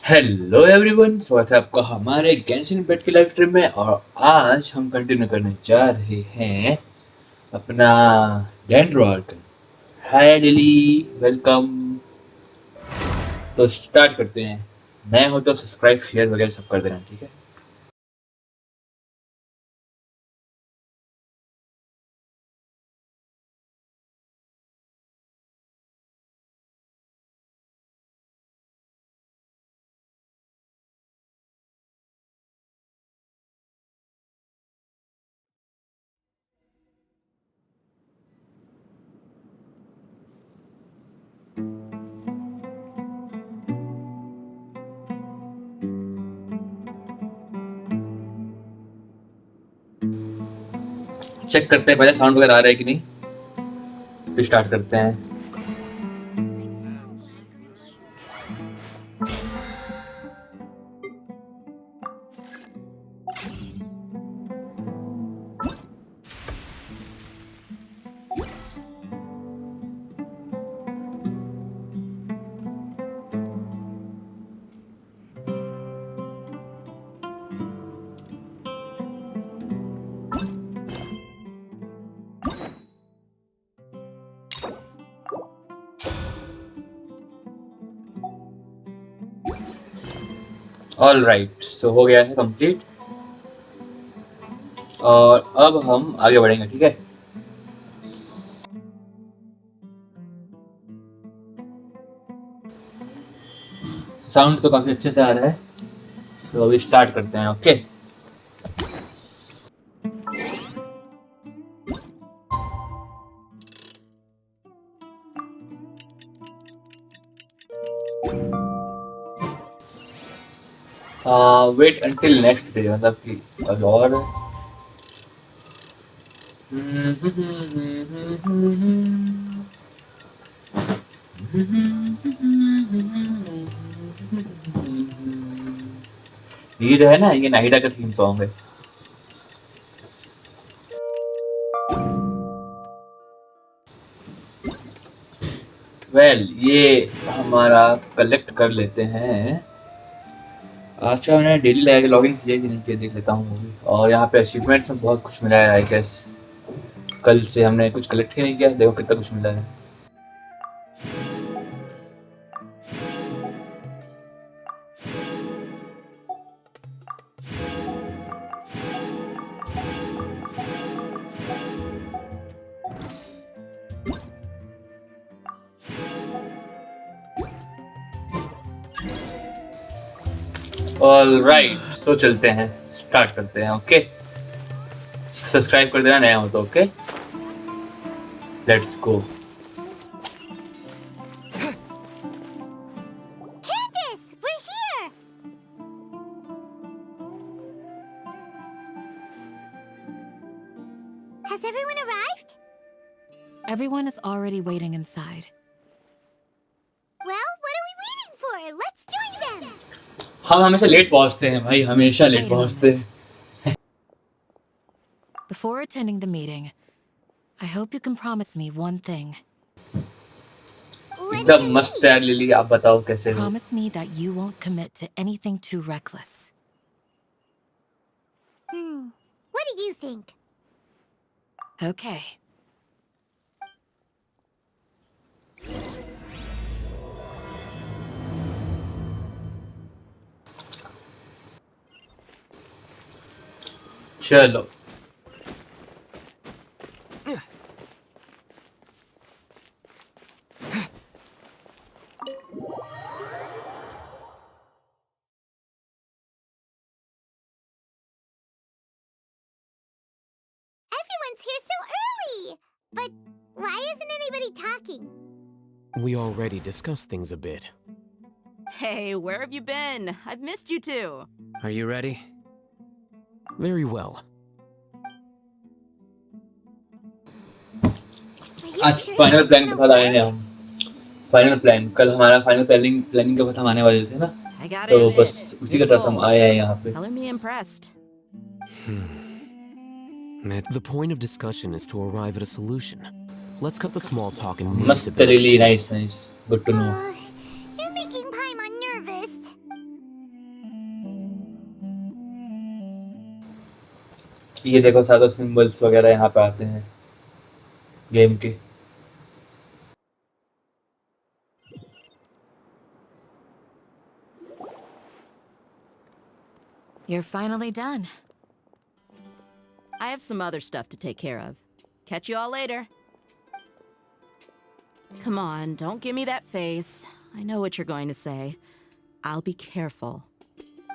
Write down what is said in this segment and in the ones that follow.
Hello everyone, स्वागत है आपका हमारे गेंशिन पेट की लाइव स्ट्रीम में। और आज हम कंटिन्यू करने जा रहे हैं अपना डेंड्रो आर्क। हाय लिली, वेलकम। तो स्टार्ट करते हैं। नए हो तो सब्सक्राइब शेयर वगैरह सब कर देना, ठीक है। चेक करते हैं पहले साउंड वगैरह आ रहा है कि नहीं, फिर स्टार्ट करते हैं। ऑल राइट, सो हो गया है कंप्लीट। और अब हम आगे बढ़ेंगे, ठीक है। साउंड तो काफी अच्छे से आ रहा है, तो अभी स्टार्ट करते हैं। Okay. Wait until next day, मतलब कि और ये जो है ना, ये नाहिदा का थीम सॉन्ग है। वेल, ये हमारा कलेक्ट कर लेते हैं। अच्छा, मैंने डेली लॉगिन किया कि नहीं किया देख लेता हूँ वो भी। और यहाँ पे अचीवमेंट में बहुत कुछ मिला है आई गेस। कल से हमने कुछ कलेक्ट ही नहीं किया, देखो कितना कुछ मिला है। ऑल राइट, सो चलते हैं, स्टार्ट करते हैं। ओके, सब्सक्राइब कर देना नया हो तो। Okay, let's go. Candace, we're here! Has everyone arrived? Everyone is already waiting inside. Well, what are we waiting for? Let's join them! हम हमेशा लेट पहुंचते हैं भाई, हमेशा लेट Wait a पहुंचते moment. हैं। Before attending the meeting, I hope you can promise me one thing. What do एकदम you मस्त है यार mean? लिली, आप बताओ कैसे हो। Promise me that you won't commit to anything too reckless. What do you think? Okay. चलो, Everyone's here so early! But why isn't anybody talking? We already discussed things a bit. Hey, where have you been? I've missed you too. Are you ready? Very well. Are you आज sure final this is plan के gonna साथ आए हैं work? हम। Final plan, कल हमारा final planning के बाद हम आने वाले थे ना, I gotta तो admit, बस उसी के it's साथ हम bold. आए हैं यहाँ पे। Color me impressed. The point of discussion is to arrive at a solution. Let's cut the small talk and move to मस्त the next लिली, point. Nice nice, good to know. You're making Paimon nervous. ये देखो सारे symbols वगैरह यहाँ पे आते हैं गेम के। You're finally done. I have some other stuff to take care of. Catch you all later. Come on, don't give me that face. I know what you're going to say. I'll be careful.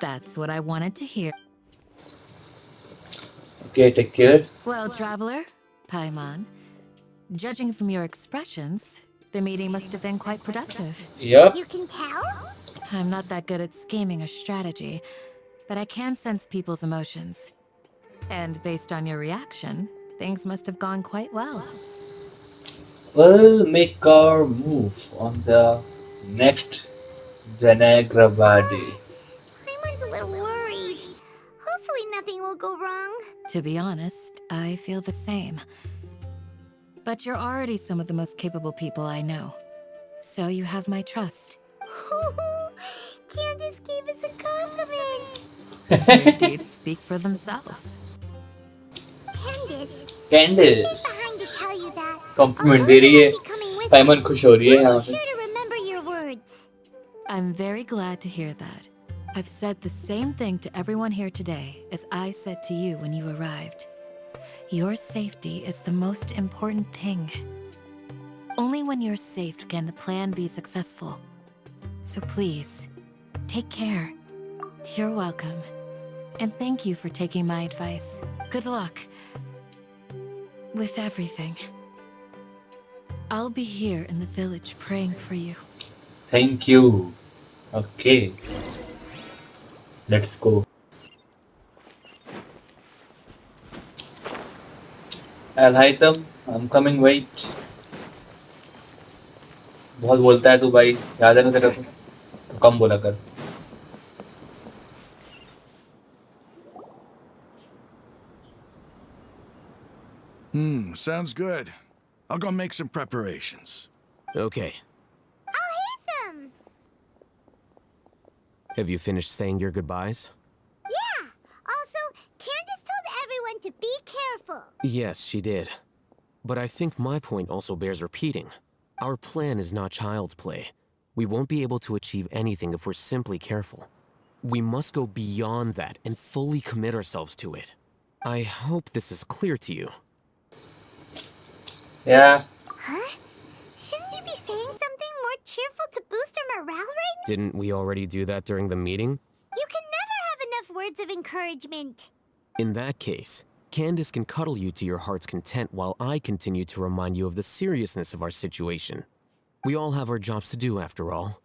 That's what I wanted to hear. Okay, take care. Well, traveler, Paimon, judging from your expressions, the meeting must have been quite productive. Yep. You can tell? I'm not that good at scheming or strategy, but I can sense people's emotions. And based on your reaction, things must have gone quite well. We'll make our move on the next Janagravadi. Paimon's a little worried. Hopefully nothing will go wrong. To be honest, I feel the same. But you're already some of the most capable people I know. So you have my trust. Candace gave us a compliment. Your deeds speak for themselves. Candace, Candace behind to tell you that. compliment दे रही है। पाइमन खुश हो रही है यहाँ Be पे। sure to remember your words. I'm very glad to hear that. I've said the same thing to everyone here today as I said to you when you arrived. Your safety is the most important thing. Only when you're safe can the plan be successful. So please, take care. You're welcome. And thank you for taking my advice. Good luck. With everything. I'll be here in the village praying for you. Thank you. Okay. Let's go. Alhaitam, I'm coming. Wait. बहुत बोलता है तू भाई, याद है ना तेरे को? तो कम बोला कर। Sounds good. I'll go make some preparations. Okay. I'll hit them. Have you finished saying your goodbyes? Yeah. Also, Candace told everyone to be careful. Yes, she did. But I think my point also bears repeating. Our plan is not child's play. We won't be able to achieve anything if we're simply careful. We must go beyond that and fully commit ourselves to it. I hope this is clear to you. Yeah. Huh? Shouldn't you be saying something more cheerful to boost our morale right now? Didn't we already do that during the meeting? You can never have enough words of encouragement. In that case, Candace can cuddle you to your heart's content while I continue to remind you of the seriousness of our situation. We all have our jobs to do, after all.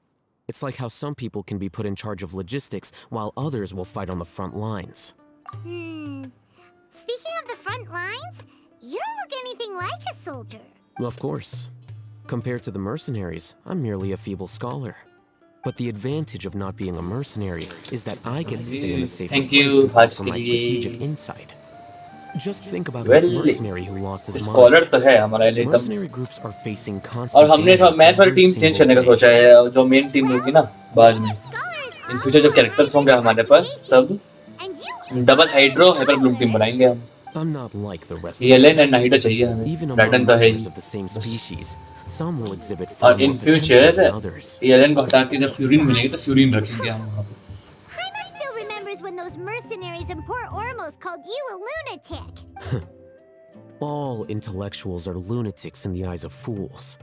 It's like how some people can be put in charge of logistics while others will fight on the front lines. Speaking of the front lines, you don't look anything like a soldier. Of course. Compared to the mercenaries, I'm merely a feeble scholar. But the advantage of not being a mercenary is that I get to stay in a safer Thank place you, and hope for my Hajki. strategic insight. Just think about Well, that mercenary who lost his scholar mind. तो है हमारा एलिटम। Mercenary groups are facing और constant हमने danger मैं थोड़ी every team change single करने का day. सोचा है, जो मेन टीम होगी ना बाद में। इन फ्यूचर जब कैरेक्टर्स होंगे हमारे पास तब double hydro hyper Bloom team बनाएंगे हम। I'm not like the rest of ELN them. And नाहिडा चाहिए हमें। Even पैटर्न among तो है members ही। of the same species, some will exhibit far और more इन potential future than others. ELN को हटा के जब फ्यूरिन मिलेगी तो फ्यूरिन रखेंगे हम वहाँ पे। Paimon still remembers when those mercenaries in Port Ormos called you a lunatic. All intellectuals are lunatics in the eyes of fools.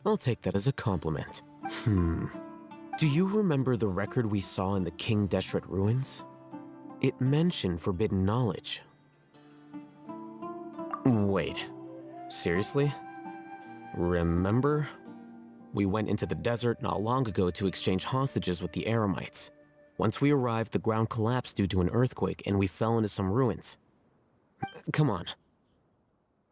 I'll take that as a compliment. Do you remember the record we saw in the King Deshret ruins? It mentioned forbidden knowledge. Wait, seriously? Remember? We went into the desert not long ago to exchange hostages with the Aramites. Once we arrived, the ground collapsed due to an earthquake and we fell into some ruins. Come on.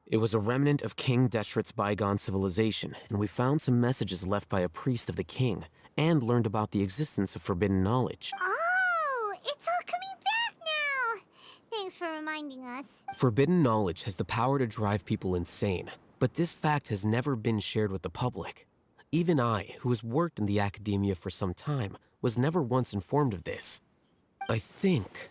It was a remnant of King Deshret's bygone civilization, and we found some messages left by a priest of the king, and learned about the existence of forbidden knowledge. Oh, it's all coming back now. Thanks for reminding us. Forbidden knowledge has the power to drive people insane, but this fact has never been shared with the public. Even I, who has worked in the academia for some time, was never once informed of this. I think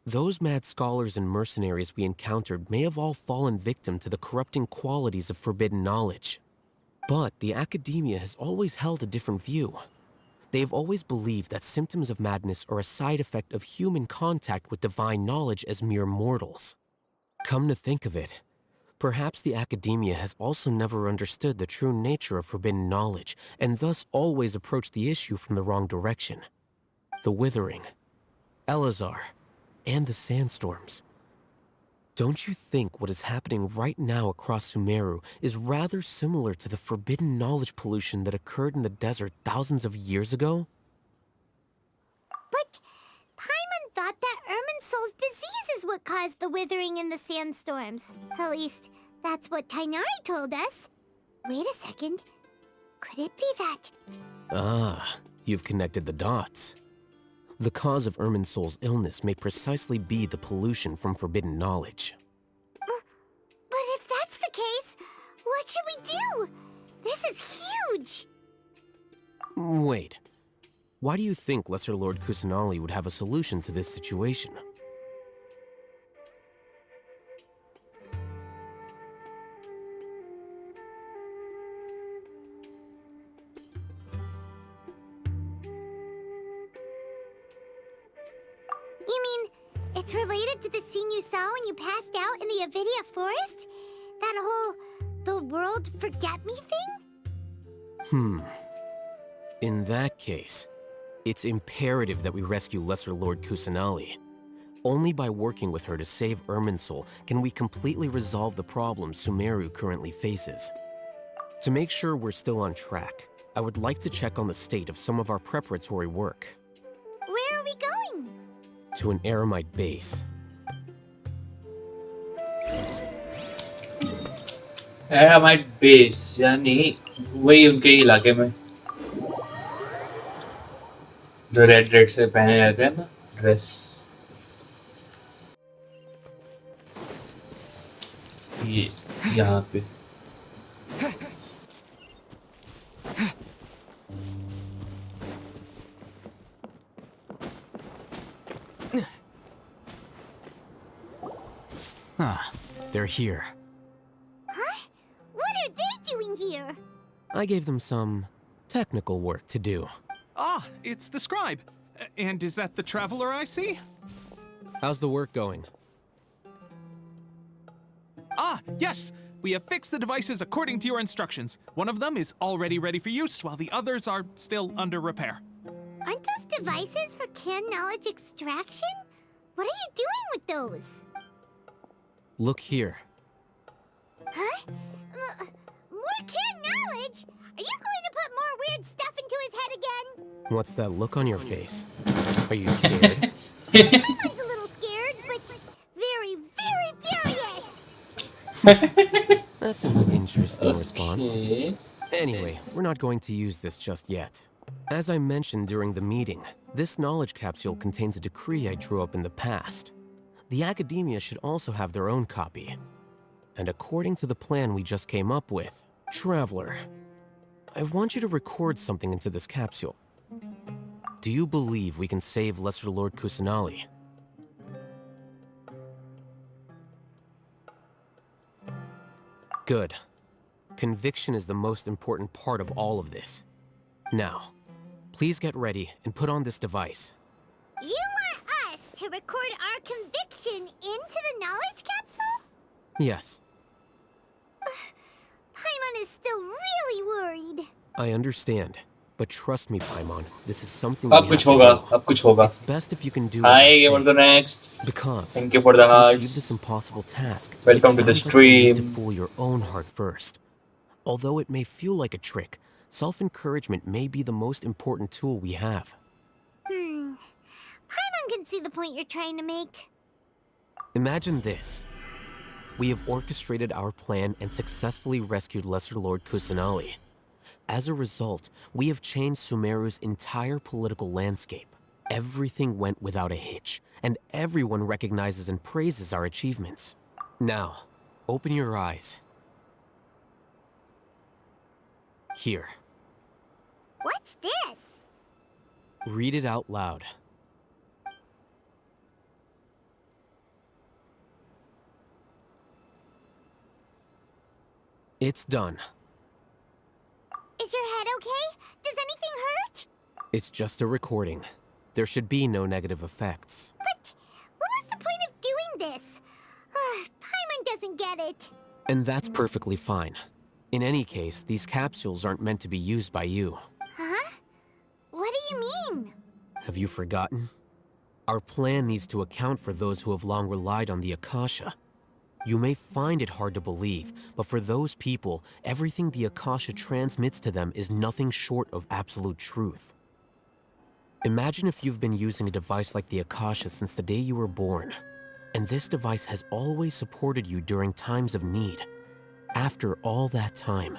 Those mad scholars and mercenaries we encountered may have all fallen victim to the corrupting qualities of forbidden knowledge. But the academia has always held a different view. They have always believed that symptoms of madness are a side effect of human contact with divine knowledge as mere mortals. Come to think of it, perhaps the academia has also never understood the true nature of forbidden knowledge, and thus always approached the issue from the wrong direction. The Withering, Elazar, and the sandstorms. Don't you think what is happening right now across Sumeru is rather similar to the forbidden knowledge pollution that occurred in the desert thousands of years ago? But Paimon thought that Irminsul's disease is what caused the withering in the sandstorms. At least, that's what Tainari told us. Wait a second. Could it be that? Ah, you've connected the dots. The cause of Irminsul's illness may precisely be the pollution from forbidden knowledge. But if that's the case, what should we do? This is huge! Wait. Why do you think Lesser Lord Kusanali would have a solution to this situation? You mean, it's related to the scene you saw when you passed out in the Avidia forest? That whole, the world forget me thing? In that case, it's imperative that we rescue Lesser Lord Kusanali. Only by working with her to save Irminsul can we completely resolve the problems Sumeru currently faces. To make sure we're still on track, I would like to check on the state of some of our preparatory work. Where are we going? To an Eremite base. Eremite base यानी वही उनके इलाके में जो red से पहने जाते हैं ना ड्रेस ये यहाँ पे Ah, they're here. Huh? What are they doing here? I gave them some technical work to do. Ah, it's the scribe. And is that the traveler I see? How's the work going? Ah, yes! We have fixed the devices according to your instructions. One of them is already ready for use, while the others are still under repair. Aren't those devices for can knowledge extraction? What are you doing with those? Look here. Huh? More can knowledge? Are you going to put more weird stuff into his head again? What's that look on your face? Are you scared? Someone's a little scared, but very, very furious. That's an interesting response. Okay. Anyway, we're not going to use this just yet. As I mentioned during the meeting, this knowledge capsule contains a decree I drew up in the past. The academia should also have their own copy. And according to the plan we just came up with, Traveler, I want you to record something into this capsule. Do you believe we can save Lesser Lord Kusanali? Good. Conviction is the most important part of all of this. Now, please get ready and put on this device. You want us to record our conviction into the knowledge capsule? Yes, Paimon is still really worried. I understand. But trust me, Paimon, this is something अब we कुछ have होगा to do. अब कुछ होगा It's best if you can do Hi, what I for say. the next. Because Thank you for the to achieve this hearts. impossible task, Welcome it to the sounds like you need stream. to fool your own heart first. Although it may feel like a trick, self-encouragement may be the most important tool we have. Paimon can see the point you're trying to make. Imagine this. We have orchestrated our plan and successfully rescued Lesser Lord Kusanali. As a result, we have changed Sumeru's entire political landscape. Everything went without a hitch, and everyone recognizes and praises our achievements. Now, open your eyes. Here, What's this? read it out loud. It's done. Is your head okay? Does anything hurt? It's just a recording. There should be no negative effects. But what was the point of doing this? Paimon doesn't get it. And that's perfectly fine. In any case, these capsules aren't meant to be used by you. Huh? What do you mean? Have you forgotten? Our plan needs to account for those who have long relied on the Akasha. You may find it hard to believe, but for those people, everything the Akasha transmits to them is nothing short of absolute truth. Imagine if you've been using a device like the Akasha since the day you were born, and this device has always supported you during times of need. After all that time,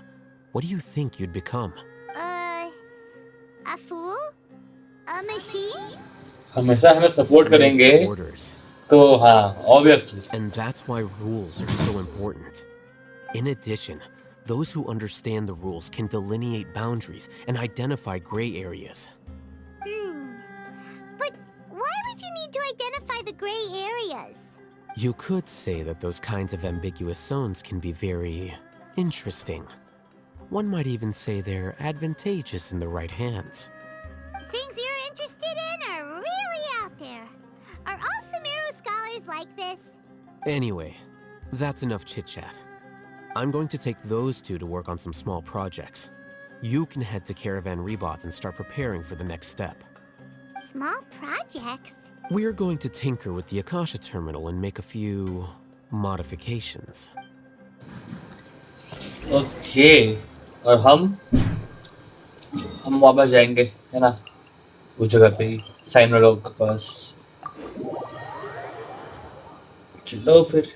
what do you think you'd become? A fool? A machine? हमेशा हमें support Slave करेंगे to orders. तो हाँ obviously. And that's why rules are so important. In addition, those who understand the rules can delineate boundaries and identify gray areas. But why would you need to identify the gray areas? You could say that those kinds of ambiguous zones can be very interesting. One might even say they're advantageous in the right hands. Things you're interested in are really out there. Are all Sumeru scholars like this? Anyway, that's enough chit-chat. I'm going to take those two to work on some small projects. You can head to Caravan Rebot and start preparing for the next step. Small projects? We're going to tinker with the Akasha terminal and make a few modifications. Okay. और हम वापस जाएंगे है ना वो जगह पे ही cyano लोग के पास चलो फिर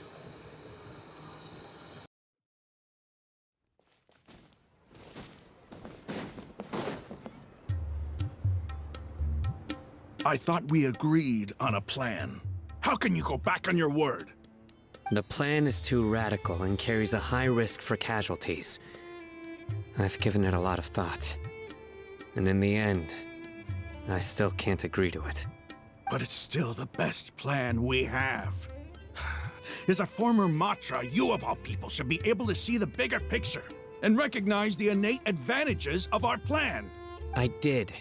I thought we agreed on a plan. How can you go back on your word? The plan is too radical and carries a high risk for casualties. I've given it a lot of thought. And in the end, I still can't agree to it. But it's still the best plan we have. As a former Matra, you of all people should be able to see the bigger picture and recognize the innate advantages of our plan. I did.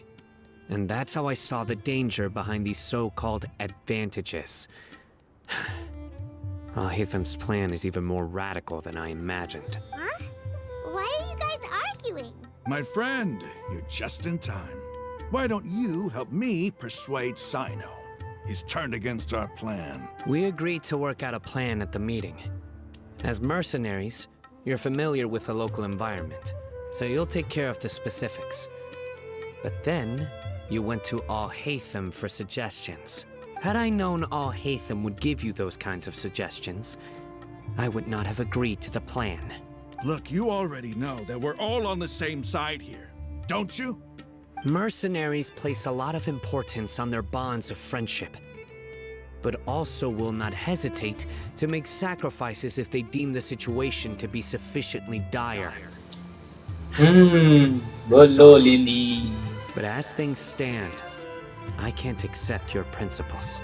And that's how I saw the danger behind these so-called advantages. Hitham's plan is even more radical than I imagined. Huh? Why are you guys arguing? My friend, you're just in time. Why don't you help me persuade Sino? He's turned against our plan. We agreed to work out a plan at the meeting. As mercenaries, you're familiar with the local environment, so you'll take care of the specifics. But then, you went to Al-Haytham for suggestions. Had I known Al-Haytham would give you those kinds of suggestions, I would not have agreed to the plan. Look, you already know that we're all on the same side here, don't you? Mercenaries place a lot of importance on their bonds of friendship, but also will not hesitate to make sacrifices if they deem the situation to be sufficiently dire. बोलो lily But as things stand, I can't accept your principles.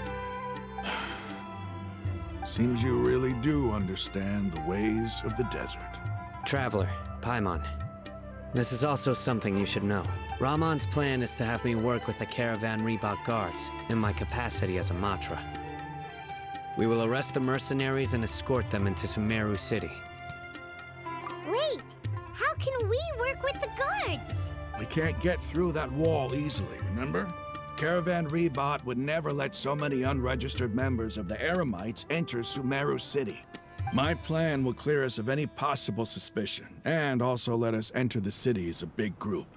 Seems you really do understand the ways of the desert. Traveler, Paimon. This is also something you should know. Ramon's plan is to have me work with the Caravan Rebot guards in my capacity as a Matra. We will arrest the mercenaries and escort them into Sumeru City. Wait, how can we work with the guards? We can't get through that wall easily, remember? Caravan Rebot would never let so many unregistered members of the Eremites enter Sumeru City. My plan will clear us of any possible suspicion, and also let us enter the city as a big group.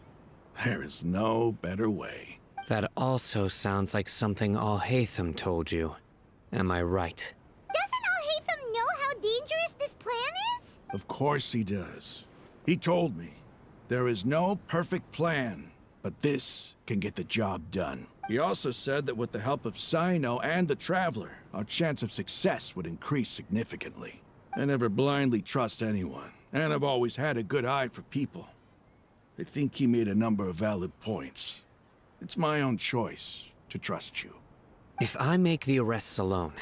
There is no better way. That also sounds like something Al-Haytham told you. Am I right? Doesn't Al-Haytham know how dangerous this plan is? Of course he does. He told me, there is no perfect plan, but this can get the job done. He also said that with the help of Sino and the Traveler, our chance of success would increase significantly. I never blindly trust anyone, and I've always had a good eye for people. I think he made a number of valid points. It's my own choice to trust you. If I make the arrests alone,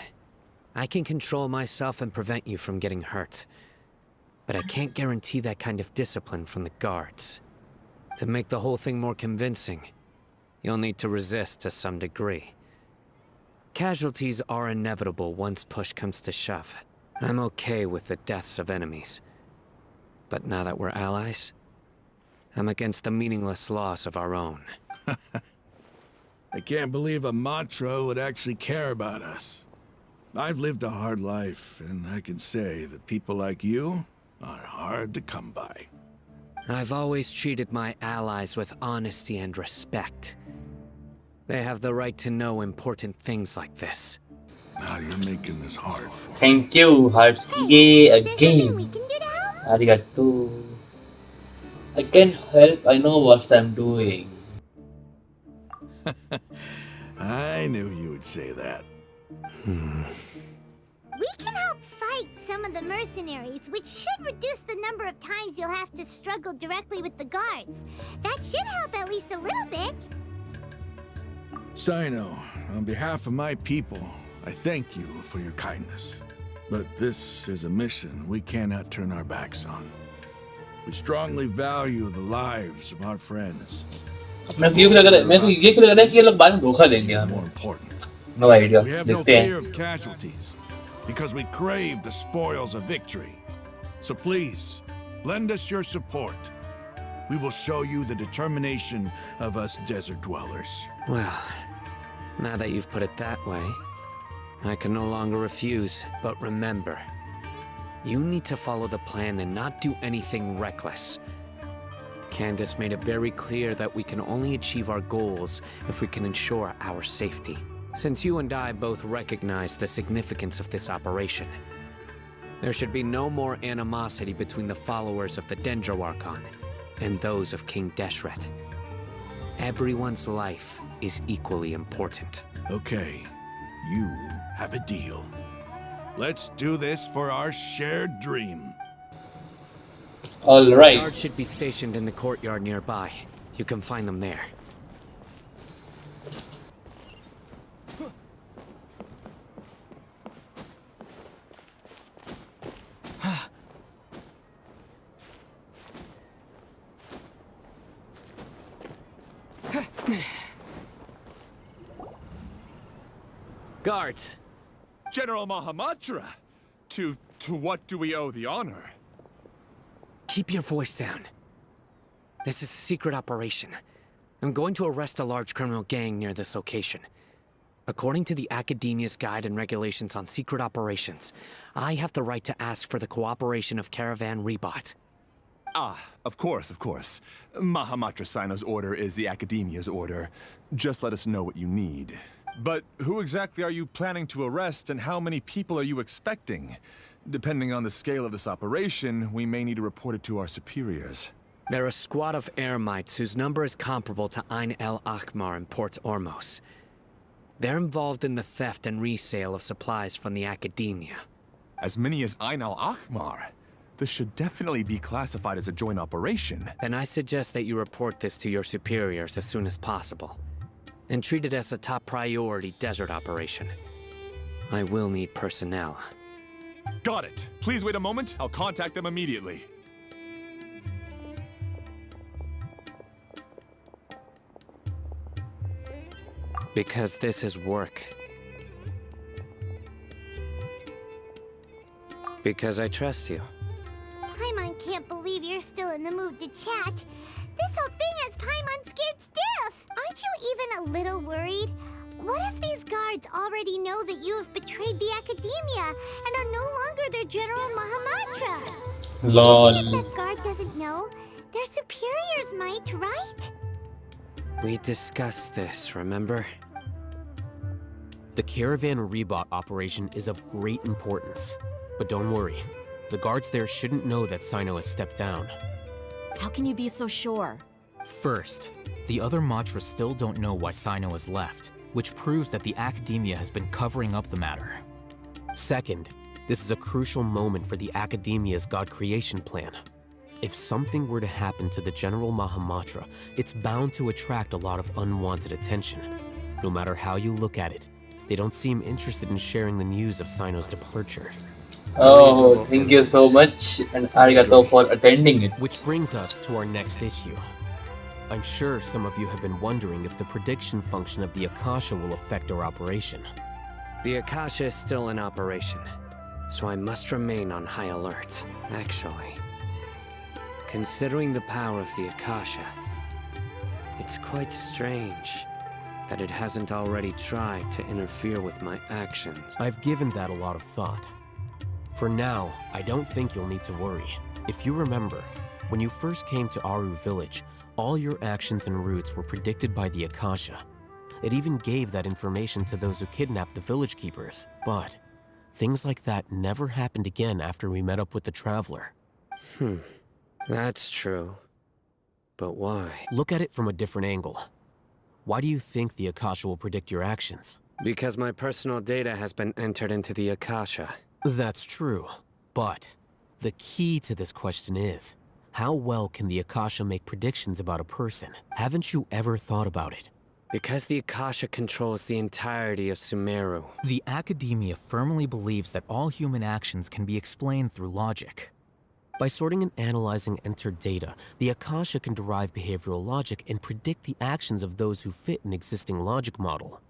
I can control myself and prevent you from getting hurt. but I can't guarantee that kind of discipline from the guards. To make the whole thing more convincing, you'll need to resist to some degree. Casualties are inevitable once push comes to shove. I'm okay with the deaths of enemies. But now that we're allies, I'm against the meaningless loss of our own. I can't believe a Matra would actually care about us. I've lived a hard life, and I can say that people like you are hard to come by. I've always treated my allies with honesty and respect. They have the right to know important things like this. Now you're making this hard for me. Thank you, Hatsuki, Hey, is there something again. we can do to help? Arigato. I can help. I know what I'm doing. I knew you would say that. We can help fight some of the mercenaries, which should reduce the number of times you'll have to struggle directly with the guards. That should help at least a little bit. Sino, on behalf of my people, I thank you for your kindness. But this is a mission we cannot turn our backs on. We strongly value the lives of our friends. मेरे को ये क्यों लग रहा है कि ये लोग बाद में धोखा देंगे More हमें. important. No idea. We have no देखते fear हैं. of casualties, because we crave the spoils of victory. So please, lend us your support. We will show you the determination of us desert dwellers. Well, now that you've put it that way, I can no longer refuse. But remember, you need to follow the plan and not do anything reckless. Candace made it very clear that we can only achieve our goals if we can ensure our safety. Since you and I both recognize the significance of this operation, there should be no more animosity between the followers of the Dendro Archon and those of King Deshret. Everyone's life is equally important. Okay, you have a deal. Let's do this for our shared dream. All right. Guards should be stationed in the courtyard nearby. You can find them there. Guards! General Mahamatra! To what do we owe the honor? Keep your voice down. This is a secret operation. I'm going to arrest a large criminal gang near this location. According to the Academia's Guide and Regulations on Secret Operations, I have the right to ask for the cooperation of Caravan Rebot. Ah, of course. Mahamatra Sino's order is the Academia's order. Just let us know what you need. But who exactly are you planning to arrest, and how many people are you expecting? Depending on the scale of this operation, we may need to report it to our superiors. They're a squad of Eremites whose number is comparable to Ain el Akhmar in Port Ormos. They're involved in the theft and resale of supplies from the Academia. As many as Ain al-Akhmar? This should definitely be classified as a joint operation. Then I suggest that you report this to your superiors as soon as possible, and treat it as a top priority desert operation. I will need personnel. Got it. Please wait a moment. I'll contact them immediately. Because this is work. Because I trust you. Paimon can't believe you're still in the mood to chat. This whole thing has Paimon scared stiff. Aren't you even a little worried? What if these guards already know that you have betrayed the Academia and are no longer their General Mahamatra? Lol. Even if that guard doesn't know, their superiors might, right? We discussed this, remember? The Caravan Rebot operation is of great importance. But don't worry, the guards there shouldn't know that Sino has stepped down. How can you be so sure? First, the other Matras still don't know why Sino has left, which proves that the Academia has been covering up the matter. Second, this is a crucial moment for the Academia's God creation plan. If something were to happen to the General Mahamatra, it's bound to attract a lot of unwanted attention. No matter how you look at it, they don't seem interested in sharing the news of Sino's departure. A Oh, reasonable thank you so inference. much, and I arigato agree. for attending it. Which brings us to our next issue. I'm sure some of you have been wondering if the prediction function of the Akasha will affect our operation. The Akasha is still in operation, so I must remain on high alert, actually. Considering the power of the Akasha, it's quite strange that it hasn't already tried to interfere with my actions. I've given that a lot of thought. For now, I don't think you'll need to worry. If you remember, when you first came to Aru Village, all your actions and routes were predicted by the Akasha. It even gave that information to those who kidnapped the village keepers. But things like that never happened again after we met up with the Traveler. That's true. But why? Look at it from a different angle. Why do you think the Akasha will predict your actions? Because my personal data has been entered into the Akasha. That's true, but the key to this question is, how well can the Akasha make predictions about a person? Haven't you ever thought about it? Because the Akasha controls the entirety of Sumeru. The academia firmly believes that all human actions can be explained through logic. By sorting and analyzing entered data, the Akasha can derive behavioral logic and predict the actions of those who fit an existing logic model.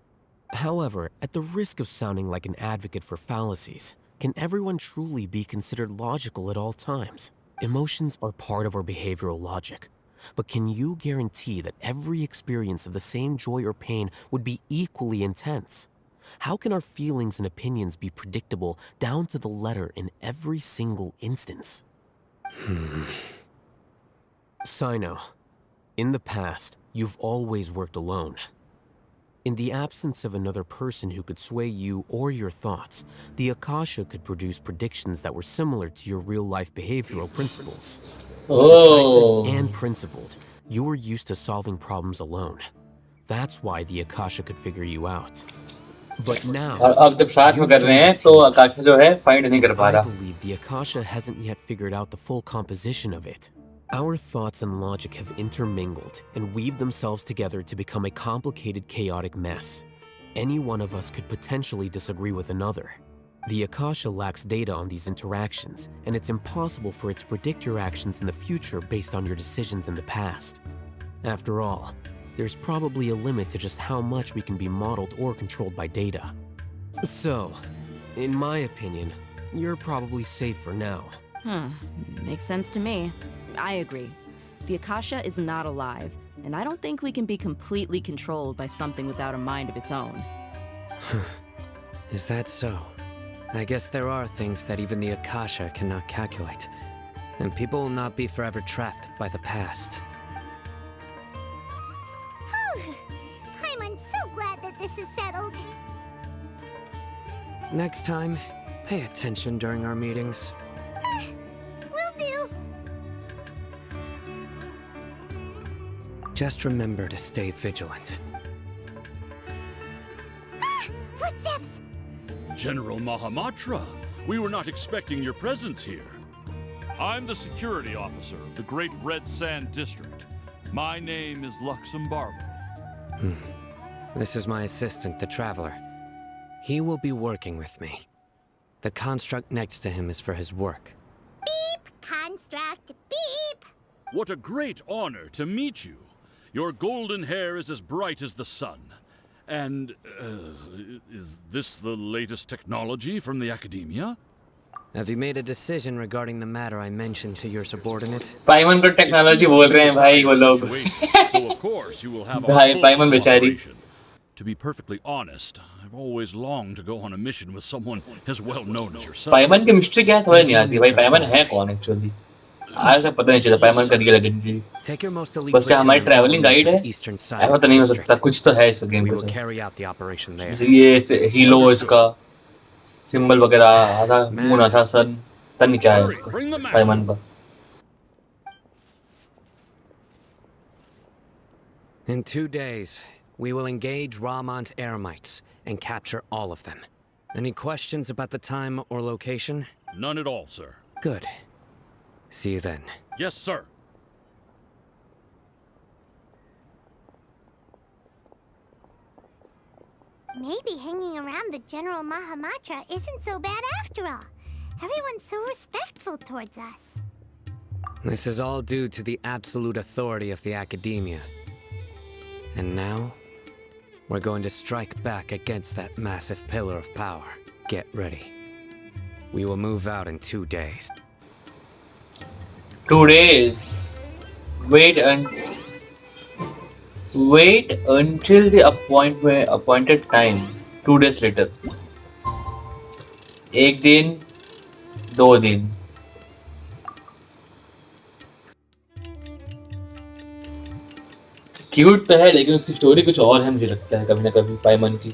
However, at the risk of sounding like an advocate for fallacies, can everyone truly be considered logical at all times? Emotions are part of our behavioral logic. But can you guarantee that every experience of the same joy or pain would be equally intense? How can our feelings and opinions be predictable down to the letter in every single instance? Sino, in the past, you've always worked alone. In the absence of another person who could sway you or your thoughts, the Akasha could produce predictions that were similar to your real-life behavioral principles. Oh, Decisive and principled, you were used to solving problems alone. That's why the Akasha could figure you out. But now, और अब जब साथ में you've कर रहे joined हैं the तो team. आकाश जो है फाइंड नहीं कर But पा I रहा. believe the Akasha hasn't yet figured out the full composition of it. Our thoughts and logic have intermingled and weaved themselves together to become a complicated, chaotic mess. Any one of us could potentially disagree with another. The Akasha lacks data on these interactions, and it's impossible for it to predict your actions in the future based on your decisions in the past. After all, there's probably a limit to just how much we can be modeled or controlled by data. So, in my opinion, you're probably safe for now. Makes sense to me. I agree. The Akasha is not alive, and I don't think we can be completely controlled by something without a mind of its own. Is that so? I guess there are things that even the Akasha cannot calculate, and people will not be forever trapped by the past. I'm so glad that this is settled. Next time, pay attention during our meetings. Will do. Just remember to stay vigilant. Footsteps! General Mahamatra, we were not expecting your presence here. I'm the security officer of the Great Red Sand District. My name is Luxembargo. This is my assistant, the Traveler. He will be working with me. The construct next to him is for his work. Beep! Construct, beep! What a great honor to meet you. Your golden hair is as bright as the sun. And, is this the latest technology from the Academia? Have you made a decision regarding the matter I mentioned to your subordinate? पाइमन को technology बोल रहे हैं भाई वो लोग. So of course you will have भाई our full पाइमन बेचारी. cooperation. To be perfectly honest, I've always longed to go on a mission with someone as well known as yourself. पाइमन की मिस्ट्री क्या है समझ नहीं आती भाई. पाइमन है कौन एक्चुअली? आज तक पता नहीं चला पाइमन का real identity. Take your most elite बस ये हमारी platoon travelling and guide to है. the eastern side ऐसा of तो the नहीं हो district. सकता. कुछ तो है इस गेम We पे. will carry out the operation there. ये हीलो इसका सिंबल वगैरह आधा मून आधा सन तन क्या है इसका पाइमन का. In 2 days, we will engage Rahman's Eremites and capture all of them. Any questions about the time or location? None at all, sir. Good. See you then. Yes, sir. Maybe hanging around the General Mahamatra isn't so bad after all. Everyone's so respectful towards us. This is all due to the absolute authority of the Academia. And now, we're going to strike back against that massive pillar of power. Get ready. We will move out in 2 days. 2 days. Wait until the appointed time. 2 days later. 1 दिन, 2 दिन. Cute तो है लेकिन उसकी story कुछ और है, मुझे लगता है कभी ना कभी पाइमन की.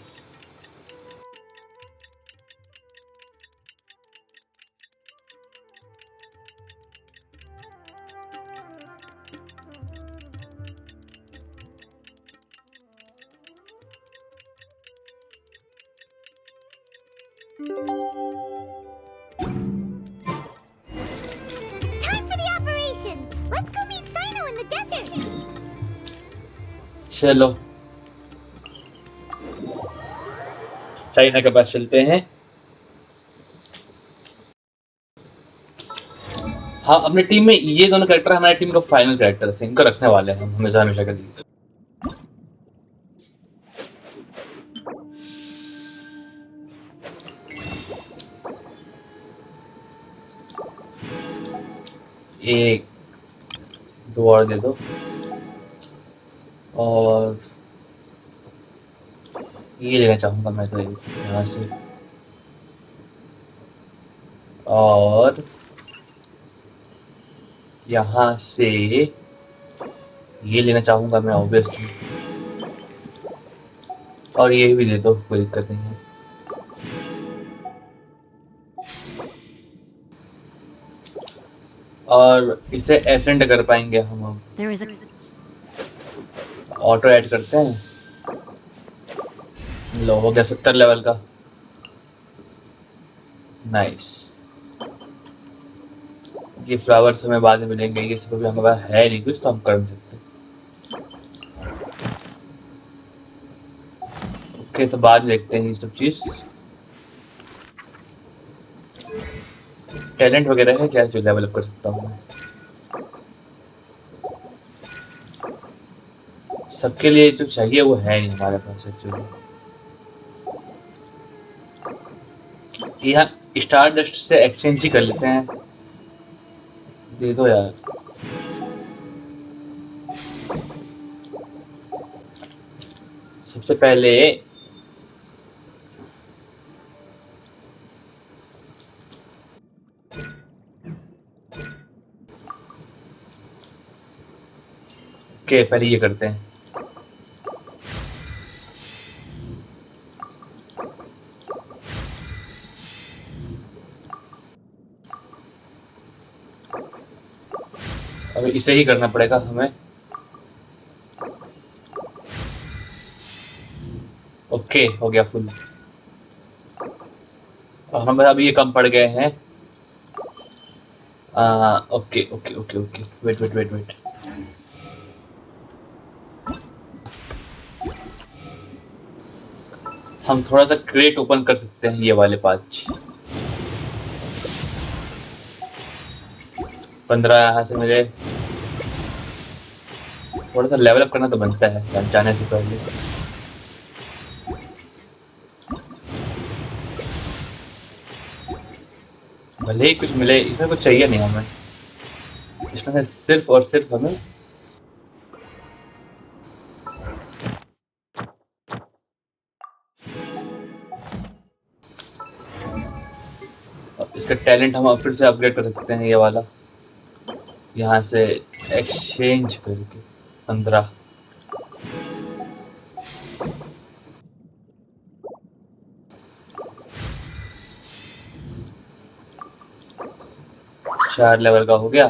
It's time for the operation. Let's go meet Sino in the desert. चलो साइना के पास चलते हैं. हाँ, अपनी टीम में ये दोनों कैरेक्टर हमारी टीम का फाइनल कैरेक्टर है, इनको रखने वाले हैं हम हमेशा हमेशा के लिए. एक 2 और दे दो. और ये लेना चाहूंगा मैं तो यहाँ से. और यहाँ से ये लेना चाहूंगा मैं ऑब्वियसली. और ये भी दे दो, कोई दिक्कत नहीं है. और इसे एसेंड कर पाएंगे हम अब. ऑटो ऐड करते हैं. लो हो गया 70 लेवल का. नाइस. ये फ्लावर्स हमें बाद में मिलेंगे, ये सब भी हमारे पास है नहीं कुछ तो हम कर सकते हैं. ओके, तो बाद में देखते हैं ये सब चीज. टैलेंट वगैरह है क्या जो डेवलप कर सकता हूँ मैं? सबके लिए जो चाहिए वो है नहीं हमारे पास एक्चुअली. यहाँ स्टार डस्ट से एक्सचेंज ही कर लेते हैं. दे दो यार. सबसे पहले पहले ये करते हैं. अभी इसे ही करना पड़ेगा हमें. ओके, हो गया फुल. और हमें अभी ये कम पड़ गए हैं. Okay okay okay okay. Wait. हम थोड़ा सा क्रेट ओपन कर सकते हैं. ये वाले 5 15 यहाँ से मुझे थोड़ा सा लेवल अप करना तो बनता है जाने से पहले. भले ही कुछ मिले, इसमें कुछ चाहिए नहीं हमें. इसमें से सिर्फ और सिर्फ हमें इसका टैलेंट हम फिर से अपग्रेड कर सकते हैं. ये वाला यहाँ से एक्सचेंज करके 15. चार लेवल का हो गया.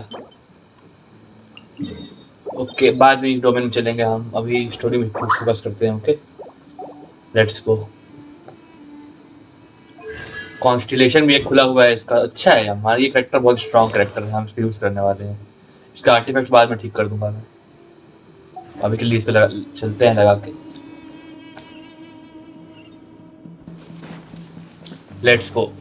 ओके, बाद में डोमेन में चलेंगे हम. अभी स्टोरी में फोकस करते हैं. Okay, let's go. कॉन्स्टिलेशन भी एक खुला हुआ है इसका. अच्छा है, हमारा ये कैरेक्टर बहुत स्ट्रॉन्ग कैरेक्टर है, हम इसको यूज करने वाले हैं. इसका आर्टिफैक्ट्स बाद में ठीक कर दूंगा मैं. अभी के लिए इसको चलते हैं लगा के. Let's go.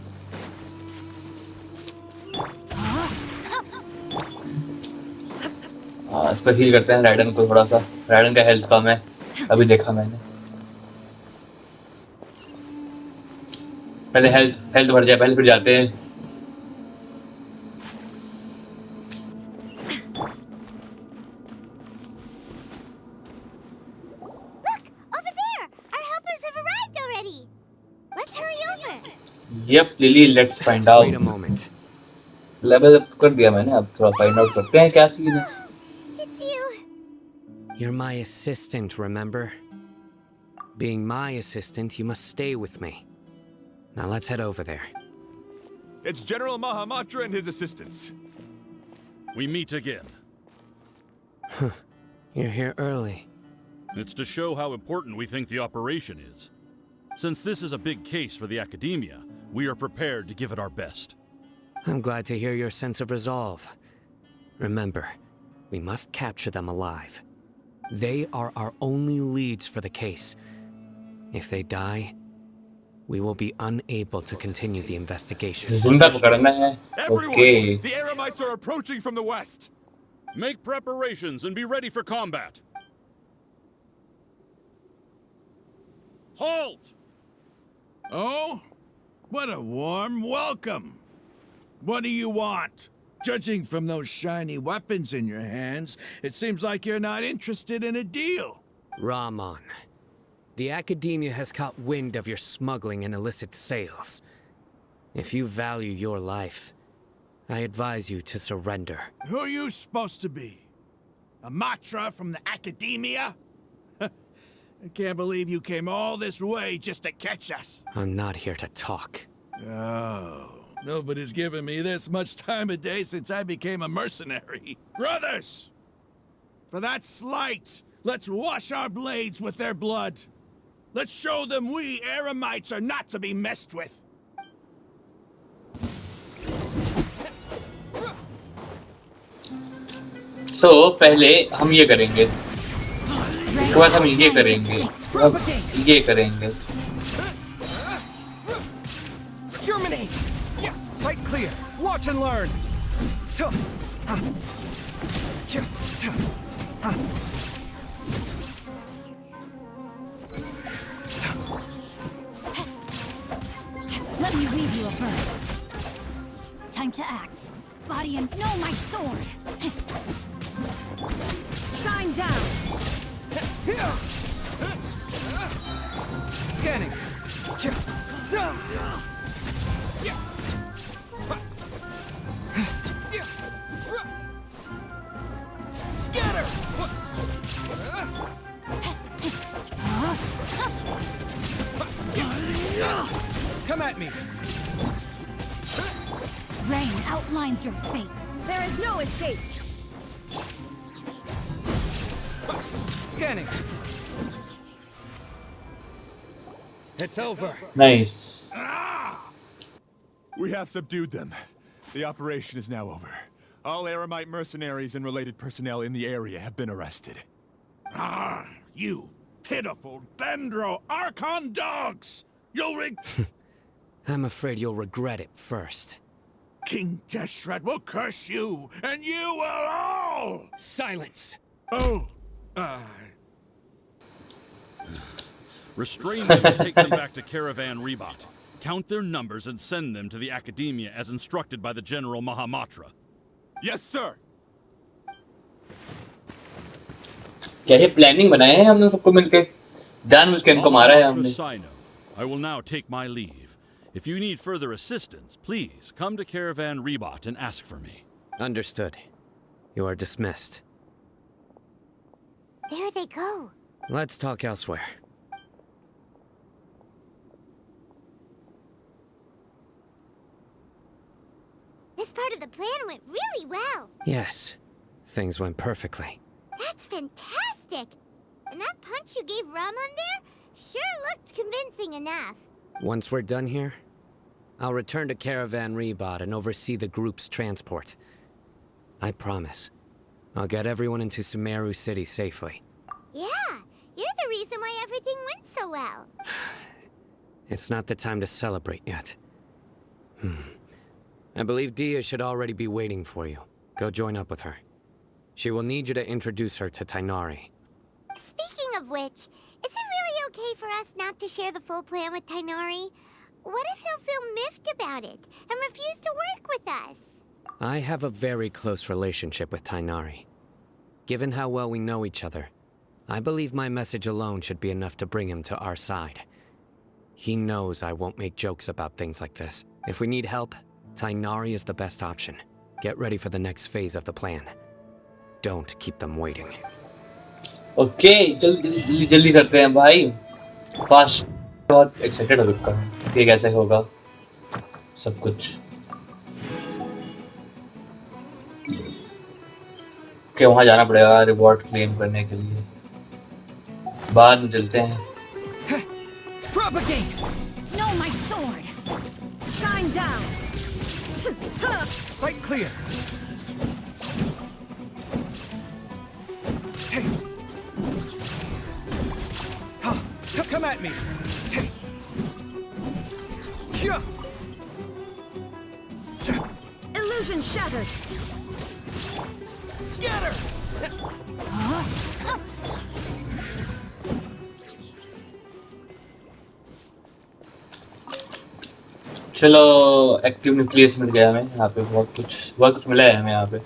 इसको हील करते हैं राइडन को थोड़ा सा। राइडन का हेल्थ कम है, अभी देखा मैंने। पहले हेल्थ हेल्थ भर जाए पहले, फिर जाते हैं। Look! Over there! Our helpers have arrived already! Let's hurry over! Yep, Lily, let's find Wait a out. moment. Level up कर दिया मैंने, अब थोड़ा फाइंड आउट करते हैं क्या चीज़ है। It's you! You're my assistant, remember? Being my assistant, you must stay with me. Now let's head over there. It's General Mahamatra and his assistants. We meet again. You're here early. It's to show how important we think the operation is. Since this is a big case for the Academia, we are prepared to give it our best. I'm glad to hear your sense of resolve. Remember, we must capture them alive. They are our only leads for the case. If they die, we will be unable to continue the investigation. जिंदा पकड़ना है। Everyone! Okay. The Aramites are approaching from the west! Make preparations and be ready for combat. Halt! Oh? What a warm welcome! What do you want? Judging from those shiny weapons in your hands, it seems like you're not interested in a deal. Rahman, the Academia has caught wind of your smuggling and illicit sales. If you value your life, I advise you to surrender. Who are you supposed to be? A Matra from the Academia? I can't believe you came all this way just to catch us. I'm not here to talk. Oh, nobody's given me this much time of day since I became a mercenary. Brothers! For that slight, let's wash our blades with their blood. Let's show them we Aramites are not to be messed with. So, पहले हम ये करेंगे, उसके बाद हम ये करेंगे, हम ये करेंगे। Germinate! Sight clear. Watch and learn. Let me leave you a verse. Time to act. Body and know my sword. Shine down. Scanning. Scatter! Come at me. Rain outlines your fate. There is no escape. Scanning. It's over. Nice. We have subdued them. The operation is now over. All Aramite mercenaries and related personnel in the area have been arrested. Ah, you pitiful Dendro Archon dogs! You'll I'm afraid you'll regret it first. King Deshret will curse you, and you will all! Silence! Oh, Restrain them and take them back to Caravan Rebot. Count their numbers and send them to the Academia as instructed by the General Mahamatra. Yes, sir! क्या ये planning बनाया है हमने सबको मिलके? जानबूझ के इनको मारा है हमने। Sino, I will now take my leave. If you need further assistance, please come to Caravan Rebot and ask for me. Understood. You are dismissed. There they go. Let's talk elsewhere. This part of the plan went really well. Yes, things went perfectly. That's fantastic. And that punch you gave Raman there sure looked convincing enough. Once we're done here, I'll return to Caravan Rebot and oversee the group's transport. I promise. I'll get everyone into Sumeru City safely. Yeah, you're the reason why everything went so well. It's not the time to celebrate yet. I believe Dia should already be waiting for you. Go join up with her. She will need you to introduce her to Tainari. Speaking of which, is it really okay for us not to share the full plan with Tainari? What if he'll feel miffed about it and refuse to work with us? I have a very close relationship with Tainari. Given how well we know each other, I believe my message alone should be enough to bring him to our side. He knows I won't make jokes about things like this. If we need help, Tainari is the best option. Get ready for the next phase of the plan. Don't keep them waiting. Okay, जल्दी जल्दी करते हैं भाई. Fast. बहुत excited हो रखा हूँ कि कैसे होगा सब कुछ. ओके, वहाँ जाना पड़ेगा रिवॉर्ड क्लेम करने के लिए. बाद में चलते हैं. Propagate! No, my sword! Shine down! Sight clear! Come at me! Illusion shattered! Scatter! चलो, एक्टिव न्यूक्लियस मिल गया हमें यहाँ पे. बहुत कुछ मिला है हमें यहाँ पे.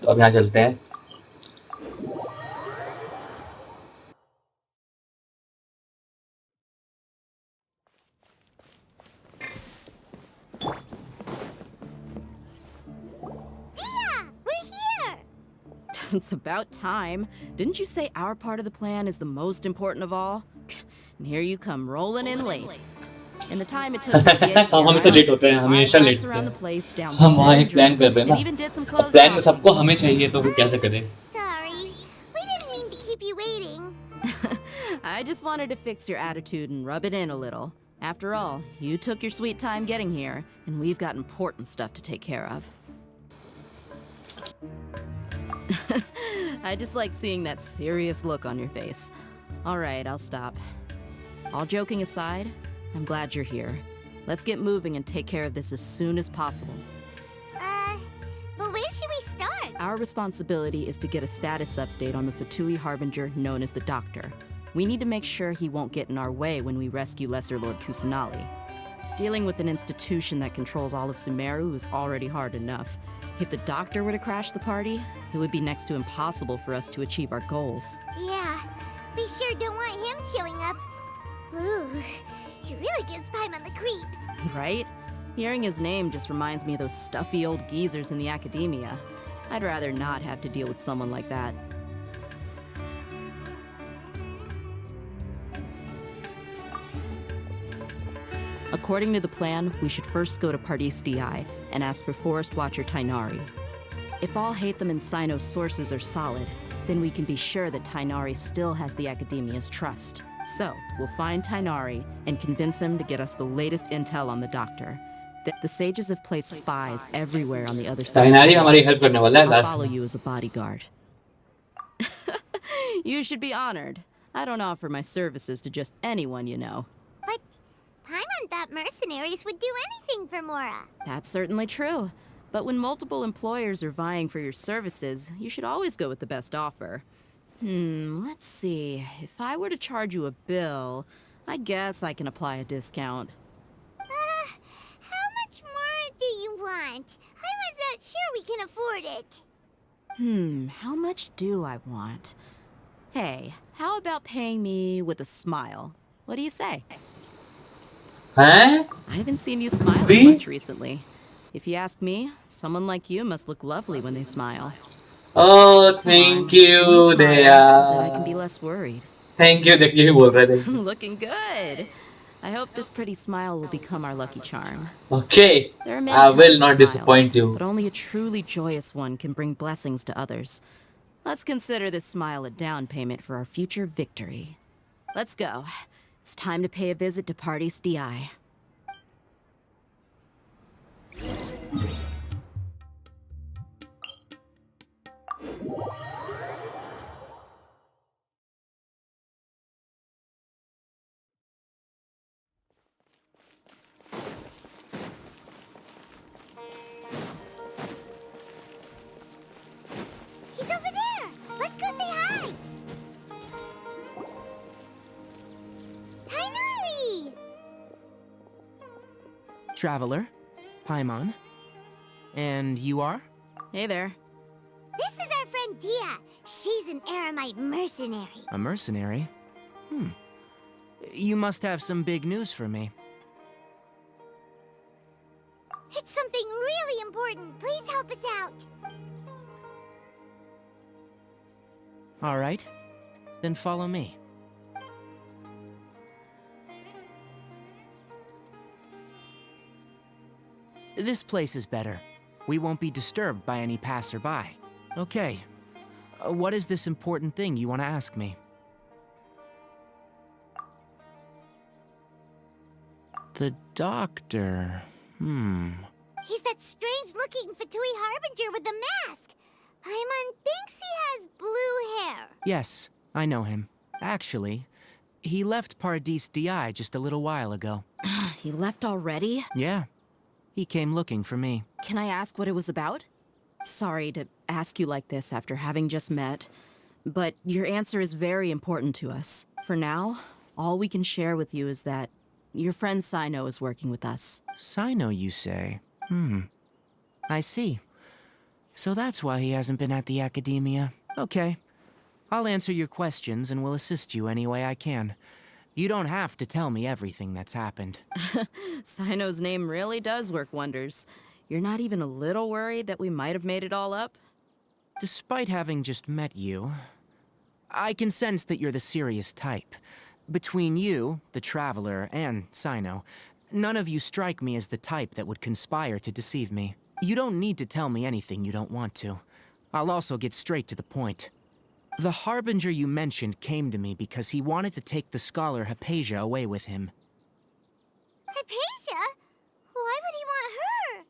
तो अब यहाँ चलते हैं. It's about time. Didn't you say our part of the plan is the most important of all? And here you come rolling in late. In the time it took to get here, हम तो late होते हैं, हमेशा late होते हैं. हम वहाँ एक प्लान कर रहे हैं ना. अब प्लान में सबको हमें चाहिए तो फिर कैसे करें? Sorry, we didn't mean to keep you waiting. I just wanted to fix your attitude and rub it in a little. After all, you took your sweet time getting here, and we've got important stuff to take care of. I just like seeing that serious look on your face. Alright, I'll stop. All joking aside, I'm glad you're here. Let's get moving and take care of this as soon as possible. But where should we start? Our responsibility is to get a status update on the Fatui Harbinger known as the Doctor. We need to make sure he won't get in our way when we rescue Lesser Lord Kusanali. Dealing with an institution that controls all of Sumeru is already hard enough. If the Doctor were to crash the party, it would be next to impossible for us to achieve our goals. Yeah, we sure don't want him showing up. Ooh, he really gives Paimon the creeps. Right? Hearing his name just reminds me of those stuffy old geezers in the academia. I'd rather not have to deal with someone like that. According to the plan, we should first go to Pardis DI and ask for Forest Watcher Tainari. If all Hatham and Sino's sources are solid, then we can be sure that Tainari still has the Academia's trust. So, we'll find Tainari and convince him to get us the latest intel on the Doctor. The sages have placed spies everywhere on the other side. Tainari हमारी help करने वाला है. I'll follow you as a bodyguard. You should be honored. I don't offer my services to just anyone you know. But Paimon thought mercenaries would do anything for Mora. That's certainly true. But when multiple employers are vying for your services, you should always go with the best offer. Let's see. If I were to charge you a bill, I guess I can apply a discount. How much more do you want? I was not sure we can afford it. How much do I want? Hey, how about paying me with a smile? What do you say? Huh? I haven't seen you smiling much recently. If you ask me, someone like you must look lovely when they smile. Oh, thank you, So that I Deya. can be less worried. Thank you. देखिए ये बोल रहे थे. Looking good. I hope this pretty smile will become our lucky charm. Okay, There are many I will kinds of not smiles, disappoint you. but only a truly joyous one can bring blessings to others. Let's consider this smile a down payment for our future victory. Let's go. It's time to pay a visit to Pardis DI. Traveler. Paimon. And you are? Hey there. This is our friend Dia. She's an Aramite mercenary. A mercenary? You must have some big news for me. It's something really important. Please help us out. All right. Then follow me. This place is better. We won't be disturbed by any passerby. Okay. What is this important thing you want to ask me? The doctor. He's that strange-looking Fatui Harbinger with the mask. Paimon thinks he has blue hair. Yes, I know him. Actually, he left Paradis Di just a little while ago. He left already? Yeah. He came looking for me. Can I ask what it was about? Sorry to ask you like this after having just met, but your answer is very important to us. For now, all we can share with you is that your friend Sino is working with us. Sino, you say? I see. So that's why he hasn't been at the Academia. Okay. I'll answer your questions and will assist you any way I can. You don't have to tell me everything that's happened. Sino's name really does work wonders. You're not even a little worried that we might have made it all up? Despite having just met you, I can sense that you're the serious type. Between you, the Traveler, and Sino, none of you strike me as the type that would conspire to deceive me. You don't need to tell me anything you don't want to. I'll also get straight to the point. The Harbinger you mentioned came to me because he wanted to take the scholar Hypatia away with him. Hypatia? Why would he want her?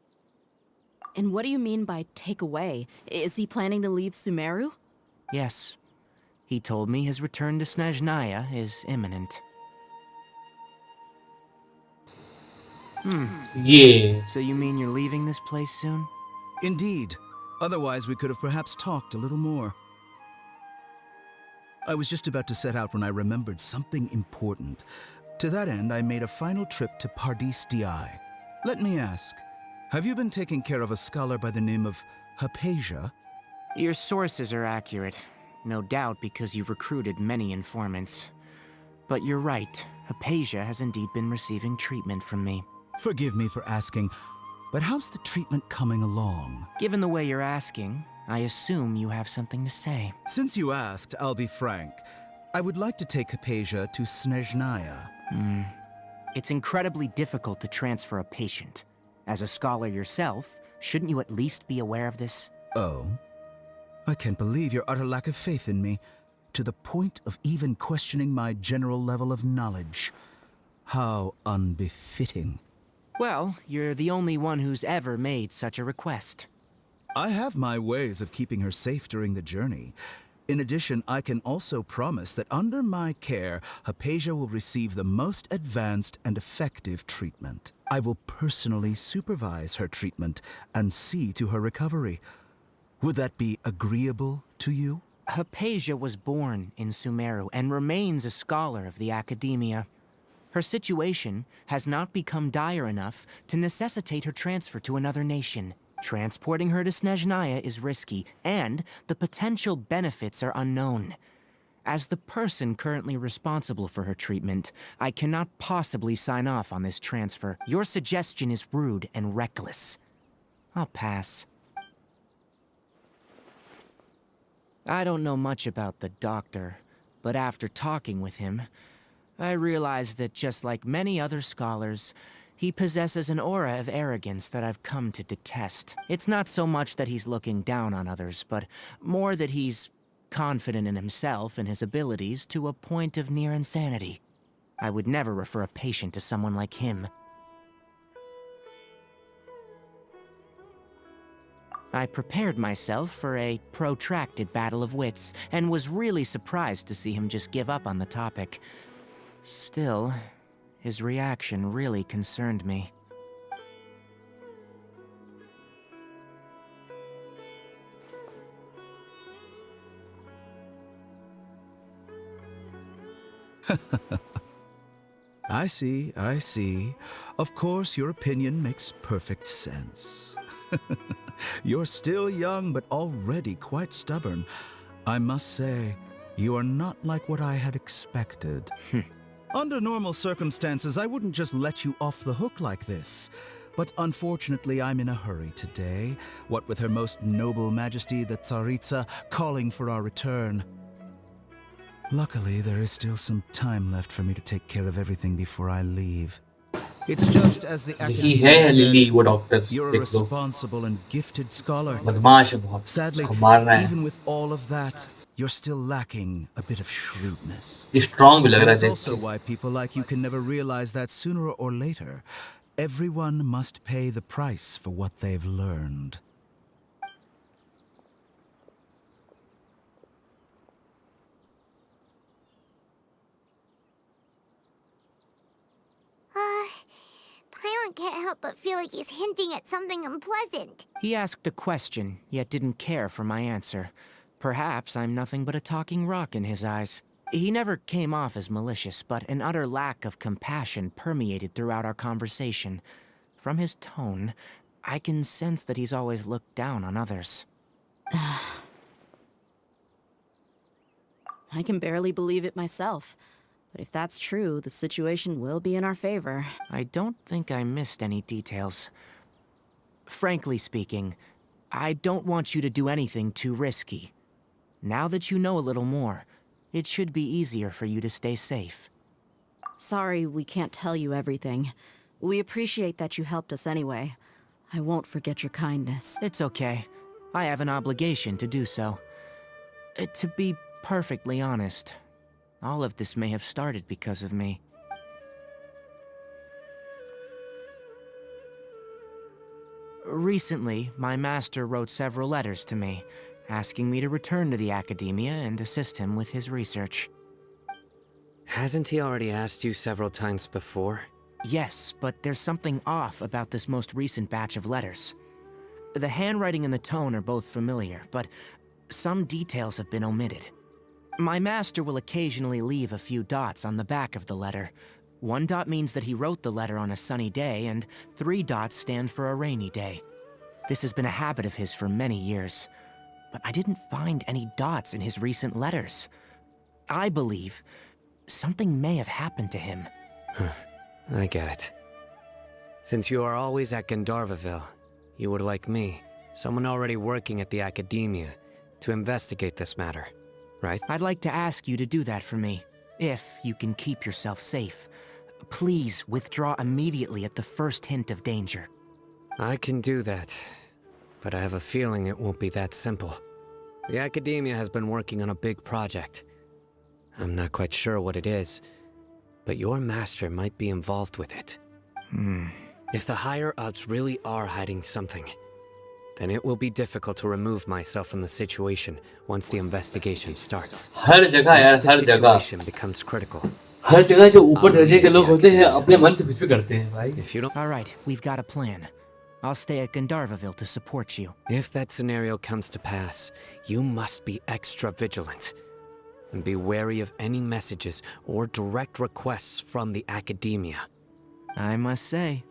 And what do you mean by take away? Is he planning to leave Sumeru? Yes. He told me his return to Snezhnaya is imminent. Yeah. So you mean you're leaving this place soon? Indeed. Otherwise, we could have perhaps talked a little more. I was just about to set out when I remembered something important. To that end, I made a final trip to Paradis Di. Let me ask, have you been taking care of a scholar by the name of Hypatia? Your sources are accurate. No doubt because you've recruited many informants. But you're right, Hypatia has indeed been receiving treatment from me. Forgive me for asking, but how's the treatment coming along? Given the way you're asking, I assume you have something to say. Since you asked, I'll be frank. I would like to take Hypatia to Snezhnaya. It's incredibly difficult to transfer a patient. As a scholar yourself, shouldn't you at least be aware of this? Oh? I can't believe your utter lack of faith in me, to the point of even questioning my general level of knowledge. How unbefitting. Well, you're the only one who's ever made such a request. I have my ways of keeping her safe during the journey. In addition, I can also promise that under my care, Hypatia will receive the most advanced and effective treatment. I will personally supervise her treatment and see to her recovery. Would that be agreeable to you? Hypatia was born in Sumeru and remains a scholar of the Academia. Her situation has not become dire enough to necessitate her transfer to another nation. Transporting her to Snezhnaya is risky, and the potential benefits are unknown. As the person currently responsible for her treatment, I cannot possibly sign off on this transfer. Your suggestion is rude and reckless. I'll pass. I don't know much about the doctor, but after talking with him, I realized that just like many other scholars, he possesses an aura of arrogance that I've come to detest. It's not so much that he's looking down on others, but more that he's confident in himself and his abilities to a point of near insanity. I would never refer a patient to someone like him. I prepared myself for a protracted battle of wits, and was really surprised to see him just give up on the topic. Still, his reaction really concerned me. I see, I see. Of course, your opinion makes perfect sense. You're still young, but already quite stubborn. I must say, you are not like what I had expected. Under normal circumstances, I wouldn't just let you off the hook like this. But unfortunately, I'm in a hurry today, what with Her Most Noble Majesty the Tsaritsa calling for our return. Luckily, there is still some time left for me to take care of everything before I leave. It's just as the यही Academia है lily said, वो doctor you're a देख लो responsible and gifted scholar. बदमाश है बहुत Sadly, उसको मार रहा है even with all of that, you're still lacking a bit of shrewdness. Strong भी लग And रहा है that's देख also के why people like you can never realize that sooner or later, everyone must pay the price for what they've learned. Paimon can't help but feel like he's hinting at something unpleasant. He asked a question, yet didn't care for my answer. Perhaps I'm nothing but a talking rock in his eyes. He never came off as malicious, but an utter lack of compassion permeated throughout our conversation. From his tone, I can sense that he's always looked down on others. I can barely believe it myself. But if that's true, the situation will be in our favor. I don't think I missed any details. Frankly speaking, I don't want you to do anything too risky. Now that you know a little more, it should be easier for you to stay safe. Sorry we can't tell you everything. We appreciate that you helped us anyway. I won't forget your kindness. It's okay. I have an obligation to do so. To be perfectly honest, all of this may have started because of me. Recently, my master wrote several letters to me, asking me to return to the Academia and assist him with his research. Hasn't he already asked you several times before? Yes, but there's something off about this most recent batch of letters. The handwriting and the tone are both familiar, but some details have been omitted. My master will occasionally leave a few dots on the back of the letter. 1 dot means that he wrote the letter on a sunny day, and 3 dots stand for a rainy day. This has been a habit of his for many years, but I didn't find any dots in his recent letters. I believe something may have happened to him. I get it. Since you are always at Gandharvaville, you would like me, someone already working at the Academia, to investigate this matter, right? I'd like to ask you to do that for me, if you can keep yourself safe. Please withdraw immediately at the first hint of danger. I can do that, but I have a feeling it won't be that simple. The Academia has been working on a big project. I'm not quite sure what it is, but your master might be involved with it. If the higher-ups really are hiding something, then it will be difficult to remove myself from the situation once the investigation starts. हर जगह यार If the हर जगह situation becomes critical, हर जगह जो ऊपर दर्जे के लोग होते हैं अपने मन से कुछ भी करते हैं भाई if you don't... All right, we've got a plan. I'll stay at Gandharvaville to support you. If that scenario comes to pass, you must be extra vigilant. And be wary of any messages or direct requests from the Academia. I must say,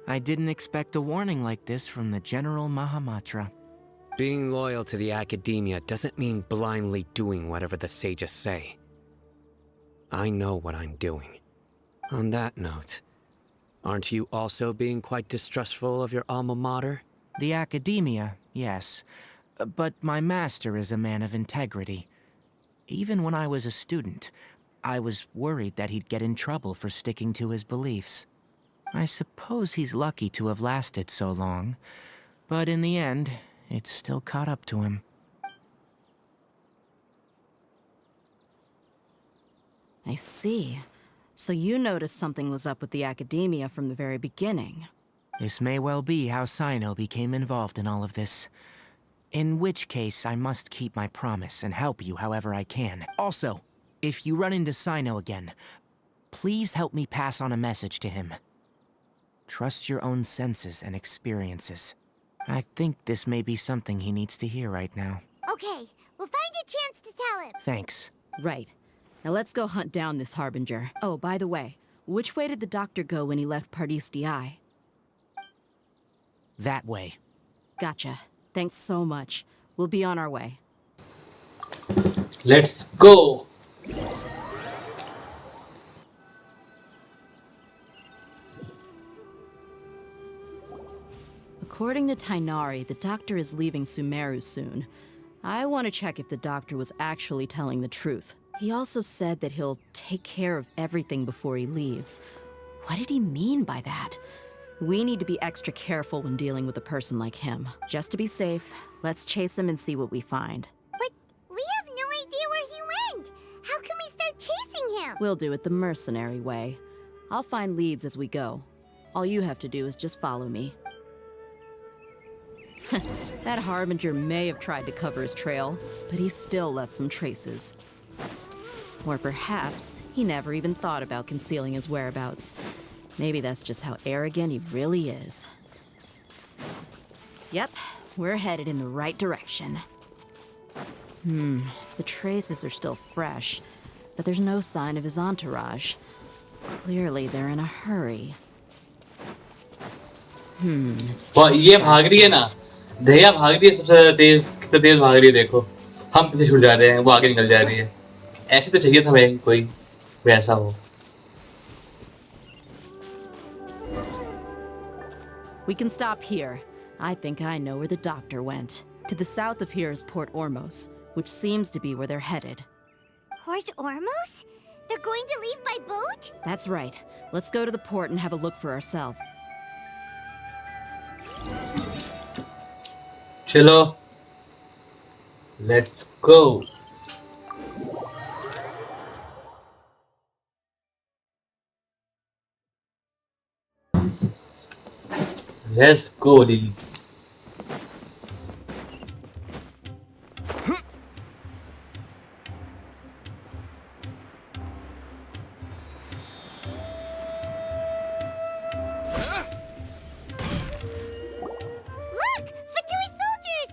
I didn't expect a warning like this from the General Mahamatra. Being loyal to the Academia doesn't mean blindly doing whatever the sages say. I know what I'm doing. On that note, aren't you also being quite distrustful of your alma mater? The Academia, yes. But my master is a man of integrity. Even when I was a student, I was worried that he'd get in trouble for sticking to his beliefs. I suppose he's lucky to have lasted so long, but in the end, it's still caught up to him. I see. So you noticed something was up with the Academia from the very beginning. This may well be how Sino became involved in all of this. In which case, I must keep my promise and help you however I can. Also, if you run into Sino again, please help me pass on a message to him. Trust your own senses and experiences. I think this may be something he needs to hear right now. Okay, we'll find a chance to tell him. Thanks. Right. Now let's go hunt down this Harbinger. Oh, by the way, Which way did the doctor go when he left Pardis DI? That way. Gotcha. Thanks so much. We'll be on our way. Let's go. According to Tainari, the doctor is leaving Sumeru soon. I want to check if the doctor was actually telling the truth. He also said that he'll take care of everything before he leaves. What did he mean by that? We need to be extra careful when dealing with a person like him. Just to be safe, let's chase him and see what we find. But we have no idea where he went. How can we start chasing him? We'll do it the mercenary way. I'll find leads as we go. All you have to do is just follow me. That Harbinger may have tried to cover his trail, but he still left some traces. Or perhaps he never even thought about concealing his whereabouts. Maybe that's just how arrogant he really is. Yep, we're headed in the right direction. The traces are still fresh, but there's no sign of his entourage. Clearly they're in a hurry. It's वाह, just ये as I भाग रही है ना, thought. दया भाग रही है सबसे ज्यादा तेज, कितना तेज भाग रही है देखो। हम पीछे छूट जा रहे हैं, वो आगे निकल जा रही है। ऐसे तो चाहिए था भाई, कोई वैसा हो। We can stop here. I think I know where the doctor went. To the south of here is Port Ormos, which seems to be where they're headed. Port Ormos? They're going to leave by boat? That's right. Let's go to the port and have a look for ourselves. चलो, let's go. Let's go, Lily. Look! Fatui soldiers!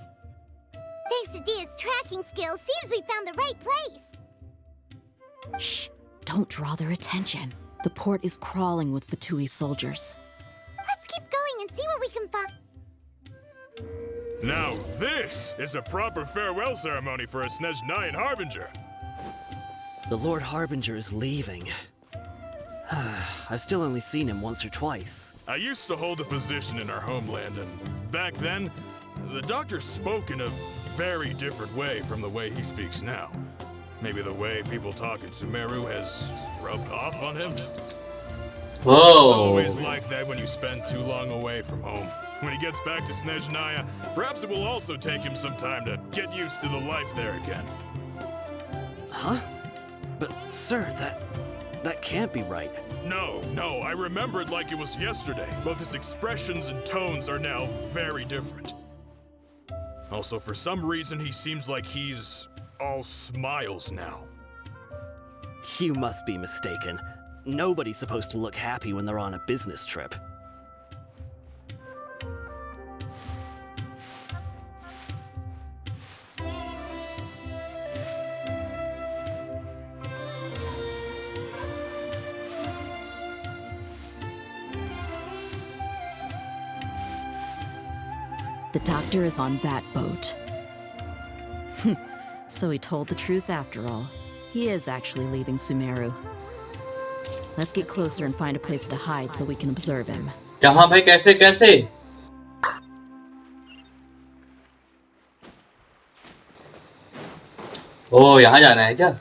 Thanks to Dia's tracking skills, seems we found the right place. Shh! Don't draw their attention. The port is crawling with Fatui soldiers. Let's keep going and see what we can find. Now this is a proper farewell ceremony for a Snezhnayan Harbinger. The Lord Harbinger is leaving. I've still only seen him once or twice. I used to hold a position in our homeland, and back then, the doctor spoke in a very different way from the way he speaks now. Maybe the way people talk in Sumeru has rubbed off on him? Whoa. It's always like that when you spend too long away from home. When he gets back to Snezhnaya, perhaps it will also take him some time to get used to the life there again. Huh? But, sir, that can't be right. No, I remember it like it was yesterday. Both his expressions and tones are now very different. Also, for some reason, he seems like he's all smiles now. You must be mistaken. Nobody's supposed to look happy when they're on a business trip. The doctor is on that boat. So he told the truth after all. He is actually leaving Sumeru. Let's get closer and find a place to hide so we can observe him. कहाँ भाई, कैसे कैसे? ओ, यहाँ जाना है क्या?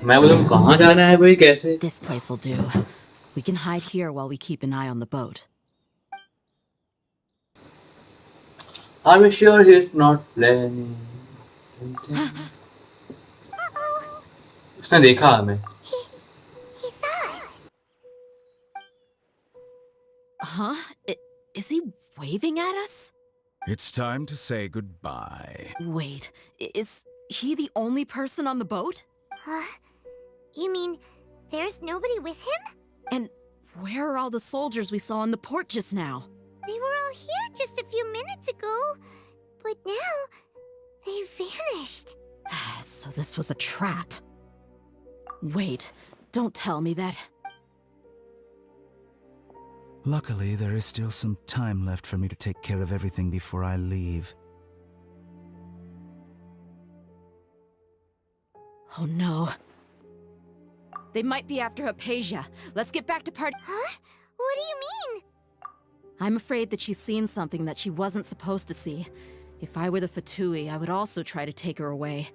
मैं बोलूँ कहाँ जाना है भाई, कैसे? This place will do. We can hide here while we keep an eye on the boat. I'm sure he's not planning. उसने देखा हमें. He saw us. Huh? Is he waving at us? It's time to say goodbye. Wait, is he the only person on the boat? You mean there's nobody with him? And where are all the soldiers we saw in the port just now? They were all here just a few minutes ago, but now they vanished. So this was a trap. Wait, don't tell me that. Luckily, there is still some time left for me to take care of everything before I leave. Oh no. They might be after Hypatia. Let's get back to party. Huh? What do you mean? I'm afraid that she's seen something that she wasn't supposed to see. If I were the Fatui, I would also try to take her away.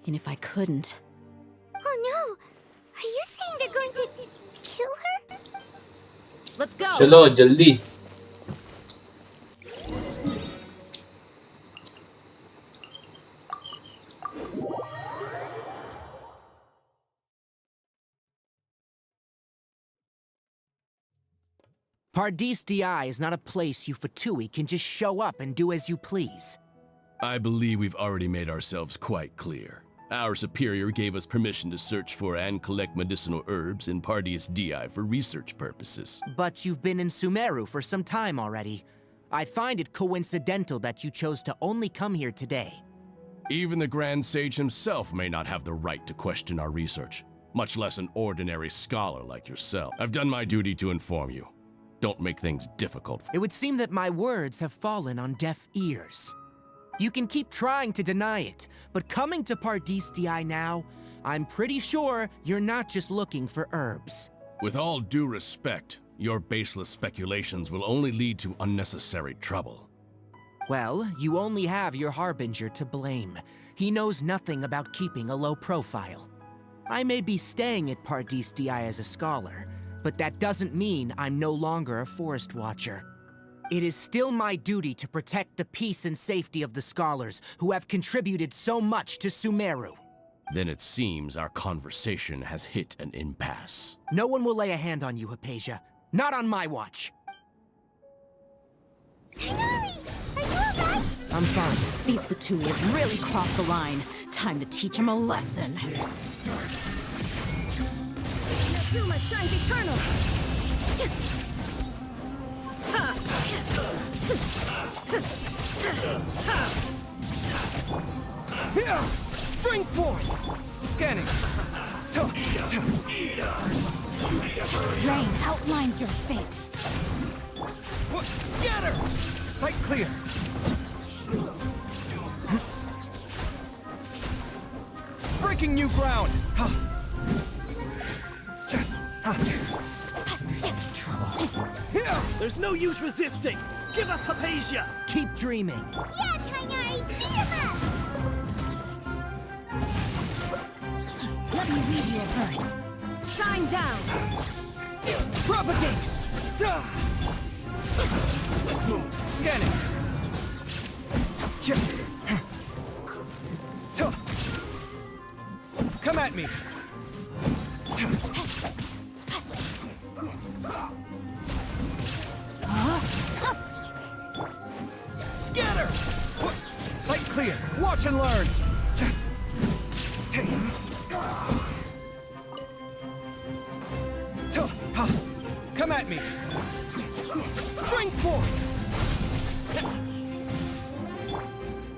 And if I couldn't... Oh no! Are you saying they're going to kill her? Let's go! चलो जल्दी. Pardis Di is not a place you Fatui can just show up and do as you please. I believe we've already made ourselves quite clear. Our superior gave us permission to search for and collect medicinal herbs in Pardis Di for research purposes. But you've been in Sumeru for some time already. I find it coincidental that you chose to only come here today. Even the Grand Sage himself may not have the right to question our research, much less an ordinary scholar like yourself. I've done my duty to inform you. Don't make things difficult. It would seem that my words have fallen on deaf ears. You can keep trying to deny it, but coming to Pardis Di now, I'm pretty sure you're not just looking for herbs. With all due respect, your baseless speculations will only lead to unnecessary trouble. Well, you only have your Harbinger to blame. He knows nothing about keeping a low profile. I may be staying at Pardis Di as a scholar, but that doesn't mean I'm no longer a Forest Watcher. It is still my duty to protect the peace and safety of the scholars who have contributed so much to Sumeru. Then it seems our conversation has hit an impasse. No one will lay a hand on you, Hypatia. Not on my watch. Tighnari! Are you alright? I'm fine. These Fatui have really crossed the line. Time to teach them a lesson. Nazuma shines eternal! Spring forth! Scanning. Rain outlines your fate. Scatter! Sight clear. Breaking new ground. There's no use resisting. Give us Hypatia. Keep dreaming. Yeah, Tighnari! Beat him up! Let me read you a verse. Shine down! Propagate! Let's move. Scanning. Come at me. Scatter! Sight clear. Watch and learn. Come at me. Spring forth.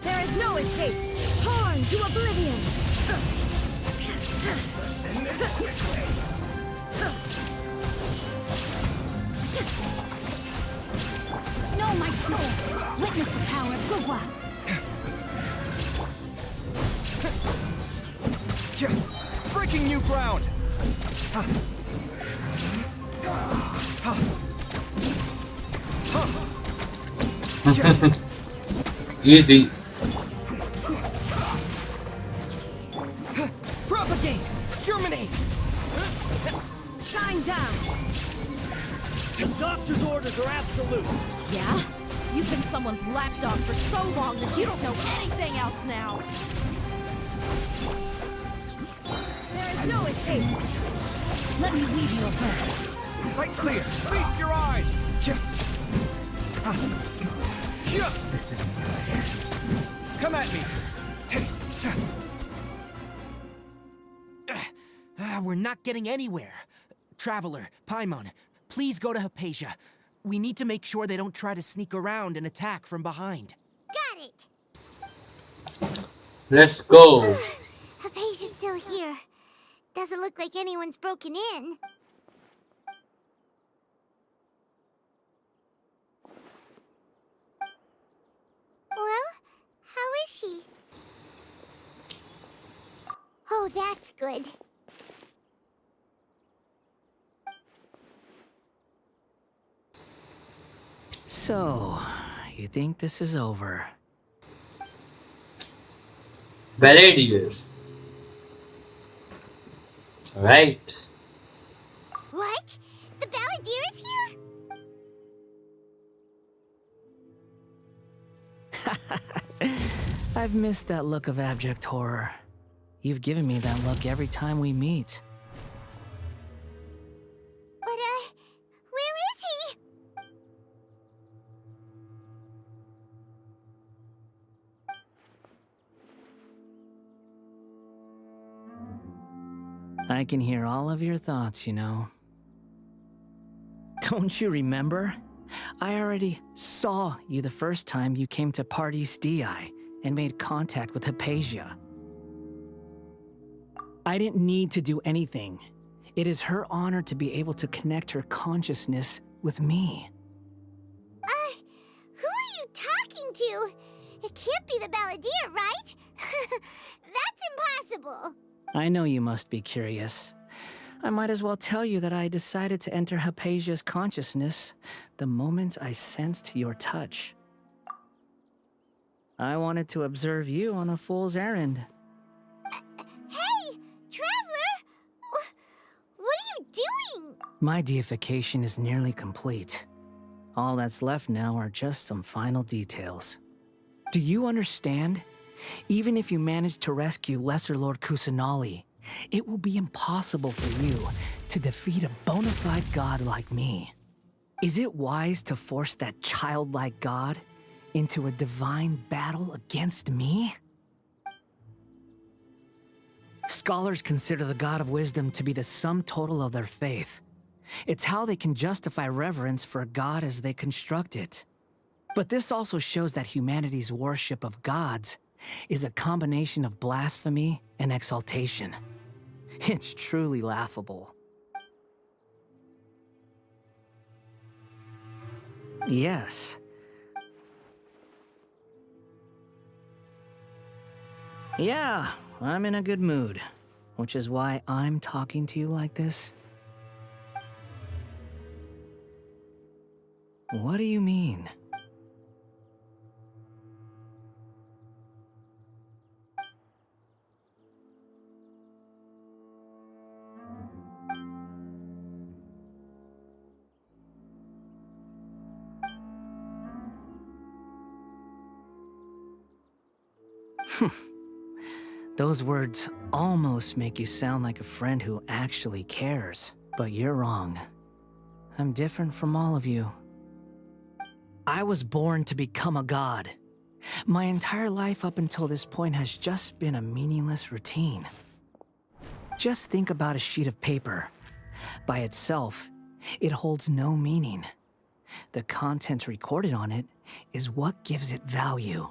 There is no escape! Torn to oblivion! Send this quickly. Know my soul! Witness the power of Gugwa! Breaking new ground. Easy. Propagate! Germinate! Shine down! The doctor's orders are absolute. Yeah? You've been someone's lapdog for so long that you don't know anything else now. There is no escape! Let me weave you a verse. Sight clear. Feast your eyes. This isn't good. Come at me. We're not getting anywhere. Traveler, Paimon, please go to Hypatia. We need to make sure they don't try to sneak around and attack from behind. Got it! Let's go. Hypatia's still here. Doesn't look like anyone's broken in. Well, how is she? Oh, that's good. So, you think this is over? Ballet dear. Right. What? The Balladeer is here? I've missed that look of abject horror. You've given me that look every time we meet. But, where is he? I can hear all of your thoughts, you know. Don't you remember? I already saw you the first time you came to Party's DI and made contact with Hypatia. I didn't need to do anything. It is her honor to be able to connect her consciousness with me. Who are you talking to? It can't be the Balladeer, right? That's impossible. I know you must be curious. I might as well tell you that I decided to enter Hypatia's consciousness the moment I sensed your touch. I wanted to observe you on a fool's errand. Hey, Traveler! What are you doing? My deification is nearly complete. All that's left now are just some final details. Do you understand? Even if you manage to rescue Lesser Lord Kusanali, it will be impossible for you to defeat a bona fide god like me. Is it wise to force that childlike god into a divine battle against me? Scholars consider the God of Wisdom to be the sum total of their faith. It's how they can justify reverence for a god as they construct it. But this also shows that humanity's worship of gods is a combination of blasphemy and exaltation. It's truly laughable. Yes. Yeah, I'm in a good mood, which is why I'm talking to you like this. What do you mean? Those words almost make you sound like a friend who actually cares, but you're wrong. I'm different from all of you. I was born to become a god. My entire life up until this point has just been a meaningless routine. Just think about a sheet of paper. By itself, it holds no meaning. The content recorded on it is what gives it value.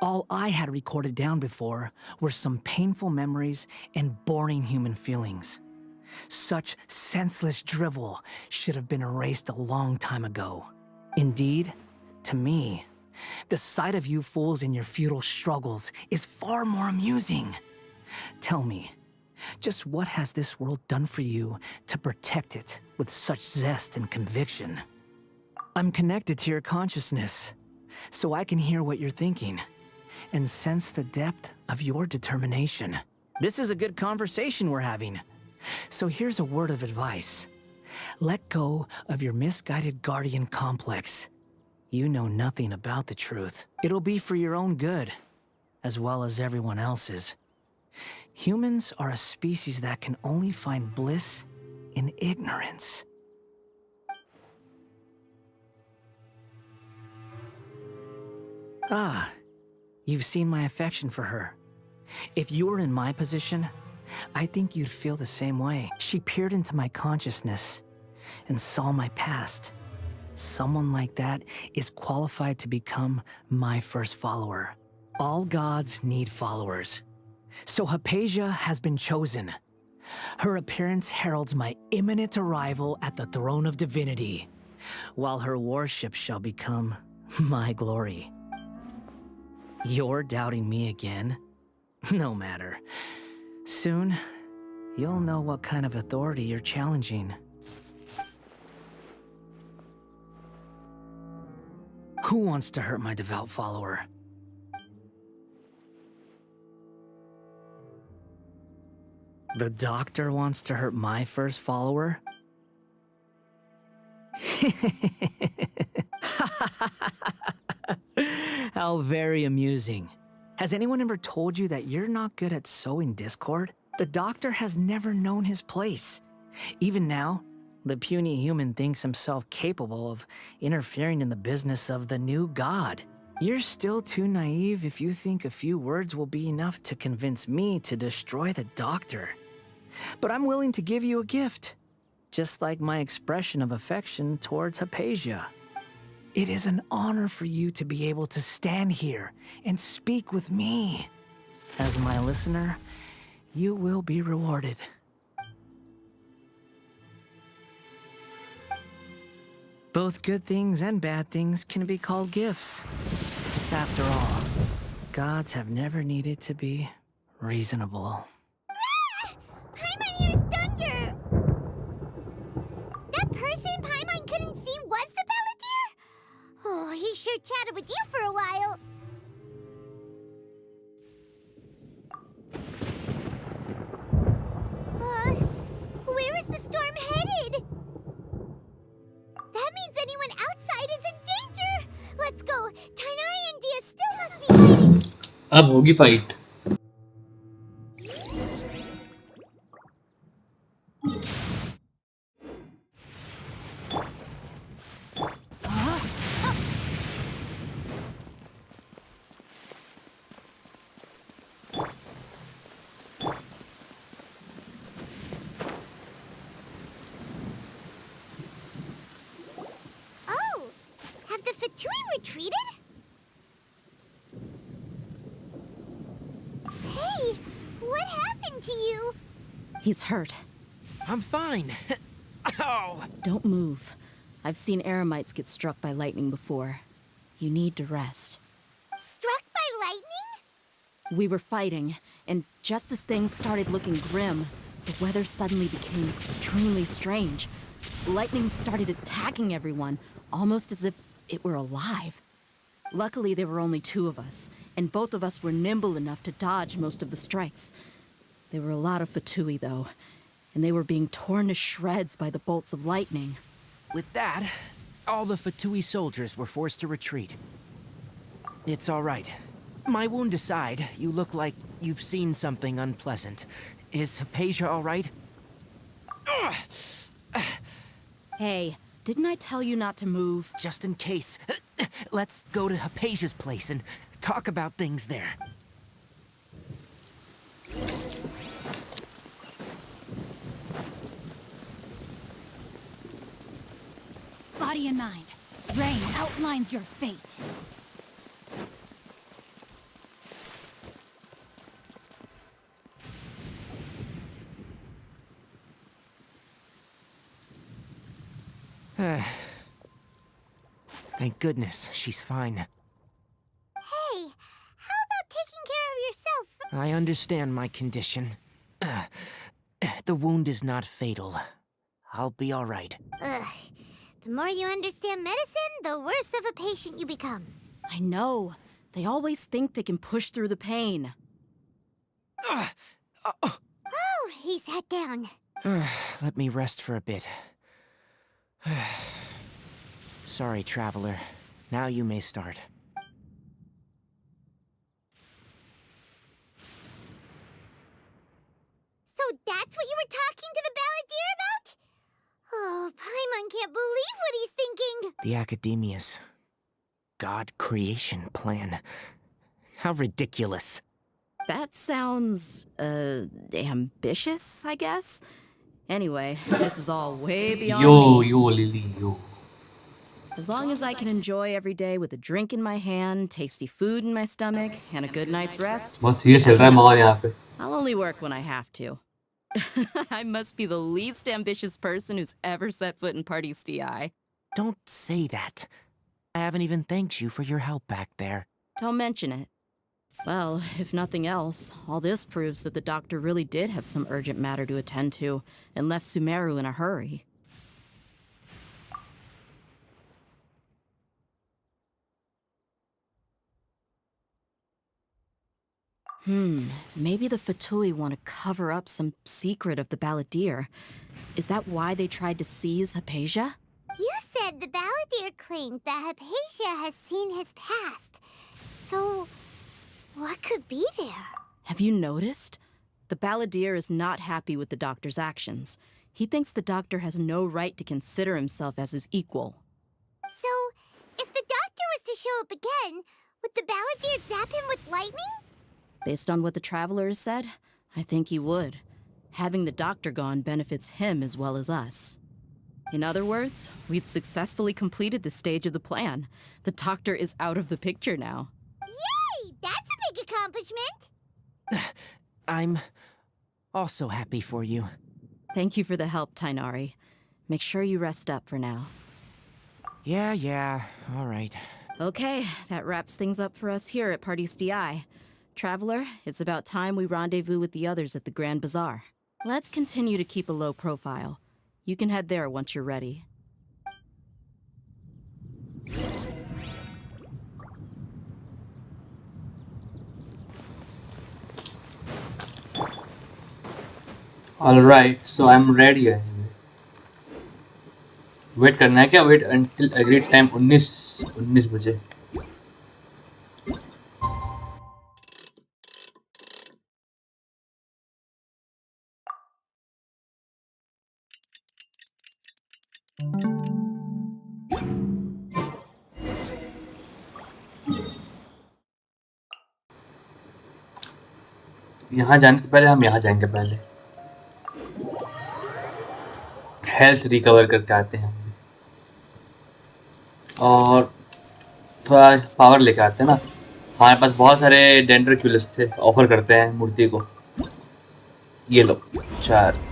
All I had recorded down before were some painful memories and boring human feelings. Such senseless drivel should have been erased a long time ago. Indeed, to me, the sight of you fools in your futile struggles is far more amusing. Tell me, just what has this world done for you to protect it with such zest and conviction? I'm connected to your consciousness, so I can hear what you're thinking and sense the depth of your determination. This is a good conversation we're having. So here's a word of advice. Let go of your misguided guardian complex. You know nothing about the truth. It'll be for your own good, as well as everyone else's. Humans are a species that can only find bliss in ignorance. Ah, you've seen my affection for her. If you were in my position, I think you'd feel the same way. She peered into my consciousness and saw my past. Someone like that is qualified to become my first follower. All gods need followers. So Hypatia has been chosen. Her appearance heralds my imminent arrival at the throne of divinity, while her worship shall become my glory. You're doubting me again? No matter. Soon, you'll know what kind of authority you're challenging. Who wants to hurt my devout follower? The doctor wants to hurt my first follower? How very amusing. Has anyone ever told you that you're not good at sowing discord? The doctor has never known his place. Even now, the puny human thinks himself capable of interfering in the business of the new god. You're still too naive if you think a few words will be enough to convince me to destroy the doctor. But I'm willing to give you a gift, just like my expression of affection towards Hypatia. It is an honor for you to be able to stand here and speak with me. As my listener, you will be rewarded. Both good things and bad things can be called gifts. After all, gods have never needed to be reasonable. Paimon hears thunder! That person Paimon couldn't see was the Balladeer? Oh, he sure chatted with you for a while. Where is the storm headed? That means anyone outside is in danger! Let's go! Tighnari and Dia still must be fighting! अब होगी fight. Oh! Have the Fatui retreated? Hey! What happened to you? He's hurt. I'm fine. Ow! Don't move. I've seen Eremites get struck by lightning before. You need to rest. Struck by lightning? We were fighting, and just as things started looking grim, the weather suddenly became extremely strange. Lightning started attacking everyone, almost as if it were alive. Luckily, there were only two of us, and both of us were nimble enough to dodge most of the strikes. There were a lot of Fatui, though, and they were being torn to shreds by the bolts of lightning. With that, all the Fatui soldiers were forced to retreat. It's all right. My wound aside, you look like you've seen something unpleasant. Is Hypatia all right? Hey, didn't I tell you not to move? Just in case. Let's go to Hypatia's place and talk about things there. Body and mind. Rain outlines your fate. Thank goodness, she's fine. Hey, how about taking care of yourself? I understand my condition. The wound is not fatal. I'll be all right. Ugh. The more you understand medicine, the worse of a patient you become. I know. They always think they can push through the pain. Oh, he sat down. Let me rest for a bit. Sorry, traveler. Now you may start. So that's what you were talking to the Balladeer about? Oh, Paimon can't believe what he's thinking. The Academia's God creation plan. How ridiculous. That sounds, ambitious, I guess? Anyway, this is all way beyond me. Yo, Lily, yo. As long as I can enjoy every day with a drink in my hand, tasty food in my stomach, and a good night's rest, बहुत serious चल रहा है माहौल यहाँ पे. I'll only work when I have to. I must be the least ambitious person who's ever set foot in Party's DI. Don't say that. I haven't even thanked you for your help back there. Don't mention it. Well, if nothing else, all this proves that the doctor really did have some urgent matter to attend to and left Sumeru in a hurry. Maybe the Fatui want to cover up some secret of the Balladeer. Is that why they tried to seize Hypatia? You said the Balladeer claimed that Hypatia has seen his past. So, what could be there? Have you noticed? The Balladeer is not happy with the doctor's actions. He thinks the doctor has no right to consider himself as his equal. So, if the doctor was to show up again, would the Balladeer zap him with lightning? Based on what the Traveler has said, I think he would. Having the doctor gone benefits him as well as us. In other words, we've successfully completed this stage of the plan. The doctor is out of the picture now. Yay! That's a big accomplishment! I'm also happy for you. Thank you for the help, Tainari. Make sure you rest up for now. Yeah, all right. Okay, that wraps things up for us here at Parties DI. Traveler, it's about time we rendezvous with the others at the Grand Bazaar. Let's continue to keep a low profile. You can head there once you're ready. Alright, so I'm ready. Wait करना है क्या? Wait until agreed time 19 बजे. यहाँ जाने से पहले हम यहाँ जाएंगे. पहले हेल्थ रिकवर करके आते हैं और थोड़ा पावर लेके आते हैं ना. हमारे पास बहुत सारे डेंड्रोक्यूलस थे. ऑफर करते हैं मूर्ति को. ये लो 4.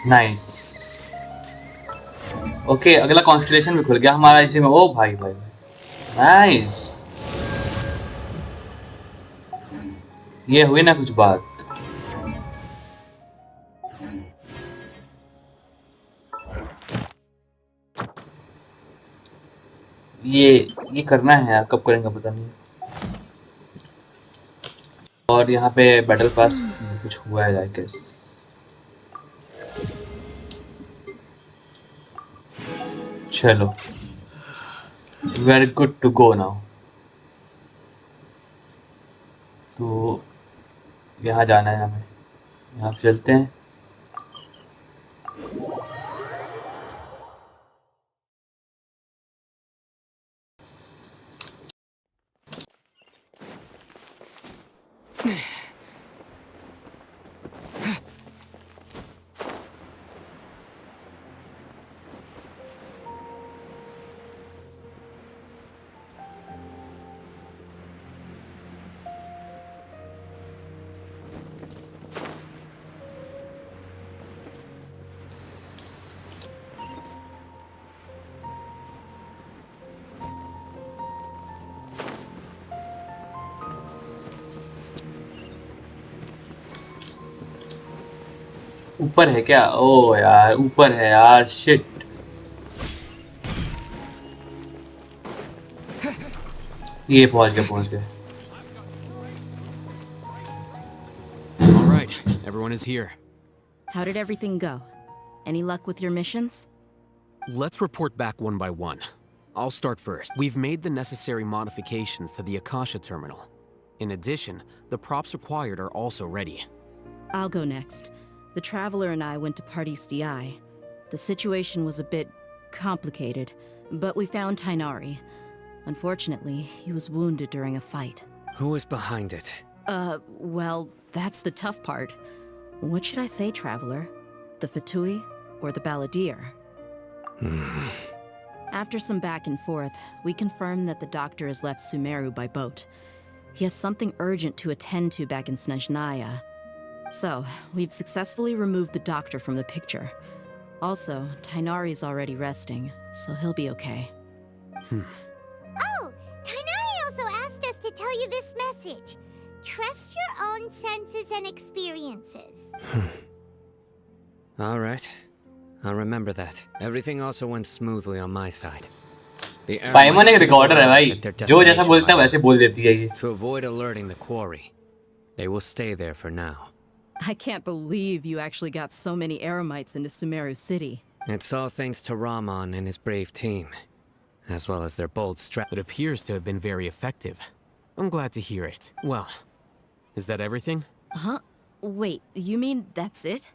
नाइस. ओके, अगला कॉन्स्टलेशन भी खुल गया हमारा इसी में. ओ भाई नाइस. ये हुई ना कुछ बात. ये करना है यार. कब करेंगे पता नहीं. और यहाँ पे बैटल पास कुछ हुआ है आई गेस. चलो, we are good to go now. तो यहाँ जाना है हमें. यहाँ पे चलते हैं. ऊपर है क्या? ओ यार ऊपर है यार. शिट. ये पहुंच गए. All right, everyone is here. How did everything go? Any luck with your missions? Let's report back one by one. I'll start first. We've made the necessary modifications to the Akasha terminal. In addition, the props required are also ready. I'll go next. The Traveler and I went to Parties DI. The situation was a bit complicated, but we found Tainari. Unfortunately, he was wounded during a fight. Who was behind it? Well, that's the tough part. What should I say, Traveler? The Fatui or the Balladeer? After some back and forth, we confirmed that the doctor has left Sumeru by boat. He has something urgent to attend to back in Snezhnaya. So, we've successfully removed the doctor from the picture. Also, Tighnari's already resting, so he'll be okay. Oh, Tighnari also asked us to tell you this message. Trust your own senses and experiences. All right. I'll remember that. Everything also went smoothly on my side. पाइमन एक recorder है भाई, जो जैसा बोलता है वैसे बोल देती है ये. To avoid alerting the quarry, they will stay there for now. I can't believe you actually got so many Eremites into Sumeru City. It's all thanks to Rahman and his brave team, as well as their bold It appears to have been very effective. I'm glad to hear it. Well, is that everything? Huh? Wait, you mean that's it?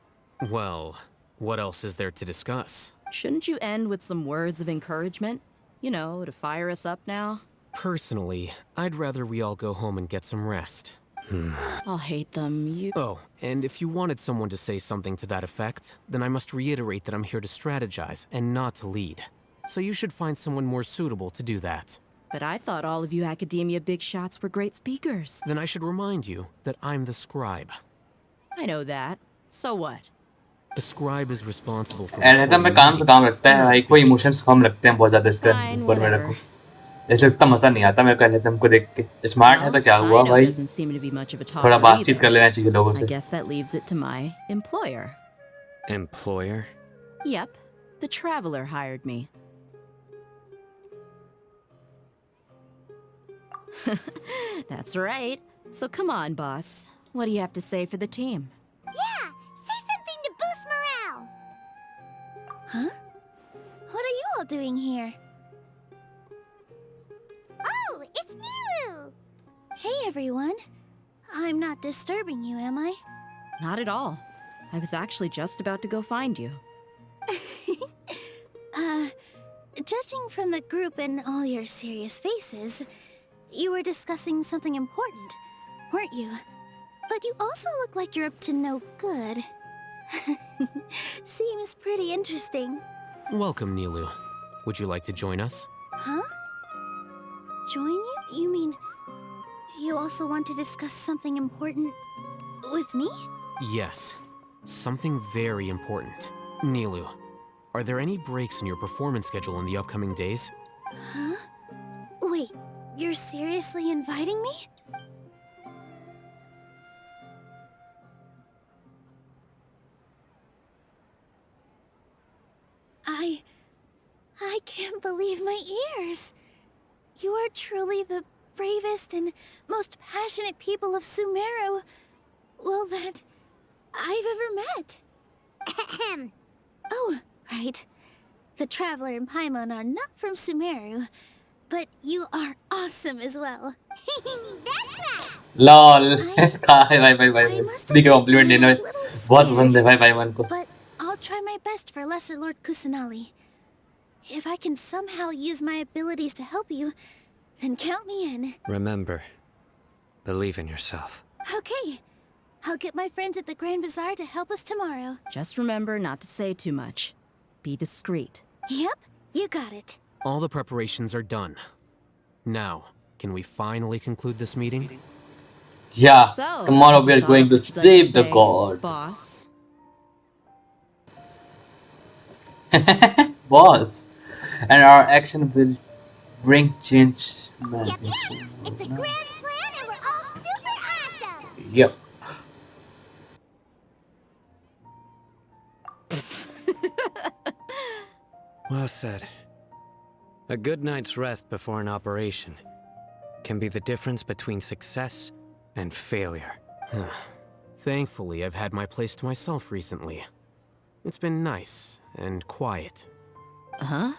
Well, what else is there to discuss? Shouldn't you end with some words of encouragement? You know, to fire us up now? Personally, I'd rather we all go home and get some rest. I'll hate them, you... Oh, and if you wanted someone to say something to that effect, then I must reiterate that I'm here to strategize and not to lead. So you should find someone more suitable to do that. But I thought all of you Academia big shots were great speakers. Then I should remind you that I'm the scribe. I know that. So what? The scribe is responsible for... And रहता है मैं काम से काम रखता है भाई, कोई इमोशंस कम रखते हैं बहुत ज़्यादा इसके ऊपर मेरे को. ऐसे इतना मजा नहीं आता मेरे को रहता को देख के. स्मार्ट है तो क्या हुआ भाई? थोड़ा बातचीत कर लेना चाहिए लोगों से. I guess that leaves it to my employer. Employer? Yep. The Traveler hired me. That's right. So come on, boss. What do you have to say for the team? Yeah, say something to boost morale. Huh? What are you all doing here? Oh, it's Nilu! Hey, everyone. I'm not disturbing you, am I? Not at all. I was actually just about to go find you. Judging from the group and all your serious faces, you were discussing something important, weren't you? But you also look like you're up to no good. Seems pretty interesting. Welcome, Nilu. Would you like to join us? Huh? Join you? You mean you also want to discuss something important with me? Yes. Something very important. Nilu, are there any breaks in your performance schedule in the upcoming days? Huh? Wait, you're seriously inviting me? I can't believe my ears. You are truly the bravest and most passionate people of Sumeru, well, that I've ever met. Oh, right. The Traveler and Paimon are not from Sumeru, but you are awesome as well. That's right. LOL. भाई देखो complement देना बहुत पसंद है भाई पाइमन को. But I'll try my best for Lesser Lord Kusanali. If I can somehow use my abilities to help you, then count me in. Remember, believe in yourself. Okay. I'll get my friends at the Grand Bazaar to help us tomorrow. Just remember not to say too much. Be discreet. Yep, you got it. All the preparations are done. Now, can we finally conclude this meeting? Yeah, So, tomorrow we are going to you'd like save the say, god. Boss. Boss. And our action will bring change. Yep, it's a grand plan and we're all super awesome. Yep. Well said. A good night's rest before an operation can be the difference between success and failure. Thankfully, I've had my place to myself recently. It's been nice and quiet. Huh?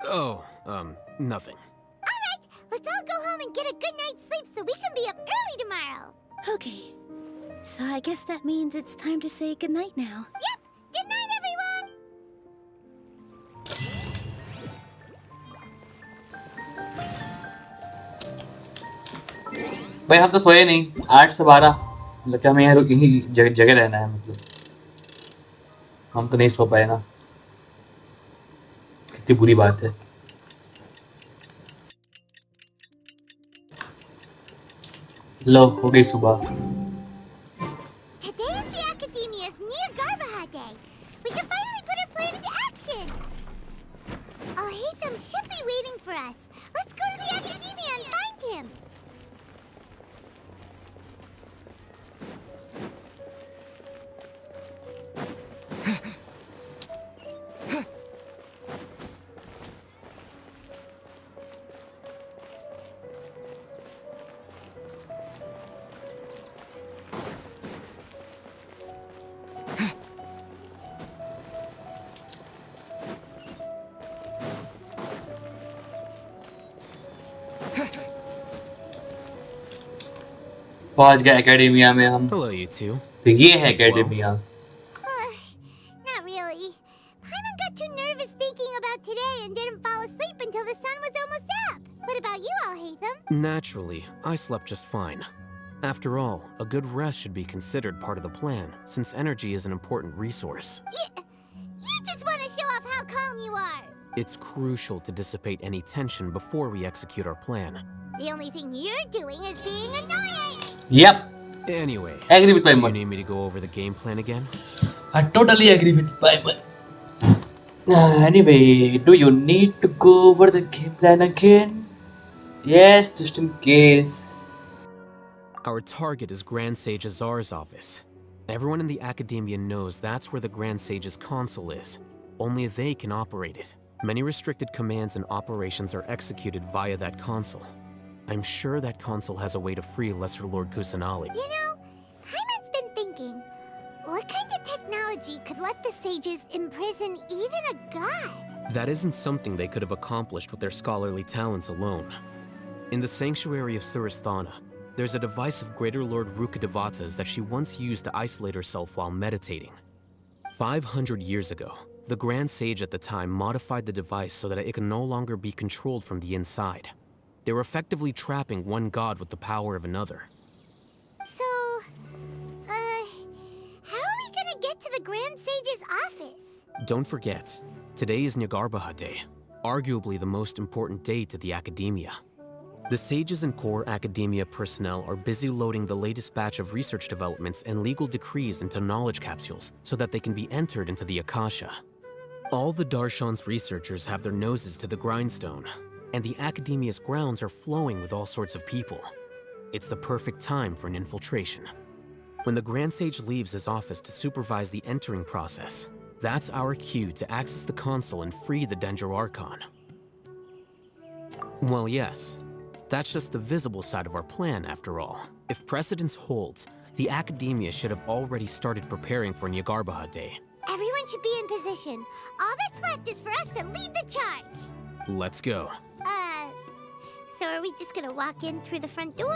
Oh, nothing. Alright, let's all go home and get a good night's sleep so we can be up early tomorrow. Okay, so I guess that means it's time to say goodnight now. Yep, good night everyone! भाई हम तो सोए नहीं 8 से 12 मतलब कि हमें यहाँ यहीं जगह रहना है मतलब हम तो नहीं सो पाए ना कितनी बुरी बात है लो हो गई सुबह। Today is the Academia's Nia Garbaha Day. We can finally put our plan into action. Alhaitham should be waiting for us. Let's go to the Academia and find him. पहुंच गए एकेडमिया में हम। Hello, you two. तो ये है Sleep well? Academia. Not really. Paimon got too nervous thinking about today and didn't fall asleep until the sun was almost up. What about you, Alhaitham? Naturally, I slept just fine. After all, a good rest should be considered part of the plan, since energy is an important resource. You just want to show off how calm you are. It's crucial to dissipate any tension before we execute our plan. The only thing you're doing is being annoying. Yep. Anyway, agree with do you Paimon. need me to go over the game plan again? I totally agree with Paimon. Anyway, do you need to go over the game plan again? Yes, just in case. Our target is Grand Sage Azar's office. Everyone in the Academia knows that's where the Grand Sage's console is. Only they can operate it. Many restricted commands and operations are executed via that console. I'm sure that console has a way to free Lesser Lord Kusanali. You know, Paimon's been thinking, what kind of technology could let the sages imprison even a god? That isn't something they could have accomplished with their scholarly talents alone. In the sanctuary of Suristhana, there's a device of Greater Lord Rukkhadevata's that she once used to isolate herself while meditating. 500 years ago, the Grand Sage at the time modified the device so that it could no longer be controlled from the inside. They were effectively trapping one god with the power of another. So, how are we gonna get to the Grand Sage's office? Don't forget, today is Nyargarbaha Day, arguably the most important day to the Academia. The sages and core Academia personnel are busy loading the latest batch of research developments and legal decrees into knowledge capsules so that they can be entered into the Akasha. All the Darshan's researchers have their noses to the grindstone, and the Academia's grounds are flowing with all sorts of people. It's the perfect time for an infiltration. When the Grand Sage leaves his office to supervise the entering process, that's our cue to access the console and free the Dendro Archon. Well, yes, that's just the visible side of our plan, after all. If precedence holds, the Academia should have already started preparing for Nyargarbaha Day. Everyone should be in position. All that's left is for us to lead the charge. Let's go. So are we just gonna walk in through the front door,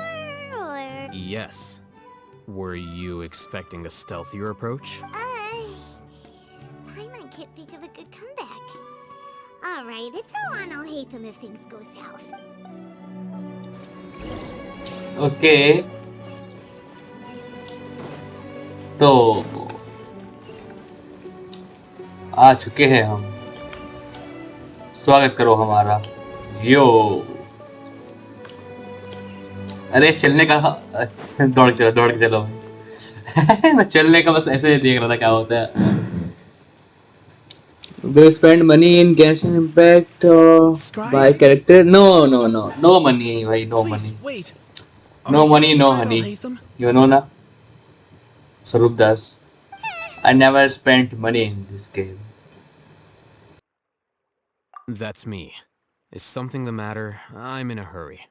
or? Yes. Were you expecting a stealthier approach? Paimon can't think of a good comeback. Alright, it's all on Alhaitham if things go south. Okay. तो आ चुके हैं हम। स्वागत करो हमारा। यो अरे चलने का दौड़ के चलो मैं चलने का बस ऐसे देख रहा था क्या होता है। Do you spend money in Genshin Impact by character? No money भाई, no money. Wait. No money, no honey. You know na? Sarup Das. I never spent money in this game. That's me. Is something the matter? I'm in a hurry.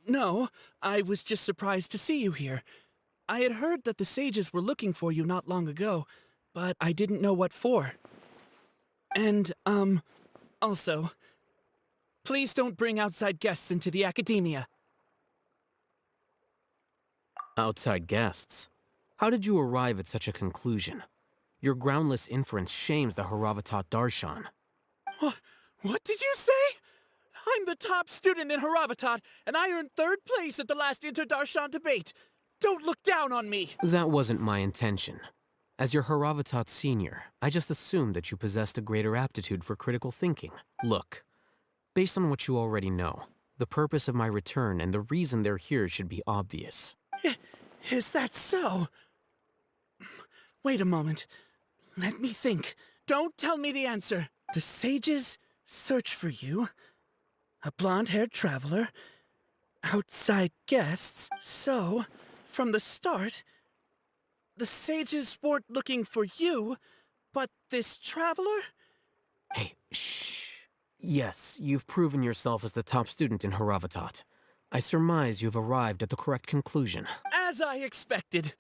No. I was just surprised to see you here. I had heard that the sages were looking for you not long ago, but I didn't know what for. And, also, please don't bring outside guests into the Academia. Outside guests? How did you arrive at such a conclusion? Your groundless inference shames the Haravatat Darshan. What did you say? I'm the top student in Haravatat, and I earned 3rd place at the last Inter-Darshan debate. Don't look down on me! That wasn't my intention. As your Haravatat senior, I just assumed that you possessed a greater aptitude for critical thinking. Look, based on what you already know, The purpose of my return and the reason they're here should be obvious. Is that so? Wait a moment. Let me think. Don't tell me the answer. The sages search for you. A blonde-haired traveler. Outside guests. So, from the start, the sages weren't looking for you, but this traveler? Hey, shh. Yes, you've proven yourself as the top student in Haravatat. I surmise you've arrived at the correct conclusion. As I expected.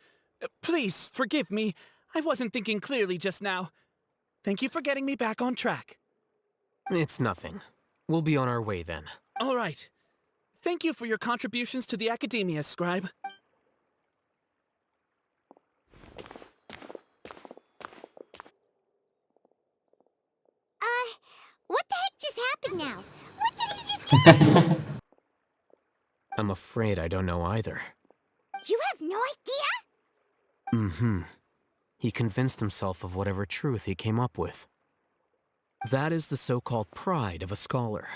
Please, forgive me. I wasn't thinking clearly just now. Thank you for getting me back on track. It's nothing. We'll be on our way then. All right. Thank you for your contributions to the Academia, Scribe. What the heck just happened now? What did he just get? I'm afraid I don't know either. You have no idea? Mm-hmm. He convinced himself of whatever truth he came up with. That is the so-called pride of a scholar.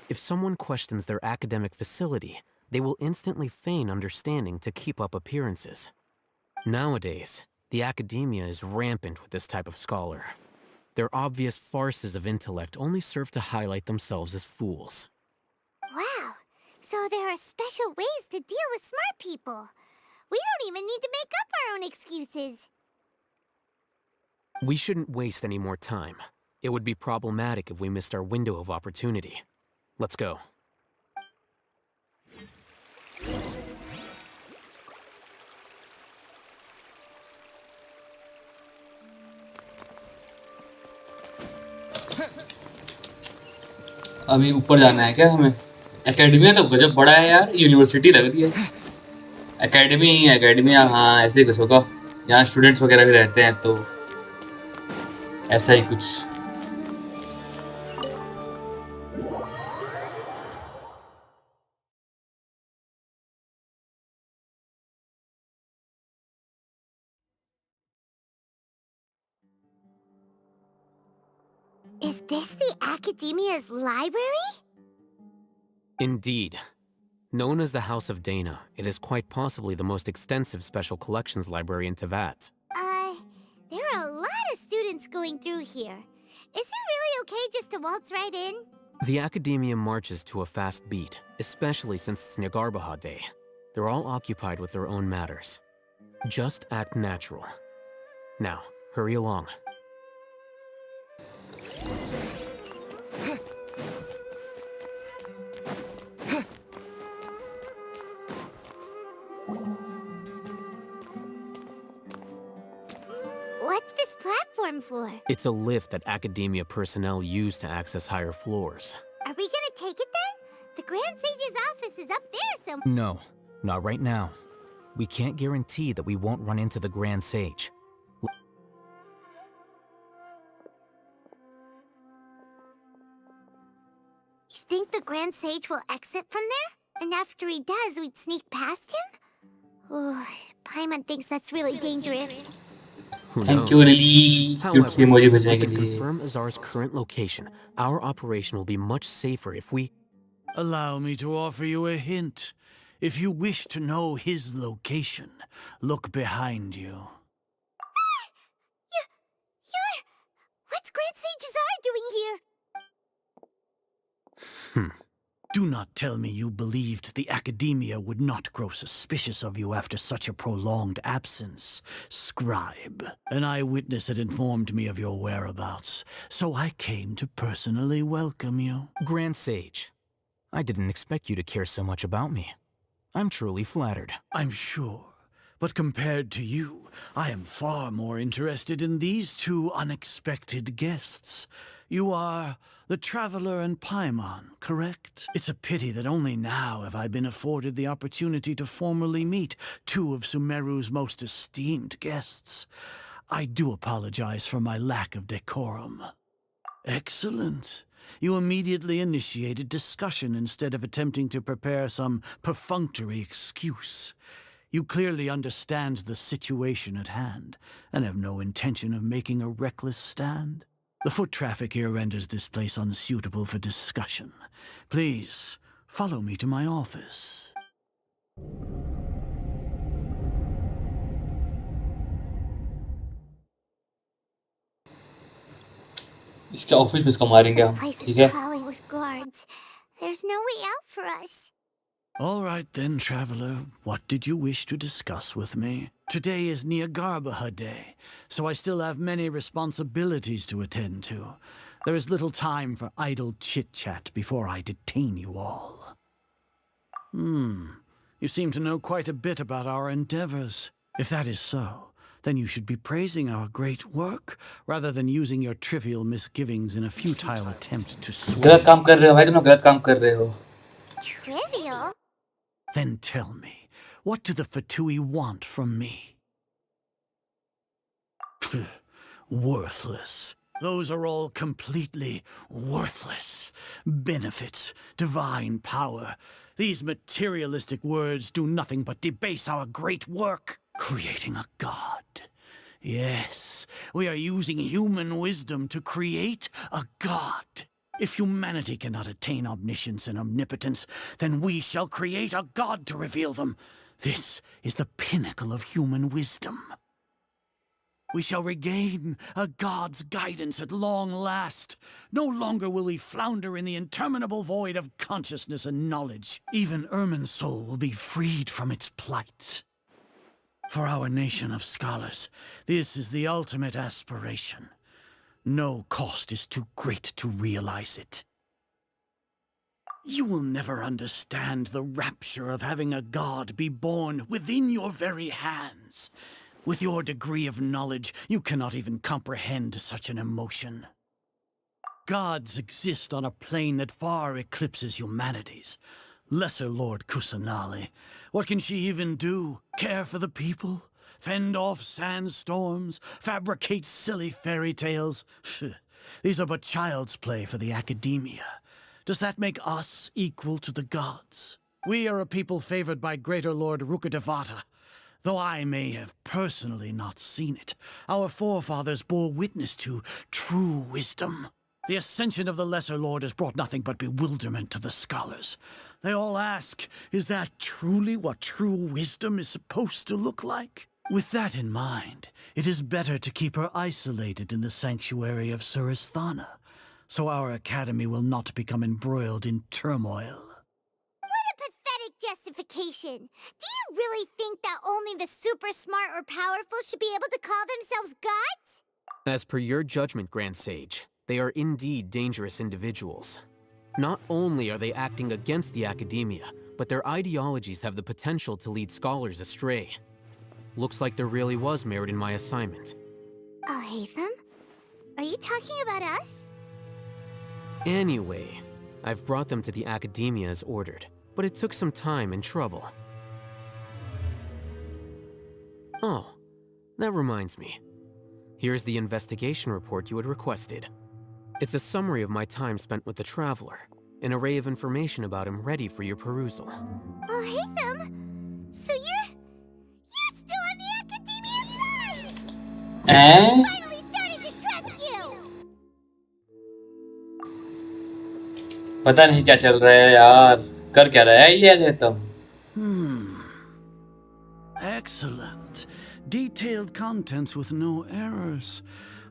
If someone questions their academic facility, they will instantly feign understanding to keep up appearances. Nowadays, the academia is rampant with this type of scholar. Their obvious farces of intellect only serve to highlight themselves as fools. Wow. So there are special ways to deal with smart people. We don't even need to make up our own excuses. We shouldn't waste any more time. It would be problematic if we missed our window of opportunity. Let's go. अभी ऊपर जाना है क्या हमें? Academia तो गजब बड़ा है यार, यूनिवर्सिटी लग रही है। एकेडमिया हाँ ऐसे ही कुछ होगा। यहाँ स्टूडेंट्स वगैरह भी रहते हैं तो ऐसा ही कुछ। Is this the Academia's library? Indeed. Known as the House of Dana, it is quite possibly the most extensive special collections library in Teyvat. There are a lot of students going through here. Is it really okay just to waltz right in? The Academia marches to a fast beat, especially since it's Nagarbaha Day. They're all occupied with their own matters. Just act natural. Now, hurry along. What's this platform for? It's a lift that Academia personnel use to access higher floors. Are we gonna take it then? The Grand Sage's office is up there somewhere. No, not right now. We can't guarantee that we won't run into the Grand Sage. You think the Grand Sage will exit from there? And after he does, we'd sneak past him? Oh, Paimon thinks that's really dangerous. Who Thank knows? you, Lily. However, Cute emoji if भेजने we के can लिए। confirm Azar's current location, our operation will be much safer if we... Allow me to offer you a hint. If you wish to know his location, look behind you. What's Grand Sage Azar doing here? Do not tell me you believed the Academia would not grow suspicious of you after such a prolonged absence, Scribe. An eyewitness had informed me of your whereabouts, so I came to personally welcome you. Grand Sage, I didn't expect you to care so much about me. I'm truly flattered. I'm sure. But compared to you, I am far more interested in these two unexpected guests. You are the Traveler and Paimon, correct? It's a pity that only now have I been afforded the opportunity to formally meet two of Sumeru's most esteemed guests. I do apologize for my lack of decorum. Excellent. You immediately initiated discussion instead of attempting to prepare some perfunctory excuse. You clearly understand the situation at hand, and have no intention of making a reckless stand. The foot traffic here renders this place unsuitable for discussion. Please, Follow me to my office. इसके office में इसको मारेंगे This हम, place is ठीक है? crawling with guards. There's no way out for us. All right then, traveler. What did you wish to discuss with me? Today is Niagarbaha Day, so I still have many responsibilities to attend to. There is little time for idle chit-chat before I detain you all. You seem to know quite a bit about our endeavors. If that is so, then you should be praising our great work, rather than using your trivial misgivings in a futile attempt to sway. गलत काम कर रहे हो भाई, तुम लोग गलत काम कर रहे हो. Trivial? Then tell me, what do the Fatui want from me? Worthless. Those are all completely worthless. Benefits, divine power. These materialistic words do nothing but debase our great work. Creating a god. Yes, we are using human wisdom to create a god. If humanity cannot attain omniscience and omnipotence, then we shall create a god to reveal them. This is the pinnacle of human wisdom. We shall regain a god's guidance at long last. No longer will we flounder in the interminable void of consciousness and knowledge. Even Irminsul will be freed from its plight. For our nation of scholars, this is the ultimate aspiration. No cost is too great to realize it. You will never understand the rapture of having a god be born within your very hands. With your degree of knowledge, you cannot even comprehend such an emotion. Gods exist on a plane that far eclipses humanity's. Lesser Lord Kusanali, what can she even do? Care for the people? Fend off sandstorms? Fabricate silly fairy tales? These are but child's play for the academia. Does that make us equal to the gods? We are a people favored by Greater Lord Rukadevata. Though I may have personally not seen it, our forefathers bore witness to true wisdom. The ascension of the Lesser Lord has brought nothing but bewilderment to the scholars. They all ask, is that truly what true wisdom is supposed to look like? With that in mind, it is better to keep her isolated in the sanctuary of Suristhana, so our academy will not become embroiled in turmoil. What a pathetic justification! Do you really think that only the super smart or powerful should be able to call themselves gods? As per your judgment, Grand Sage, they are indeed dangerous individuals. Not only are they acting against the academia, but their ideologies have the potential to lead scholars astray. Looks like there really was merit in my assignment. Oh, Hatham? Are you talking about us? Anyway, I've brought them to the academia as ordered, but it took some time and trouble. Oh, that reminds me. Here's the investigation report you had requested. It's a summary of my time spent with the Traveler, an array of information about him ready for your perusal. Oh, Hatham! So you're still on the academia side! I'm finally starting to trust you! पता नहीं क्या चल रहा है यार, कर क्या रहा है ये तुम? Excellent. Detailed contents with no errors.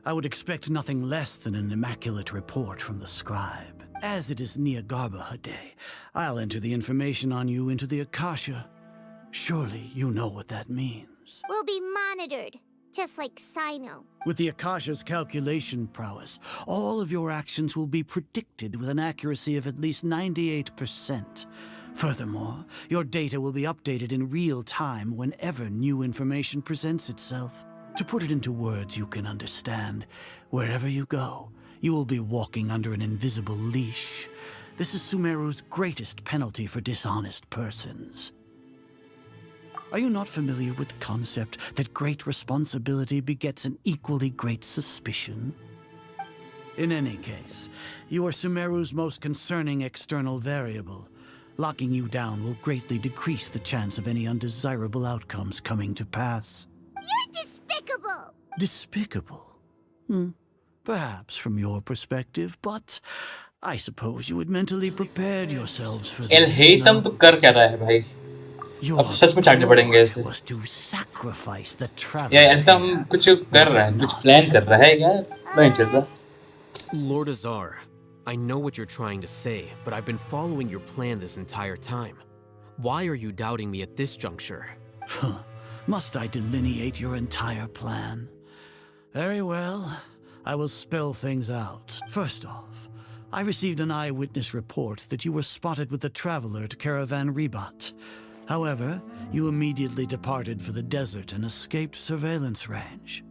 I would expect nothing less than an immaculate report from the scribe. As it is Niagarbaha Day, I'll enter the information on you into the Akasha. Surely you know what that means. We'll be monitored, just like Sino. With the Akasha's calculation prowess, all of your actions will be predicted with an accuracy of at least 98%. Furthermore, your data will be updated in real time whenever new information presents itself. To put it into words you can understand, wherever you go, you will be walking under an invisible leash. This is Sumeru's greatest penalty for dishonest persons. Are you not familiar with the concept that great responsibility begets an equally great suspicion? In any case, you are Sumeru's most concerning external variable. Locking you down will greatly decrease the chance of any undesirable outcomes coming to pass. You're despicable! Despicable? Perhaps from your perspective, but I suppose you had mentally prepared yourselves for L this. हेतम तो कर क्या रहा है भाई? अब सच में चाटने पड़ेंगे ऐसे। Was to sacrifice the या traveler. एल्तम कुछ कर रहा है, कुछ प्लान कर रहा है क्या? नहीं चल रहा। Lord Azar, I know what you're trying to say, but I've been following your plan this entire time. Why are you doubting me at this juncture? Must I delineate your entire plan? Very well. I will spell things out. First off, I received an eyewitness report that you were spotted with the traveler at Caravan Rebat. However, you immediately departed for the desert and escaped surveillance range.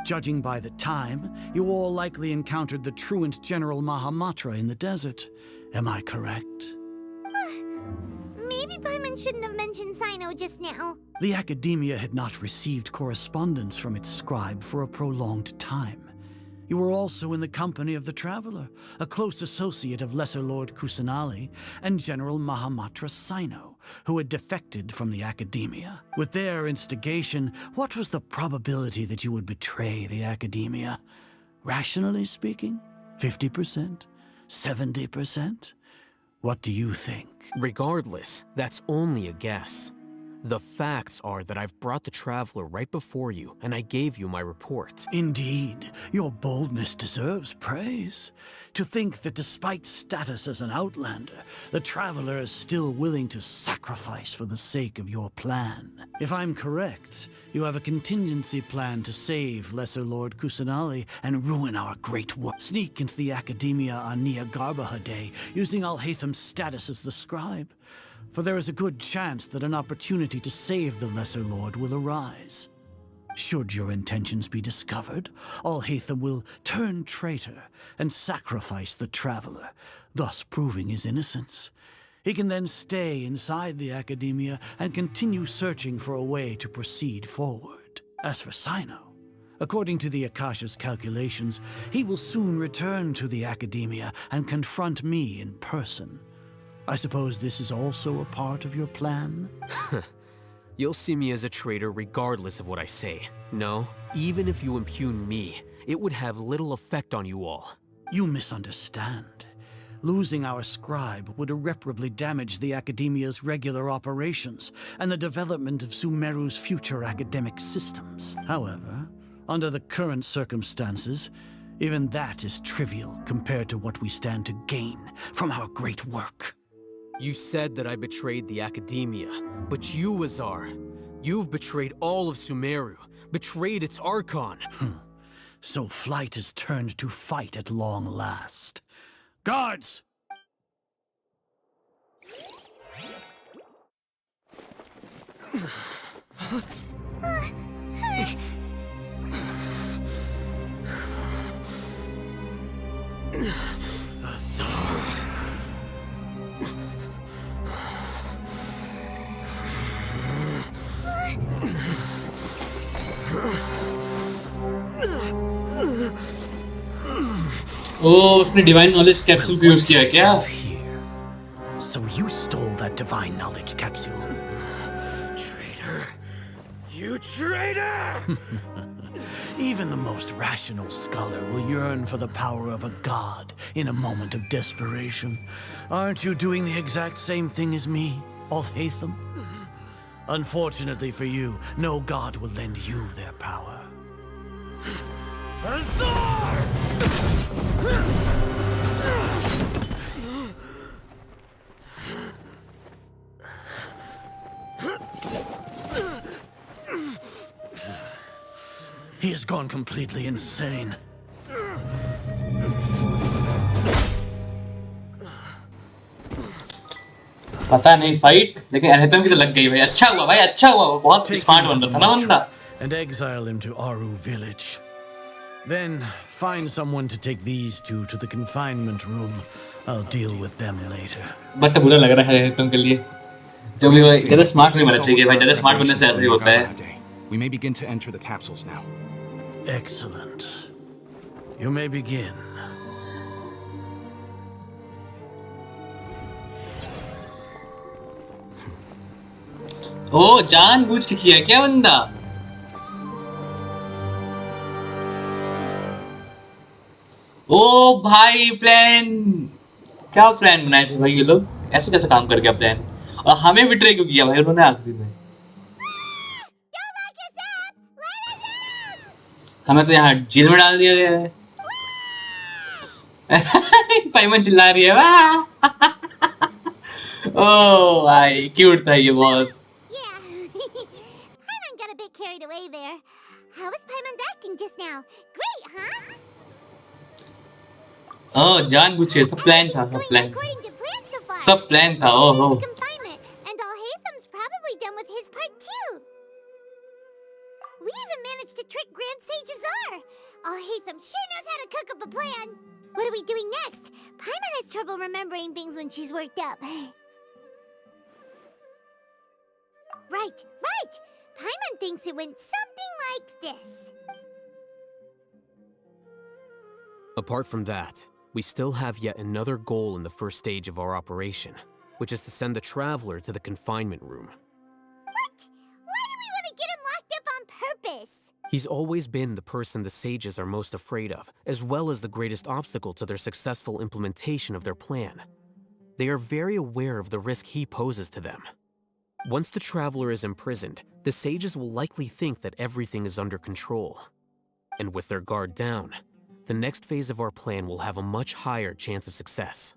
Judging by the time, you all likely encountered the truant General Mahamatra in the desert. Am I correct? Maybe Paimon shouldn't have mentioned Sino just now. The Academia had not received correspondence from its scribe for a prolonged time. You were also in the company of the Traveler, a close associate of Lesser Lord Kusanali and General Mahamatra Sino, who had defected from the Academia. With their instigation, what was the probability that you would betray the Academia? Rationally speaking, 50%? 70%? What do you think? Regardless, that's only a guess. The facts are that I've brought the Traveler right before you, and I gave you my report. Indeed, your boldness deserves praise. To think that despite status as an outlander, the Traveler is still willing to sacrifice for the sake of your plan. If I'm correct, you have a contingency plan to save Lesser Lord Kusanali and ruin our great work. Sneak into the Academia on Nia Garbaha Day, using Alhaitham's status as the scribe. For there is a good chance that an opportunity to save the Lesser Lord will arise. Should your intentions be discovered, Alhaitham will turn traitor and sacrifice the Traveler, thus proving his innocence. He can then stay inside the Academia and continue searching for a way to proceed forward. As for Sino, according to the Akasha's calculations, he will soon return to the Academia and confront me in person. I suppose this is also a part of your plan? You'll see me as a traitor regardless of what I say. No, even if you impugn me, it would have little effect on you all. You misunderstand. Losing our scribe would irreparably damage the Academia's regular operations and the development of Sumeru's future academic systems. However, under the current circumstances, even that is trivial compared to what we stand to gain from our great work. You said that I betrayed the Academia, but you, Azar, you've betrayed all of Sumeru, betrayed its Archon. So flight has turned to fight at long last. Guards! Azar. ओ उसने divine knowledge capsule को use किया क्या? So you stole that divine knowledge capsule. Traitor. You traitor! Even the most rational scholar will yearn for the power of a god in a moment of desperation. Aren't you doing the exact same thing as me, Alhaitham? Unfortunately for you, no god will lend you their power. Azar! He has gone completely insane. पता नहीं fight, लेकिन एल्हेतम की तो लग गई भाई। अच्छा हुआ भाई, अच्छा हुआ, बहुत स्मार्ट बंदा था ना बंदा। And exile him to Aru village. Then find someone to take these two to the confinement room. I'll deal with them later. But बुरा लग रहा है एल्हेतम के लिए। जो भी भाई ज़्यादा स्मार्ट नहीं बनना चाहिए भाई, ज़्यादा स्मार्ट बनने से ऐसा ही होता है। We may begin to enter the capsules now. Excellent. You may begin. ओ जानबूझ के किया क्या बंदा? ओ भाई प्लान क्या प्लान बनाए थे भाई ये लोग? ऐसे कैसे काम कर गया प्लान? और हमें बिट्रे क्यों किया भाई उन्होंने आखिरी में? हमें तो यहाँ जेल में डाल दिया गया है। पाइमन चिल्ला रही है वाह। ओह भाई क्यूट था ये बहुत। Paimon got a bit carried away there. How was Paimon's acting just now? Great, huh? ओह जानबूझ के सब प्लान था सब प्लान था ओहो। And Alhaitham's probably done with his part too. We even managed to trick Grand Sage Azar. Alhaitham sure knows how to cook up a plan. What are we doing next? Paimon has trouble remembering things when she's worked up. Right. Paimon thinks it went something like this. Apart from that, we still have yet another goal in the first stage of our operation, which is to send the Traveler to the confinement room. What? Why do we want to get him locked up on purpose? He's always been the person the sages are most afraid of, as well as the greatest obstacle to their successful implementation of their plan. They are very aware of the risk he poses to them. Once the Traveler is imprisoned, the sages will likely think that everything is under control. And with their guard down, the next phase of our plan will have a much higher chance of success.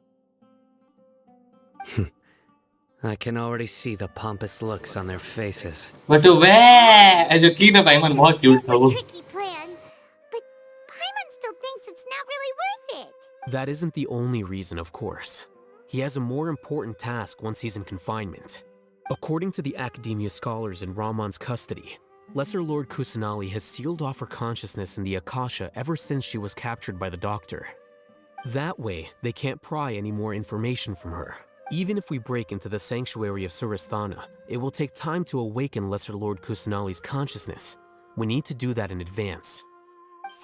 I can already see the pompous looks on their faces. But where? जो की ना पाइमन बहुत cute था वो. Tricky plan, but Paimon still thinks it's not really worth it. That isn't the only reason, of course. He has a more important task once he's in confinement. According to the Academia scholars in Ramon's custody, Lesser Lord Kusanali has sealed off her consciousness in the Akasha ever since she was captured by the Doctor. That way, they can't pry any more information from her. Even if we break into the sanctuary of Surasthana, it will take time to awaken Lesser Lord Kusanali's consciousness. We need to do that in advance.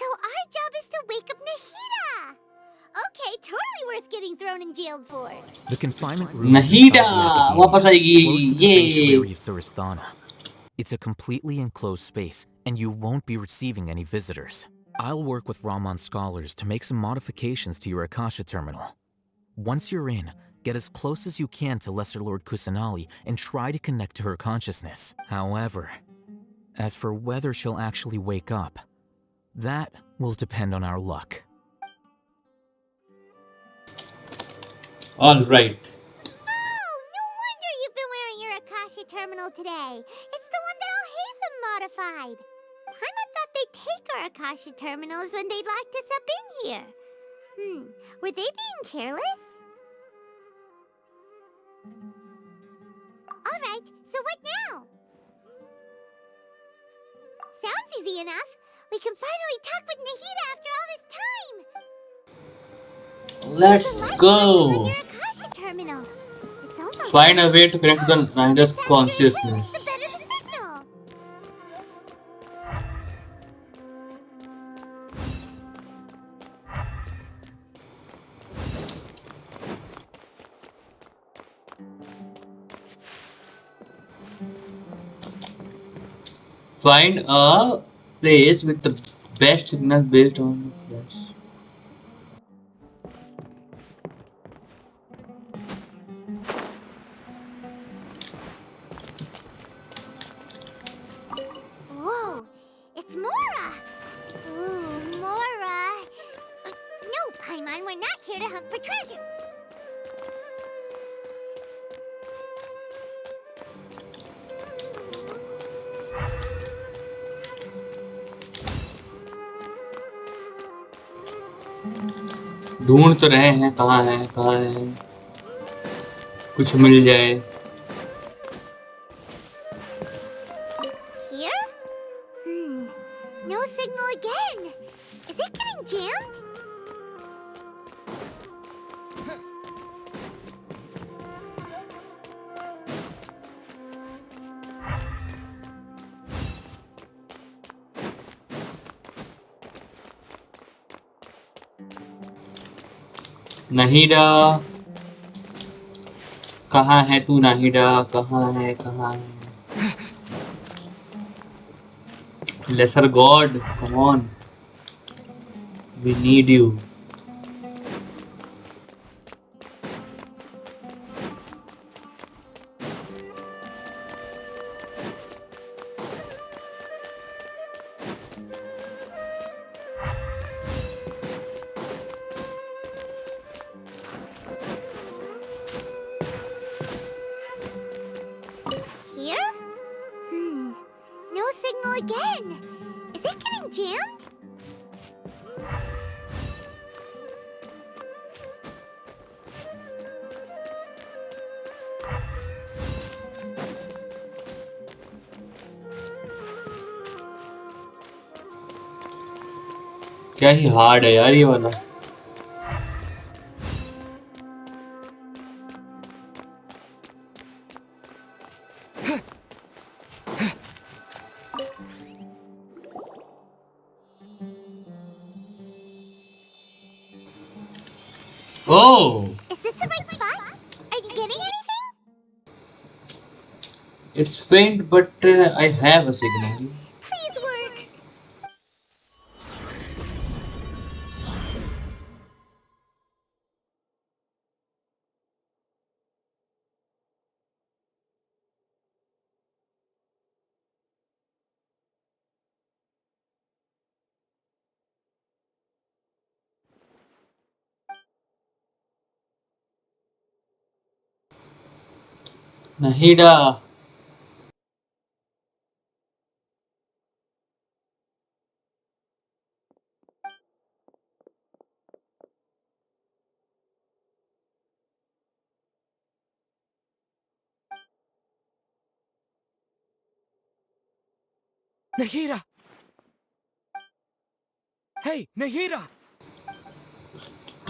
So our job is to wake up Nahida! Okay, totally worth getting thrown in jail for. The confinement room Nahida वापस close आएगी to the ये. sanctuary of Surasthana. It's a completely enclosed space, and you won't be receiving any visitors. I'll work with Ramon's scholars to make some modifications to your Akasha terminal. Once you're in, get as close as you can to Lesser Lord Kusanali and try to connect to her consciousness. However, as for whether she'll actually wake up, that will depend on our luck. All right. Oh, no wonder you've been wearing your Akasha terminal today. It's the one that Alhaitham modified. Paimon thought they'd take our Akasha terminals when they locked us up in here. Were they being careless? Alright, so what now? Sounds easy enough. We can finally talk with Nahida after all this time. Let's go. Your Akasha terminal. It's almost Find a way to connect to the Nida's consciousness. the better the signal. Find a place with the best signal based on the flash. Whoa, it's Mora! Ooh, Mora! No, Paimon, we're not here to hunt for treasure. ढूंढ तो रहे हैं कहाँ है कुछ मिल जाए. Here? No signal again. Is it getting jammed? Nahida कहाँ है तू? नाहिदा कहाँ है Lesser God, come on, we need you. jammed? क्या ही हार्ड है यार ये वाला। Oh, Is this the right spot? Are you getting anything? it's faint, but I have a signal. Please work. Nahida. Nahida! Hey, Nahida!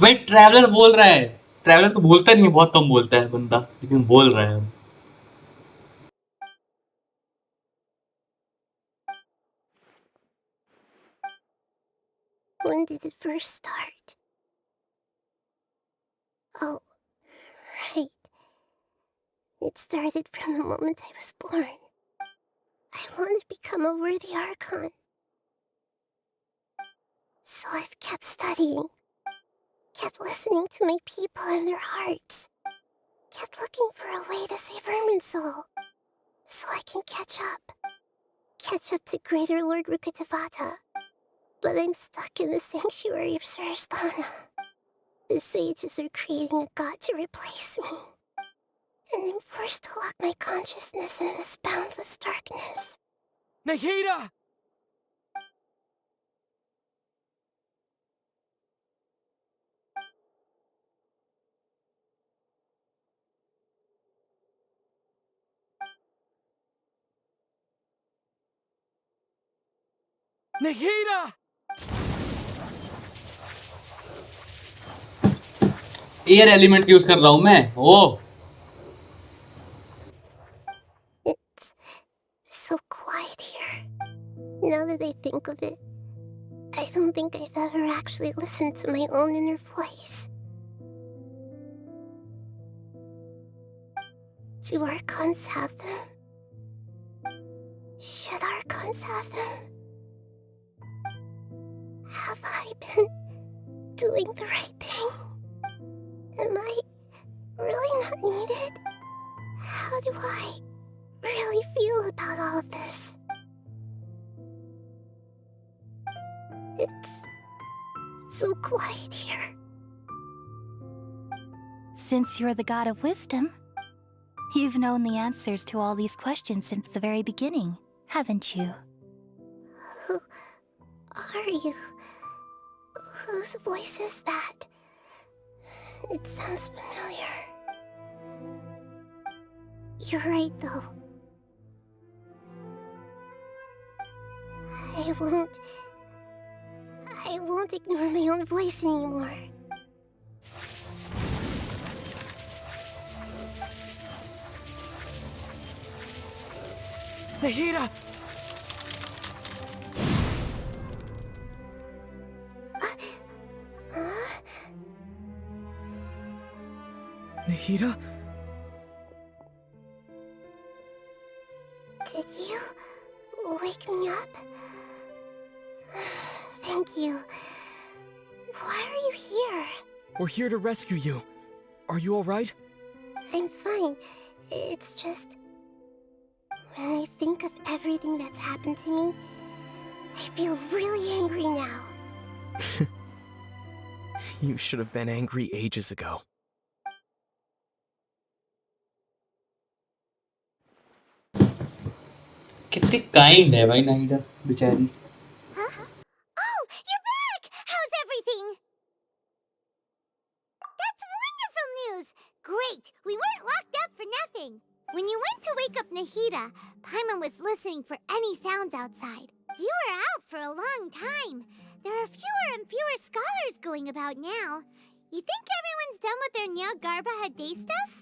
भाई traveller बोल रहा है। Traveller तो बोलता नहीं है, बहुत कम बोलता है बंदा, लेकिन बोल रहा है। When did it first start? Oh, right. It started from the moment I was born. I wanted to become a worthy Archon. So I've kept studying, kept listening to my people and their hearts, kept looking for a way to save Irminsul, so I can catch up to Greater Lord Rukkhadevata. But I'm stuck in the sanctuary of Sarasthana. The sages are creating a god to replace me, and I'm forced to lock my consciousness in this boundless darkness. Nahida! Nahida! Air element use कर रहा हूं मैं। ओ It's so quiet here. Now that I think of it, I don't think I've ever actually listened to my own inner voice. Do Archons have them? Should Archons have them? Have I been doing the right thing? Am I really not needed? How do I really feel about all of this? It's so quiet here. Since you're the god of wisdom, you've known the answers to all these questions since the very beginning, haven't you? Who are you? Whose voice is that? It sounds familiar. You're right, though. I won't ignore my own voice anymore. Nahida! Nahida? Did you wake me up? Thank you. Why are you here? We're here to rescue you. Are you alright? I'm fine. It's just... when I think of everything that's happened to me, I feel really angry now. You should have been angry ages ago. कितनी kind है भाई नाहिदा बेचारी। Great! We weren't locked up for nothing! When you went to wake up Nahida, Paimon was listening for any sounds outside. You were out for a long time. There are fewer and fewer scholars going about now. You think everyone's done with their Nya Garba day stuff?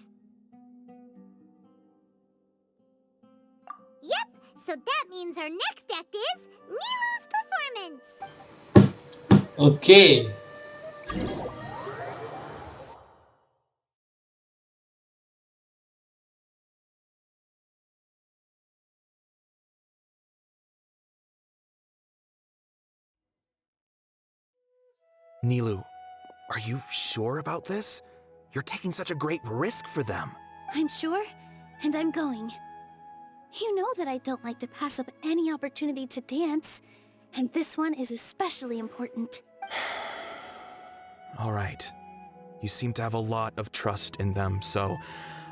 Yep, so that means our next act is Nilu's performance! Okay. Nilu, are you sure about this? You're taking such a great risk for them. I'm sure, and I'm going. You know that I don't like to pass up any opportunity to dance, and this one is especially important. All right. You seem to have a lot of trust in them, so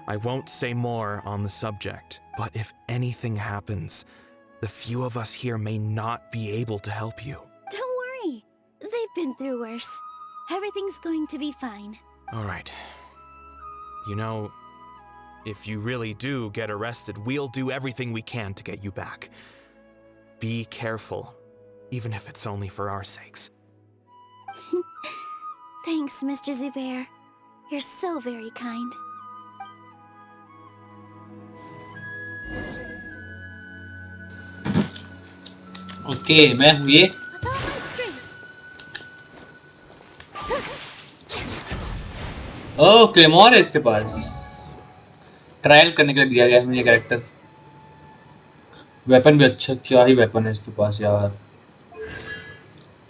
I won't say more on the subject. But if anything happens, the few of us here may not be able to help you. Don't worry. They've been through worse. Everything's going to be fine. All right. You know, if you really do get arrested, we'll do everything we can to get you back. Be careful, even if it's only for our sakes. Thanks, Mr. Zubair. You're so very kind. Okay मैं हूँ ये ओह claymore है इसके पास trial करने के लिए दिया गया है मुझे कैरेक्टर वेपन भी अच्छा क्या ही वेपन है इसके पास यार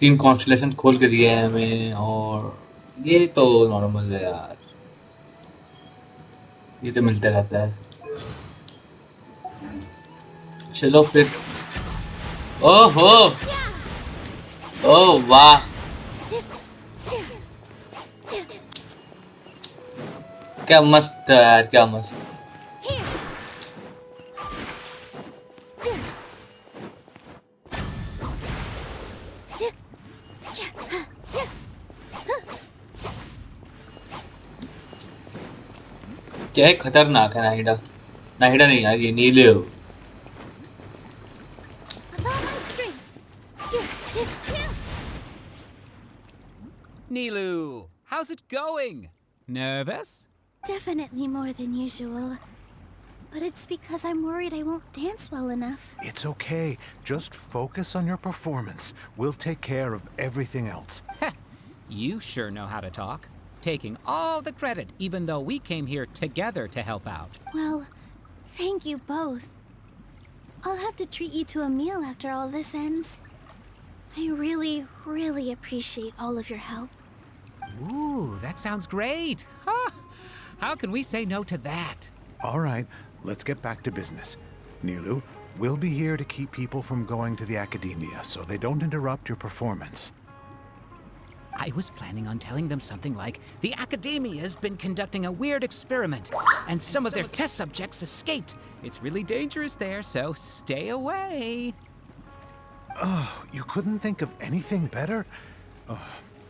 3 कॉन्स्टलेशन खोल के दिए हैं हमें और ये तो नॉर्मल है यार ये तो मिलता रहता है चलो फिर ओहो ओह वाह क्या मस्त है यार क्या मस्त क्या है खतरनाक है नाहिडा नाहिडा नहीं यार ये नीले हो Nilu, how's it going? Nervous? Definitely more than usual. But it's because I'm worried I won't dance well enough. It's okay. Just focus on your performance. We'll take care of everything else. You sure know how to talk. Taking all the credit, even though we came here together to help out. Well, thank you both. I'll have to treat you to a meal after all this ends. I really, really appreciate all of your help. Ooh, that sounds great. Huh. How can we say no to that? All right, let's get back to business. Nilu, we'll be here to keep people from going to the academia so they don't interrupt your performance. I was planning on telling them something like, the Academia's been conducting a weird experiment, and some of their test subjects escaped. It's really dangerous there, so stay away. Oh, you couldn't think of anything better?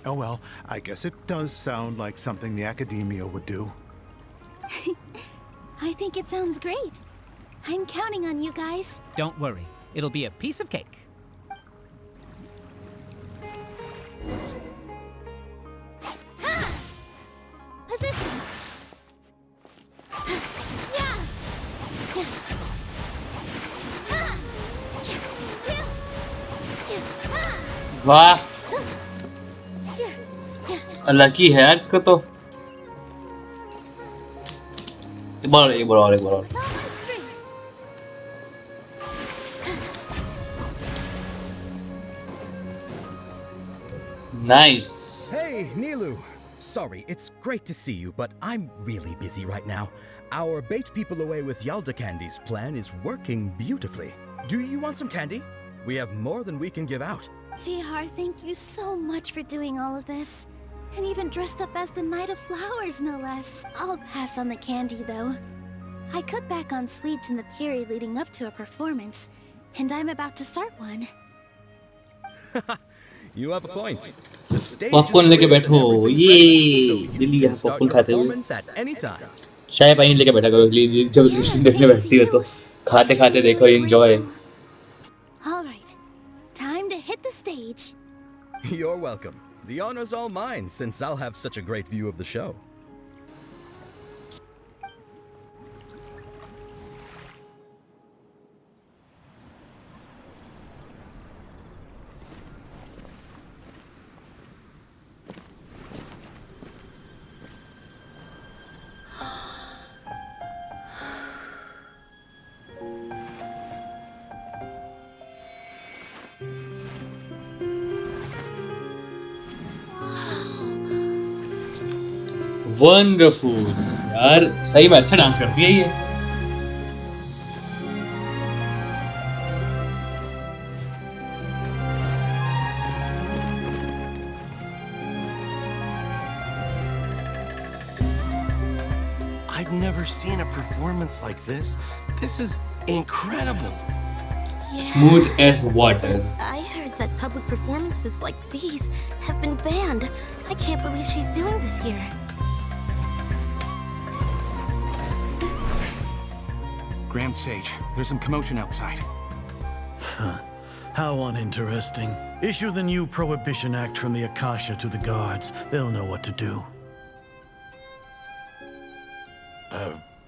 Oh well, I guess it does sound like something the Academia would do. I think it sounds great. I'm counting on you guys. Don't worry, it'll be a piece of cake. Positions! वाह lucky है यार इसको तो एक बार और Nice. Hey, Nilu. Sorry, it's great to see you, but I'm really busy right now. Our Bait People Away with Yalda Candies plan is working beautifully. Do you want some candy? We have more than we can give out. Vihar, thank you so much for doing all of this. And even dressed up as the Knight of Flowers, no less. I'll pass on the candy, though. I cut back on sweets in the period leading up to a performance, and I'm about to start one. You have a point. The stage is popcorn लेके cleared and बैठो everything's ये ready, so you Delhi can यहाँ start popcorn your खाते हुए performance at any time. चाय पानी लेके बैठा करो इसलिए जब सीन देखने बैठती हो तो खाते खाते देखो enjoy All right, time to hit the stage. You're welcome. The honor's all mine, since I'll have such a great view of the show. Wonderful यार सही में अच्छा डांस करती है ये I've never seen a performance like this. This is incredible. Smooth as water. I heard that public performances like these have been banned. I can't believe she's doing this here. Grand Sage, there's some commotion outside. How uninteresting. Issue the new Prohibition Act from the Akasha to the guards. They'll know what to do.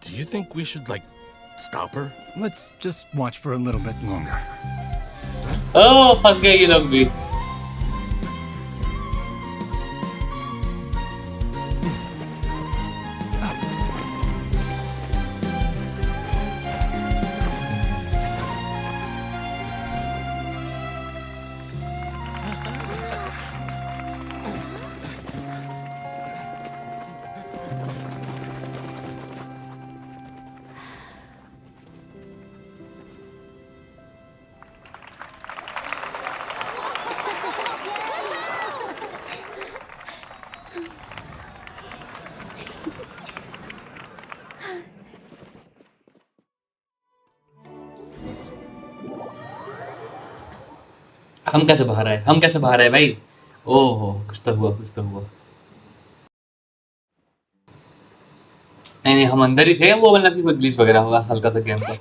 Do you think we should, like, stop her? Let's just watch for a little bit longer. Oh, फंस गए ये लोग भी हम कैसे बाहर आए भाई ओहो कुछ तो हुआ नहीं हम अंदर ही थे वो मतलब कि कोई ग्लिच वगैरह होगा हल्का सा गेम का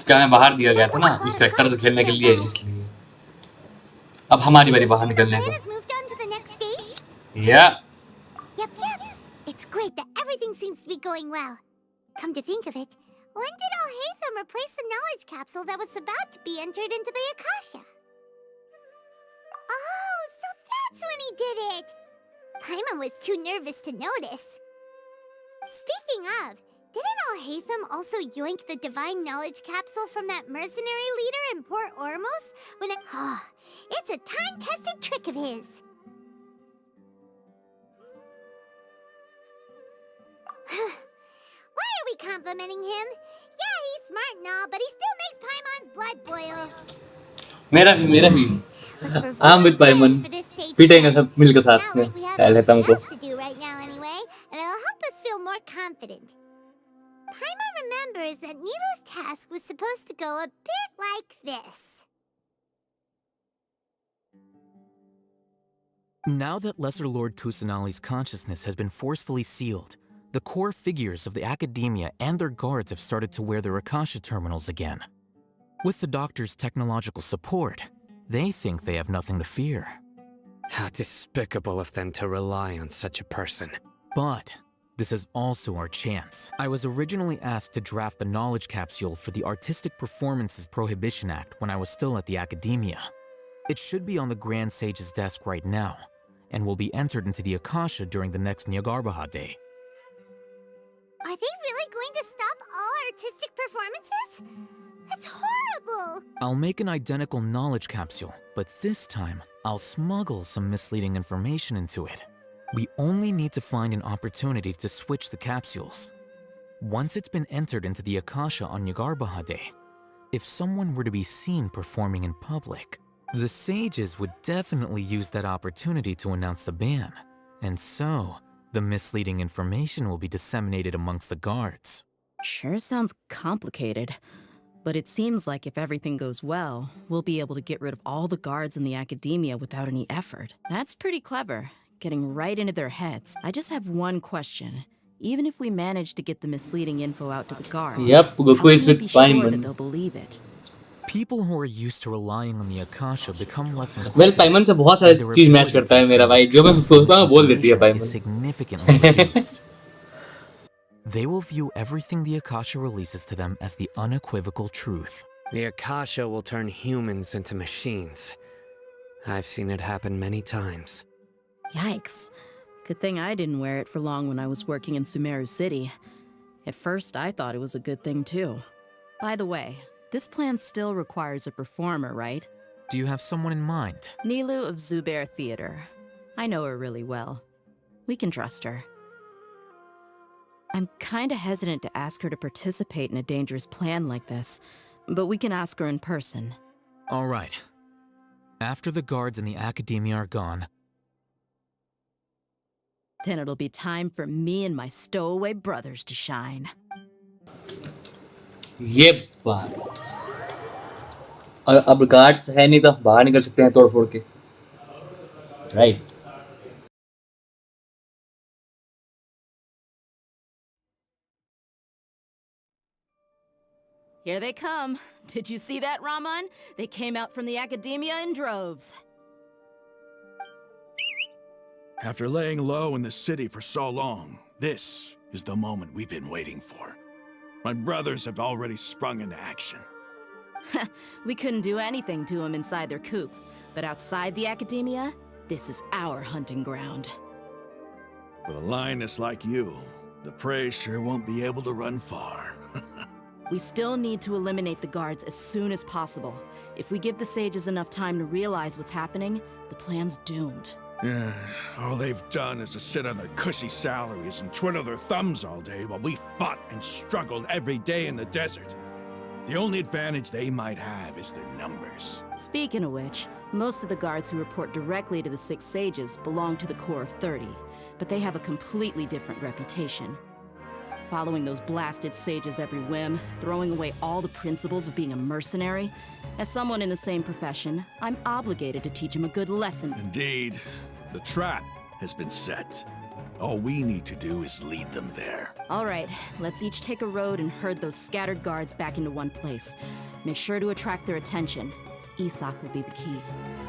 क्या मैं बाहर दिया गया था ना इस कैरेक्टर से खेलने के लिए इसलिए अब हमारी बारी बाहर निकलने का या It's great that everything seems to be going well. Come to think of it, when did Al-Haytham replace the knowledge capsule that was about to be entered into the Akasha? Oh, so that's when he did it! Paimon was too nervous to notice. Speaking of, didn't Al-Haytham also yoink the divine knowledge capsule from that mercenary leader in Port Ormos when it... Oh, it's a time-tested trick of his. Why are we complimenting him? Yeah, he's smart and all, but he still makes Paimon's blood boil. मेरा भी I'm with Paimon पीटेंगे सब मिलकर साथ में Al-Haytham को To do right now anyway, and it'll help us feel more confident. Paimon remembers that Nilo's task was supposed to go a bit like this. Now that Lesser Lord Kusanali's consciousness has been forcefully sealed, the core figures of the academia and their guards have started to wear their Akasha terminals again. With the doctor's technological support, they think they have nothing to fear. How despicable of them to rely on such a person. But this is also our chance. I was originally asked to draft the knowledge capsule for the Artistic Performances Prohibition Act when I was still at the academia. It should be on the Grand Sage's desk right now, and will be entered into the Akasha during the next Nyagarbaha Day. Are they really going to stop all artistic performances? That's horrible! I'll make an identical knowledge capsule, but this time, I'll smuggle some misleading information into it. We only need to find an opportunity to switch the capsules. Once it's been entered into the Akasha on Nyagarbaha Day, if someone were to be seen performing in public, the sages would definitely use that opportunity to announce the ban, and so the misleading information will be disseminated amongst the guards. Sure sounds complicated. But it seems like if everything goes well, we'll be able to get rid of all the guards in the academia without any effort. That's pretty clever, getting right into their heads. I just have one question. Even if we manage to get the misleading info out to the guards, Yep, how Goku can is we with be sure that Paimon. they'll believe it? People who are used to relying on the Akasha become less Well, inquisitive, पाइमन से बहुत and सारी their चीज match ability करता to है मेरा भाई, distinguish जो मैं truth from सोचता हूँ वो बोल देती है misinformation is पाइमन. significantly reduced. They will view everything the Akasha releases to them as the unequivocal truth. The Akasha will turn humans into machines. I've seen it happen many times. Yikes. Good thing I didn't wear it for long when I was working in Sumeru City. At first, I thought it was a good thing, too. By the way, this plan still requires a performer, right? Do you have someone in mind? Nilu of Zubair Theater. I know her really well. We can trust her. I'm kinda hesitant to ask her to participate in a dangerous plan like this, but we can ask her in person. All right. After the guards in the academia are gone, then it'll be time for me and my stowaway brothers to shine. ये बात. और अब guards है नहीं तो बाहर निकल सकते हैं तोड़ फोड़ के. Right. Here they come. Did you see that, Raman? They came out from the academia in droves. After laying low in the city for so long, this is the moment we've been waiting for. My brothers have already sprung into action. We couldn't do anything to them inside their coop, but outside the academia, this is our hunting ground. With a lioness like you, the prey sure won't be able to run far. We still need to eliminate the guards as soon as possible. If we give the sages enough time to realize what's happening, the plan's doomed. Yeah, all they've done is to sit on their cushy salaries and twiddle their thumbs all day while we fought and struggled every day in the desert. The only advantage they might have is their numbers. Speaking of which, most of the guards who report directly to the Six Sages belong to the Corps of 30, but they have a completely different reputation. Following those blasted sages every whim, throwing away all the principles of being a mercenary. As someone in the same profession, I'm obligated to teach him a good lesson. Indeed. The trap has been set. All we need to do is lead them there. All right, let's each take a road and herd those scattered guards back into one place. Make sure to attract their attention. Isak will be the key.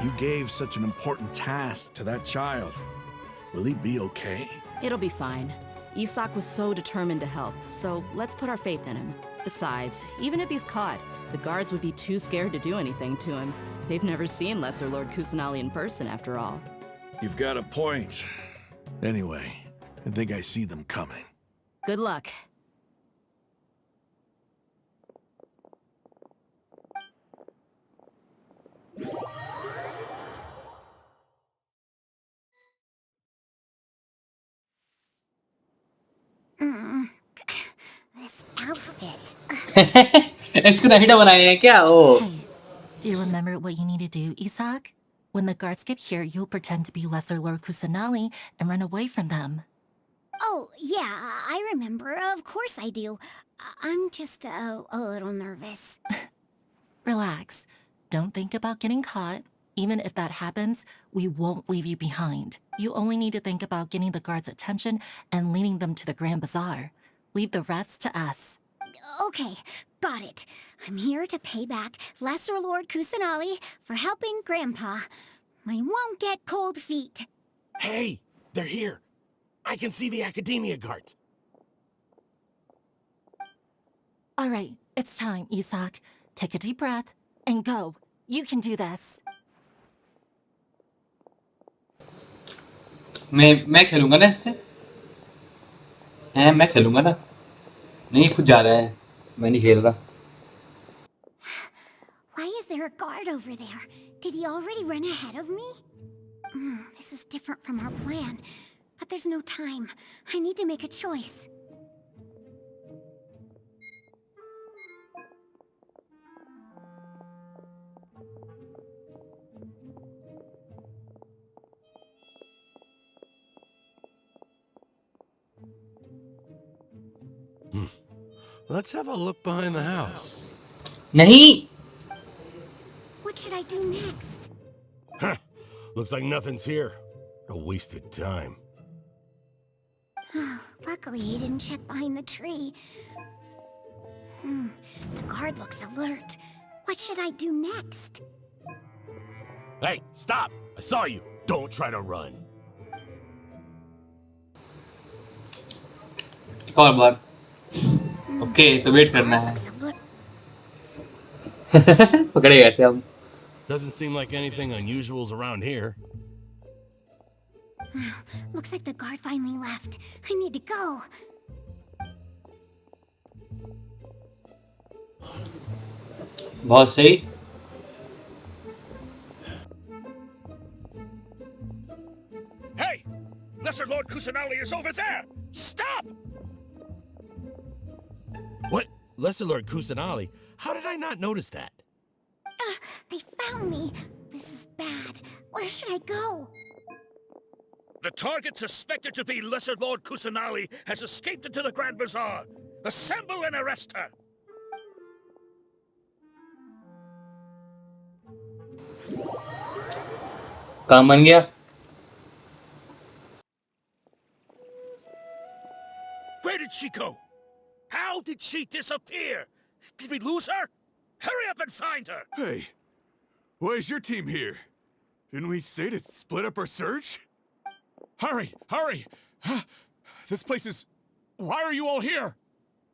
You gave such an important task to that child. Will he be okay? It'll be fine. Isak was so determined to help, so let's put our faith in him. Besides, even if he's caught, the guards would be too scared to do anything to him. They've never seen Lesser Lord Kusanali in person, after all. You've got a point. Anyway, I think I see them coming. Good luck. This outfit. इसको नहीटा बनाए हैं क्या? Oh. Do you remember what you need to do, Isak? When the guards get here, you'll pretend to be Lesser Lord Kusanali and run away from them. Oh, yeah, I remember. Of course I do. I'm just a little nervous. Relax. Don't think about getting caught. Even if that happens, we won't leave you behind. You only need to think about getting the guards' attention and leading them to the Grand Bazaar. Leave the rest to us. Okay, got it. I'm here to pay back Lesser Lord Kusanali for helping Grandpa. I won't get cold feet. Hey, they're here. I can see the Academia guards. All right, it's time, Isak. Take a deep breath and go. You can do this. मैं खेलूंगा ना इससे? हैं मैं खेलूंगा ना? नहीं खुद जा रहा है. मैं नहीं खेल रहा. Why is there a guard over there? Did he already run ahead of me? This is different from our plan. But there's no time. I need to make a choice. Let's have a look behind the house. नहीं। What should I do next? Huh. Looks like nothing's here. A wasted time. Luckily, he didn't check behind the tree. The guard looks alert. What should I do next? Hey, stop! I saw you. Don't try to run. एक और बार। Okay, तो wait करना है। पकड़े गए थे हम। Doesn't seem like anything unusual's around here. Looks like the guard finally left. I need to go. बहुत सही। Hey! Lesser Lord Kusanali is over there! Stop! What? Lesser Lord Kusanali? How did I not notice that? They found me. This is bad. Where should I go? The target suspected to be Lesser Lord Kusanali has escaped into the Grand Bazaar. Assemble and arrest her! काम बन गया। Where did she go? How did she disappear? Did we lose her? Hurry up and find her! Hey, why is your team here? Didn't we say to split up our search? Hurry! Hurry! This place is... Why are you all here?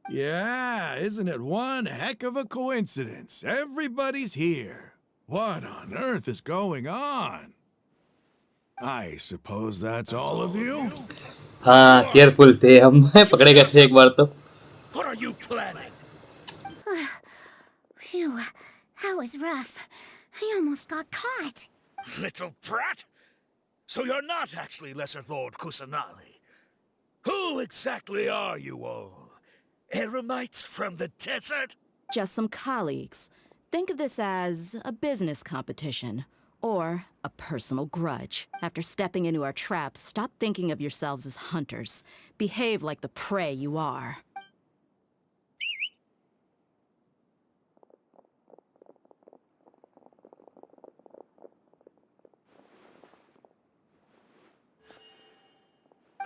Yeah, isn't it one heck of a coincidence? Everybody's here. What on earth is going on? I suppose that's all of you? हाँ, careful थे हम। पकड़े गए थे एक बार तो। What are you planning? Phew, that was rough. I almost got caught. Little brat? So you're not actually Lesser Lord Kusanali. Who exactly are you all? Eremites from the desert? Just some colleagues. Think of this as a business competition. Or a personal grudge. After stepping into our traps, stop thinking of yourselves as hunters. Behave like the prey you are.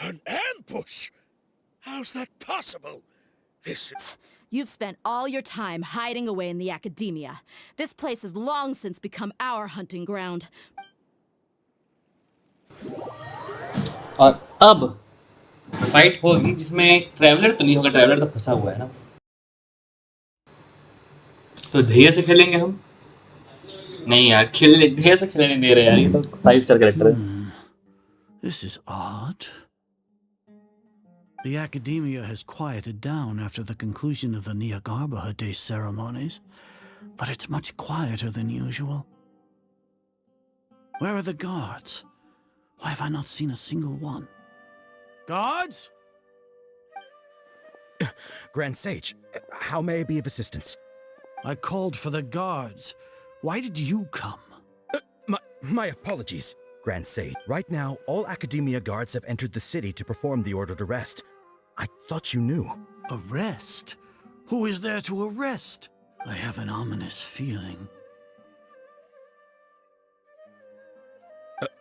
An ambush? How's that possible? This is... You've spent all your time hiding away in the academia. This place has long since become our hunting ground. और अब fight होगी जिसमें traveller तो नहीं होगा, traveller तो फंसा हुआ है ना। तो धैर्य से खेलेंगे हम। नहीं यार, खेलने धैर्य से खेलने नहीं दे रहे यार, ये तो 5 स्टार कैरेक्टर है। This is odd. The academia has quieted down after the conclusion of the Niagarbaha Day ceremonies, but it's much quieter than usual. Where are the guards? Why have I not seen a single one? Guards? Grand Sage, how may I be of assistance? I called for the guards. Why did you come? My apologies, Grand Sage. Right now, all Academia guards have entered the city to perform the ordered arrest. I thought you knew. Arrest? Who is there to arrest? I have an ominous feeling.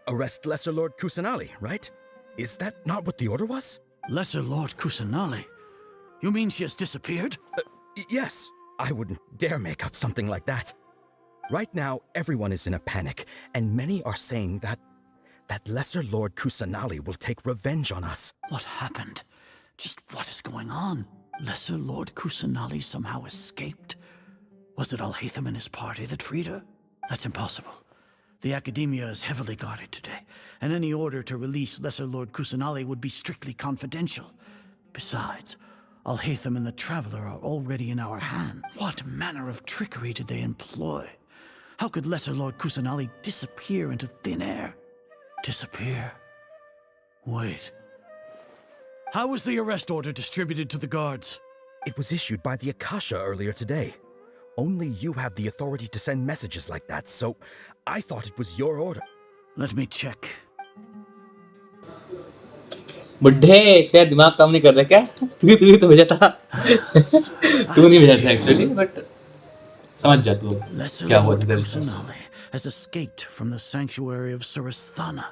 Arrest Lesser Lord Kusanali, right? Is that not what the order was? Lesser Lord Kusanali? You mean she has disappeared? Yes. I wouldn't dare make up something like that. Right now, everyone is in a panic, and many are saying that Lesser Lord Kusanali will take revenge on us. What happened? Just what is going on? Lesser Lord Kusanali somehow escaped? Was it Alhaitham and his party that freed her? That's impossible. The Academia is heavily guarded today, and any order to release Lesser Lord Kusanali would be strictly confidential. Besides, Alhaitham and the Traveler are already in our hand. What manner of trickery did they employ? How could Lesser Lord Kusanali disappear into thin air? Disappear? Wait. How was the arrest order distributed to the guards? It was issued by the Akasha earlier today. Only you have the authority to send messages like that, so I thought it was your order. Let me check. बुड्ढे, तेरा दिमाग काम नहीं कर रहा क्या? तू ही तो भेजा था। तू नहीं भेजा था एक्चुअली, बट समझ जा तू अब Lesser क्या हुआ था Lord तेरे साथ। Kusanali has escaped from the sanctuary of Surasthana.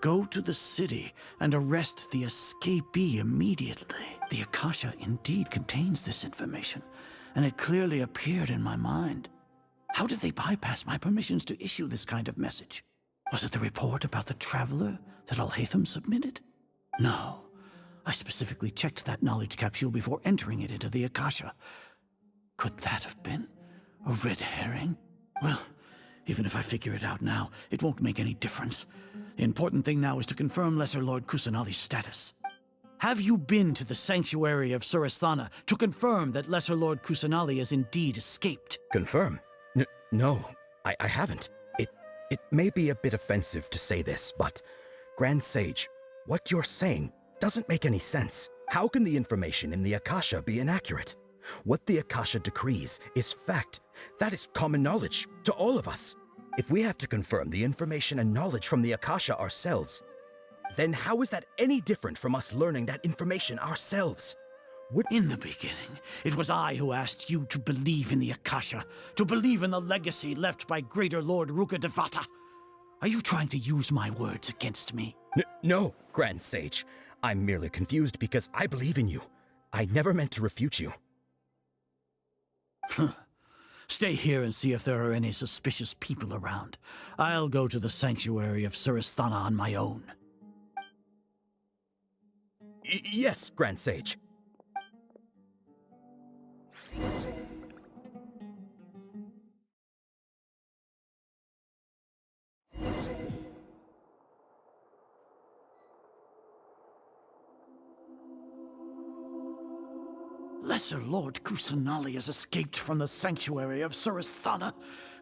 Go to the city and arrest the escapee immediately. The Akasha indeed contains this information, and it clearly appeared in my mind. How did they bypass my permissions to issue this kind of message? Was it the report about the traveler that Alhaitham submitted? No. I specifically checked that knowledge capsule before entering it into the Akasha. Could that have been a red herring? Well, even if I figure it out now, it won't make any difference. The important thing now is to confirm Lesser Lord Kusanali's status. Have you been to the sanctuary of Surasthana to confirm that Lesser Lord Kusanali has indeed escaped? Confirm? No, I haven't. It may be a bit offensive to say this, but Grand Sage, what you're saying doesn't make any sense. How can the information in the Akasha be inaccurate? What the Akasha decrees is fact. That is common knowledge to all of us. If we have to confirm the information and knowledge from the Akasha ourselves, then how is that any different from us learning that information ourselves? In the beginning, it was I who asked you to believe in the Akasha, to believe in the legacy left by Greater Lord Rukkhadevata. Are you trying to use my words against me? No, Grand Sage. I'm merely confused because I believe in you. I never meant to refute you. Stay here and see if there are any suspicious people around. I'll go to the sanctuary of Surasthana on my own. Yes, Grand Sage. Lesser Lord Kusanali has escaped from the sanctuary of Surasthana.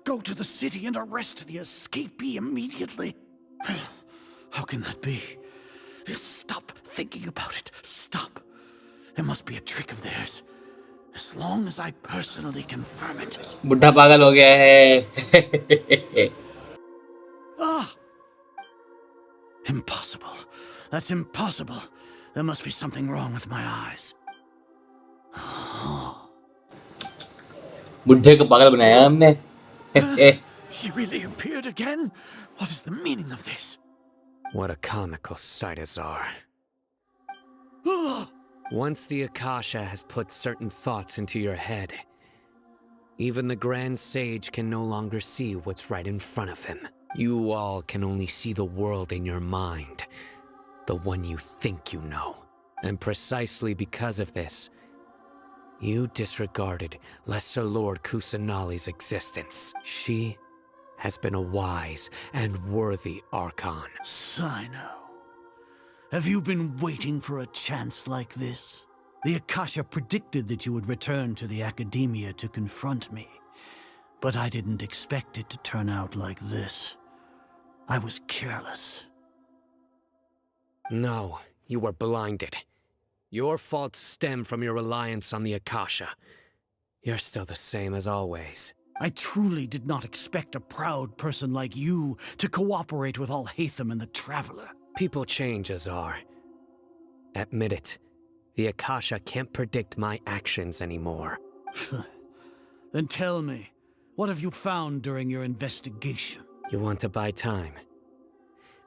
Go to the city and arrest the escapee immediately. How can that be? Stop thinking about it. Stop. It must be a trick of theirs. As long as I personally confirm it. बुढ़ा पागल हो गया है। Ah! Impossible. That's impossible. There must be something wrong with my eyes. बुढ़े को पागल बनाया हमने। She really appeared again? What is the meaning of this? What a comical sight is are. Once the Akasha has put certain thoughts into your head, even the Grand Sage can no longer see what's right in front of him. You all can only see the world in your mind, the one you think you know. And precisely because of this, you disregarded Lesser Lord Kusanali's existence. She has been a wise and worthy Archon. Sino, have you been waiting for a chance like this? The Akasha predicted that you would return to the Academia to confront me, but I didn't expect it to turn out like this. I was careless. No, you were blinded. Your faults stem from your reliance on the Akasha. You're still the same as always. I truly did not expect a proud person like you to cooperate with Alhaitham and the Traveler. People change, Azar. Admit it. The Akasha can't predict my actions anymore. Then tell me, what have you found during your investigation? You want to buy time?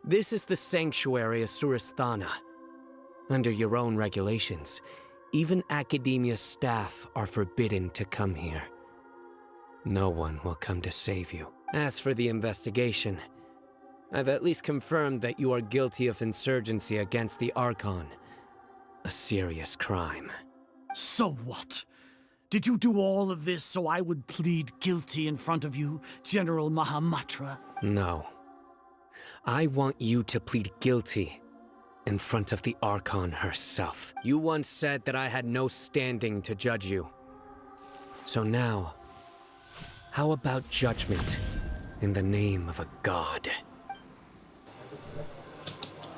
This is the sanctuary of Surasthana. Under your own regulations, even Academia staff are forbidden to come here. No one will come to save you. As for the investigation, I've at least confirmed that you are guilty of insurgency against the Archon. A serious crime. So what? Did you do all of this so I would plead guilty in front of you, General Mahamatra? No. I want you to plead guilty in front of the Archon herself. You once said that I had no standing to judge you. So now, how about judgment in the name of a god?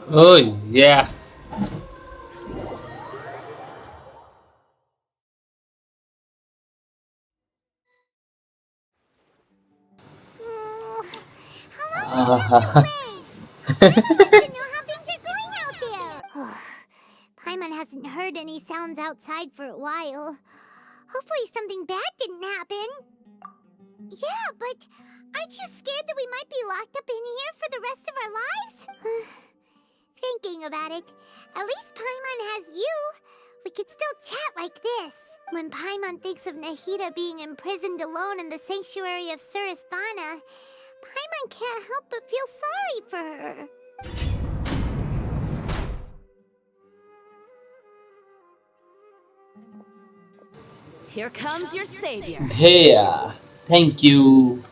Oh, yeah. Paimon hasn't heard any sounds outside for a while. Hopefully something bad didn't happen. Yeah, but aren't you scared that we might be locked up in here for the rest of our lives? Thinking about it, at least Paimon has you. We could still chat like this. When Paimon thinks of Nahida being imprisoned alone in the sanctuary of Surasthana, Paimon can't help but feel sorry for her. Here comes your savior. Hey, thank you.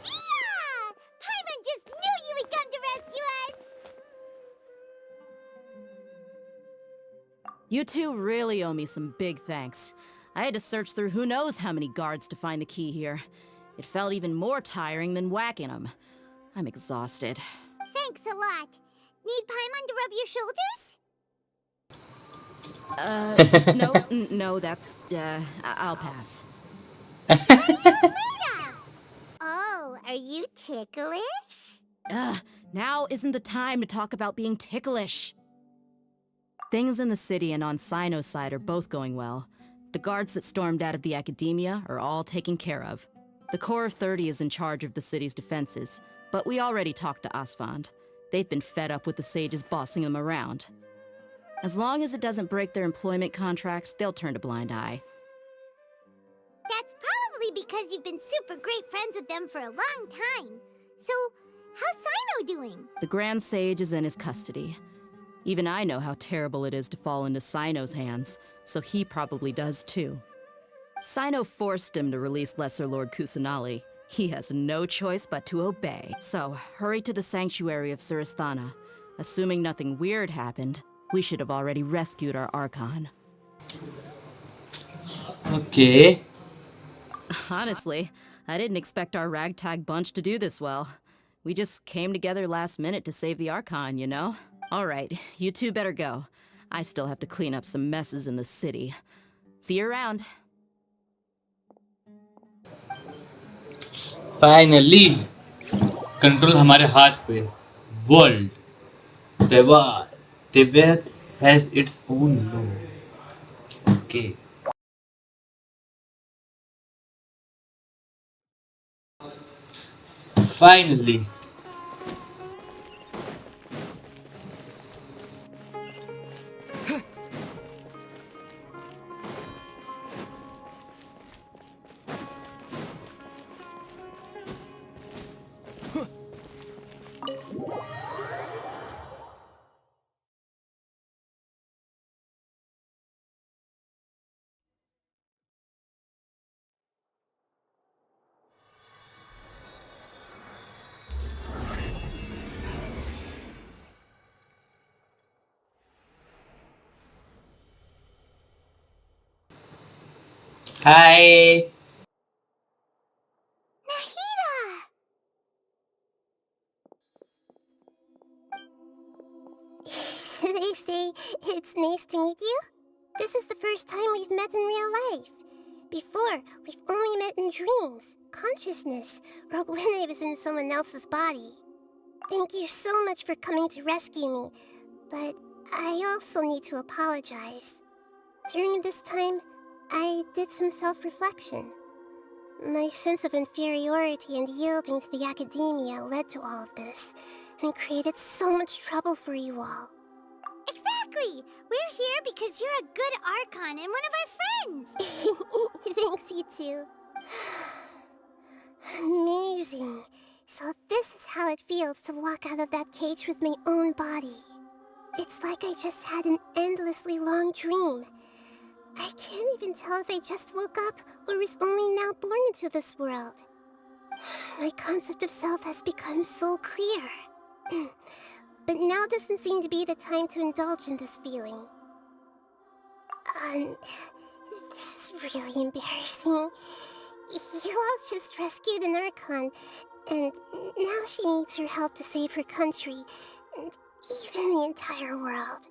Yeah! Paimon just knew you would come to rescue us! You two really owe me some big thanks. I had to search through who knows how many guards to find the key here. It felt even more tiring than whacking them. I'm exhausted. Thanks a lot. Need Paimon to rub your shoulders? No, that's, I'll pass. What are you afraid of? Oh, are you ticklish? Now isn't the time to talk about being ticklish. Things in the city and on Sino's side are both going well. The guards that stormed out of the academia are all taken care of. The Corps of 30 is in charge of the city's defenses, but we already talked to Asfand. They've been fed up with the sages bossing them around. As long as it doesn't break their employment contracts, they'll turn a blind eye. That's probably because you've been super great friends with them for a long time. So, how's Sino doing? The Grand Sage is in his custody. Even I know how terrible it is to fall into Sino's hands, so he probably does too. Sino forced him to release Lesser Lord Kusanali. He has no choice but to obey. So, hurry to the sanctuary of Surasthana. Assuming nothing weird happened, we should have already rescued our Archon. Okay. Honestly, I didn't expect our ragtag bunch to do this well. We just came together last minute to save the Archon, you know? Alright, you two better go. I still have to clean up some messes in the city. See you around. Finally, control हमारे हाथ पे. World. Teyvat has its own law. Okay. Finally. Hi. Should I say it's nice to meet you? This is the first time we've met in real life. Before, we've only met in dreams, consciousness, or when I was in someone else's body. Thank you so much for coming to rescue me, but I also need to apologize. During this time, I did some self-reflection. My sense of inferiority and yielding to the academia led to all of this, and created so much trouble for you all. Exactly! We're here because you're a good Archon and one of our friends! Thanks, you two. Amazing. So this is how it feels to walk out of that cage with my own body. It's like I just had an endlessly long dream. I can't even tell if I just woke up or was only now born into this world. My concept of self has become so clear. But now doesn't seem to be the time to indulge in this feeling. This is really embarrassing. You all just rescued an Archon, and now she needs your help to save her country, and even the entire world.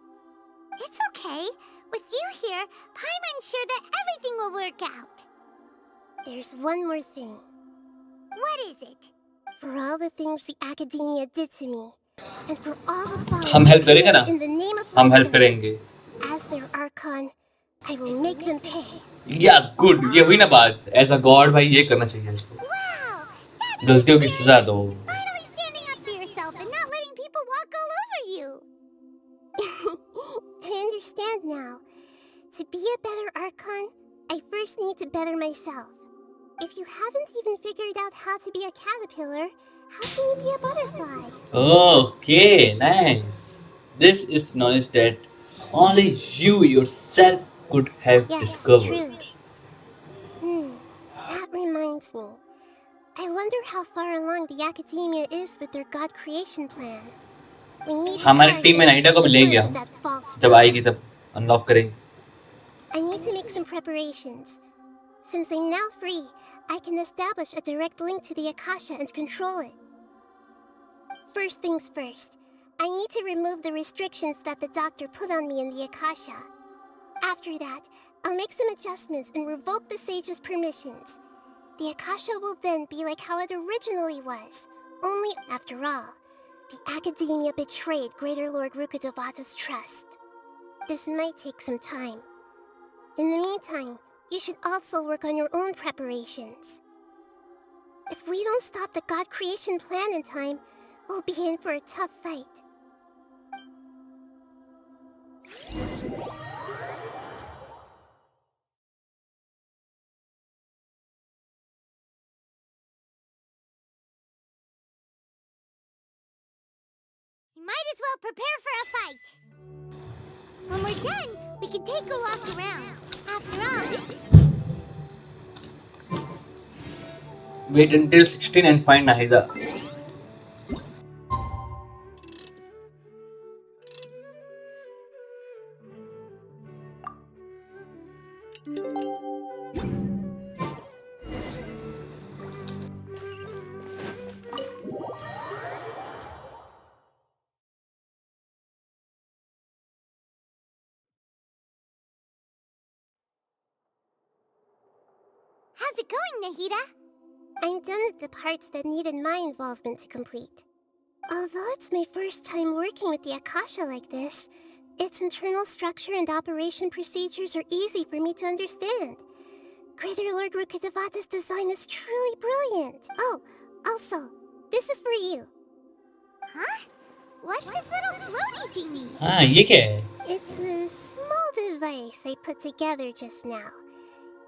It's okay. With you here, Paimon's sure that everything will work out. There's one more thing. What is it? For all the things the academia did to me, and for all the हम help करेंगे ना? in the name of हम help wisdom, करेंगे. as their Archon, I will make them pay. Yeah, good. ये हुई ना बात. As a god भाई ये करना चाहिए इसको. Wow! गलतियों की सजा दो। Finally standing up for yourself and not letting people walk all over you. I understand now. To be a better Archon, I first need to better myself. If you haven't even figured out how to be a caterpillar, how can you be a butterfly? Okay, nice. This is knowledge that only you yourself could have Yes, discovered. true. That reminds me. I wonder how far along the academia is with their god creation plan. We need to हमारी hurry team में and नाइटा को get भी लेंगे rid of हम that false जब god. आएगी तब unlock करेंगे. I need to make some preparations. Since I'm now free, I can establish a direct link to the Akasha and control it. First things first, I need to remove the restrictions that the doctor put on me in the Akasha. After that, I'll make some adjustments and revoke the sage's permissions. The Akasha will then be like how it originally was. Only, after all, the Academia betrayed Greater Lord Rukkhadevata's trust. This might take some time. In the meantime, you should also work on your own preparations. If we don't stop the God creation plan in time, we'll be in for a tough fight. We might as well prepare for a fight. When we're done, we can take a walk around. After all, Wait until 16 and find Nahida. how's it going, Nahida? I'm done with the parts that needed my involvement to complete. Although it's my first time working with the Akasha like this, its internal structure and operation procedures are easy for me to understand. Greater Lord Rukkhadevata's design is truly brilliant. Oh, also, this is for you. Huh? What's this little floaty thingy? हाँ ये क्या है? It's a small device I put together just now.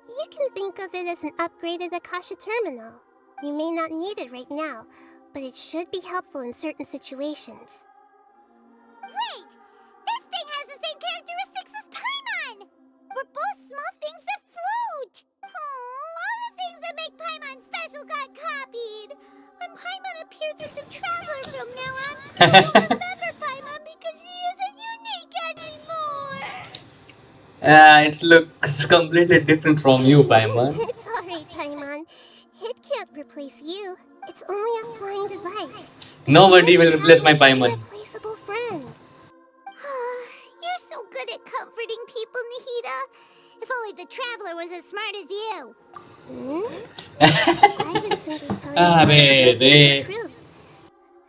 You can think of it as an upgraded Akasha terminal. You may not need it right now, but it should be helpful in certain situations. Wait! This thing has the same characteristics as Paimon! We're both small things that float! Oh, all the things that make Paimon special got copied! When Paimon appears with the Traveler from now on, I don't remember Paimon because she isn't unique anymore! It looks completely different from you, Paimon. It's alright, Paimon. It can't replace you. It's only a flying device. Nobody will replace my Paimon. Irreplaceable friend. You're so good at comforting people, Nahida. If only the Traveler was as smart as you. I was simply telling you the truth.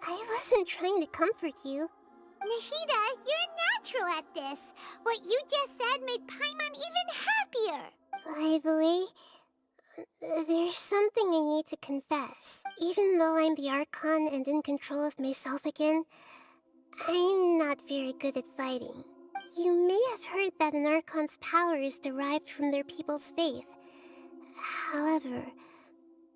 I wasn't trying to comfort you. Nahida, you're natural at this. What you just said made Paimon even happier. By the way, there's something I need to confess. Even though I'm the Archon and in control of myself again, I'm not very good at fighting. You may have heard that an Archon's power is derived from their people's faith. However,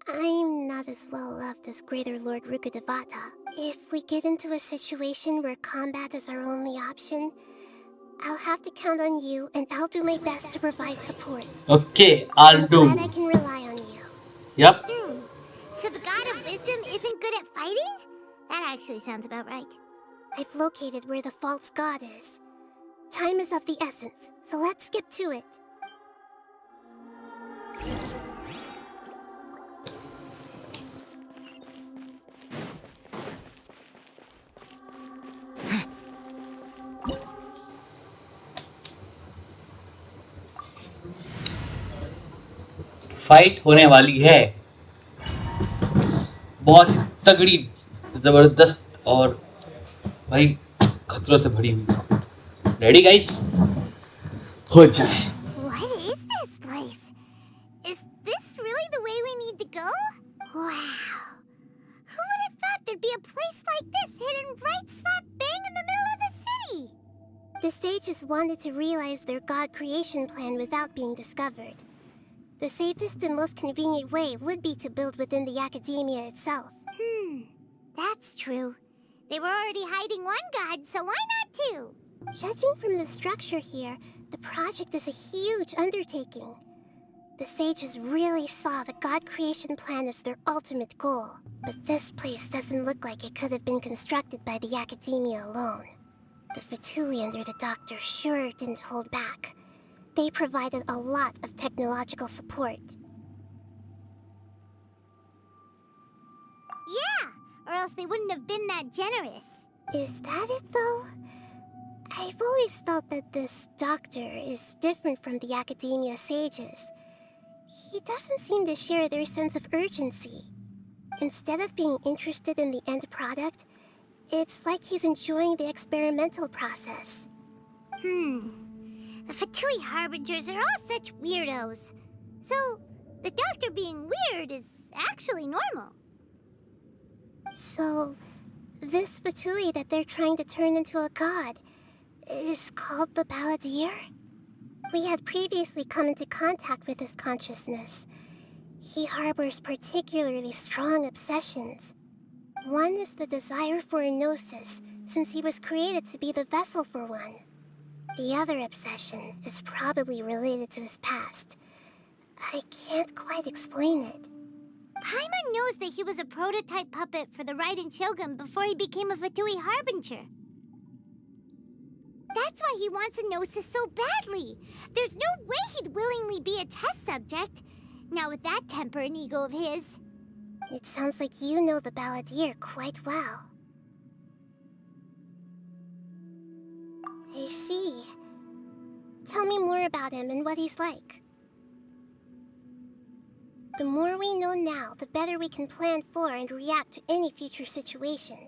I'm not as well loved as Greater Lord Rukkhadevata. If we get into a situation where combat is our only option, I'll have to count on you, and I'll do my best to provide support. Okay, I'll do. I'm glad I can rely on you. Yep. So the God of Wisdom isn't good at fighting? That actually sounds about right. I've located where the false god is. Time is of the essence, so let's skip to it. Fight होने वाली है बहुत तगड़ी जबरदस्त और भाई खतरों से भरी हुई रेडी गाइस हो जाए What is this place? Is this really the way we need to go? Wow. sages wanted to realize their god creation plan without being discovered. The safest and most convenient way would be to build within the academia itself. That's true. They were already hiding one god, so why not two? Judging from the structure here, the project is a huge undertaking. The sages really saw the god creation plan as their ultimate goal. But this place doesn't look like it could have been constructed by the academia alone. The Fatui under the doctor sure didn't hold back. They provided a lot of technological support. Yeah, or else they wouldn't have been that generous. Is that it, though? I've always felt that this doctor is different from the academia sages. He doesn't seem to share their sense of urgency. Instead of being interested in the end product, it's like he's enjoying the experimental process. The Fatui Harbingers are all such weirdos. So, the doctor being weird is actually normal. So, this Fatui that they're trying to turn into a god is called the Balladeer? We had previously come into contact with his consciousness. He harbors particularly strong obsessions. One is the desire for a gnosis, since he was created to be the vessel for one. The other obsession is probably related to his past. I can't quite explain it. Paimon knows that he was a prototype puppet for the Raiden Shogun before he became a Fatui Harbinger. That's why he wants a gnosis so badly. There's no way he'd willingly be a test subject. Not with that temper and ego of his. It sounds like you know the Balladeer quite well. I see. Tell me more about him and what he's like. The more we know now, the better we can plan for and react to any future situation.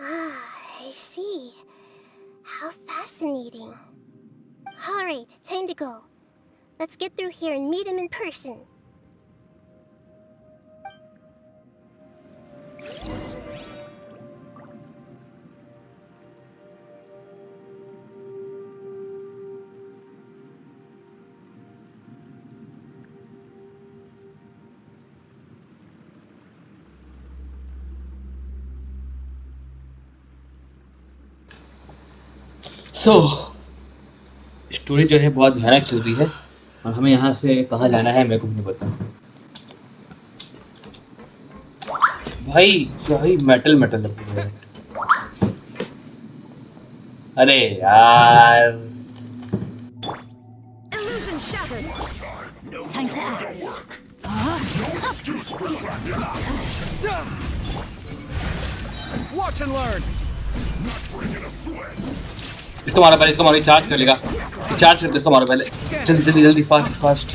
I see. How fascinating. Alright, time to go. Let's get through here and meet him in person. Story जो है बहुत भयानक चल रही है और हमें यहाँ से कहाँ जाना है मेरे को नहीं पता। भाई मेटल लग रहा है। अरे यार Illusion shattered. Time to act. Watch and learn. इसको मारो पहले, इसको मारो, चार्ज कर लेगा। चार्ज करते इसको मारो पहले, जल्दी fast.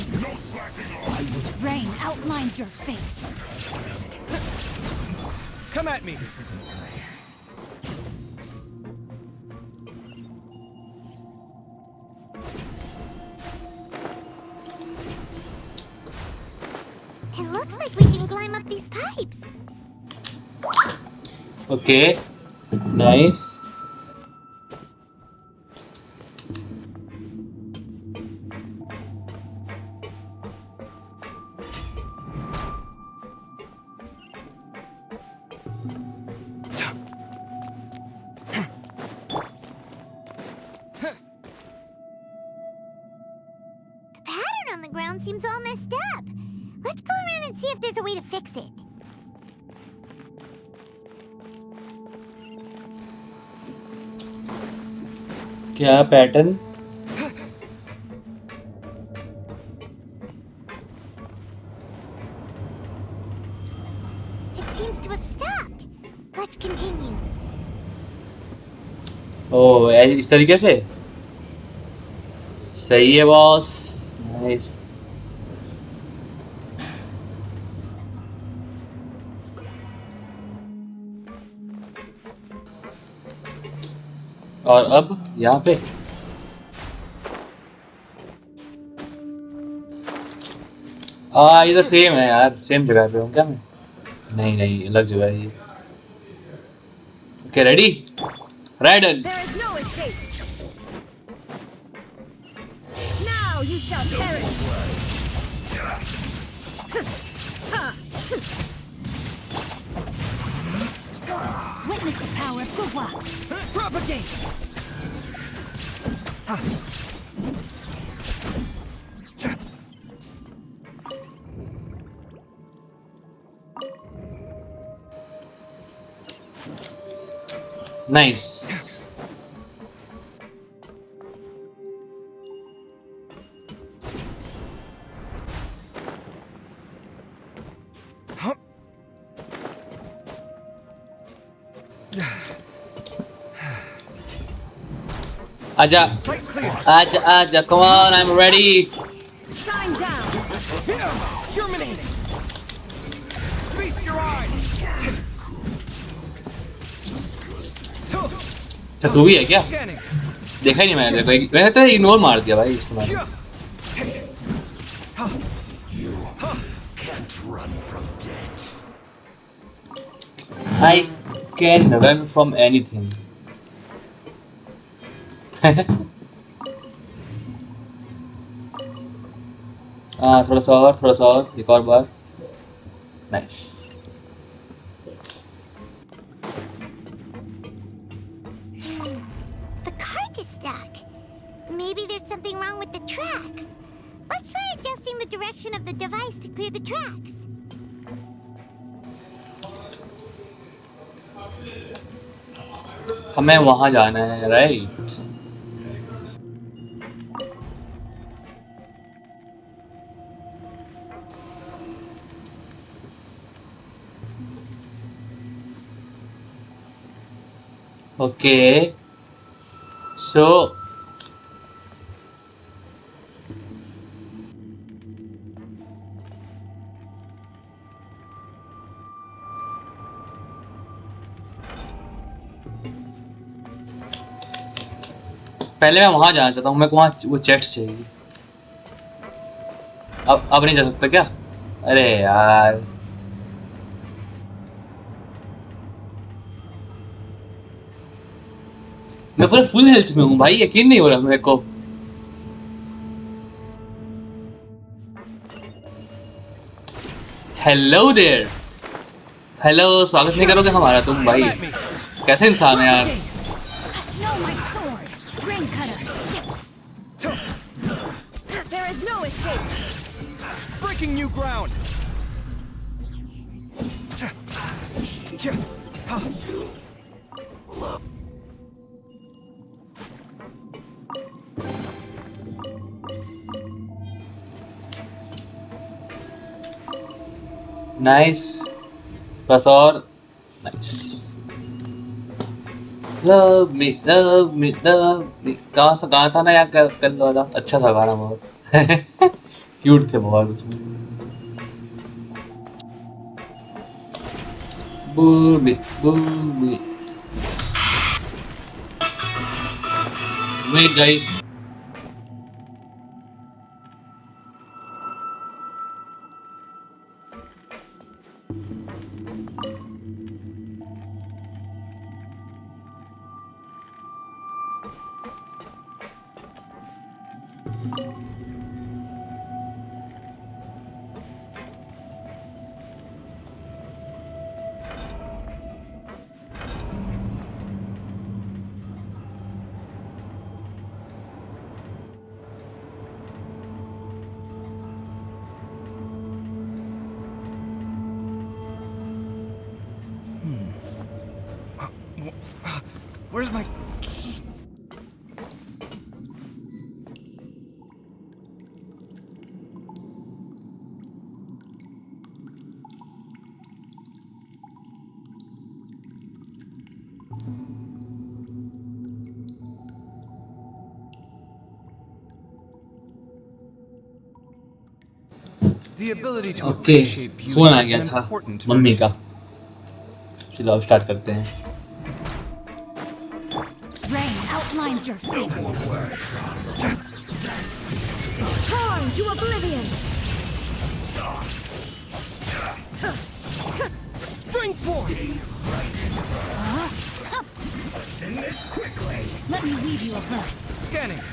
Rain outlines your fate. Come at me. It looks like we can climb up these pipes. Okay, nice. Seems all messed up. Let's go around and see if there's a way to fix it. क्या pattern? It seems to have stopped. Let's continue. ओह इस तरीके से सही है boss. Nice. और अब यहाँ पे इधर सेम है यार, सेम जगह पे हूँ क्या मैं? नहीं अलग जगह है ये। Okay, ready? Raiden. There is no escape. Now you shall perish. Witness the power of Gugwa. Propagate. Nice. Aja, Aja, come on, I'm ready. Shine down. Germinate. Feast your eyes. अच्छा तू भी है क्या? देखा ही नहीं मैंने, देखो वैसे तो इग्नोर मार दिया भाई इसको मैंने। I can run from anything. थोड़ा सा और एक और बार। Nice. The cart is stuck. Maybe there's something wrong with the tracks. Let's try adjusting the direction of the device to clear the tracks. हमें वहां जाना है, राइट? Okay, so पहले मैं वहां जाना चाहता हूँ, मैं वहां वो चेस्ट चाहिए। अब नहीं जा सकता क्या? अरे यार मैं पूरा फुल हेल्थ में हूँ भाई, यकीन नहीं हो रहा मेरे को। हेलो देयर, हेलो, स्वागत नहीं करोगे हमारा तुम भाई? कैसे इंसान है यार? There is no escape. Breaking new ground. Nice, बस और nice. Love me love me love me, कहाँ सा गाना था ना यार, कल वाला अच्छा था गाना बहुत। क्यूट थे बहुत उसमें। बूमी बूमी। Wait guys, Where's my key? The ability to okay, appreciate beauty phone आ is गया an था important मम्मी virtue. का। चलो अब स्टार्ट करते हैं। Rain outlines your fate. Torn to oblivion. Springboard. Send this quickly. Let me leave you a verse. Scanning.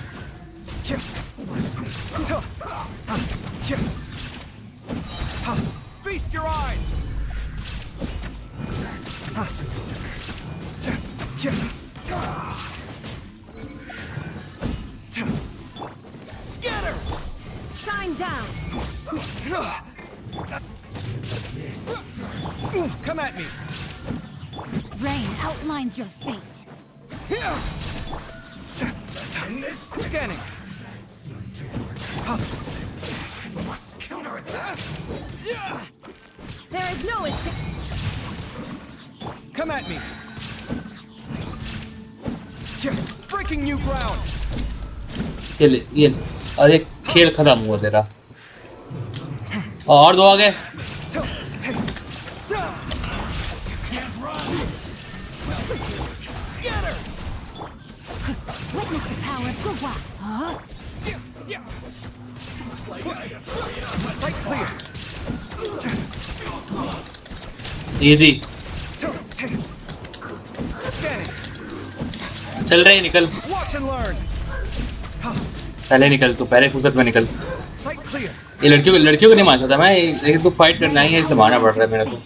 Feast your eyes. Scatter. Shine down. Come at me. Rain outlines your fate. Send this quick. Scanning. There is no escape. Come at me. Breaking new ground. ये अरे खेल खत्म हुआ तेरा। और दो आगे। Scatter. Witness the power of Gugwa. Huh? Sight clear. Easy. Scanning. चल रहे निकल। Watch and learn. पहले निकल तू, पहले फुर्सत में निकल। Sight clear. ये लड़कियों को नहीं मान सकता मैं, लेकिन तू फाइट करना ही है, इसलिए मारना पड़ रहा है मेरे को।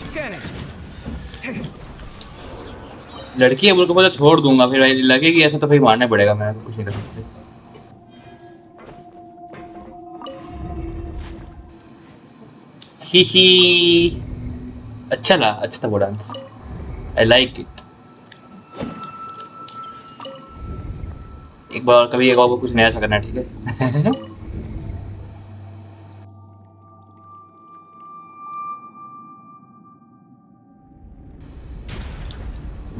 Scanning. लड़की है बोल के पता छोड़ दूंगा, फिर भाई लगेगी ऐसा तो फिर मारना पड़ेगा, मैं कुछ नहीं कर सकते। ही अच्छा था वो डांस। I like it. एक बार कभी एक और कुछ नया सा करना, ठीक है?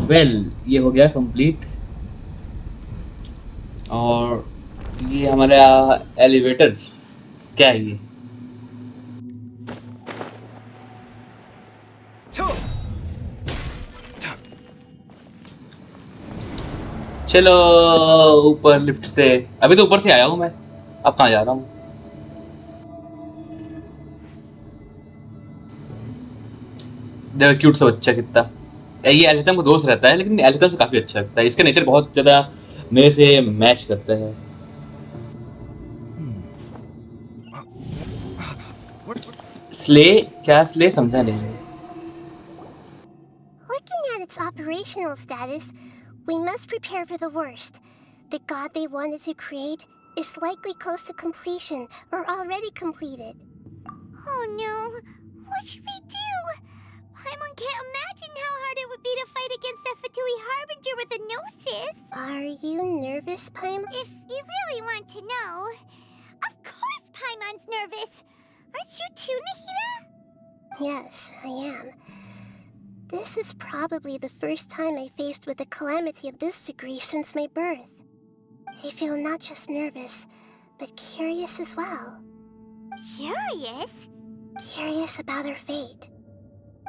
वेल ये हो गया कंप्लीट। और ये हमारा एलिवेटर क्या है ये? चलो ऊपर लिफ्ट से, अभी तो ऊपर से आया हूँ मैं, अब कहाँ जा रहा हूँ? देखो क्यूट सा बच्चा कितना। ये एलिथम का दोस्त रहता है, लेकिन एलिथम से काफी अच्छा लगता है, इसका नेचर बहुत ज्यादा मेरे से मैच करता है। स्ले क्या? स्ले समझा नहीं। Looking at its operational status, we must prepare for the worst. The god they wanted to create is likely close to completion or already completed. Oh no! What should we do? Paimon can't imagine how hard it would be to fight against a Fatui Harbinger with a Gnosis. Are you nervous, Paimon? If you really want to know, of course Paimon's nervous. Aren't you too, Nahida? Yes, I am. This is probably the first time I faced with a calamity of this degree since my birth. I feel not just nervous, but curious as well. Curious? Curious about our fate.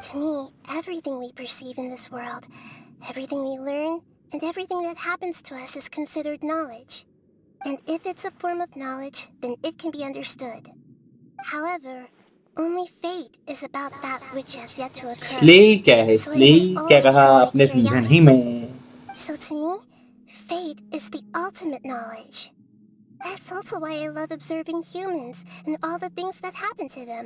To me, everything we perceive in this world, everything we learn, and everything that happens to us is considered knowledge. And if it's a form of knowledge, then it can be understood. However, only fate is about that which has yet to occur. Slay क्या है? Slay क्या कहा आपने? समझा नहीं मैं। So to me, fate is the ultimate knowledge. That's also why I love observing humans and all the things that happen to them.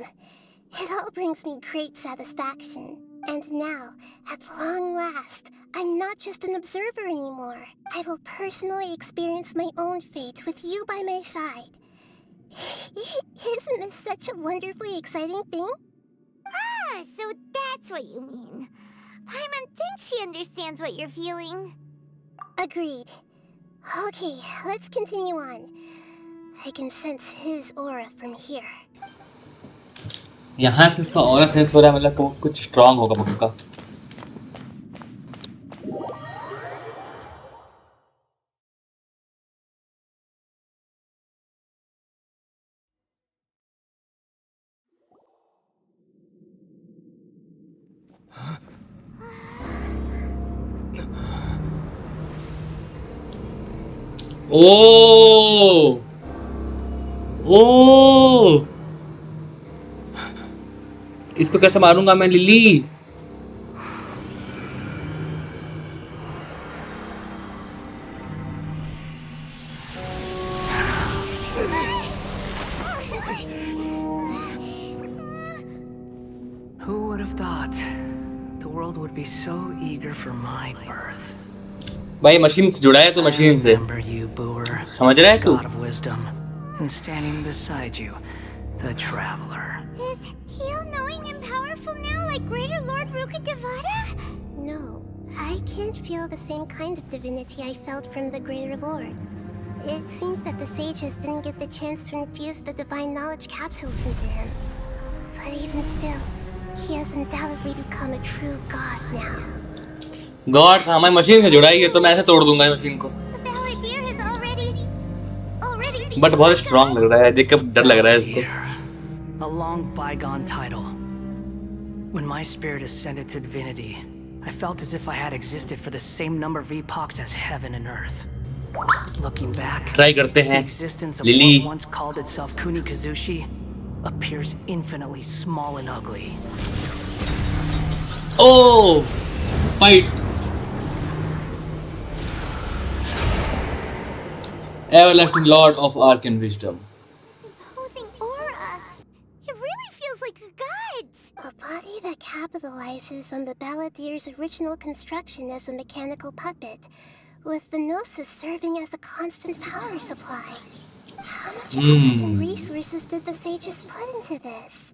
It all brings me great satisfaction. And now, at long last, I'm not just an observer anymore. I will personally experience my own fate with you by my side. Isn't this such a wonderfully exciting thing? Ah, so that's what you mean. Paimon thinks she understands what you're feeling. Agreed. Okay, let's continue on. I can sense his aura from here. यहाँ से इसका aura sense हो रहा है, मतलब कुछ strong होगा पक्का। ओ ओ इसको कैसे मारूंगा मैं? Lily world would be so eager for my birth. भाई मशीन से जुड़ा है तो मशीन से Remember you, Booer, समझ रहा है तू? God of wisdom, and standing beside you, the Traveler. Is he all-knowing and powerful now, like Greater Lord Rukkhadevata? No, I can't feel the same kind of divinity I felt from the Greater Lord. It seems that the sages didn't get the chance to infuse the divine knowledge capsules into him. But even still, he has undoubtedly become a true god now. God था मैं machine से जुड़ा ही है तो मैं ऐसे तोड़ दूंगा इस मशीन को। But बहुत strong लग रहा है, देख के डर लग रहा है इसको। A long bygone title. When my spirit ascended to divinity, I felt as if I had existed for the same number of epochs as heaven and earth. Looking back, Try करते हैं, the existence of Lily. what once called itself Kunikazushi appears infinitely small and ugly. Oh, fight! Everlasting Lord of Arcane Wisdom. Imposing aura. It really feels like the gods. A body that capitalizes on the Balladeer's original construction as a mechanical puppet, with the Gnosis serving as a constant power supply. How much effort and resources did the sages put into this?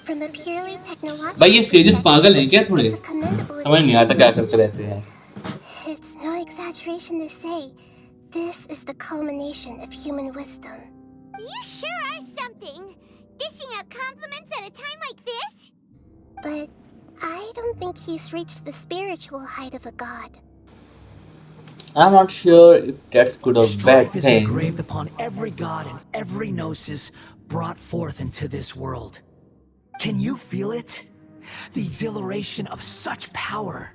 From a purely technological भाई ये sages पागल हैं क्या थोड़े? it's a commendable समझ नहीं आता क्या करते रहते हैं। It's no exaggeration to say, this is the culmination of human wisdom. You sure are something, dishing out compliments at a time like this. But I don't think he's reached the spiritual height of a god. I'm not sure if that's good or bad Strife is thing. engraved upon every god and every gnosis brought forth into this world. Can you feel it? The exhilaration of such power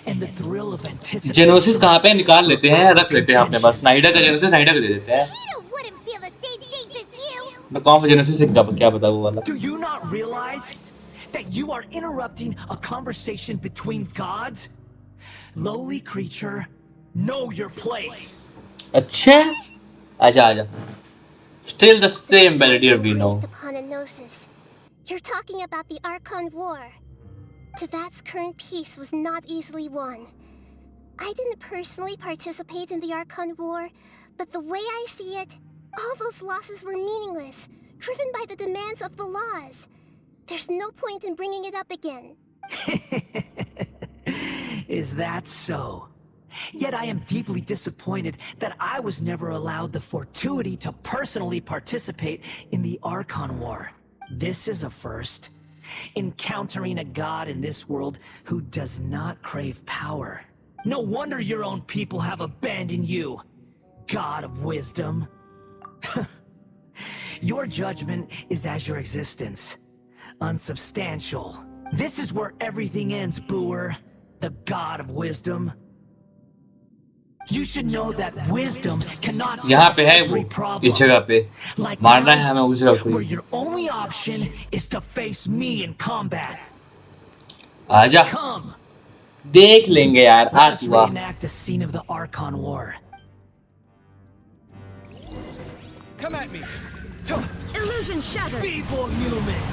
and the thrill of anticipation. Genesis कहाँ पे निकाल लेते हैं, रख लेते हैं अपने पास। Snyder का Genesis स्नाइडर को दे देते हैं। मैं कौन सा Genesis से क्या बता वो वाला? Do you not realize that you are interrupting a conversation between gods? Lowly creature, know your place. अच्छा, आजा आजा। Still the same Balladeer we know. Upon a gnosis. You're talking about the Archon War. Tevat's current peace was not easily won. I didn't personally participate in the Archon War, but the way I see it, all those losses were meaningless, driven by the demands of the laws. There's no point in bringing it up again. Is that so? Yet I am deeply disappointed that I was never allowed the fortuity to personally participate in the Archon War. This is a first. Encountering a god in this world who does not crave power. No wonder your own people have abandoned you, God of wisdom. Your judgment is as your existence. Unsubstantial. This is where everything ends, Booer, the God of wisdom. You should know that wisdom cannot solve every problem. इस जगह पे मारना है हमें उस जगह Where your only option is to face me in combat. आजा Come. देख लेंगे यार Let us आजा reenact a scene of the Archon War. Come at me. Illusion shattered. Feeble human.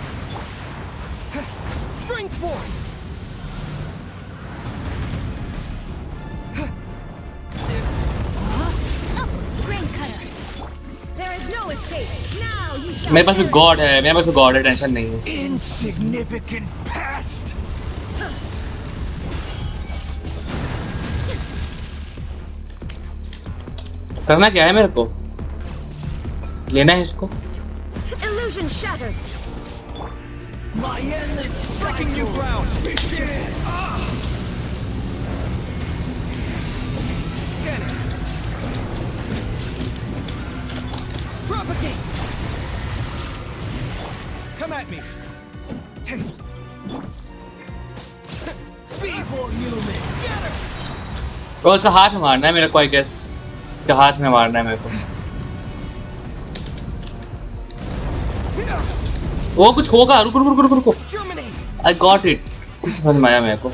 Spring forth. मेरे पास भी गॉड है, मेरे पास भी गॉड है, टेंशन नहीं है। Insignificant past. करना क्या है मेरे को? लेना है इसको? Illusion shattered. My endless breaking new ground. Scanning. Propagate. Come at me. Feeble human. Scatter. तो उसका हाथ में मारना है मेरे को, आई गेस उसके हाथ में मारना है मेरे को। वो कुछ होगा, रुको रुको रुको रुको, आई गॉट इट, कुछ समझ में आया मेरे को।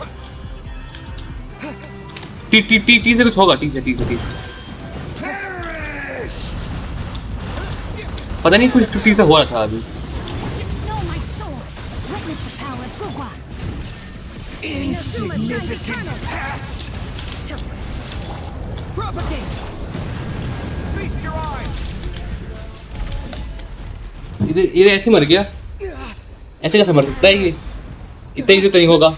टी टी टी टी से कुछ होगा, टी से टी से टी से पता नहीं कुछ टी से हो रहा था अभी। Insignificant past. Propagate. Feast your eyes. ये ऐसे मर गया, ऐसे कैसे मर सकता है ये? इतना ही तो नहीं होगा।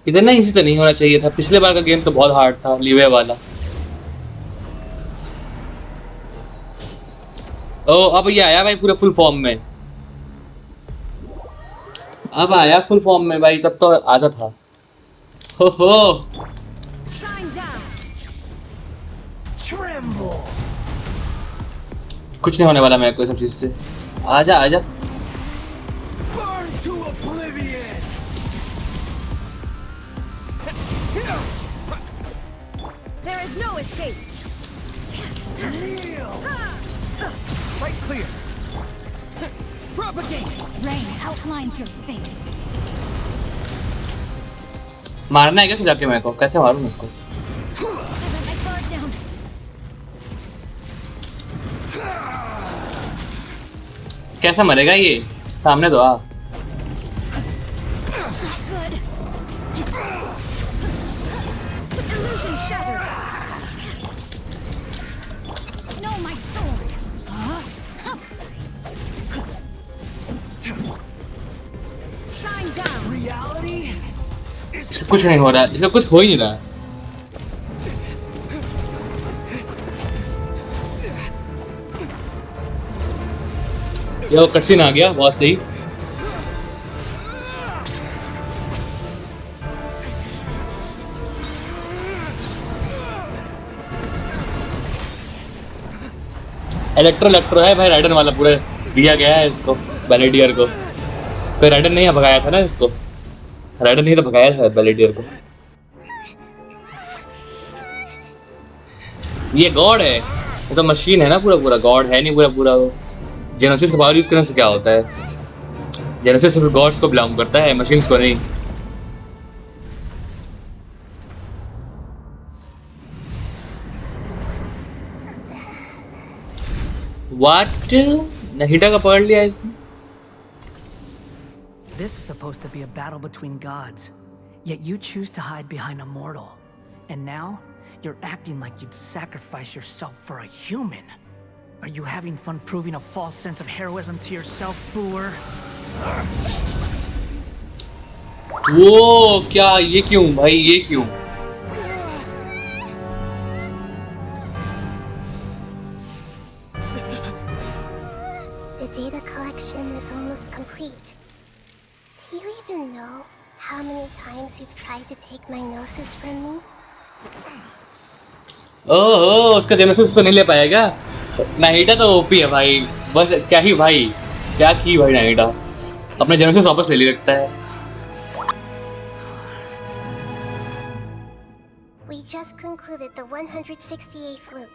इतना इजी तो नहीं होना चाहिए था। पिछले बार का गेम तो बहुत हार्ड था, लीवे वाला। ओ अब ये आया भाई पूरे फुल फॉर्म में। अब आया फुल फॉर्म में भाई, तब तो आधा था। हो कुछ नहीं होने वाला मेरे को सब चीज से। आजा आजा। There is no escape. Fight clear. Propagate. Rain outlines your fate. मारना है क्या फिर जाके मेरे को? कैसे मारूं इसको? कैसे मरेगा ये? सामने तो आ। Illusion shattered. No, my sword. Shine down. Reality. कुछ नहीं हो रहा, इसका कुछ हो ही नहीं रहा। ये वो कटसीन आ गया, बहुत सही। इलेक्ट्रो है भाई, राइडन वाला पूरा दिया गया है इसको, बैलेडियर को। तो राइडन नहीं भगाया था ना इसको, राइडन नहीं तो भगाया था बैलेडियर को। ये गॉड है, ये तो मशीन है ना, पूरा गॉड है नहीं पूरा। जेनोसिस का पावर यूज करने से क्या होता है? जेनोसिस सिर्फ गॉड्स को बिलोंग करता है, मशीन्स को नहीं। What? नहीटा का पकड़ लिया इसने। This is supposed to be a battle between gods, yet you choose to hide behind a mortal. And now, you're acting like you'd sacrifice yourself for a human. Are you having fun proving a false sense of heroism to yourself, Booer? वो क्या? ये क्यों भाई, ये क्यों? The data collection is almost complete. Do you even know how many times you've tried to take my gnosis from me? ओह, उसका जेनोसिस तो नहीं ले पाएगा। नाहिटा तो ओपी है भाई, बस क्या ही भाई, क्या की भाई नाहिटा, अपने जेनोसिस वापस ले रखता है। We just concluded the 168th loop.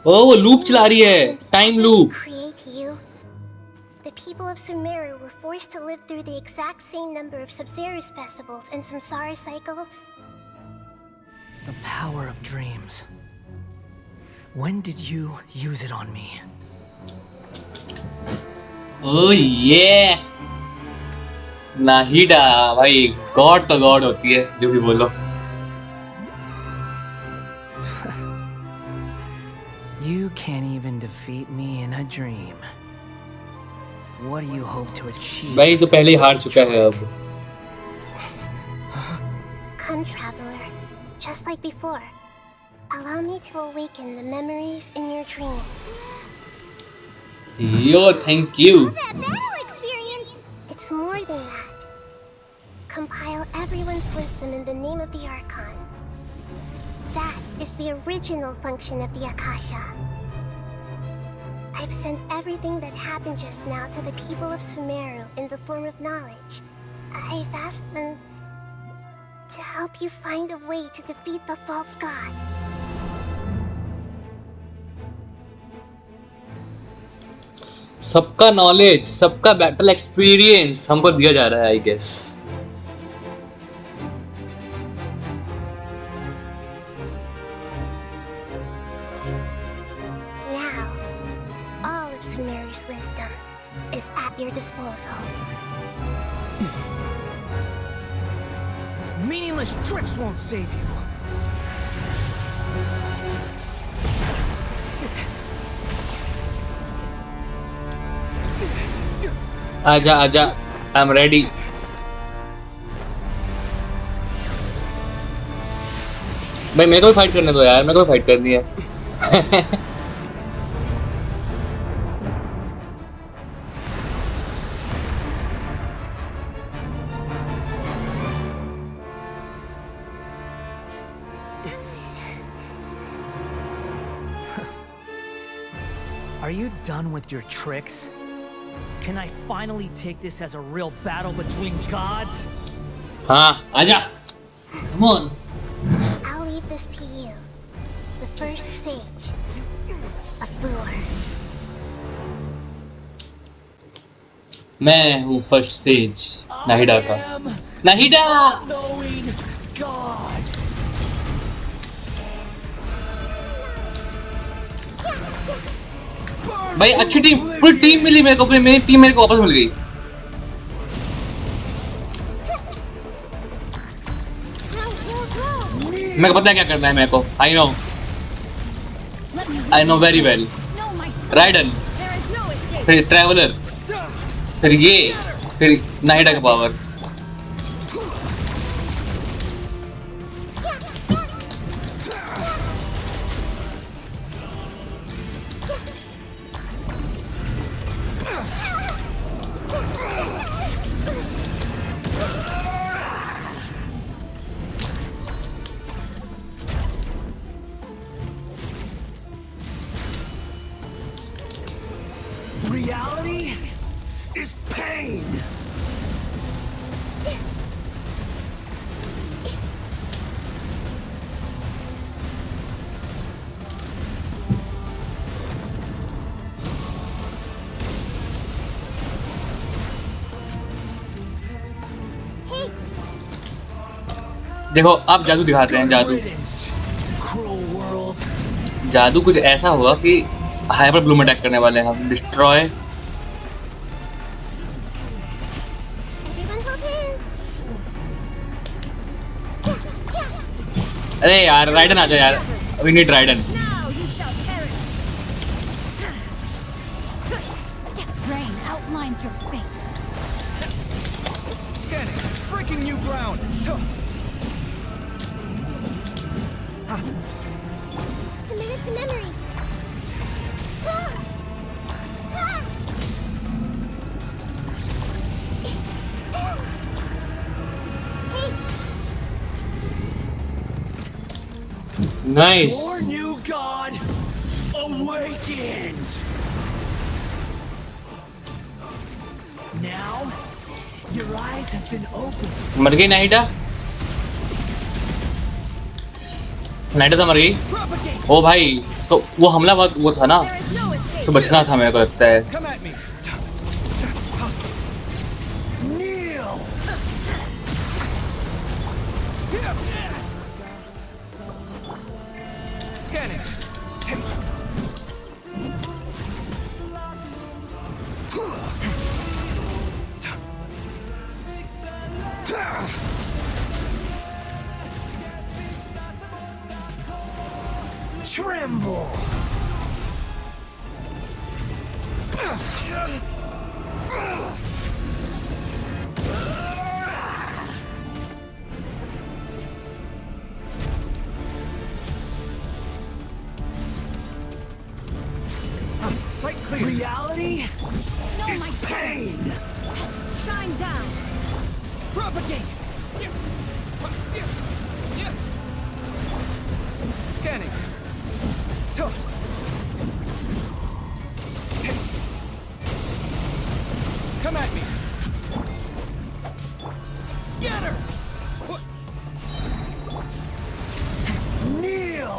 ओह, वो लूप चला रही है, time loop. Create you. The people of Sumeru were forced to live through the exact same number of Sabzerus festivals and Samsara cycles. The power of dreams. When did you use it on me? Oh yeah! नाहिटा भाई, God तो God होती है, जो भी बोलो। You can't even defeat me in a dream. What do you hope to achieve? भाई तो पहले ही हार चुका है अब। Come, traveler. Just like before. Allow me to awaken the memories in your dreams. Yo, thank you. That battle experience! It's more than that. Compile everyone's wisdom in the name of the Archon. That is the original function of the Akasha. I've sent everything that happened just now to the people of Sumeru in the form of knowledge. I've asked them to help you find a way to defeat the false god. सबका knowledge, सबका battle experience हमको दिया जा रहा है, I guess. Traveler's wisdom is at your disposal. Meaningless tricks won't save you. आजा आजा, I am ready. भाई मेरे को भी फाइट करने दो यार, मेरे को भी फाइट करनी है। Are you done with your tricks? Can I finally take this as a real battle between gods? हाँ, आजा। Come on. I'll leave this to you, the first sage of Boor. मैं हूँ फर्स्ट स्टेज नाहिडा का। नाहिडा। Knowing God. भाई अच्छी team, पूरी team मिली मेरे को, अपनी मेरी टीम मेरे को वापस मिल गई। मेरे को पता है क्या करना है मेरे को। I know very well. Ridden, फिर ट्रैवलर, फिर ये, फिर नाहिडा का पावर। Reality is pain. देखो आप जादू दिखाते हैं। जादू जादू कुछ ऐसा होगा कि हाइपर ब्लूम अटैक करने वाले हैं हम। डिस्ट्रॉय। अरे यार राइडन आ जाए यार, we need Raiden. Rain outlines your fate. Scanning. Breaking new ground. Committed to memory. Nice. Your new god awakens. Now, your eyes have been opened. मर गई नाहिडा। नाहिडा तो मर गई। ओ भाई, तो वो हमला वो था ना, तो बचना था मेरे को लगता है। Come at me. Kneel. Scanning. Tremble. Sight clear. Reality No, is my pain. Shine down. Propagate. Scanning. Come at me. Scatter. Kneel.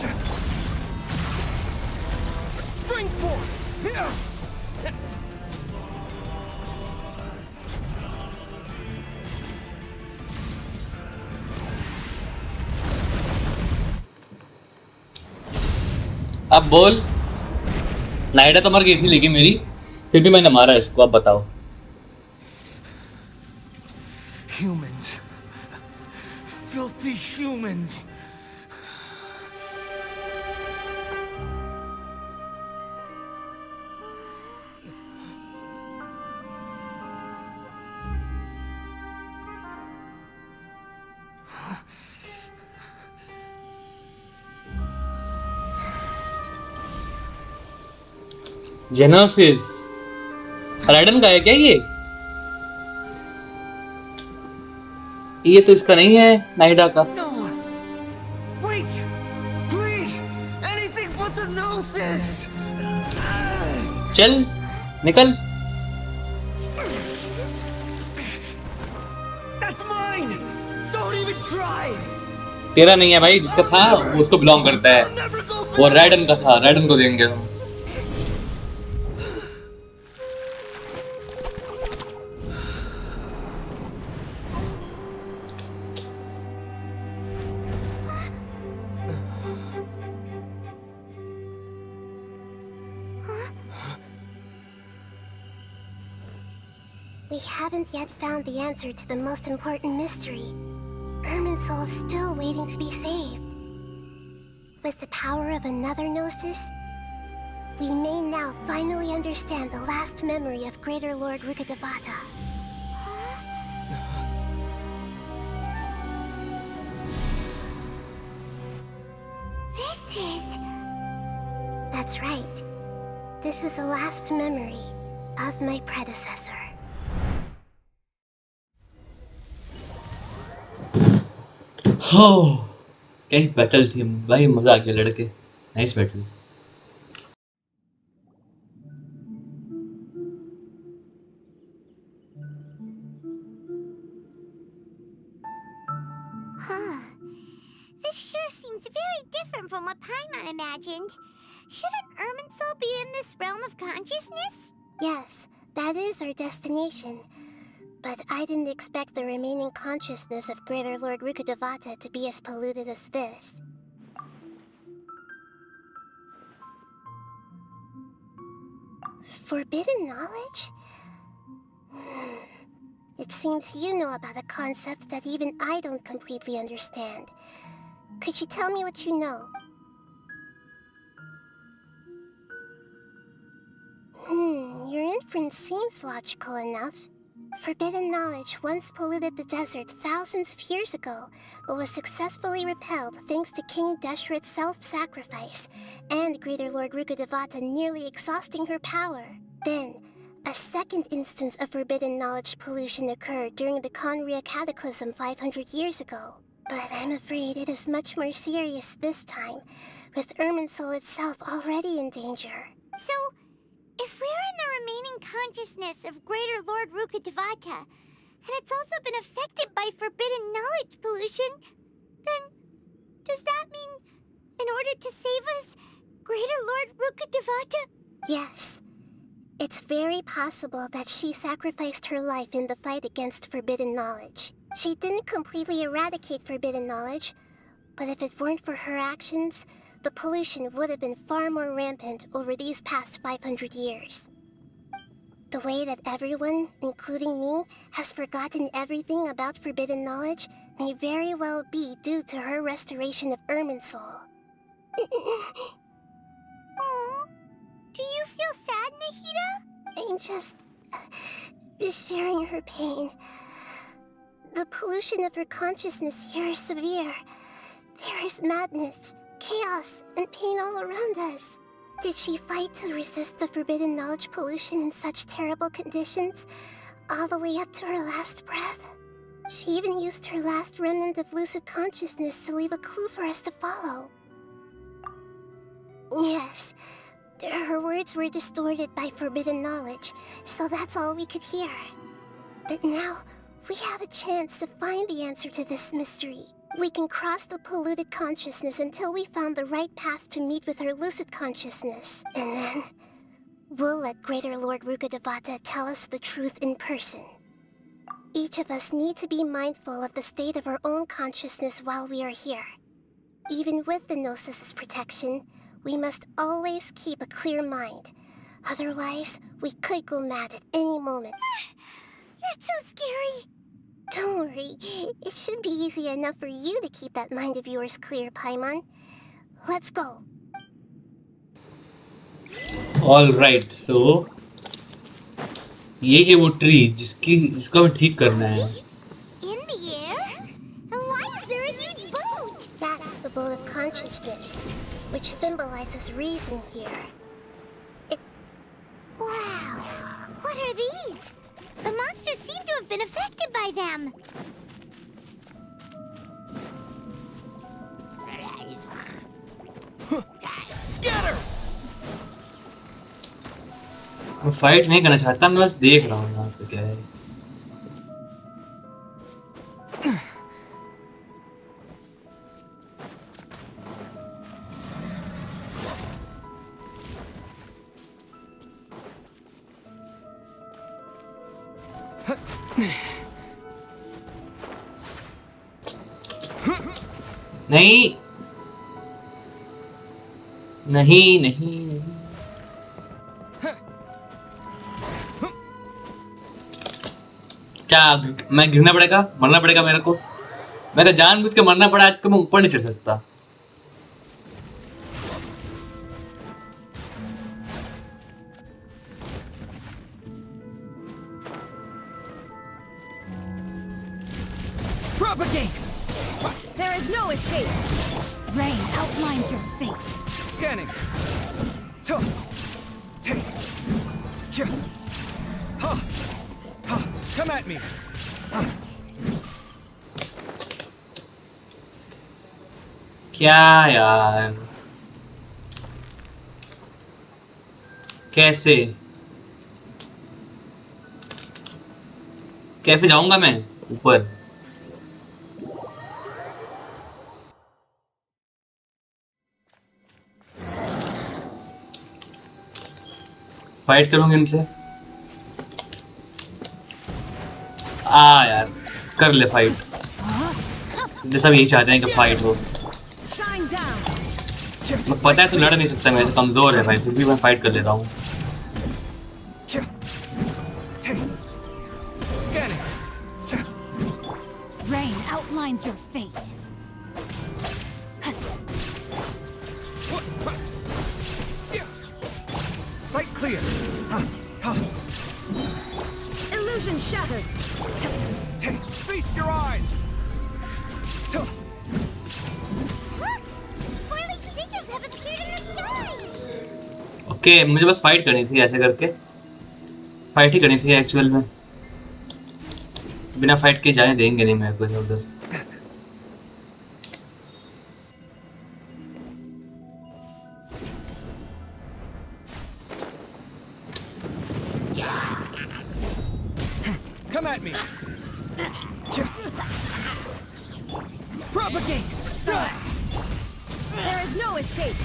Spring forth. अब बोल। नाहिडा तो मर गई थी लेकिन मेरी फिर भी मैंने मारा इसको, अब बताओ। Humans. Filthy humans. जेनोसिस राइडन का है क्या ये तो इसका नहीं है, नाइडा का। No. Wait. Please. Anything but the gnosis. चल निकल। That's mine. Don't even try. तेरा नहीं है भाई, जिसका था वो उसको बिलोंग करता है। वो राइडन का था, राइडन को देंगे हम। We haven't yet found the answer to the most important mystery. Irminsul is still waiting to be saved. With the power of another Gnosis, we may now finally understand the last memory of Greater Lord Rukkhadevata. This is... That's right. This is the last memory of my predecessor. हो क्या ही battle थी भाई, मजा आ गया लड़के। Nice battle. Huh. This sure seems very different from what Paimon imagined. Shouldn't Irminsul be in this realm of consciousness? Yes, that is our destination. But I didn't expect the remaining consciousness of Greater Lord Rukkhadevata to be as polluted as this. Forbidden knowledge? It seems you know about a concept that even I don't completely understand. Could you tell me what you know? Your inference seems logical enough. Forbidden knowledge once polluted the desert thousands of years ago, but was successfully repelled thanks to King Deshret's self-sacrifice, and Greater Lord Rukkhadevata nearly exhausting her power. Then, a second instance of forbidden knowledge pollution occurred during the Conria Cataclysm 500 years ago. But I'm afraid it is much more serious this time, with Irminsul itself already in danger. So, if we're in the remaining consciousness of Greater Lord Rukkhadevata, and it's also been affected by forbidden knowledge pollution, then does that mean, in order to save us, Greater Lord Rukkhadevata? Yes. It's very possible that she sacrificed her life in the fight against forbidden knowledge. She didn't completely eradicate forbidden knowledge, but if it weren't for her actions, the pollution would have been far more rampant over these past 500 years. The way that everyone, including me, has forgotten everything about forbidden knowledge may very well be due to her restoration of Irminsul. Do you feel sad, Nahida? I'm just sharing her pain. The pollution of her consciousness here is severe. There is madness, chaos, and pain all around us. Did she fight to resist the forbidden knowledge pollution in such terrible conditions, all the way up to her last breath? She even used her last remnant of lucid consciousness to leave a clue for us to follow. Yes, her words were distorted by forbidden knowledge, so that's all we could hear. But now, we have a chance to find the answer to this mystery. We can cross the polluted consciousness until we found the right path to meet with her lucid consciousness. And then, we'll let Greater Lord Rukkhadevata tell us the truth in person. Each of us need to be mindful of the state of our own consciousness while we are here. Even with the Gnosis's protection, we must always keep a clear mind. Otherwise, we could go mad at any moment. That's so scary. Don't worry. It should be easy enough for you to keep that mind of yours clear, Paimon. Let's go. All right, so ये है वो tree जिसको हमें ठीक करना है. In the air? And why is there a huge boat? That's the boat of consciousness, which symbolizes reason here. Wow! What are these? The monsters seem to have been affected by them. Scatter! मैं fight नहीं करना चाहता, मैं बस देख रहा हूँ यहाँ पे क्या है. नहीं नहीं नहीं नहीं. क्या मैं गिरना पड़ेगा, मरना पड़ेगा मेरे को? मैं तो जानबूझ के मरना पड़ा, आज तो मैं ऊपर नहीं चढ़ सकता. Propagate! There is no escape! Rain outlines your fate. Scanning. Come at me. क्या यार, कैसे कैसे जाऊंगा मैं ऊपर? फाइट करूंगी इनसे. यार कर ले फाइट. ये सब यही चाहते हैं कि फाइट हो. मैं पता है तू लड़ नहीं सकता, मेरे से कमजोर है भाई, फिर भी मैं फाइट कर लेता हूँ. Rain outlines your fate. Sight clear. Illusion shattered. Feast your eyes. Look! 4-leaf stitches have appeared in the sky. Okay, मुझे बस फाइट करनी थी, ऐसे करके फाइट ही करनी थी एक्चुअल में. बिना फाइट के जाने देंगे नहीं मेरे को उधर. Come at me. Propagate! There is no escape!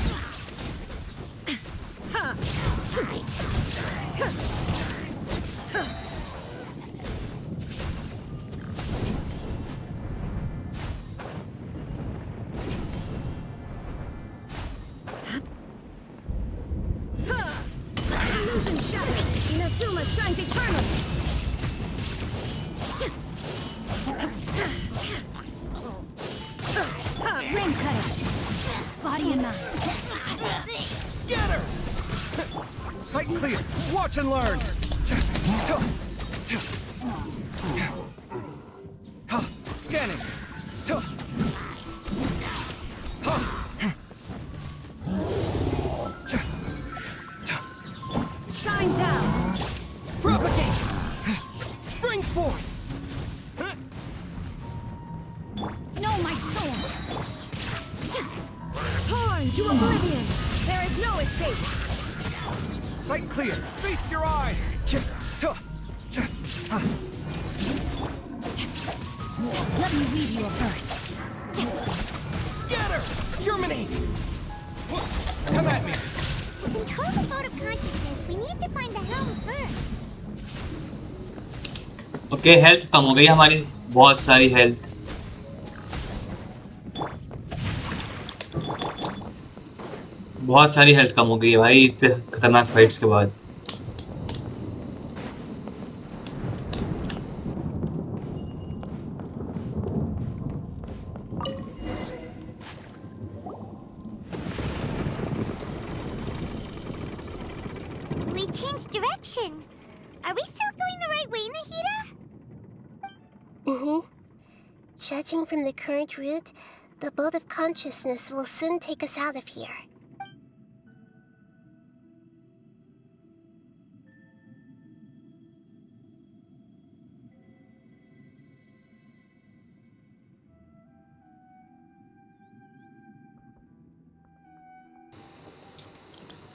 Illusion shattered! Inazuma shines eternal! Rain cutter. Body and mind. Scatter! Sight clear. Watch and learn. Scanning. Shine down! Propagate! Spring forth! No, my sword. Torn to oblivion! There is no escape! Sight clear. Feast your eyes. Let me weave you a verse. Scatter! Germinate! Come at me! To control the boat of consciousness, we need to find the helm first. Okay, health कम हो गई हमारी, बहुत सारी health. बहुत सारी health कम हो गई है भाई इतने खतरनाक फाइट्स के बाद. they changed direction. Are we still going the right way, Nahida? Mm-hmm. Judging from the current route, the boat of consciousness will soon take us out of here.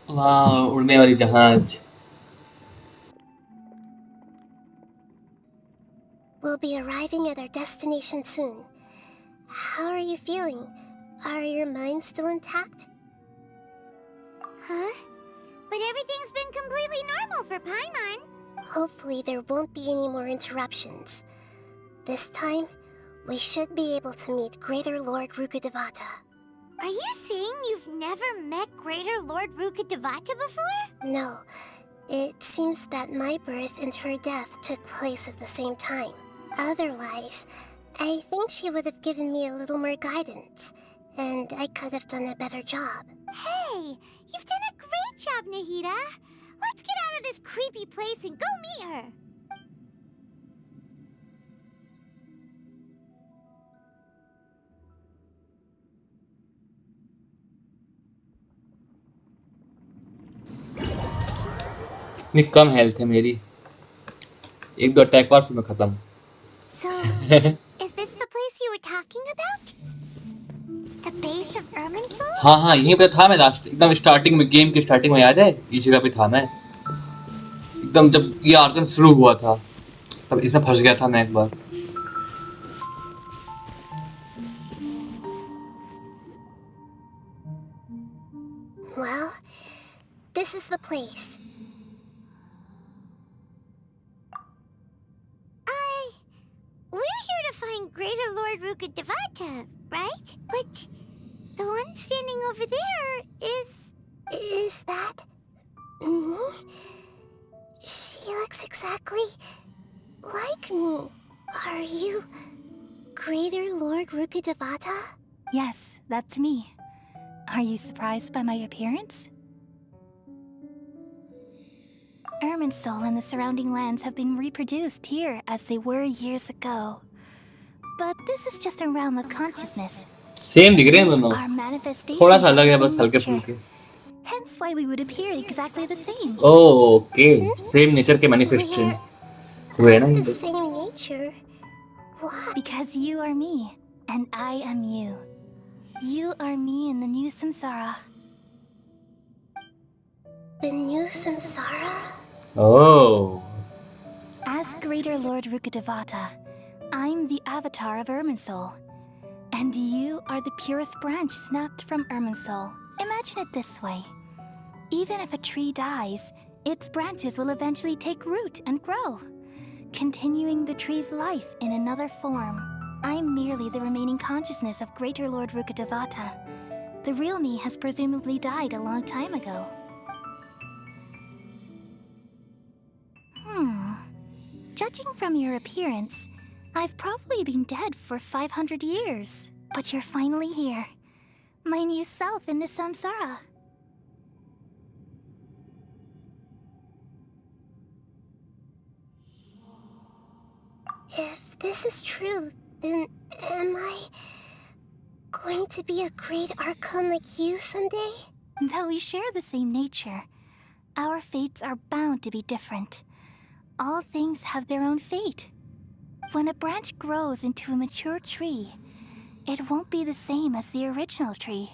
वाह, उड़ने वाली जहाज। We'll be arriving at our destination soon. How are you feeling? Are your minds still intact? Huh? But everything's been completely normal for Paimon. Hopefully there won't be any more interruptions. This time, we should be able to meet Greater Lord Rukkhadevata. Are you saying you've never met Greater Lord Rukkhadevata before? No. It seems that my birth and her death took place at the same time. Otherwise, I think she would have given me a little more guidance, and I could have done a better job. Hey, you've done a great job, Nahida. Let's get out of this creepy place and go meet her. इतनी कम health है मेरी। एक दो attack और फिर मैं खत्म। So, is this the place you were talking about? The base of Irminsul? हाँ हाँ, यहीं पे था मैं लास्ट एकदम स्टार्टिंग में, गेम के स्टार्टिंग में, याद है? इस जगह पे था मैं एकदम, जब ये आर्कन शुरू हुआ था तब इसमें फंस गया था मैं एक बार। Well, this is the place. We're here to find Greater Lord Rukkhadevata, right? But the one standing over there is... Is that... me? She looks exactly like me. Are you Greater Lord Rukkhadevata? Yes, that's me. Are you surprised by my appearance? Irminsul and the surrounding lands have been reproduced here as they were years ago. But this is just a realm of consciousness. Same दिख रहे हैं दोनों, Our manifestations थोड़ा सा of अलग the है बस, same हल्के nature. फुल्के। Hence why we would appear exactly the same. Okay, same nature के मैनिफेस्टेशन हुए ना ये। The same nature? What? Because you are me, and I am you. You are me in the new samsara. The new samsara? Oh. As Greater Lord Rukkhadevata, I'm the avatar of Irminsul. And you are the purest branch snapped from Irminsul. Imagine it this way. Even if a tree dies, its branches will eventually take root and grow, continuing the tree's life in another form. I'm merely the remaining consciousness of Greater Lord Rukkhadevata. The real me has presumably died a long time ago. Judging from your appearance, I've probably been dead for 500 years. But you're finally here. My new self in the samsara. If this is true, then am I going to be a great Archon like you someday? Though we share the same nature, our fates are bound to be different. All things have their own fate. When a branch grows into a mature tree, it won't be the same as the original tree.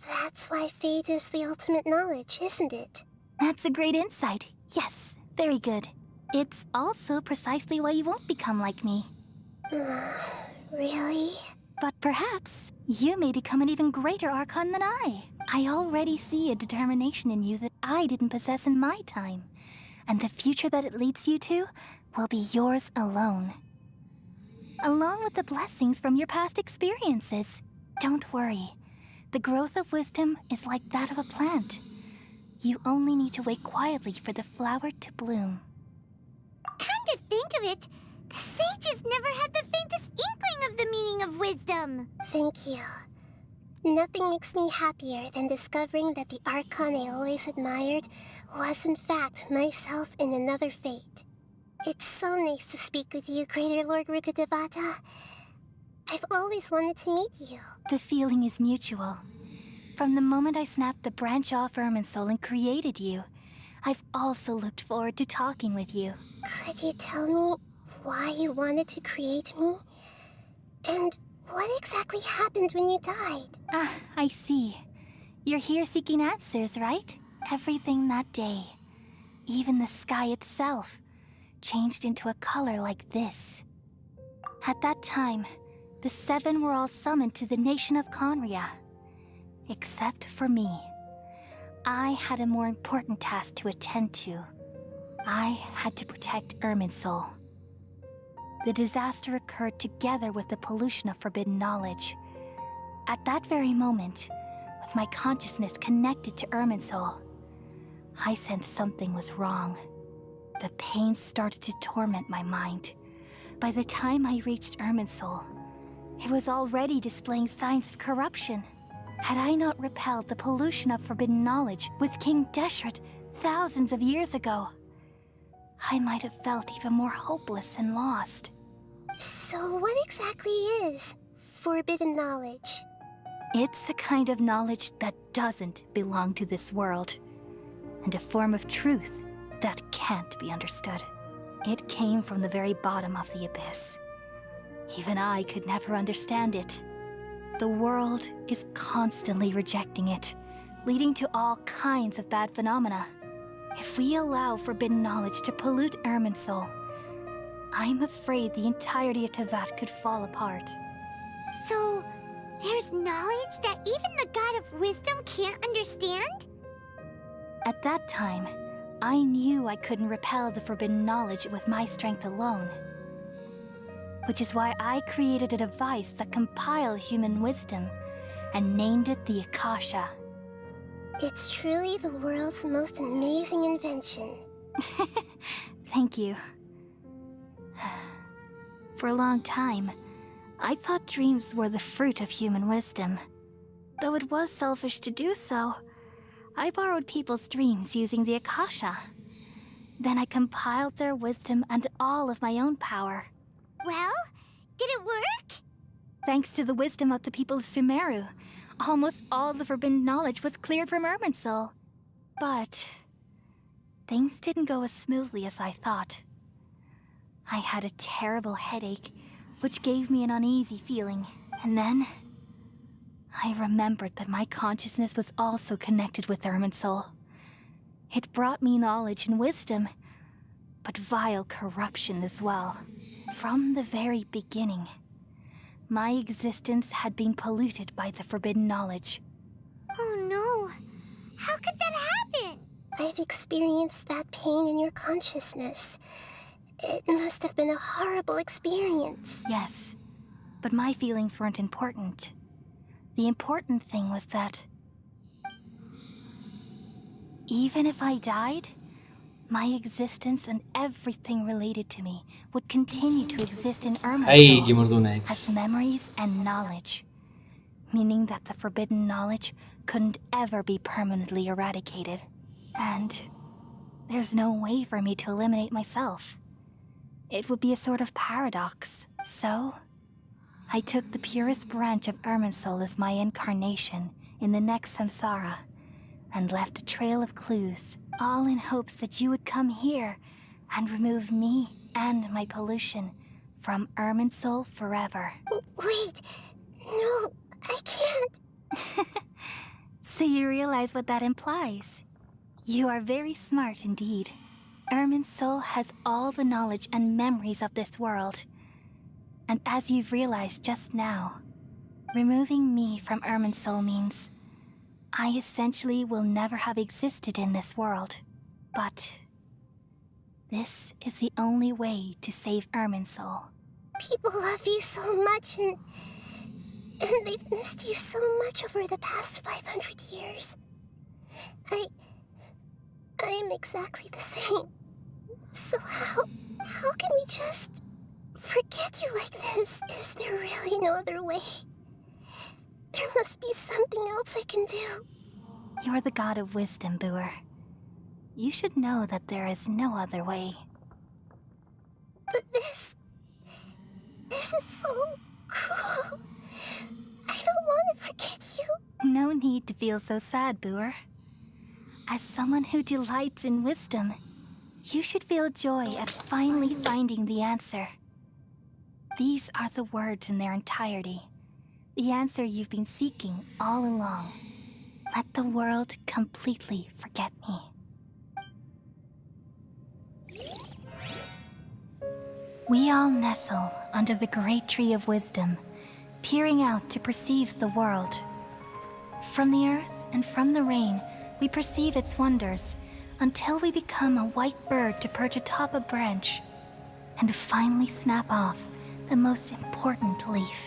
That's why fate is the ultimate knowledge, isn't it? That's a great insight. Yes, very good. It's also precisely why you won't become like me. Really? But perhaps you may become an even greater Archon than I. I already see a determination in you that I didn't possess in my time. And the future that it leads you to will be yours alone. Along with the blessings from your past experiences. Don't worry. The growth of wisdom is like that of a plant. You only need to wait quietly for the flower to bloom. Come to think of it, the sages never had the faintest inkling of the meaning of wisdom. Thank you. Nothing makes me happier than discovering that the Archon I always admired was in fact myself in another fate. It's so nice to speak with you, Greater Lord Rukkhadevata. I've always wanted to meet you. The feeling is mutual. From the moment I snapped the branch off Irminsul and created you, I've also looked forward to talking with you. Could you tell me why you wanted to create me? And what exactly happened when you died? Ah, I see. You're here seeking answers, right? Everything that day, even the sky itself, changed into a color like this. At that time, the seven were all summoned to the nation of Conria. Except for me. I had a more important task to attend to. I had to protect Irminsul. The disaster occurred together with the pollution of forbidden knowledge. At that very moment, with my consciousness connected to Irminsul, I sensed something was wrong. The pain started to torment my mind. By the time I reached Irminsul, it was already displaying signs of corruption. Had I not repelled the pollution of forbidden knowledge with King Deshret thousands of years ago, I might have felt even more hopeless and lost. So what exactly is forbidden knowledge? It's a kind of knowledge that doesn't belong to this world, and a form of truth that can't be understood. It came from the very bottom of the abyss. Even I could never understand it. The world is constantly rejecting it, leading to all kinds of bad phenomena. If we allow forbidden knowledge to pollute Irminsul, I'm afraid the entirety of Tevat could fall apart. So, there's knowledge that even the God of Wisdom can't understand? At that time, I knew I couldn't repel the forbidden knowledge with my strength alone. Which is why I created a device that compiled human wisdom and named it the Akasha. It's truly the world's most amazing invention. Thank you. For a long time, I thought dreams were the fruit of human wisdom. Though it was selfish to do so, I borrowed people's dreams using the Akasha. Then I compiled their wisdom and all of my own power. Well, did it work? Thanks to the wisdom of the people of Sumeru, almost all the forbidden knowledge was cleared from Irminsul. But things didn't go as smoothly as I thought. I had a terrible headache, which gave me an uneasy feeling. And then I remembered that my consciousness was also connected with Irminsul. It brought me knowledge and wisdom, but vile corruption as well. From the very beginning, my existence had been polluted by the forbidden knowledge. Oh no! How could that happen? I've experienced that pain in your consciousness. It must have been a horrible experience. Yes, but my feelings weren't important. The important thing was that even if I died, my existence and everything related to me would continue to exist in Irminsul as memories and knowledge, meaning that the forbidden knowledge couldn't ever be permanently eradicated. And there's no way for me to eliminate myself. It would be a sort of paradox. So, I took the purest branch of Irminsul as my incarnation in the next samsara, and left a trail of clues, all in hopes that you would come here and remove me and my pollution from Irminsul forever. Wait, no, I can't. So you realize what that implies? You are very smart indeed. Irminsul has all the knowledge and memories of this world. And as you've realized just now, removing me from Irminsul means I essentially will never have existed in this world. But this is the only way to save Irminsul. People love you so much, and they've missed you so much over the past 500 years. I am exactly the same. So how can we just forget you like this? Is there really no other way? There must be something else I can do. You're the god of wisdom, Booer. You should know that there is no other way. But this is so cruel. I don't want to forget you. No need to feel so sad, Booer. As someone who delights in wisdom, you should feel joy at finally finding the answer. These are the words in their entirety. The answer you've been seeking all along. Let the world completely forget me. We all nestle under the great tree of wisdom, peering out to perceive the world. From the earth and from the rain, we perceive its wonders, until we become a white bird to perch atop a branch, and finally snap off the most important leaf.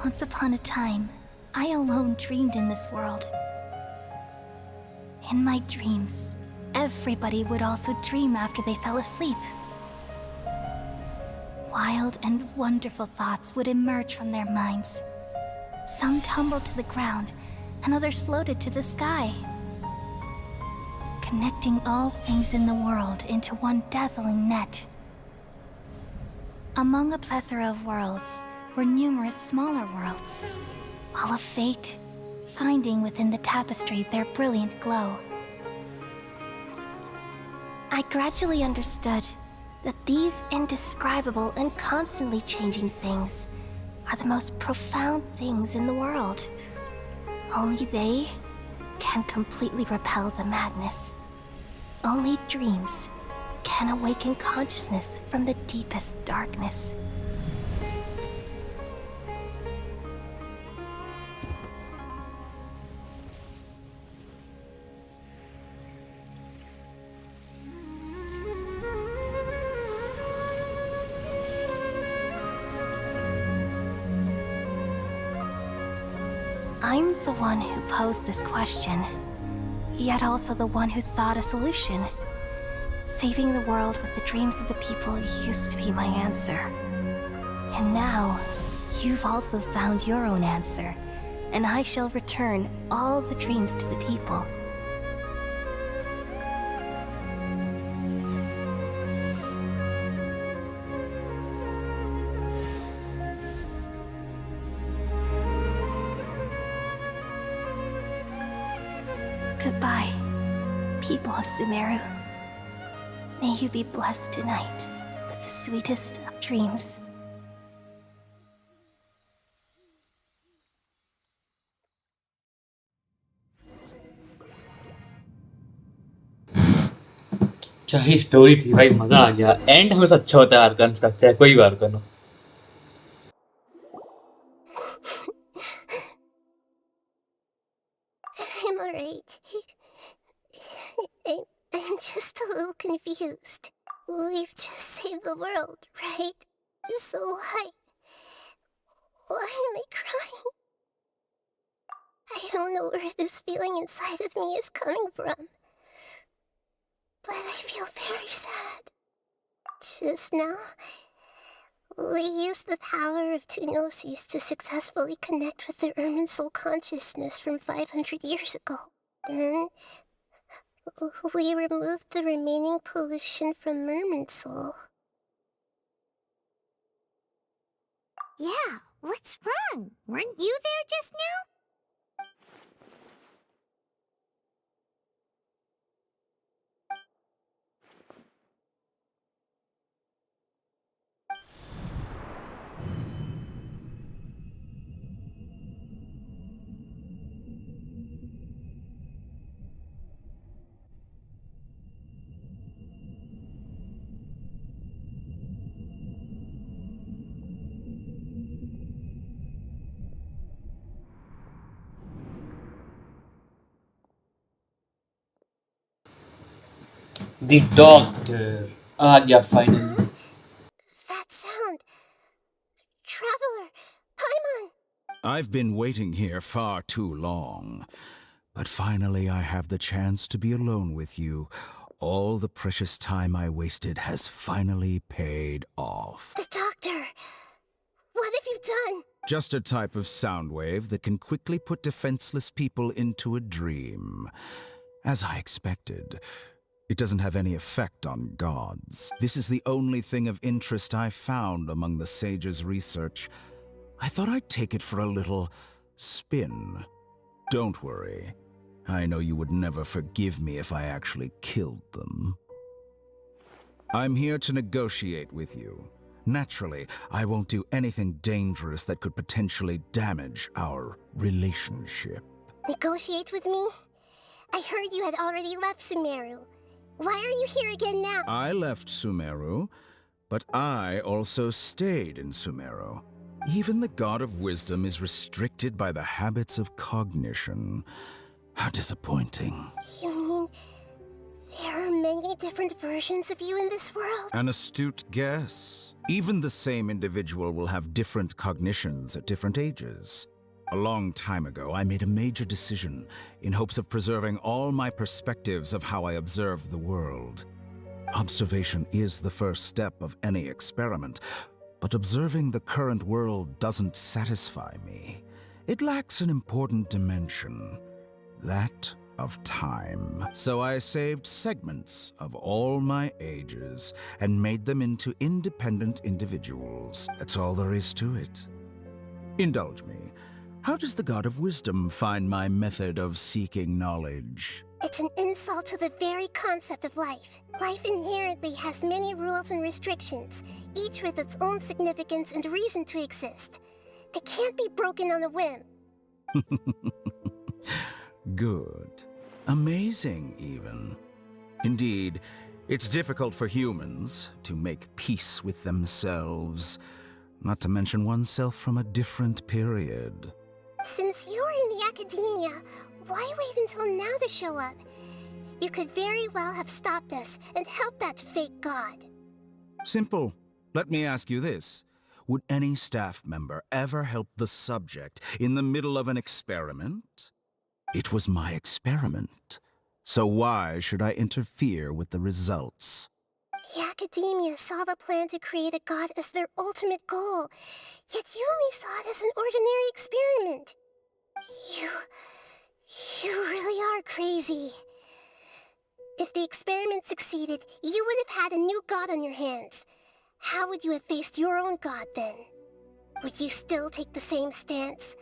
Once upon a time, I alone dreamed in this world. In my dreams, everybody would also dream after they fell asleep. Wild and wonderful thoughts would emerge from their minds. Some tumbled to the ground, and others floated to the sky, connecting all things in the world into one dazzling net. Among a plethora of worlds were numerous smaller worlds, all of fate, finding within the tapestry their brilliant glow. I gradually understood that these indescribable and constantly changing things are the most profound things in the world. Only they can completely repel the madness. Only dreams can awaken consciousness from the deepest darkness. I'm the one who posed this question, yet also the one who sought a solution. Saving the world with the dreams of the people used to be my answer. And now, you've also found your own answer, and I shall return all the dreams to the people. Goodbye, people of Sumeru. May you be blessed tonight with the sweetest of dreams. क्या ही story थी भाई, मजा आ गया। And हमेशा अच्छा होता है आर्कन्स का, चाहे कोई भी आर्कन हो। I'm alright. I'm just a little confused. We've just saved the world, right? So why am I crying? I don't know where this feeling inside of me is coming from, but I feel very sad. Just now, we used the power of two gnosis to successfully connect with the Ermin soul consciousness from 500 years ago. Then, we removed the remaining pollution from Merman soul. Yeah, what's wrong? Weren't you there just now? The doctor आ गया finally. That sound! Traveler! Paimon! I've been waiting here far too long. But finally I have the chance to be alone with you. All the precious time I wasted has finally paid off. The doctor! What have you done? Just a type of sound wave that can quickly put defenseless people into a dream. As I expected, it doesn't have any effect on gods. This is the only thing of interest I found among the sage's research. I thought I'd take it for a little spin. Don't worry. I know you would never forgive me if I actually killed them. I'm here to negotiate with you. Naturally, I won't do anything dangerous that could potentially damage our relationship. Negotiate with me? I heard you had already left Sumeru. Why are you here again now? I left Sumeru, but I also stayed in Sumeru. Even the God of Wisdom is restricted by the habits of cognition. How disappointing. You mean there are many different versions of you in this world? An astute guess. Even the same individual will have different cognitions at different ages. A long time ago, I made a major decision in hopes of preserving all my perspectives of how I observed the world. Observation is the first step of any experiment, but observing the current world doesn't satisfy me. It lacks an important dimension, that of time. So I saved segments of all my ages and made them into independent individuals. That's all there is to it. Indulge me. How does the God of Wisdom find my method of seeking knowledge? It's an insult to the very concept of life. Life inherently has many rules and restrictions, each with its own significance and reason to exist. They can't be broken on a whim. Good. Amazing, even. Indeed, it's difficult for humans to make peace with themselves, not to mention oneself from a different period. Since you were in the academia, why wait until now to show up? You could very well have stopped us and helped that fake god. Simple. Let me ask you this. Would any staff member ever help the subject in the middle of an experiment? It was my experiment. So why should I interfere with the results? The academia saw the plan to create a god as their ultimate goal, yet you only saw it as an ordinary experiment. You really are crazy. If the experiment succeeded, you would have had a new god on your hands. How would you have faced your own god then? Would you still take the same stance?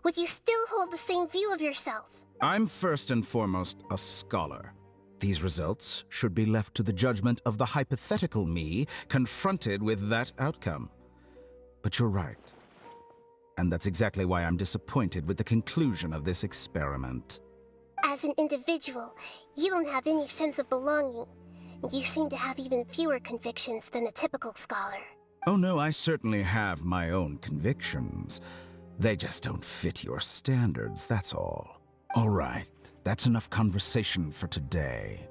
Would you still hold the same view of yourself? I'm first and foremost a scholar. These results should be left to the judgment of the hypothetical me confronted with that outcome. But you're right. And that's exactly why I'm disappointed with the conclusion of this experiment. As an individual, you don't have any sense of belonging. You seem to have even fewer convictions than a typical scholar. Oh no, I certainly have my own convictions. They just don't fit your standards, that's all. All right, that's enough conversation for today.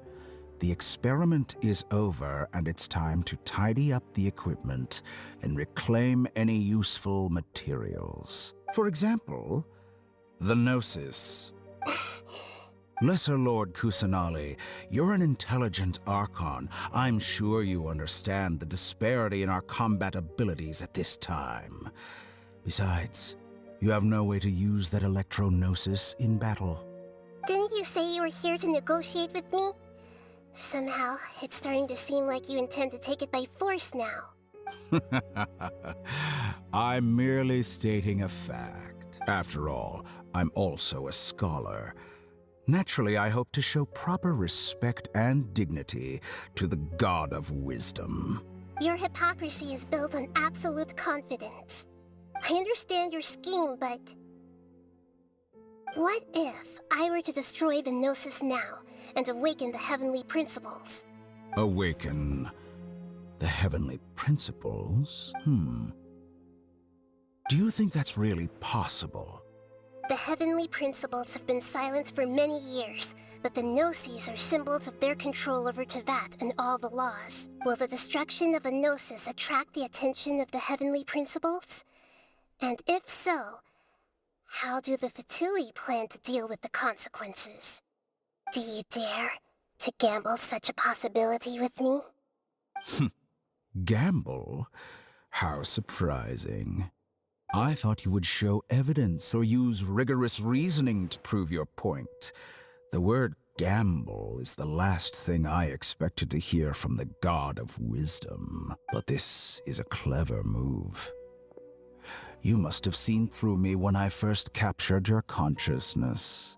The experiment is over, and it's time to tidy up the equipment and reclaim any useful materials. For example, the Gnosis. Lesser Lord Kusanali, you're an intelligent Archon. I'm sure you understand the disparity in our combat abilities at this time. Besides, you have no way to use that Electro-Gnosis in battle. Didn't you say you were here to negotiate with me? Somehow, it's starting to seem like you intend to take it by force now. I'm merely stating a fact. After all, I'm also a scholar. Naturally, I hope to show proper respect and dignity to the God of Wisdom. Your hypocrisy is built on absolute confidence. I understand your scheme, but... what if I were to destroy the Gnosis now and awaken the heavenly principles? Awaken the heavenly principles? Do you think that's really possible? The heavenly principles have been silent for many years, but the Gnosis are symbols of their control over Tevat and all the laws. Will the destruction of a Gnosis attract the attention of the heavenly principles? And if so, how do the Fatui plan to deal with the consequences? Do you dare to gamble such a possibility with me? Gamble? How surprising. I thought you would show evidence or use rigorous reasoning to prove your point. The word gamble is the last thing I expected to hear from the god of wisdom. But this is a clever move. You must have seen through me when I first captured your consciousness.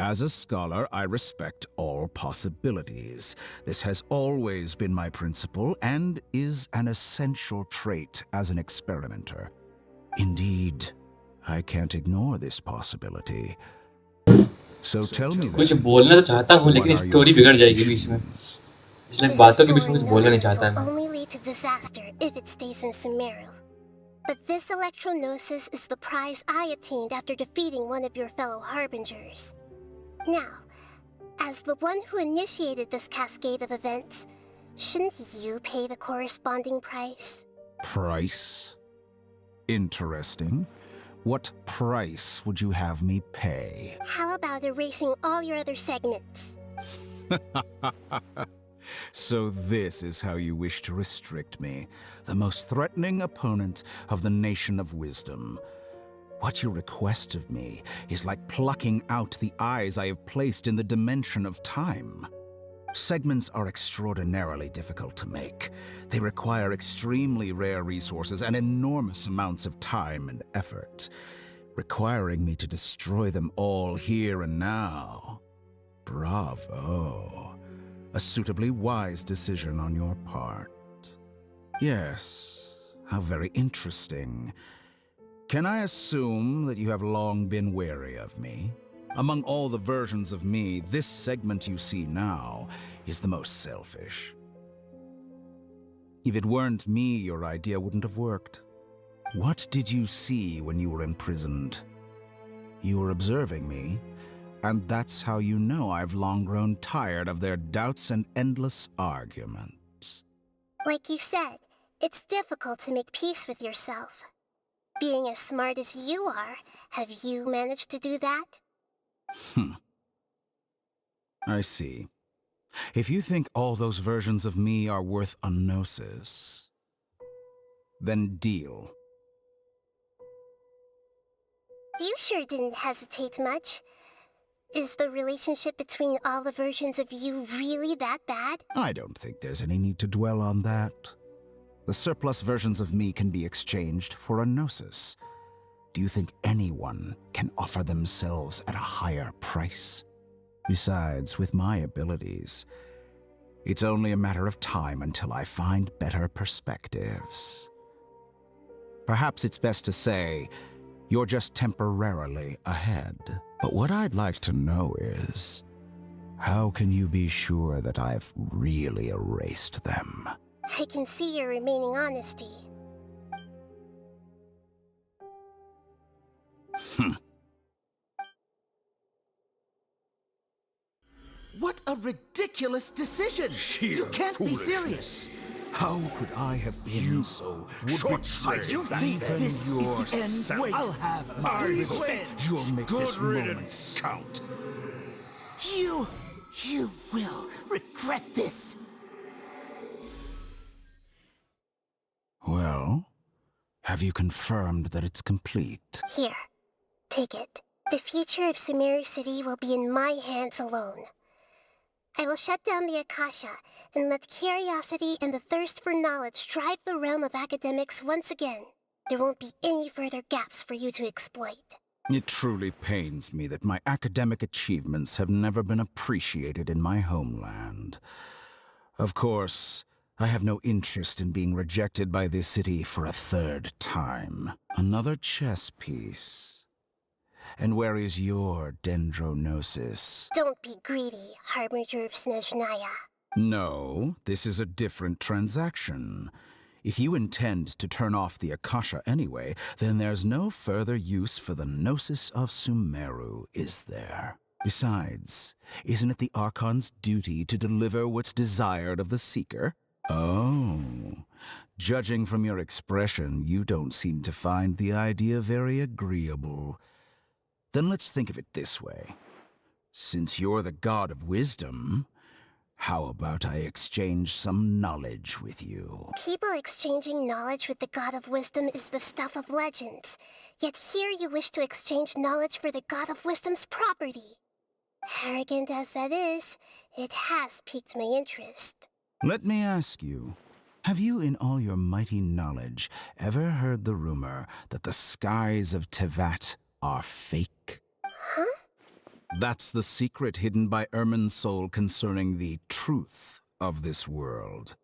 As a scholar, I respect all possibilities. This has always been my principle and is an essential trait as an experimenter. Indeed, I can't ignore this possibility. So tell me कुछ then, बोलना तो चाहता हूँ लेकिन what are story your बिगड़ जाएगी बीच में, conditions? इसलिए This बातों के बीच में foreign कुछ बोलना नहीं gnosis चाहता will मैं. only lead to disaster if it stays in Sumeru. But this electro-gnosis is the prize I obtained after defeating one of your fellow harbingers. Now, as the one who initiated this cascade of events, shouldn't you pay the corresponding price? Price? Interesting. What price would you have me pay? How about erasing all your other segments? So this is how you wish to restrict me, the most threatening opponent of the Nation of Wisdom. What you request of me is like plucking out the eyes I have placed in the dimension of time. Segments are extraordinarily difficult to make. They require extremely rare resources and enormous amounts of time and effort, requiring me to destroy them all here and now. Bravo. A suitably wise decision on your part. Yes, how very interesting. Can I assume that you have long been wary of me? Among all the versions of me, this segment you see now is the most selfish. If it weren't me, your idea wouldn't have worked. What did you see when you were imprisoned? You were observing me, and that's how you know I've long grown tired of their doubts and endless arguments. Like you said, it's difficult to make peace with yourself. Being as smart as you are, have you managed to do that? I see. If you think all those versions of me are worth a gnosis, then deal. You sure didn't hesitate much. Is the relationship between all the versions of you really that bad? I don't think there's any need to dwell on that. The surplus versions of me can be exchanged for a gnosis. Do you think anyone can offer themselves at a higher price? Besides, with my abilities, it's only a matter of time until I find better perspectives. Perhaps it's best to say, you're just temporarily ahead. But what I'd like to know is, how can you be sure that I've really erased them? I can see your remaining honesty. What a ridiculous decision! You can't be serious! How could I have been so short-sighted? You think this is the end? Wait, I'll have my revenge! You'll make this moment count. You will regret this! Well, have you confirmed that it's complete? Here, take it. The future of Sumeru City will be in my hands alone. I will shut down the Akasha and let curiosity and the thirst for knowledge drive the realm of academics once again. There won't be any further gaps for you to exploit. It truly pains me that my academic achievements have never been appreciated in my homeland. Of course, I have no interest in being rejected by this city for a third time. Another chess piece. And where is your dendronosis? Don't be greedy, Harbinger of Snezhnaya. No, this is a different transaction. If you intend to turn off the Akasha anyway, then there's no further use for the Gnosis of Sumeru, is there? Besides, isn't it the Archon's duty to deliver what's desired of the Seeker? Oh, judging from your expression, you don't seem to find the idea very agreeable. Then let's think of it this way. Since you're the god of wisdom, How about I exchange some knowledge with you? People exchanging knowledge with the God of Wisdom is the stuff of legends. Yet here you wish to exchange knowledge for the God of Wisdom's property. Arrogant as that is, it has piqued my interest. Let me ask you, have you in all your mighty knowledge ever heard the rumor that the skies of Tevat are fake? Huh? That's the secret hidden by Irminsul concerning the truth of this world.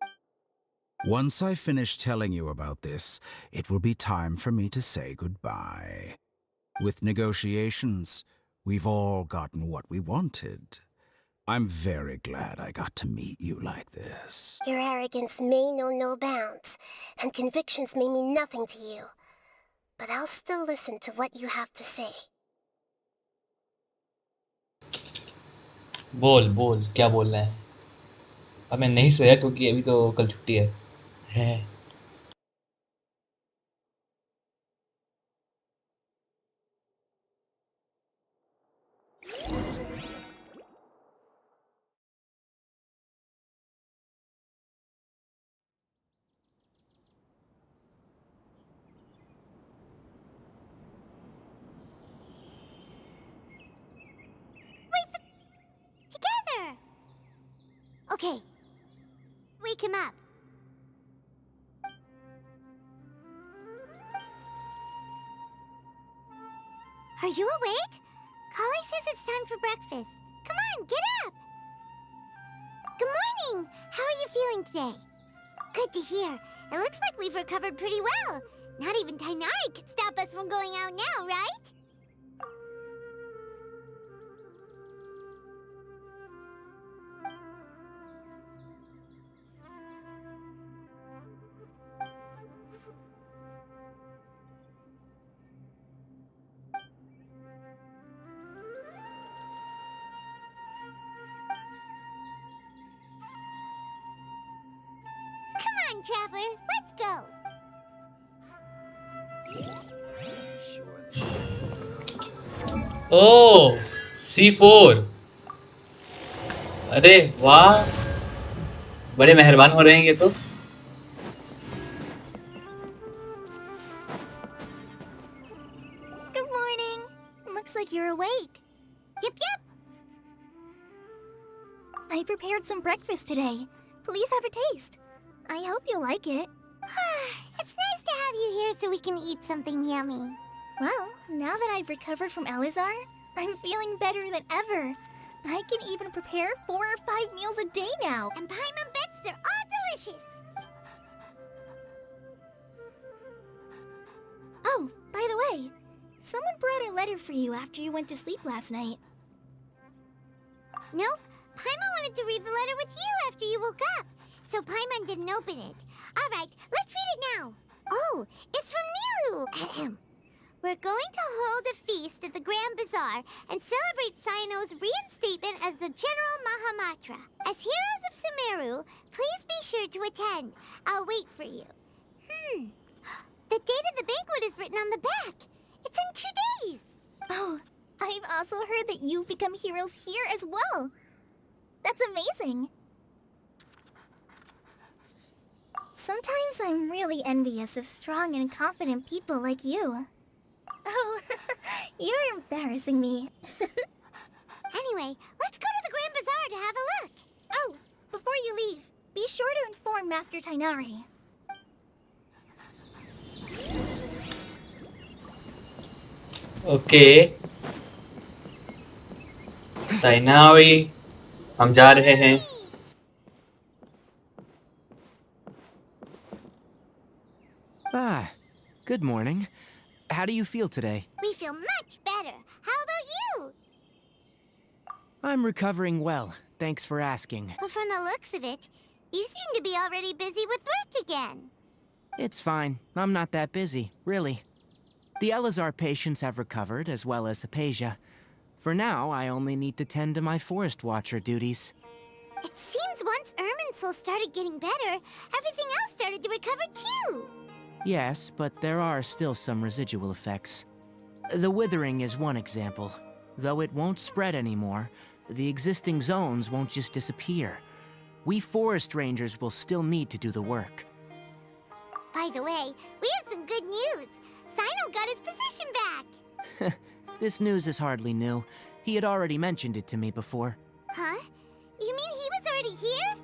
Once I finish telling you about this, it will be time for me to say goodbye. With negotiations, we've all gotten what we wanted. I'm very glad I got to meet you like this. Your arrogance may know no bounds, and convictions may mean nothing to you. But I'll still listen to what you have to say. बोल बोल क्या बोलना है। अब मैं नहीं सोया क्योंकि अभी तो कल छुट्टी है। Together! Okay. Wake him up. Are you awake? Kali says it's time for breakfast. Come on, get up! Good morning! How are you feeling today? Good to hear. It looks like we've recovered pretty well. Not even Tainari could stop us from going out now, right? Come on, Traveler, let's go! Oh C4। अरे वाह, बड़े मेहरबान हो रहे हैं ये तो। Good morning. Looks like you're awake. Yep. I prepared some breakfast today. Please have a taste. I hope you'll like it. It's nice to have you here so we can eat something yummy. Well, now that I've recovered from Elazar, I'm feeling better than ever. I can even prepare 4 or 5 meals a day now. And Paimon bets they're all delicious. Oh, by the way, someone brought a letter for you after you went to sleep last night. Nope. Paimon wanted to read the letter with you after you woke up. So Paimon didn't open it. Alright, let's read it now. Oh, it's from Nilu. Ahem. We're going to hold a feast at the Grand Bazaar and celebrate Cyano's reinstatement as the General Mahamatra. As heroes of Sumeru, please be sure to attend. I'll wait for you. The date of the banquet is written on the back. It's in 2 days. Oh, I've also heard that you've become heroes here as well. That's amazing. Sometimes I'm really envious of strong and confident people like you. Oh, you're embarrassing me. Anyway, let's go to the Grand Bazaar to have a look. Oh, before you leave, be sure to inform Master Tainari. Okay Tainari, हम जा रहे हैं। Ah, good morning. How do you feel today? We feel much better. How about you? I'm recovering well, thanks for asking. But from the looks of it, you seem to be already busy with work again. It's fine. I'm not that busy, really. The Elazar patients have recovered, as well as Hypatia. For now, I only need to tend to my Forest Watcher duties. It seems once Irminsul started getting better, everything else started to recover too. Yes, but there are still some residual effects. The withering is one example. Though it won't spread anymore, the existing zones won't just disappear. We forest rangers will still need to do the work. By the way, we have some good news. Sino got his position back. This news is hardly new. He had already mentioned it to me before. Huh? You mean he was already here?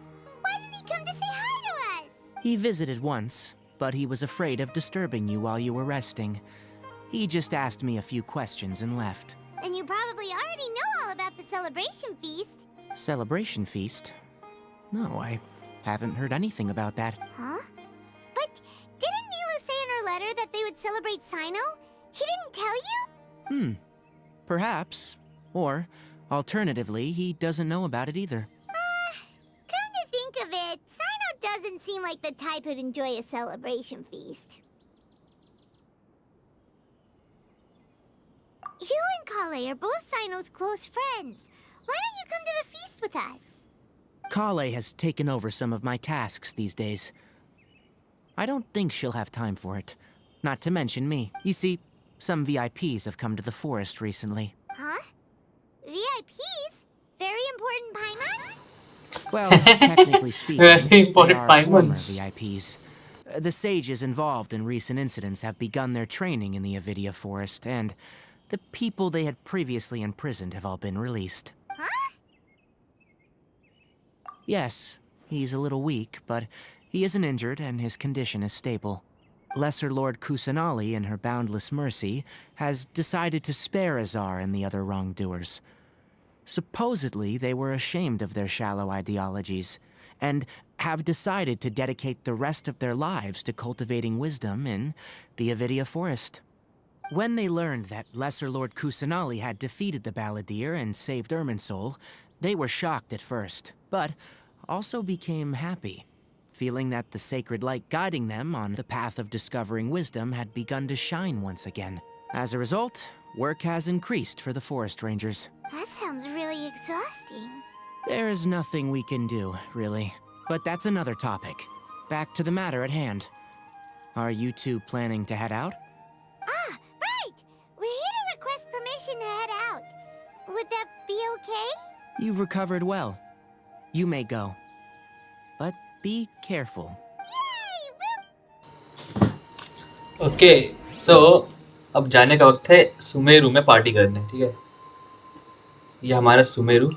Why didn't he come to say hi to us? He visited once, but he was afraid of disturbing you while you were resting. He just asked me a few questions and left. And you probably already know all about the celebration feast. Celebration feast? No, I haven't heard anything about that. Huh? But didn't Nilu say in her letter that they would celebrate Sino? He didn't tell you? Perhaps. Or, alternatively, he doesn't know about it either. Come to think of it, Sino doesn't seem like the type who'd enjoy a celebration feast. You and Kale are both Sino's close friends. Why don't you come to the feast with us? Kale has taken over some of my tasks these days. I don't think she'll have time for it. Not to mention me. You see, some VIPs have come to the forest recently. Huh? VIPs? Very important Paimons? Well, technically speaking, Very they important are former Paimons. VIPs. The sages involved in recent incidents have begun their training in the Avidia Forest, and the people they had previously imprisoned have all been released. Huh? Yes, he's a little weak, but he isn't injured and his condition is stable. Lesser Lord Kusanali, in her boundless mercy, has decided to spare Azar and the other wrongdoers. Supposedly, they were ashamed of their shallow ideologies, and have decided to dedicate the rest of their lives to cultivating wisdom in the Avidia Forest. When they learned that Lesser Lord Kusanali had defeated the Balladeer and saved Irminsul, they were shocked at first, but also became happy, feeling that the sacred light guiding them on the path of discovering wisdom had begun to shine once again. As a result, work has increased for the forest rangers. That sounds really exhausting. There is nothing we can do, really. But that's another topic. Back to the matter at hand. Are you two planning to head out? Ah, right! We're here to request permission to head out. Would that be okay? You've recovered well. You may go. But be careful. Okay so अब जाने का वक्त है सुमेरु में party करने, ठीक है। ये हमारा Sumeru.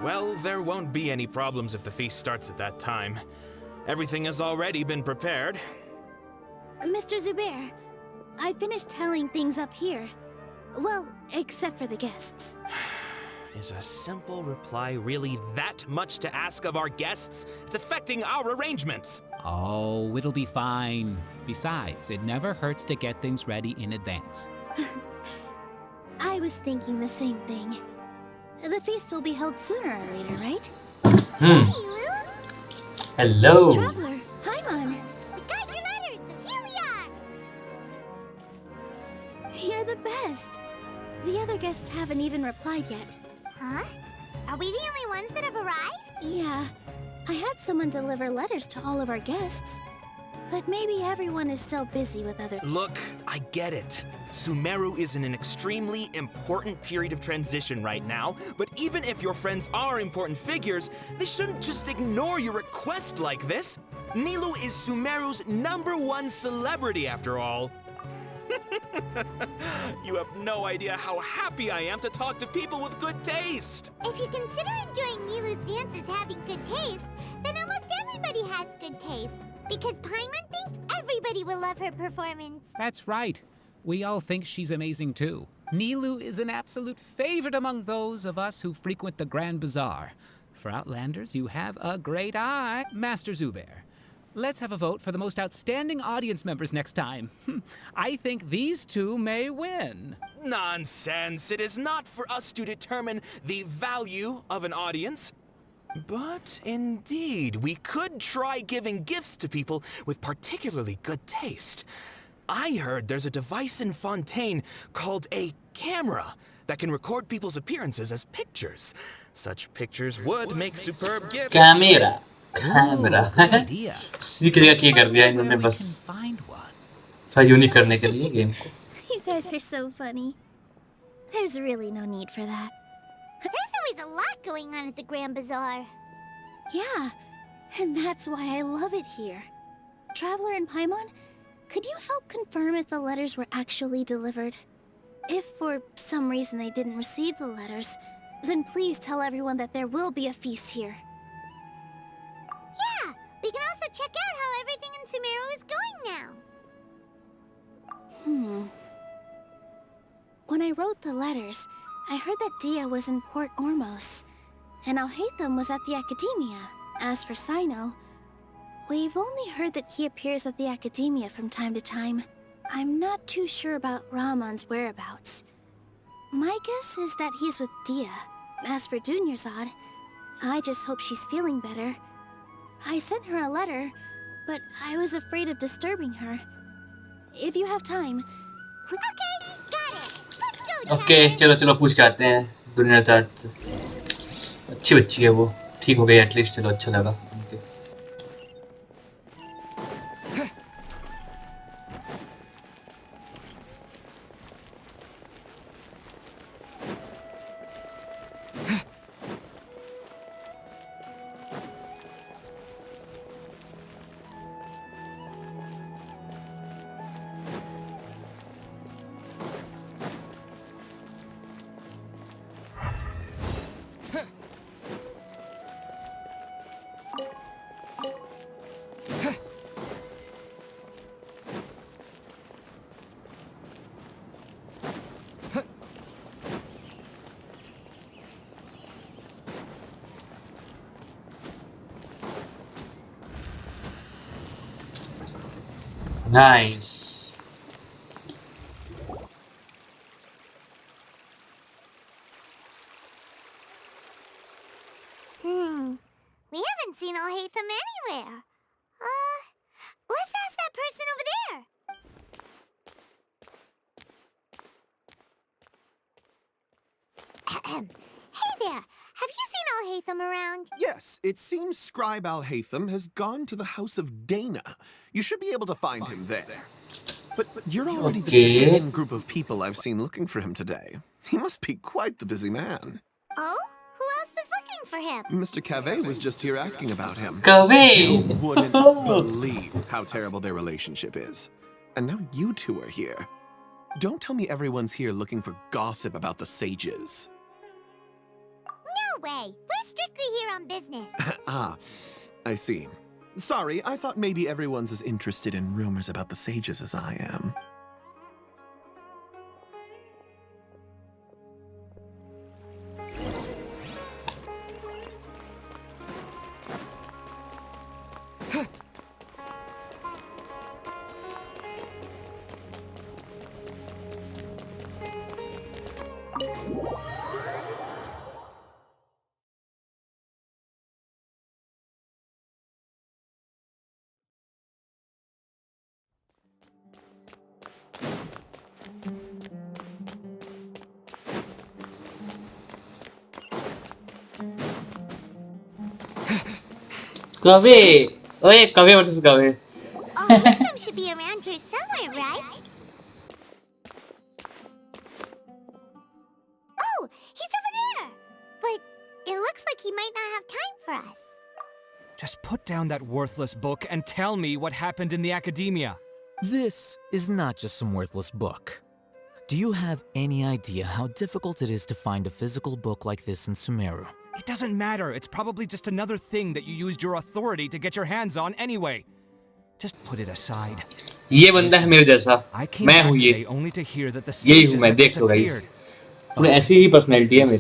Well, there won't be any problems if the feast starts at that time. Everything has already been prepared. Mr. Zubair, I finished telling things up here. Well, except for the guests. Is a simple reply really that much to ask of our guests? It's affecting our arrangements. Oh, it'll be fine. Besides, it never hurts to get things ready in advance. I was thinking the same thing. The feast will be held sooner or later, right? Hello. Traveler, Paimon. We got your letters, so here we are. You're the best. The other guests haven't even replied yet. Huh? Are we the only ones that have arrived? Yeah. I had someone deliver letters to all of our guests. But maybe everyone is still busy with other things. Look, I get it. Sumeru is in an extremely important period of transition right now, but even if your friends are important figures, they shouldn't just ignore your request like this. Nilu is Sumeru's #1 celebrity after all. You have no idea how happy I am to talk to people with good taste. If you consider enjoying Nilu's dances having good taste, then almost everybody has good taste. Because Paimon thinks everybody will love her performance. That's right. We all think she's amazing too. Nilu is an absolute favorite among those of us who frequent the Grand Bazaar. For Outlanders, you have a great eye. Master Zubair, let's have a vote for the most outstanding audience members next time. I think these two may win. Nonsense. It is not for us to determine the value of an audience. But indeed, we could try giving gifts to people with particularly good taste. I heard there's a device in Fontaine called a camera that can record people's appearances as pictures. Such pictures would make superb gifts. Camera. Camera. Good idea. सीखने का क्या कर दिया Wonder इन्होंने where we बस can find one. थोड़ा unique करने के लिए गेम को. You guys are so funny. There's really no need for that. There's always a lot going on at the Grand Bazaar. Yeah, and that's why I love it here. Traveler and Paimon, could you help confirm if the letters were actually delivered? If for some reason they didn't receive the letters, then please tell everyone that there will be a feast here. Yeah, we can also check out how everything in Sumeru is going now. When I wrote the letters, I heard that Dia was in Port Ormos, and Alhaitham was at the Academia. As for Sino, we've only heard that he appears at the Academia from time to time. I'm not too sure about Ramon's whereabouts. My guess is that he's with Dia. As for Dunyarzad, I just hope she's feeling better. I sent her a letter, but I was afraid of disturbing her. If you have time... Okay, got it. Let's go, okay चलो चलो पूछ के आते हैं दुनिया से. अच्छी बच्ची है वो. ठीक हो गई एटलीस्ट. चलो अच्छा लगा. Nice. We haven't seen Alhaitham anywhere. Let's ask that person over there. Hey there, have you seen Alhaitham around? Yes, it seems Scribe Alhaitham has gone to the House of Dana. You should be able to find him there. But you're already the second group of people I've seen looking for him today. He must be quite the busy man. Oh? Who else was looking for him? Mr. Cave was just here asking about him. Cave! You wouldn't believe how terrible their relationship is. And now you two are here. Don't tell me everyone's here looking for gossip about the sages. No way. We're strictly here on business. Ah, I see. Sorry, I thought maybe everyone's as interested in rumors about the sages as I am. Cave! Wait, Cave versus Cave. Alhaitham should be around here somewhere, right? Oh, he's over there. But it looks like he might not have time for us. Just put down that worthless book and tell me what happened in the Academia. This is not just some worthless book. Do you have any idea how difficult it is to find a physical book like this in Sumeru? It doesn't matter. It's probably just another thing that you used your authority to get your hands on anyway. Just put it aside. ये बंदा है मेरे जैसा. मैं हूँ ये. यही हूँ मैं. देख लो गाइस. थोड़ी ऐसी ही पर्सनैलिटी है मेरी.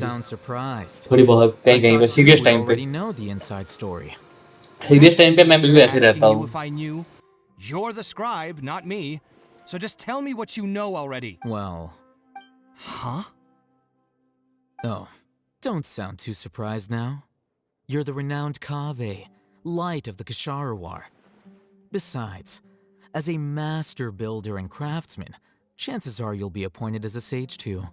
थोड़ी बहुत कहीं कहीं पे सीरियस टाइम पे. सीरियस टाइम पे मैं बिल्कुल ऐसे रहता हूँ. You're the scribe, not me. So just tell me what you know already. Well... Huh? Oh, don't sound too surprised now. You're the renowned Kaveh, light of the Ksharawar. Besides, as a master builder and craftsman, chances are you'll be appointed as a sage too.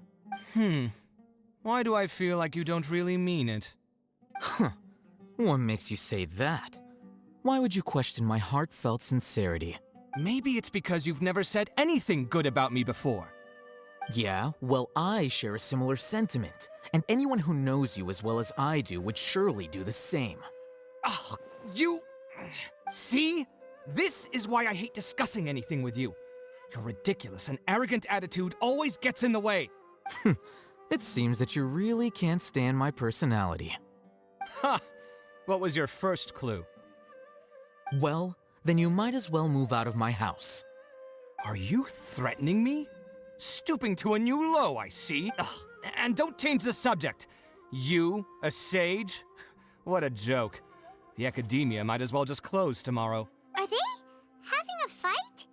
Why do I feel like you don't really mean it? Huh. What makes you say that? Why would you question my heartfelt sincerity? Maybe it's because you've never said anything good about me before. Yeah, well, I share a similar sentiment, and anyone who knows you as well as I do would surely do the same. Oh, you... See? This is why I hate discussing anything with you. Your ridiculous and arrogant attitude always gets in the way. It seems that you really can't stand my personality. Ha! What was your first clue? Well, then you might as well move out of my house. Are you threatening me? Stooping to a new low, I see. Ugh. And don't change the subject. You, a sage? What a joke. The academia might as well just close tomorrow. Are they having a fight?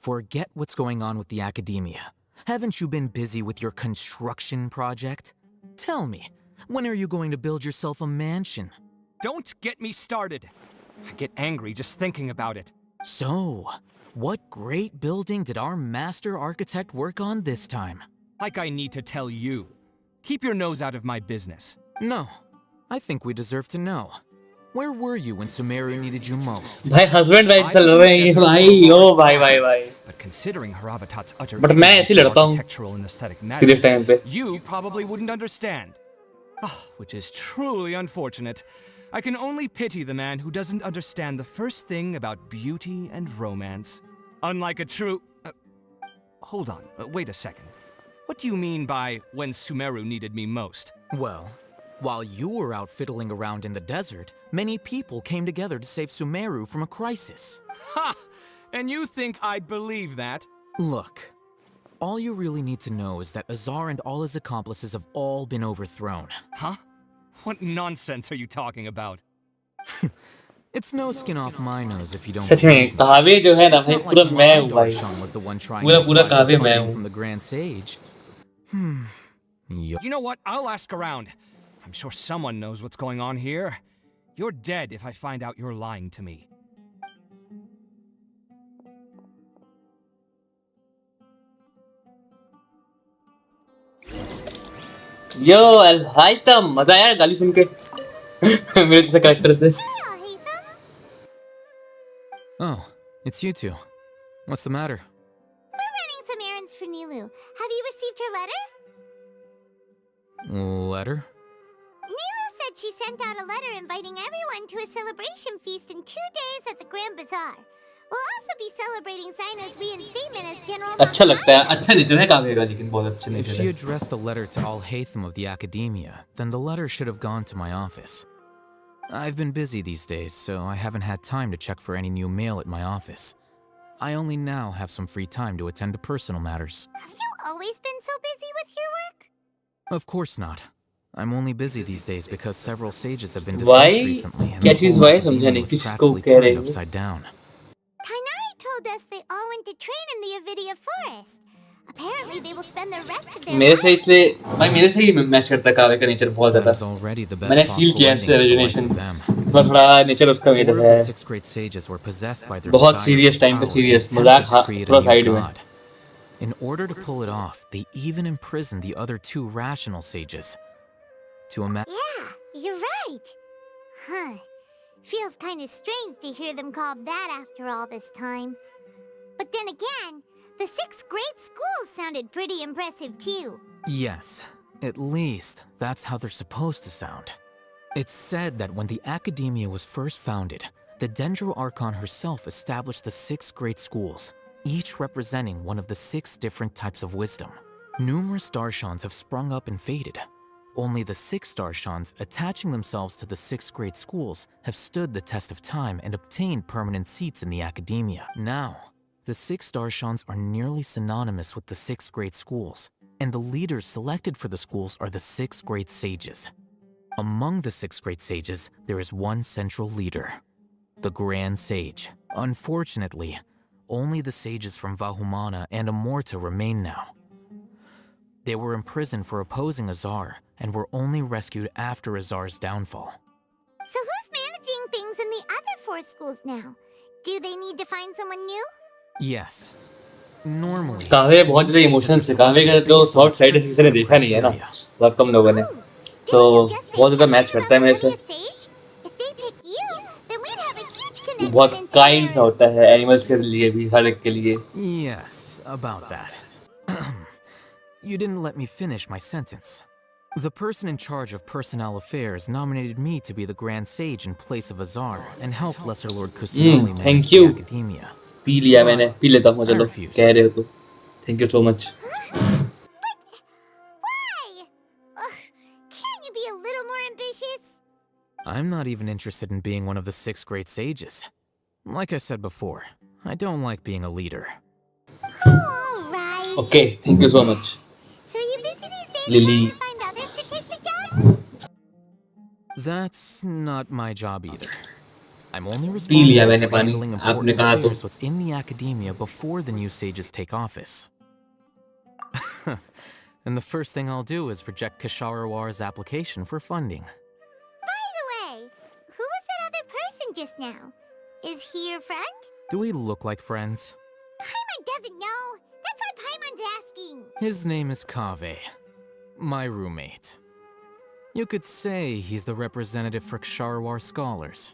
Forget what's going on with the academia. Haven't you been busy with your construction project? Tell me, when are you going to build yourself a mansion? Don't get me started. I get angry just thinking about it. So, what great building did our master architect work on this time? Like I need to tell you. Keep your nose out of my business. No, I think we deserve to know. Where were you when Sumeru needed you most? भाई husband wife चल रहे हैं ये भाई ओ भाई But considering Haravatat's utter But मैं ऐसे लड़ता हूँ architectural and aesthetic सीधे टाइम matters, पे you probably wouldn't understand. Which is truly unfortunate. I can only pity the man who doesn't understand the first thing about beauty and romance. Unlike a true... hold on, wait a second. What do you mean by when Sumeru needed me most? Well, while you were out fiddling around in the desert, many people came together to save Sumeru from a crisis. Ha! And you think I'd believe that? Look, all you really need to know is that Azar and all his accomplices have all been overthrown. Huh? What nonsense are you talking about? It's no skin off my nose if you don't. सच में काव्य जो है ना भाई पूरा मैं हूँ भाई पूरा काव्य मैं हूँ from the Grand Sage. You know what? I'll ask around. I'm sure someone knows what's going on here. You're dead if I find out you're lying to me. यो हाइतम मजा आया गाली सुन के मेरे जैसे कैरेक्टर से Oh, it's you two. What's the matter? We're running some errands for Nilu. Have you received her letter? Letter? Nilu said she sent out a letter inviting everyone to a celebration feast in 2 days at the Grand Bazaar. We'll also be celebrating Sino's reinstatement as General. अच्छा लगता है अच्छा nature है काव्य का लेकिन बहुत अच्छा If नेचर she है addressed the letter to Al-Haytham of the Academia, then the letter should have gone to my office. I've been busy these days, so I haven't had time to check for any new mail at my office. I only now have some free time to attend to personal matters. Have you always been so busy with your work? Of course not. I'm only busy these days because several sages have been Why? dismissed recently and क्या the चीज whole why academia समझा नहीं was किसको practically कह रहे turned हो upside down. Tainari told us they all went to train in the Avidia Forest. Apparently they will spend the rest of their मेरे से lives. इसलिए भाई मेरे से ही मैच करता है काव्य का नेचर बहुत That ज्यादा is already the मैंने best फील possible किया ending इससे for the likes रेजोनेशन of them. थोड़ा नेचर उसका Four मेरे of है the 6 great sages were possessed by their बहुत desire सीरियस for टाइम पे power and सीरियस attempted मजाक to create a पूरा new साइड में god. In order to pull it off, they even imprisoned the other 2 rational sages. To imagine. Yeah, you're right. Huh. Feels kind of strange to hear them called that after all this time. But then again, the 6 great schools sounded pretty impressive too. Yes, at least that's how they're supposed to sound. It's said that when the Academia was first founded, the Dendro Archon herself established the 6 great schools, each representing one of the 6 different types of wisdom. Numerous Darshans have sprung up and faded. Only the 6 Darshans attaching themselves to the 6 great schools have stood the test of time and obtained permanent seats in the Academia. Now, the 6 Darshans are nearly synonymous with the 6 great schools, and the leaders selected for the schools are the 6 great sages. Among the 6 great sages, there is one central leader, the Grand Sage. Unfortunately, only the sages from Vahumana and Amorta remain now. They were imprisoned for opposing Azar, and were only rescued after Azar's downfall. So who's managing things in the other 4 schools now? Do they need to find someone new? Yes. Normally, काव्य बहुत ज़्यादा emotional है। काव्य का जो soft side है किसी ने देखा नहीं है ना, बहुत कम लोगों ने, तो बहुत ज़्यादा मैच करता है मेरे से। बहुत काइंड सा होता है एनिमल्स के लिए भी, हर एक के लिए। Yes, about that. You didn't let me finish my sentence. The person in charge of personnel affairs nominated me to be the Grand Sage in place of Azar and help Lesser Lord Kusanali manage the Academia. P लिया मैंने, P लेता हूँ, चलो कह रहे हो तो thank you so much. Can you be a little more ambitious? I'm not even interested in being one of the 6 great sages. Like I said before, I don't like being a leader. Alright. Okay, thank you so much. So are you busy these days Lily. trying to find others to take the job? That's not my job either. I'm only P लिया responsible मैंने for पानी, handling आपने important कहा तो। affairs within the Academia before the new sages take office. And the first thing I'll do is reject Kasharawar's application for funding. By the way, who was that other person just now? Is he your friend? Do we look like friends? Paimon doesn't know. That's why Paimon's asking. His name is Kaveh, my roommate. You could say he's the representative for Ksharawar scholars.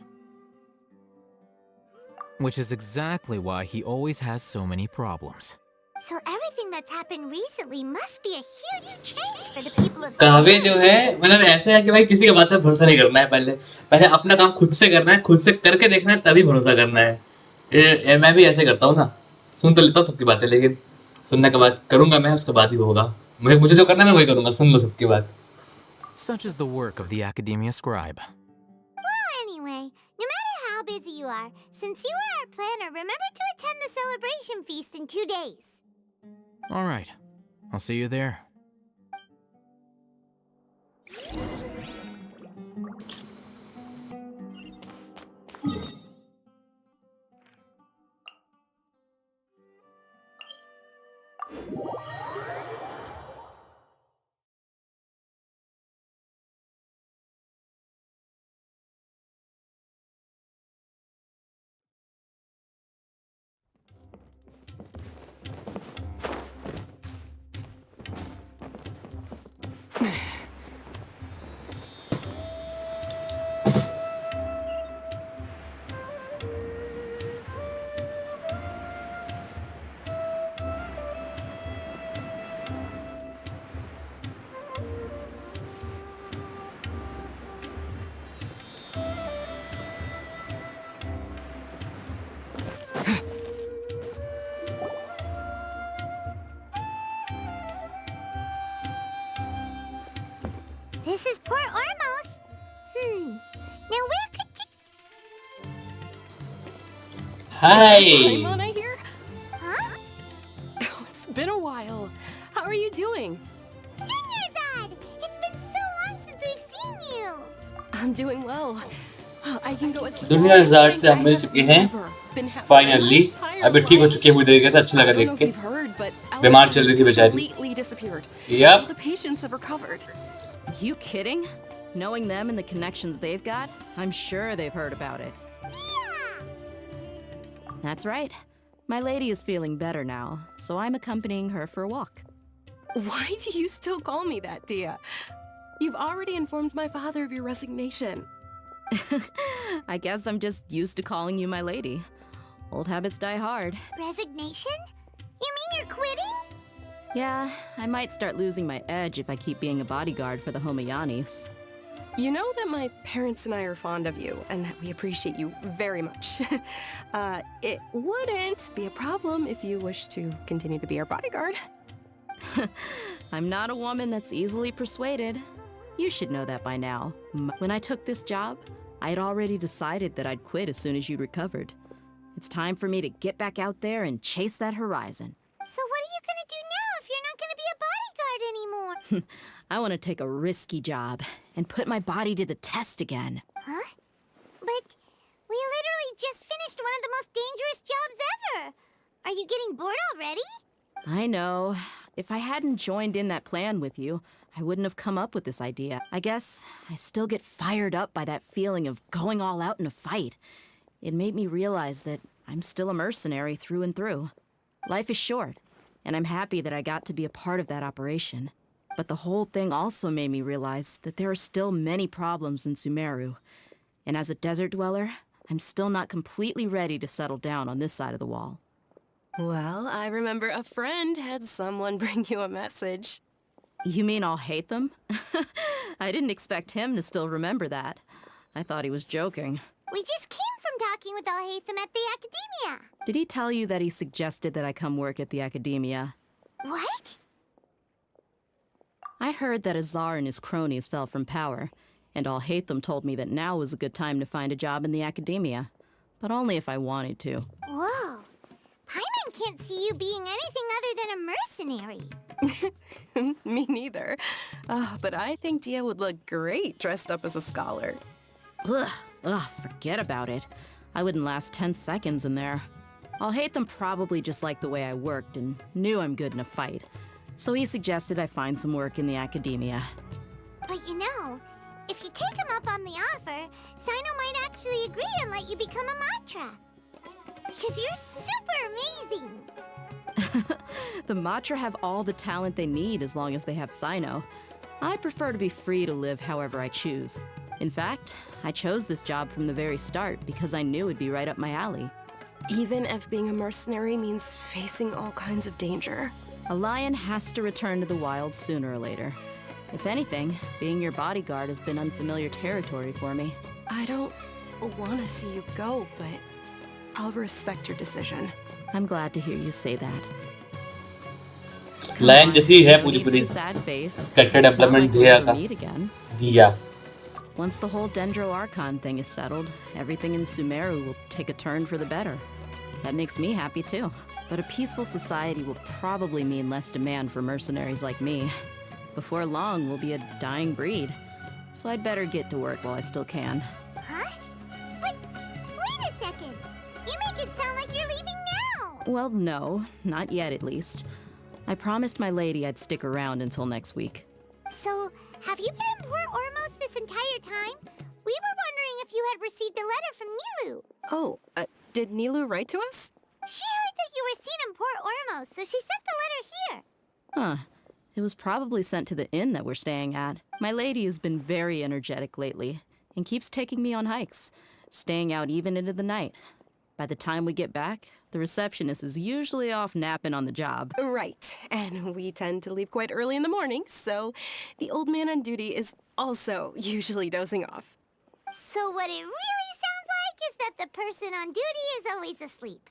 Which is exactly why he always has so many problems. So everything that's happened recently must be a huge change for the people of काव्य जो है मतलब ऐसे है कि भाई किसी की बात पे भरोसा नहीं करना है, पहले अपना काम खुद से करना है, खुद से करके देखना है, तभी भरोसा करना है। मैं भी ऐसे करता हूँ ना, सुन तो लेता हूँ सबकी बातें, लेकिन सुनने के बाद करूंगा मैं, उसके बाद ही होगा। मुझे जो करना है मैं वही करूंगा, सुन लो सबकी बात। Such is the work of the Academia Scribe. Well, anyway, no matter how busy you are, since you are our planner, remember to attend the celebration feast in 2 days. All right, I'll see you there. This is Port Ormos. Now where could Hi. Paimon, I hear? Huh? Oh, it's been a while. How are you doing? Dunyarzad! It's been so long since we've seen you. I'm doing well. I can go as far दुनियाज़ार as से हम मिल चुके हैं finally. अभी ठीक हो चुके हैं, मुझे देखा था, अच्छा लगा देख के। बीमार चल रही थी बेचारी। Yep. The patients have recovered. You kidding? Knowing them and the connections they've got, I'm sure they've heard about it. That's right. My lady is feeling better now, so I'm accompanying her for a walk. Why do you still call me that, Dia? You've already informed my father of your resignation. I guess I'm just used to calling you my lady. Old habits die hard. Resignation? You mean you're quitting? Yeah, I might start losing my edge if I keep being a bodyguard for the Homayanis. You know that my parents and I are fond of you, and that we appreciate you very much. It wouldn't be a problem if you wish to continue to be our bodyguard. I'm not a woman that's easily persuaded. You should know that by now. When I took this job, I had already decided that I'd quit as soon as you'd recovered. It's time for me to get back out there and chase that horizon. So what are you gonna do now if you're not gonna be a bodyguard anymore? I want to take a risky job and put my body to the test again. Huh? But we literally just finished one of the most dangerous jobs ever. Are you getting bored already? I know. If I hadn't joined in that plan with you, I wouldn't have come up with this idea. I guess I still get fired up by that feeling of going all out in a fight. It made me realize that I'm still a mercenary through and through. Life is short, and I'm happy that I got to be a part of that operation. But the whole thing also made me realize that there are still many problems in Sumeru. And as a desert dweller, I'm still not completely ready to settle down on this side of the wall. Well, I remember a friend had someone bring you a message. You mean I'll hate them? I didn't expect him to still remember that. I thought he was joking. We just came from talking with Alhaitham at the Academia. Did he tell you that he suggested that I come work at the Academia? What? I heard that Azar and his cronies fell from power, and Alhaitham told me that now was a good time to find a job in the Academia. But only if I wanted to. Whoa. Paimon can't see you being anything other than a mercenary. Me neither. But I think Dia would look great dressed up as a scholar. Ugh, forget about it. I wouldn't last 10 seconds in there. Alhaitham probably just liked the way I worked and knew I'm good in a fight. So he suggested I find some work in the Academia. But you know, if you take him up on the offer, Sino might actually agree and let you become a Matra. Because you're super amazing! The Matra have all the talent they need as long as they have Sino. I prefer to be free to live however I choose. In fact, I chose this job from the very start because I knew it'd be right up my alley. Even if being a mercenary means facing all kinds of danger. A lion has to return to the wild sooner or later. If anything, being your bodyguard has been unfamiliar territory for me. I don't want to see you go, but I'll respect your decision. I'm glad to hear you say that. Line जैसी है पूरी पूरी character development दिया Once the whole Dendro Archon thing is settled, everything in Sumeru will take a turn for the better. That makes me happy too. But a peaceful society will probably mean less demand for mercenaries like me. Before long, we'll be a dying breed. So I'd better get to work while I still can. Huh? But wait a second! You make it sound like you're leaving now! Well, no, not yet at least. I promised my lady I'd stick around until next week. So, have you been in Port Ormos this entire time? We were wondering if you had received a letter from Nilu. Oh, did Nilu write to us? She heard that you were seen in Port Ormos, so she sent the letter here. Huh. It was probably sent to the inn that we're staying at. My lady has been very energetic lately and keeps taking me on hikes, staying out even into the night. By the time we get back, the receptionist is usually off napping on the job. Right, and we tend to leave quite early in the morning, so the old man on duty is also usually dozing off. So what it really sounds like is that the person on duty is always asleep.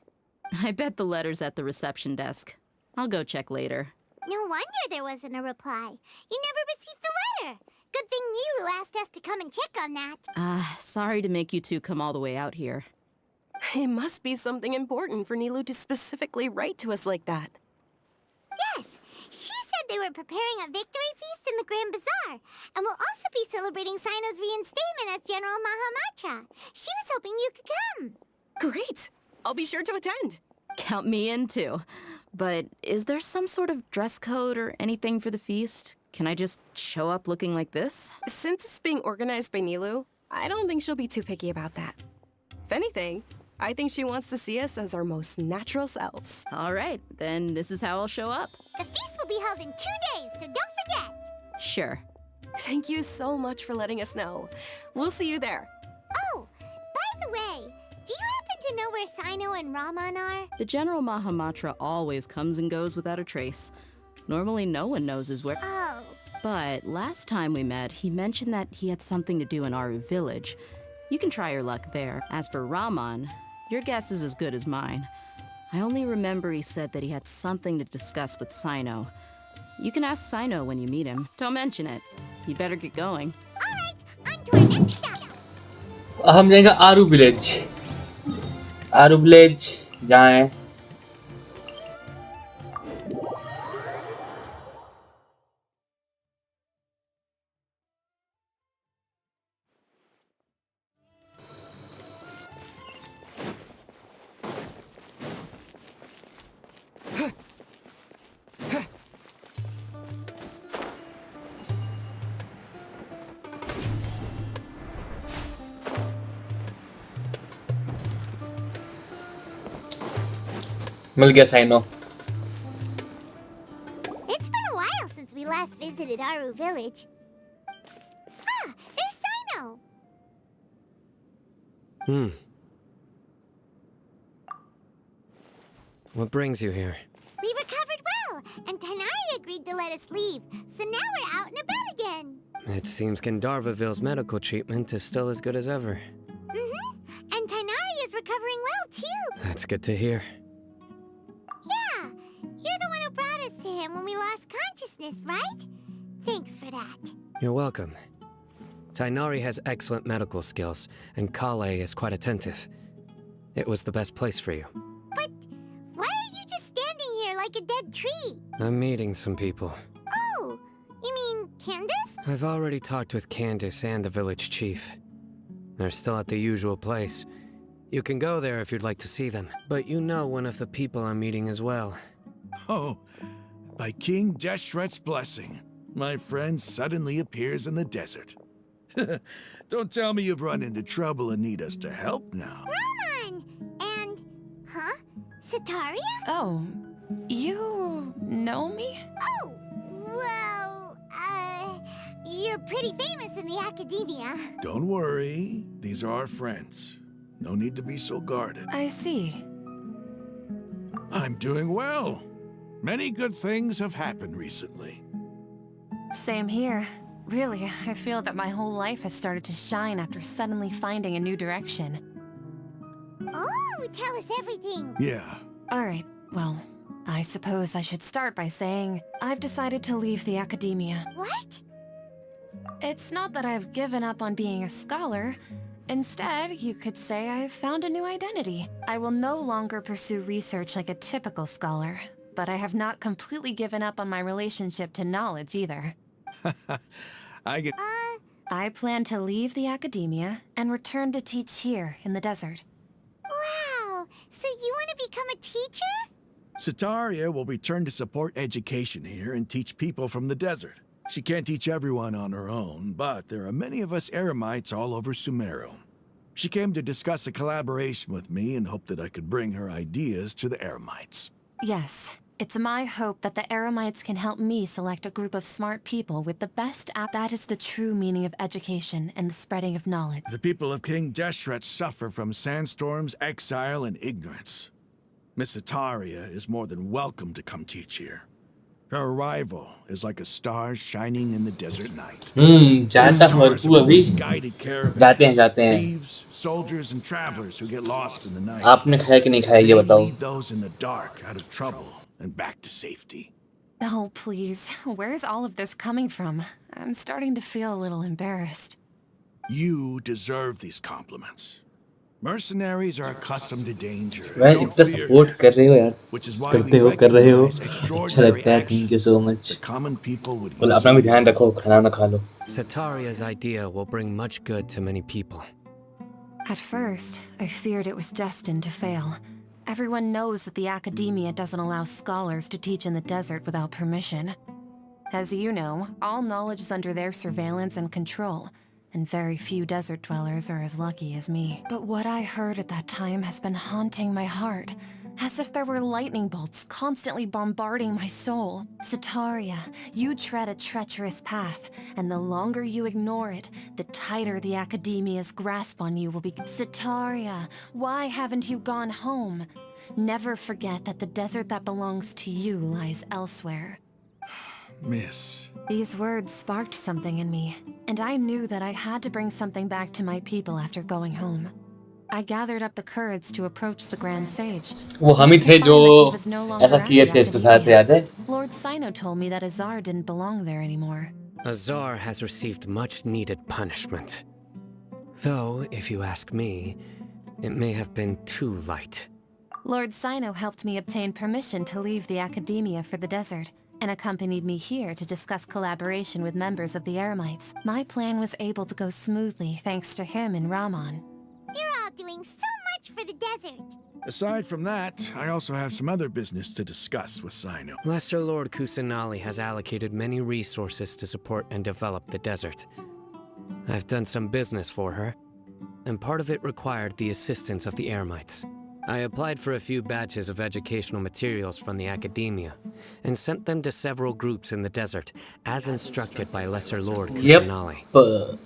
I bet the letter's at the reception desk. I'll go check later. No wonder there wasn't a reply. You never received the letter. Good thing Nilu asked us to come and check on that. Sorry to make you two come all the way out here. It must be something important for Nilu to specifically write to us like that. Yes, she said they were preparing a victory feast in the Grand Bazaar, and will also be celebrating Sino's reinstatement as General Mahamatra. She was hoping you could come. Great! I'll be sure to attend. Count me in too. But is there some sort of dress code or anything for the feast? Can I just show up looking like this? Since it's being organized by Nilu, I don't think she'll be too picky about that. If anything, I think she wants to see us as our most natural selves. All right, then this is how I'll show up. The feast will be held in 2 days, so don't forget. Sure. Thank you so much for letting us know. We'll see you there. Oh, by the way, do you happen to know where Sino and Raman are? The General Mahamatra always comes and goes without a trace. Normally no one knows his where. Oh. But last time we met, he mentioned that he had something to do in Aru village. You can try your luck there. As for Raman, your guess is as good as mine. I only remember he said that he had something to discuss with Sino. You can ask Sino when you meet him. Don't mention it. You better get going. All right, on to our next stop. हम जाएंगे आरू village जाएं मिल गया cyano. It's been a while since we last visited Aru village. Ah, there's Sino. What brings you here? We recovered well, and Tanari agreed to let us leave. So now we're out and about again. It seems Gandharvaville's medical treatment is still as good as ever. And Tanari is recovering well too. That's good to hear. Yeah, you're the one who brought us to him when we lost consciousness, right? Thanks for that. You're welcome. Tainari has excellent medical skills, and Kale is quite attentive. It was the best place for you. But why are you just standing here like a dead tree? I'm meeting some people. Oh, you mean Candace? I've already talked with Candace and the village chief. They're still at the usual place. You can go there if you'd like to see them. But you know one of the people I'm meeting as well. Oh, by King Deshret's blessing, my friend suddenly appears in the desert. Don't tell me you've run into trouble and need us to help now. Roman! And... huh? Sataria? Oh, you know me? Oh, well, you're pretty famous in the academia. Don't worry, these are our friends. No need to be so guarded. I see. I'm doing well. Many good things have happened recently. Same here. Really, I feel that my whole life has started to shine after suddenly finding a new direction. Oh, tell us everything. Yeah. Alright, well, I suppose I should start by saying I've decided to leave the academia. What? It's not that I've given up on being a scholar. Instead, you could say I've found a new identity. I will no longer pursue research like a typical scholar, but I have not completely given up on my relationship to knowledge either. I plan to leave the academia and return to teach here in the desert. Wow, so you want to become a teacher? Sataria will return to support education here and teach people from the desert. She can't teach everyone on her own, but there are many of us Eremites all over Sumeru. She came to discuss a collaboration with me and hoped that I could bring her ideas to the Eremites. Yes, it's my hope that the Eremites can help me select a group of smart people with the best app. That is the true meaning of education and the spreading of knowledge. The people of King Deshret suffer from sandstorms, exile, and ignorance. Miss Sataria is more than welcome to come teach here. Her arrival is like a star shining in the desert night. जानता हूँ तू अभी जाते हैं thieves, soldiers, and travelers who get lost in the night. आपने खाया कि नहीं खाया ये बताओ Lead those in the dark out of trouble and back to safety. Oh, please. Where's all of this coming from? I'm starting to feel a little embarrassed. You deserve these compliments. Mercenaries are accustomed to danger. वह इतना support कर रहे हो यार करते हो कर रहे हो अच्छा लगता है थैंक यू सो मच और अपना भी ध्यान रखो खाना ना खा लो Sataria's idea will bring much good to many people. At first, I feared it was destined to fail. Everyone knows that the academia doesn't allow scholars to teach in the desert without permission. As you know, all knowledge is under their surveillance and control, and very few desert dwellers are as lucky as me. But what I heard at that time has been haunting my heart, as if there were lightning bolts constantly bombarding my soul. Sataria, you tread a treacherous path, and the longer you ignore it, the tighter the academia's grasp on you will be. Sataria, why haven't you gone home? Never forget that the desert that belongs to you lies elsewhere. Miss. These words sparked something in me, and I knew that I had to bring something back to my people after going home. I gathered up the courage to approach the Grand Sage. वो हम ही थे जो ऐसा किए थे इसके साथ याद है Lord Sino told me that Azar didn't belong there anymore. Azar has received much needed punishment. Though, if you ask me, it may have been too light. Lord Sino helped me obtain permission to leave the academia for the desert, and accompanied me here to discuss collaboration with members of the Eremites. My plan was able to go smoothly thanks to him and Raman. You're all doing so much for the desert. Aside from that, I also have some other business to discuss with Sino. Lesser Lord Kusanali has allocated many resources to support and develop the desert. I've done some business for her, and part of it required the assistance of the Eremites. I applied for a few batches of educational materials from the academia and sent them to several groups in the desert, as instructed by Lesser Lord Yep. Kusanali.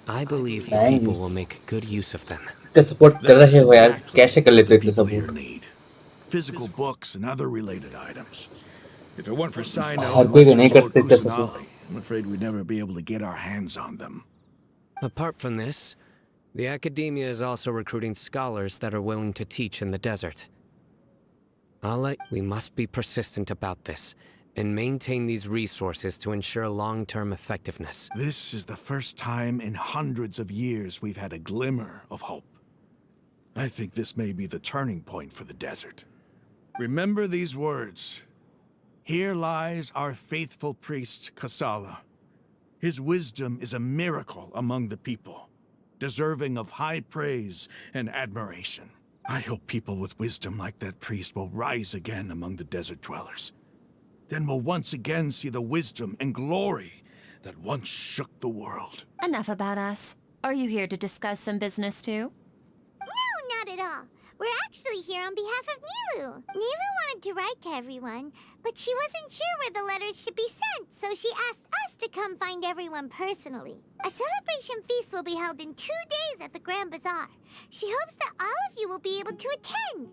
I believe the people will Nice. make good use of them. इतना support कर That's रहे हो यार, exactly कैसे कर what लेते the हो इतना people here support? need. Physical books and other related items. If it weren't for Sino her and कोई तो Lesser नहीं Lord करते इतना support. Kusanali, I'm afraid we'd never be able to get our hands on them. Apart from this, the academia is also recruiting scholars that are willing to teach in the desert. We must be persistent about this and maintain these resources to ensure long-term effectiveness. This is the first time in hundreds of years we've had a glimmer of hope. I think this may be the turning point for the desert. Remember these words. Here lies our faithful priest, Kasala. His wisdom is a miracle among the people, deserving of high praise and admiration. I hope people with wisdom like that priest will rise again among the desert dwellers. Then we'll once again see the wisdom and glory that once shook the world. Enough about us. Are you here to discuss some business too? No, not at all. We're actually here on behalf of Nilu. Nilu wanted to write to everyone, but she wasn't sure where the letters should be sent, so she asked us to come find everyone personally. A celebration feast will be held in 2 days at the Grand Bazaar. She hopes that all of you will be able to attend.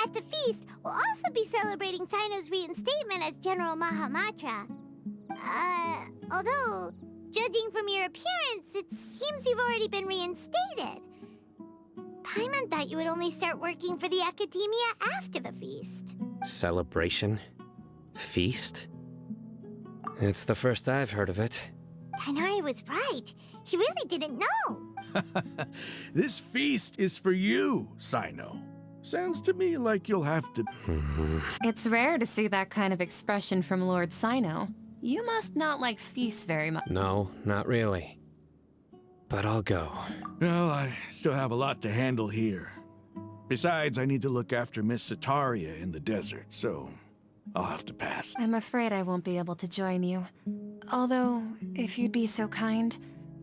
At the feast, we'll also be celebrating Sino's reinstatement as General Mahamatra. Although, judging from your appearance, it seems you've already been reinstated. Paimon thought you would only start working for the Academia after the feast. Celebration? Feast? It's the first I've heard of it. Tighnari was right. He really didn't know. This feast is for you, Sino. Sounds to me like you'll have to... It's rare to see that kind of expression from Lord Sino. You must not like feasts very much. No, not really. But I'll go. Well, I still have a lot to handle here. Besides, I need to look after Miss Sataria in the desert, so I'll have to pass. I'm afraid I won't be able to join you. Although, if you'd be so kind,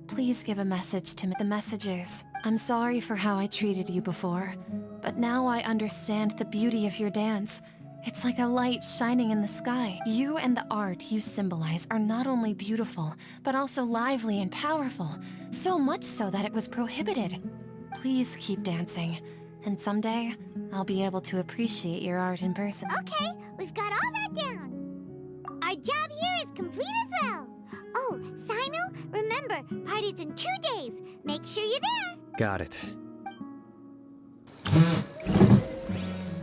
please give a message to the messengers. I'm sorry for how I treated you before, but now I understand the beauty of your dance. It's like a light shining in the sky. You and the art you symbolize are not only beautiful, but also lively and powerful. So much so that it was prohibited. Please keep dancing, and someday I'll be able to appreciate your art in person. Okay, we've got all that down. Our job here is complete as well. Oh, Sino, remember, party's in 2 days. Make sure you're there. Got it.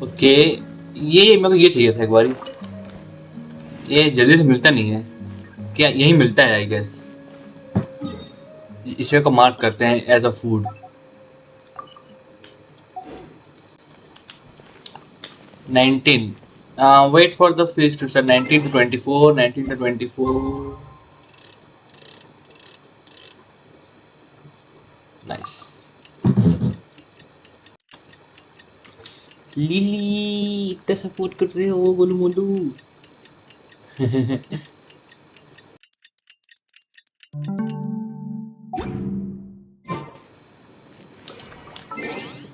Okay. ये मेरे को ये चाहिए था एक बारी. ये जल्दी से मिलता नहीं है. क्या यही मिलता है आई गेस. इसे को मार्क करते हैं as a food. Wait for the feast to start. 19 to 24. 19 to 24. Nice. Lily इतना सपोर्ट कर रहे हो गोलू मोलू.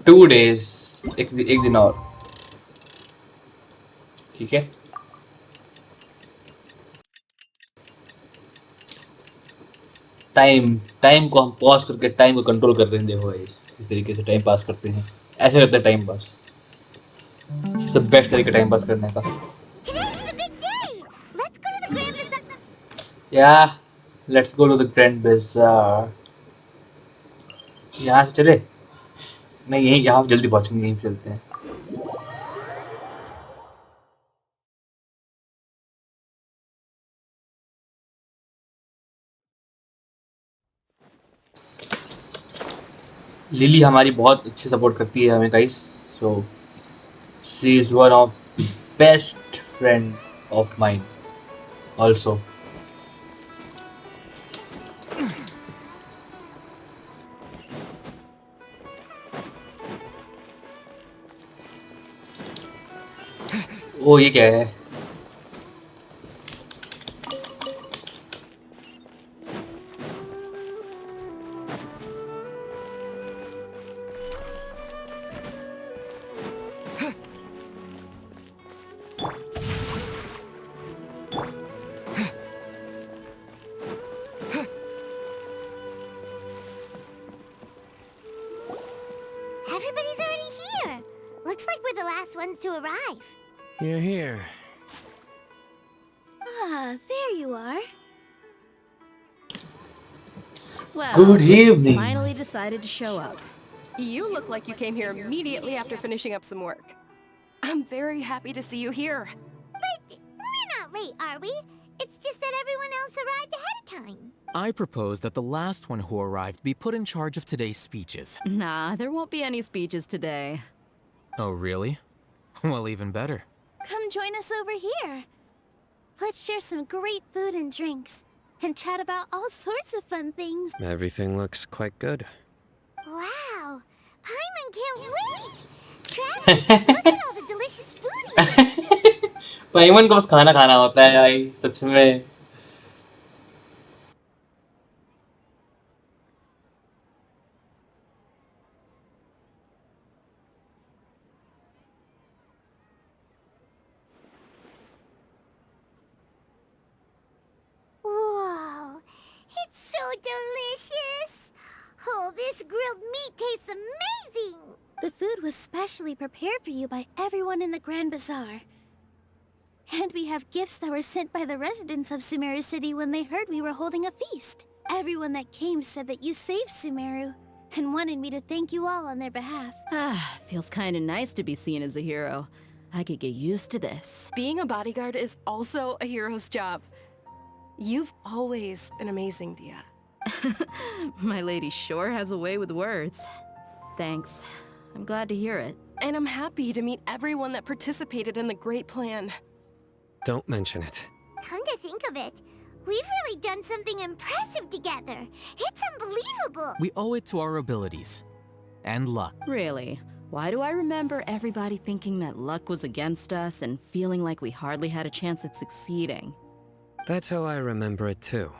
Two days. एक दिन और. ठीक है. टाइम को हम पॉज करके टाइम को कंट्रोल करते हैं. देखो इस तरीके से टाइम पास करते हैं. ऐसे करते हैं टाइम पास. सबसे बेस्ट तरीका टाइम पास करने का. Yeah, let's go to the Grand Bazaar. यहाँ से चले? नहीं यहीं यहाँ जल्दी पहुँचेंगे. यहीं चलते हैं. लिली हमारी बहुत अच्छी सपोर्ट करती है हमें guys. So she is one of best friend of mine also. ओ ये क्या है? ones to arrive. You're here. Ah, there you are. Well, Good you evening. finally decided to show up. You look like you came here immediately after finishing up some work. I'm very happy to see you here. But we're not late, are we? It's just that everyone else arrived ahead of time. I propose that the last one who arrived be put in charge of today's speeches. Nah, there won't be any speeches today. Oh, really? Well, even better. Come join us over here. Let's share some great food and drinks, and chat about all sorts of fun things. Everything looks quite good. Wow, Paimon can't wait! Traveler, just look at all the delicious food here! पाइमन को बस खाना खाना होता है भाई सच में. Whoa, it's so delicious! Oh, this grilled meat tastes amazing! The food was specially prepared for you by everyone in the Grand Bazaar. And we have gifts that were sent by the residents of Sumeru City when they heard we were holding a feast. Everyone that came said that you saved Sumeru, and wanted me to thank you all on their behalf. Ah, feels kinda nice to be seen as a hero. I could get used to this. Being a bodyguard is also a hero's job. You've always been amazing, Dia. My lady sure has a way with words. Thanks. I'm glad to hear it. And I'm happy to meet everyone that participated in the great plan. Don't mention it. Come to think of it, we've really done something impressive together. It's unbelievable. We owe it to our abilities. And luck. Really? Why do I remember everybody thinking that luck was against us and feeling like we hardly had a chance of succeeding? That's how I remember it too.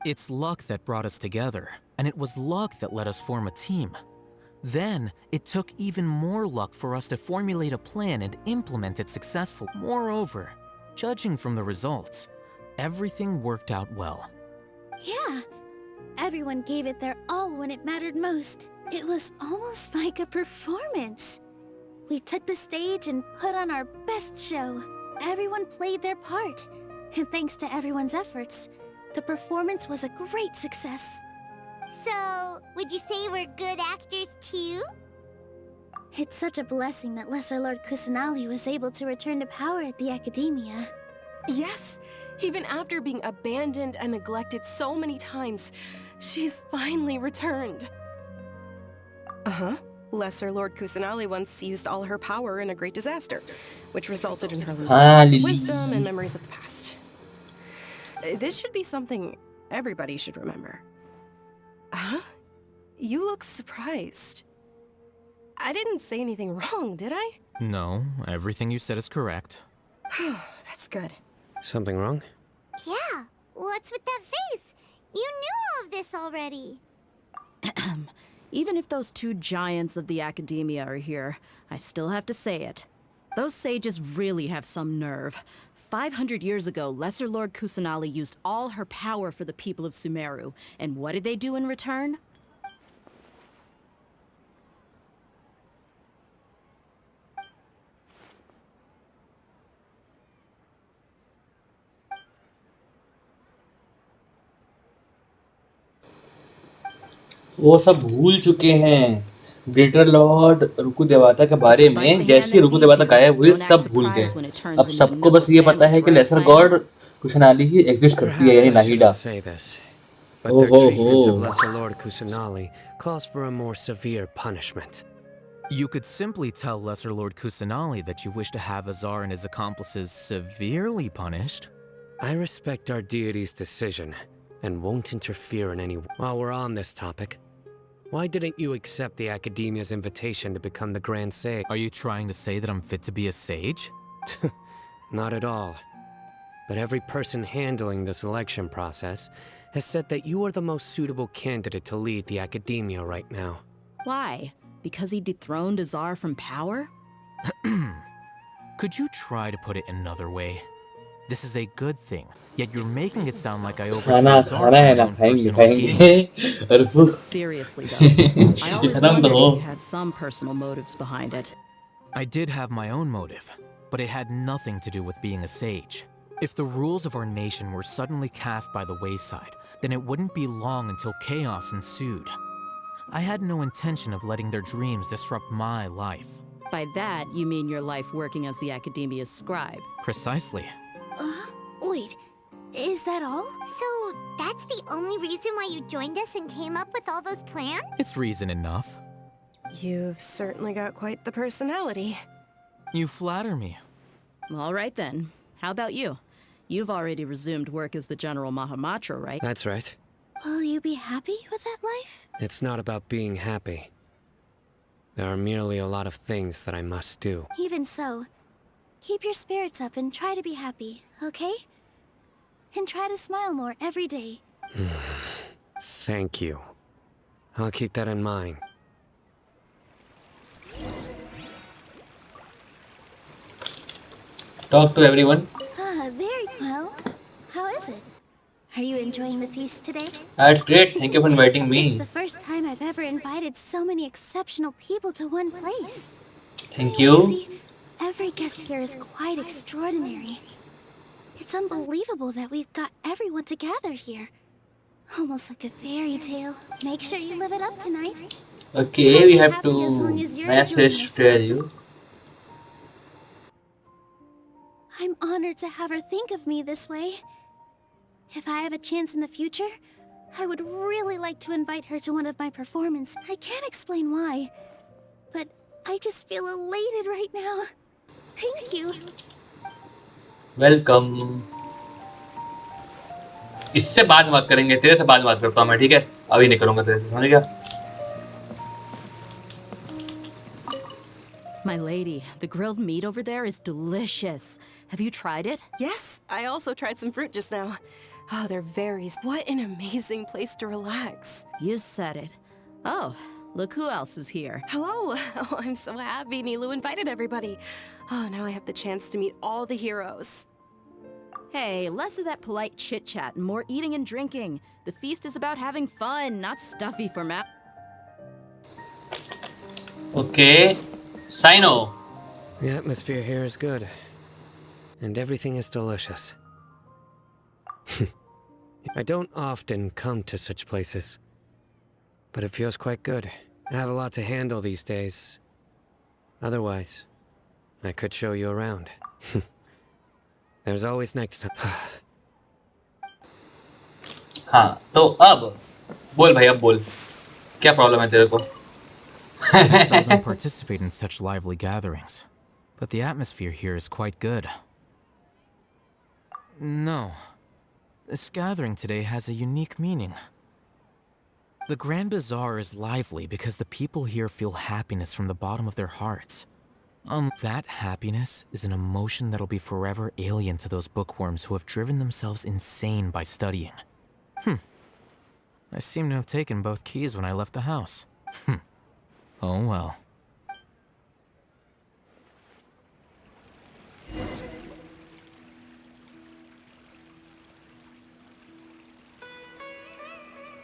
It's luck that brought us together, and it was luck that let us form a team. Then, it took even more luck for us to formulate a plan and implement it successfully. Moreover, judging from the results, everything worked out well. Yeah, everyone gave it their all when it mattered most. It was almost like a performance. We took the stage and put on our best show. Everyone played their part, and thanks to everyone's efforts, the performance was a great success. So, would you say we're good actors too? It's such a blessing that Lesser Lord Kusanali was able to return to power at the Academia. Yes, even after being abandoned and neglected so many times, she's finally returned. Uh-huh. Lesser Lord Kusanali once used all her power in a great disaster, which resulted in her losing wisdom and memories of the past. This should be something everybody should remember. Huh? You look surprised. I didn't say anything wrong, did I? No, everything you said is correct. That's good. Something wrong? Yeah, what's with that face? You knew all of this already. Even if those two giants of the Academia are here, I still have to say it. Those sages really have some nerve. 500 years ago, Lesser Lord Kusanali used all her power for the people of Sumeru, and what did they do in return? वो सब भूल चुके हैं. Greater Lord रुकुदेवाता के बारे में जैसे ही रुकुदेवाता गायब हुए सब भूल गए. अब सबको बस ये पता है कि लेसर गॉड कुशनाली ही एग्जिस्ट करती है यानी नाहिडा. But their treatment of Lesser Lord Kusanali calls for a more severe punishment. You could simply tell Lesser Lord Kusanali that you wish to have Azar and his accomplices severely punished. I respect our deity's decision and won't interfere in any way. While we're on this topic, why didn't you accept the Academia's invitation to become the Grand Sage? Are you trying to say that I'm fit to be a sage? Not at all. But every person handling the selection process has said that you are the most suitable candidate to lead the Academia right now. Why? Because he dethroned Azar from power? Could you try to put it another way? This is a good thing, yet you're making it sound like I overthrew Azar for my own personal gain. Seriously though, I always wondered if you had some personal motives behind it. I did have my own motive, but it had nothing to do with being a sage. If the rules of our nation were suddenly cast by the wayside, then it wouldn't be long until chaos ensued. I had no intention of letting their dreams disrupt my life. By that, you mean your life working as the Academia's scribe. Precisely. Wait, is that all? So, that's the only reason why you joined us and came up with all those plans? It's reason enough. You've certainly got quite the personality. You flatter me. All right then. How about you? You've already resumed work as the General Mahamatra, right? That's right. Will you be happy with that life? It's not about being happy. There are merely a lot of things that I must do. Even so, keep your spirits up and try to be happy, okay? And try to smile more every day. Thank you. I'll keep that in mind. Talk to everyone. Very well. How is it? Are you enjoying the feast today? That's great. Thank you for inviting This is me. the first time I've ever invited so many exceptional people to one place. Thank You you. see, every guest here is quite extraordinary. It's unbelievable that we've got everyone together here. Almost like a fairy tale. Make sure you live it up tonight. Okay, we have happy as long to as you're message enjoying tell you. yourselves. I'm honored to have her think of me this way. If I have a chance in the future, I would really like to invite her to one of my performances. I can't explain why, but I just feel elated right now. Thank you. Welcome. इससे बाद में बात करेंगे, तेरे से बाद में बात करता हूँ मैं, ठीक है? अभी नहीं करूँगा तेरे से, समझ गया? My lady, the grilled meat over there is delicious. Have you tried it? Yes, I also tried some fruit just now. Oh, they're very... What an amazing place to relax. You said it. Oh, look who else is here. Hello. Oh, I'm so happy Nilu invited everybody. Oh, now I have the chance to meet all the heroes. Hey, less of that polite chit-chat and more eating and drinking. The feast is about having fun, not stuffy format. Okay. Sino. The atmosphere here is good. And everything is delicious. I don't often come to such places. But it feels quite good. I have a lot to handle these days. Otherwise, I could show you around. There's always next time. हाँ, तो अब बोल भाई, अब बोल. क्या problem है तेरे को? I seldom participate in such lively gatherings, but the atmosphere here is quite good. No. This gathering today has a unique meaning. The Grand Bazaar is lively because the people here feel happiness from the bottom of their hearts. That happiness is an emotion that'll be forever alien to those bookworms who have driven themselves insane by studying. I seem to have taken both keys when I left the house. Oh well.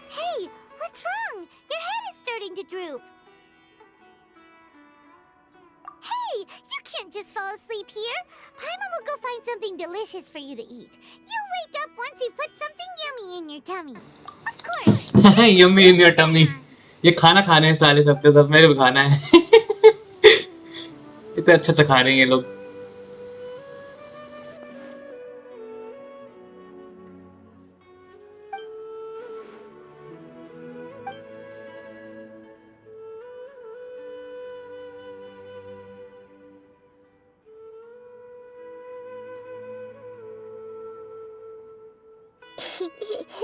Hey, what's wrong? Your head is starting to droop. Hey, you can't just fall asleep here. Paimon will go find something delicious for you to eat. You'll wake up once you've put something yummy in your tummy. Of course. Yummy in your tummy. ये खाना खाने हैं साले सबके सब, मेरे भी खाना है. इतना अच्छा अच्छा खा रहे हैं ये लोग.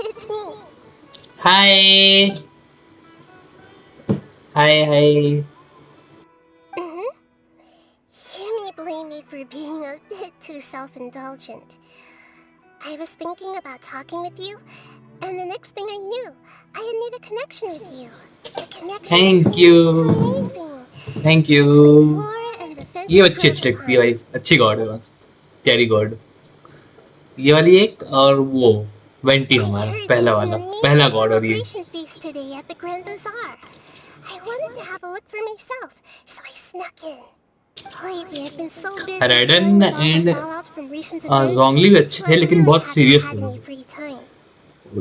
It's me. Hi. Hi. You may blame me for being a bit too self-indulgent. I was thinking about talking with you, and the next thing I knew, I had made a connection with you. The connection Thank between you. us is amazing. Thank you. Flora and the fence ये अच्छी अच्छी लगती है भाई, अच्छी God है बस. Carry God. ये वाली एक और वो वेंटी हमारा पहला वाला, पहला गॉड और ये. celebration feast today at the Grand Bazaar. I wanted to have a look for myself, so I snuck in. Lately, I've been so busy ridden dealing with all the and fallout from recent events, जोंगली भी so अच्छे थे I लेकिन really बहुत haven't serious had थे any वो। free time.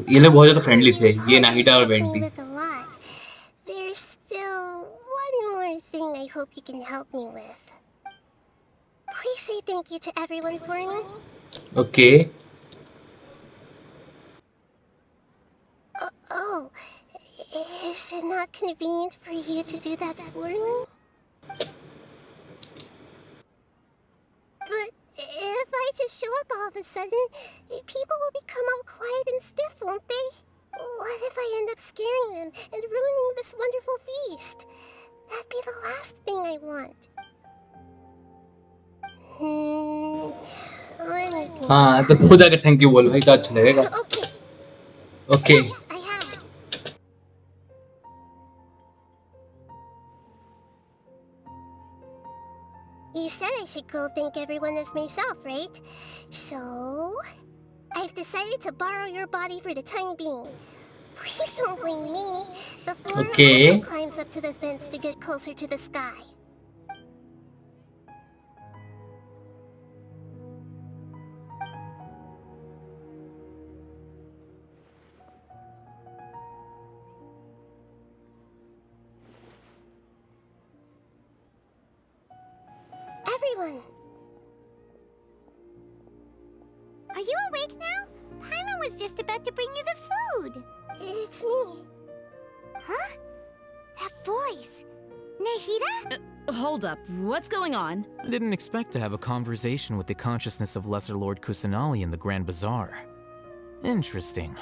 ये लोग बहुत ज़्यादा फ्रेंडली थे, You've ये already नाहिदा और helped me vanity. with a lot. There's still one more thing I hope you can help me with. Please say thank you to everyone for me. Okay Oh, is it not convenient for you to do that for me? But if I just show up all of a sudden, people will become all quiet and stiff, won't they? What if I end up scaring them and ruining this wonderful feast? That'd be the last thing I want. Let me think. हाँ तो खुद आके thank you बोल भाई तो अच्छा लगेगा। Okay. Okay Yes, I have. You said I should go thank everyone as myself, right? So, I've decided to borrow your body for the time being. Please don't blame me. The floor Okay. also climbs up to the fence to get closer to the sky. Everyone! Are you awake now? Paimon was just about to bring you the food. It's me. Huh? That voice. Nahida? Hold up, what's going on? I didn't expect to have a conversation with the consciousness of Lesser Lord Kusanali in the Grand Bazaar. Interesting.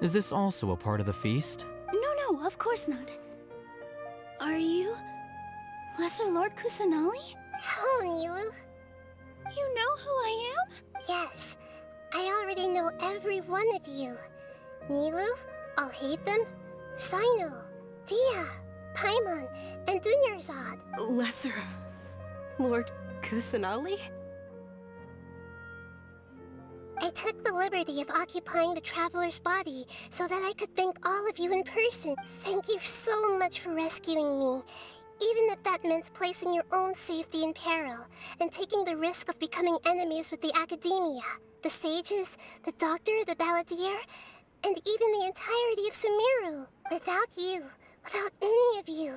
Is this also a part of the feast? No, of course not. Are you Lesser Lord Kusanali? Hello, Nilu. You know who I am? Yes, I already know every one of you. Nilu, Alhaitham, Sino, Dia, Paimon, and Dunyarzad. Lesser Lord Kusanali? I took the liberty of occupying the Traveler's body so that I could thank all of you in person. Thank you so much for rescuing me. Even if that meant placing your own safety in peril and taking the risk of becoming enemies with the Academia, the sages, the doctor, the balladeer, and even the entirety of Sumeru. Without you, without any of you,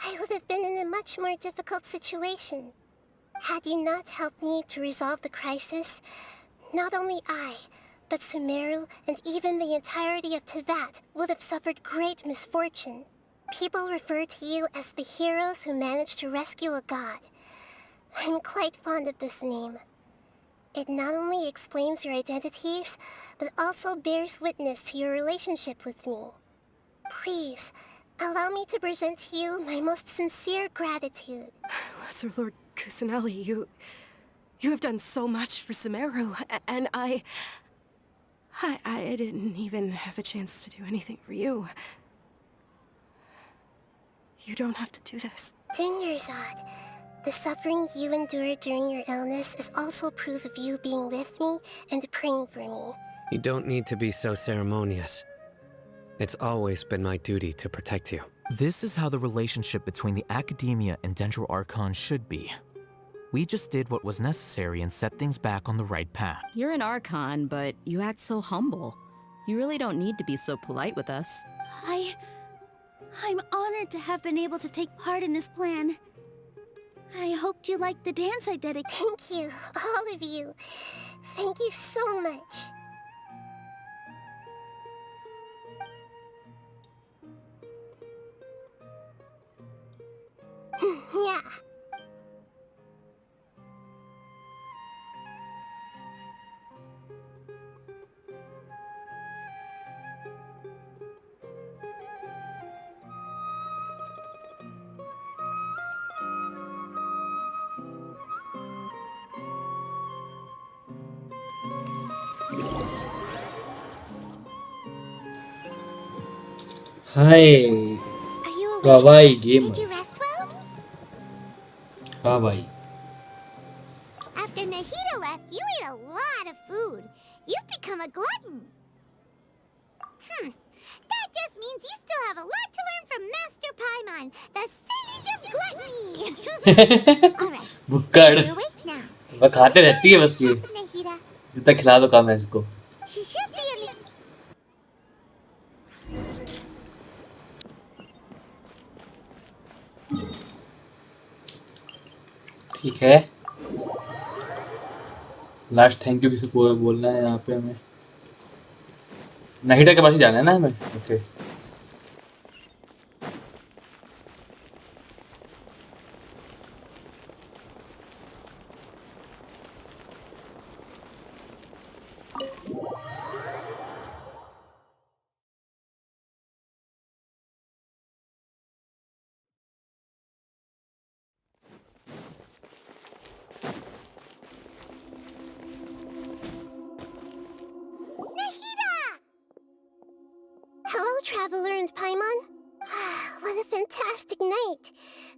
I would have been in a much more difficult situation. Had you not helped me to resolve the crisis, not only I, but Sumeru and even the entirety of Tevat would have suffered great misfortune. People refer to you as the heroes who managed to rescue a god. I'm quite fond of this name. It not only explains your identities, but also bears witness to your relationship with me. Please, allow me to present to you my most sincere gratitude. Lesser Lord Kusanali, you have done so much for Sumeru, and I didn't even have a chance to do anything for you. You don't have to do this. Dunyarzad, the suffering you endured during your illness is also proof of you being with me and praying for me. You don't need to be so ceremonious. It's always been my duty to protect you. This is how the relationship between the Academia and Dendro Archon should be. We just did what was necessary and set things back on the right path. You're an Archon, but you act so humble. You really don't need to be so polite with us. I'm honored to have been able to take part in this plan. I hoped you liked the dance I dedicated. Thank you, all of you. Thank you so much. Yeah. Hi कावाई game Did you rest well? हाँ भाई After Nahida left, you ate a lot of food. You've become a glutton. That just means you still have a lot to learn from Master Paimon, the Sage of Gluttony. Alright, Bhukkar you're awake now. वह खाते रहती है बस ये Nahida. जितना खिला दो काम है इसको She should be in the... ठीक है लास्ट थैंक यू किसी को बोलना है यहाँ पे हमें नाहिदा के पास ही जाना है ना हमें okay Hello, Traveler and Paimon. What a fantastic night.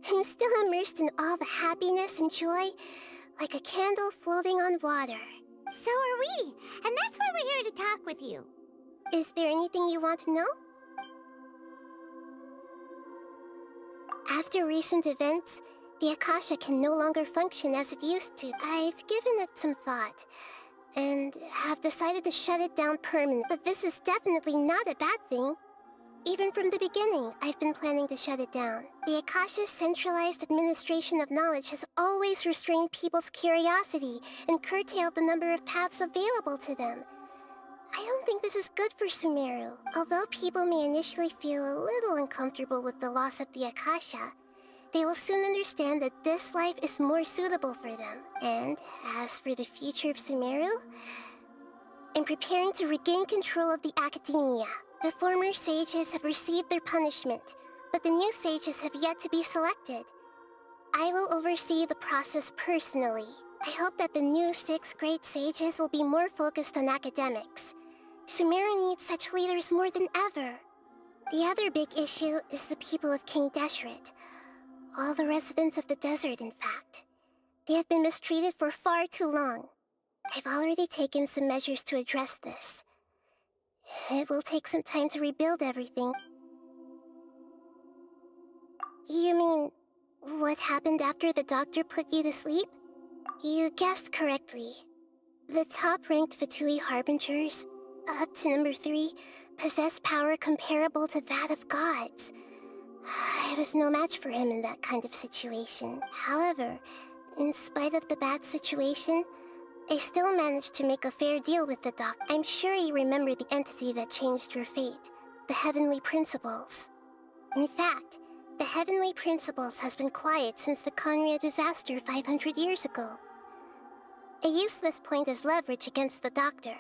I'm still immersed in all the happiness and joy, like a candle floating on water. So are we, and that's why we're here to talk with you. Is there anything you want to know? After recent events, the Akasha can no longer function as it used to. I've given it some thought, and have decided to shut it down permanently. But this is definitely not a bad thing. Even from the beginning, I've been planning to shut it down. The Akasha's centralized administration of knowledge has always restrained people's curiosity and curtailed the number of paths available to them. I don't think this is good for Sumeru. Although people may initially feel a little uncomfortable with the loss of the Akasha, they will soon understand that this life is more suitable for them. And as for the future of Sumeru, I'm preparing to regain control of the academia. The former sages have received their punishment, but the new sages have yet to be selected. I will oversee the process personally. I hope that the new 6 great sages will be more focused on academics. Sumeru needs such leaders more than ever. The other big issue is the people of King Deshret. All the residents of the desert, in fact. They have been mistreated for far too long. I've already taken some measures to address this. It will take some time to rebuild everything. You mean, what happened after the doctor put you to sleep? You guessed correctly. The top-ranked Fatui Harbingers, up to number 3, possess power comparable to that of gods. I was no match for him in that kind of situation. However, in spite of the bad situation, I still managed to make a fair deal with the doc. I'm sure you remember the entity that changed your fate, the Heavenly Principles. In fact, the Heavenly Principles has been quiet since the Conria disaster 500 years ago. I used this point as leverage against the doctor.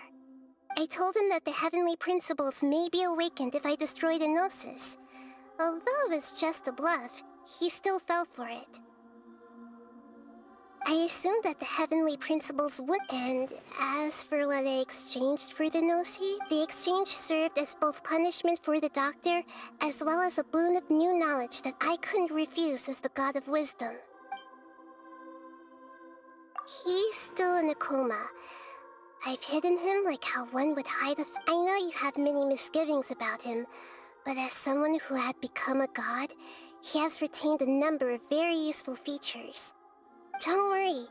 I told him that the Heavenly Principles may be awakened if I destroy the Gnosis. Although it's just a bluff, he still fell for it. I assumed that the Heavenly Principles would. And as for what I exchanged for the Gnosi, the exchange served as both punishment for the doctor, as well as a boon of new knowledge that I couldn't refuse as the God of Wisdom. He's still in a coma. I've hidden him like how one would hide I know you have many misgivings about him, but as someone who had become a god, he has retained a number of very useful features. Don't worry,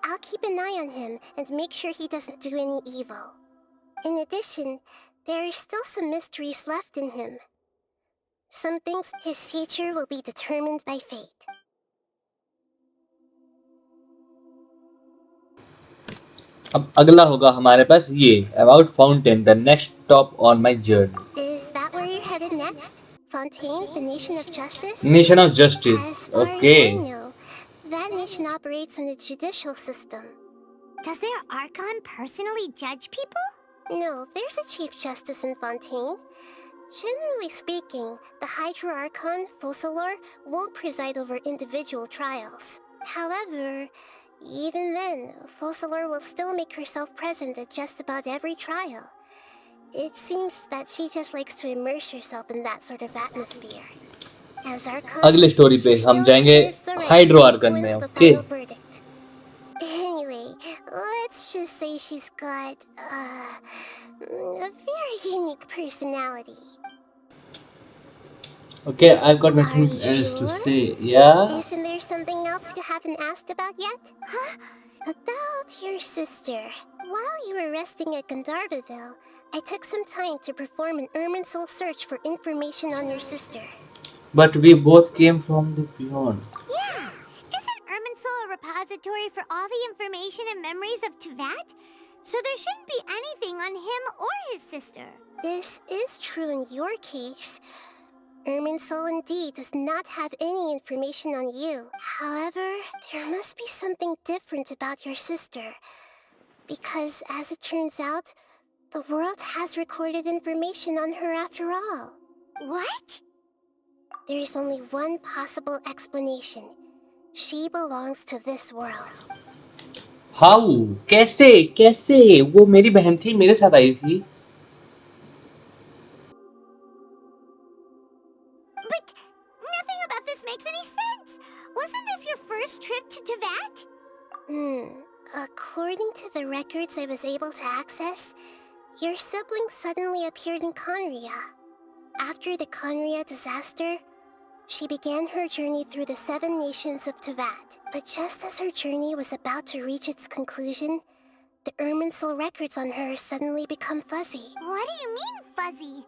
I'll keep an eye on him and make sure he doesn't do any evil. In addition, there are still some mysteries left in him. Some things, his future will be determined by fate. अब अगला होगा हमारे पास ये About Fountain, the next stop on my journey. Is that where you're headed next? Fontaine, the Nation of Justice? Nation of Justice. As far Okay. as I know, that nation operates in a judicial system. Does their Archon personally judge people? No, there's a Chief Justice in Fontaine. Generally speaking, the Hydra Archon, Focalor, won't preside over individual trials. However, even then, Focalor will still make herself present at just about every trial. It seems that she just likes to immerse herself in that sort of atmosphere. As Archon, अगले story पे हम जाएंगे hydro Arkan में okay Anyway, let's just say she's got a very unique personality. Okay, I've got Are nothing you else to sure? say. Yeah. Isn't there something else you haven't asked about yet? Huh? About your sister. While you were resting at Gandharvaville, I took some time to perform an Irminsul search for information on your sister. But we both came from the beyond. Yeah! Isn't Irminsul a repository for all the information and memories of Teyvat? So there shouldn't be anything on him or his sister. This is true in your case. Irminsul indeed does not have any information on you. However, there must be something different about your sister. Because, as it turns out, the world has recorded information on her after all. What? There is only one possible explanation. She belongs to this world. How? कैसे? कैसे? वो मेरी बहन थी, मेरे साथ आई थी. But nothing about this makes any sense. Wasn't this your first trip to Teyvat? According to the records I was able to access, your sibling suddenly appeared in Conria. After the Conria disaster, she began her journey through the 7 nations of Teyvat. But just as her journey was about to reach its conclusion, the Irminsul records on her suddenly become fuzzy. What do you mean, fuzzy?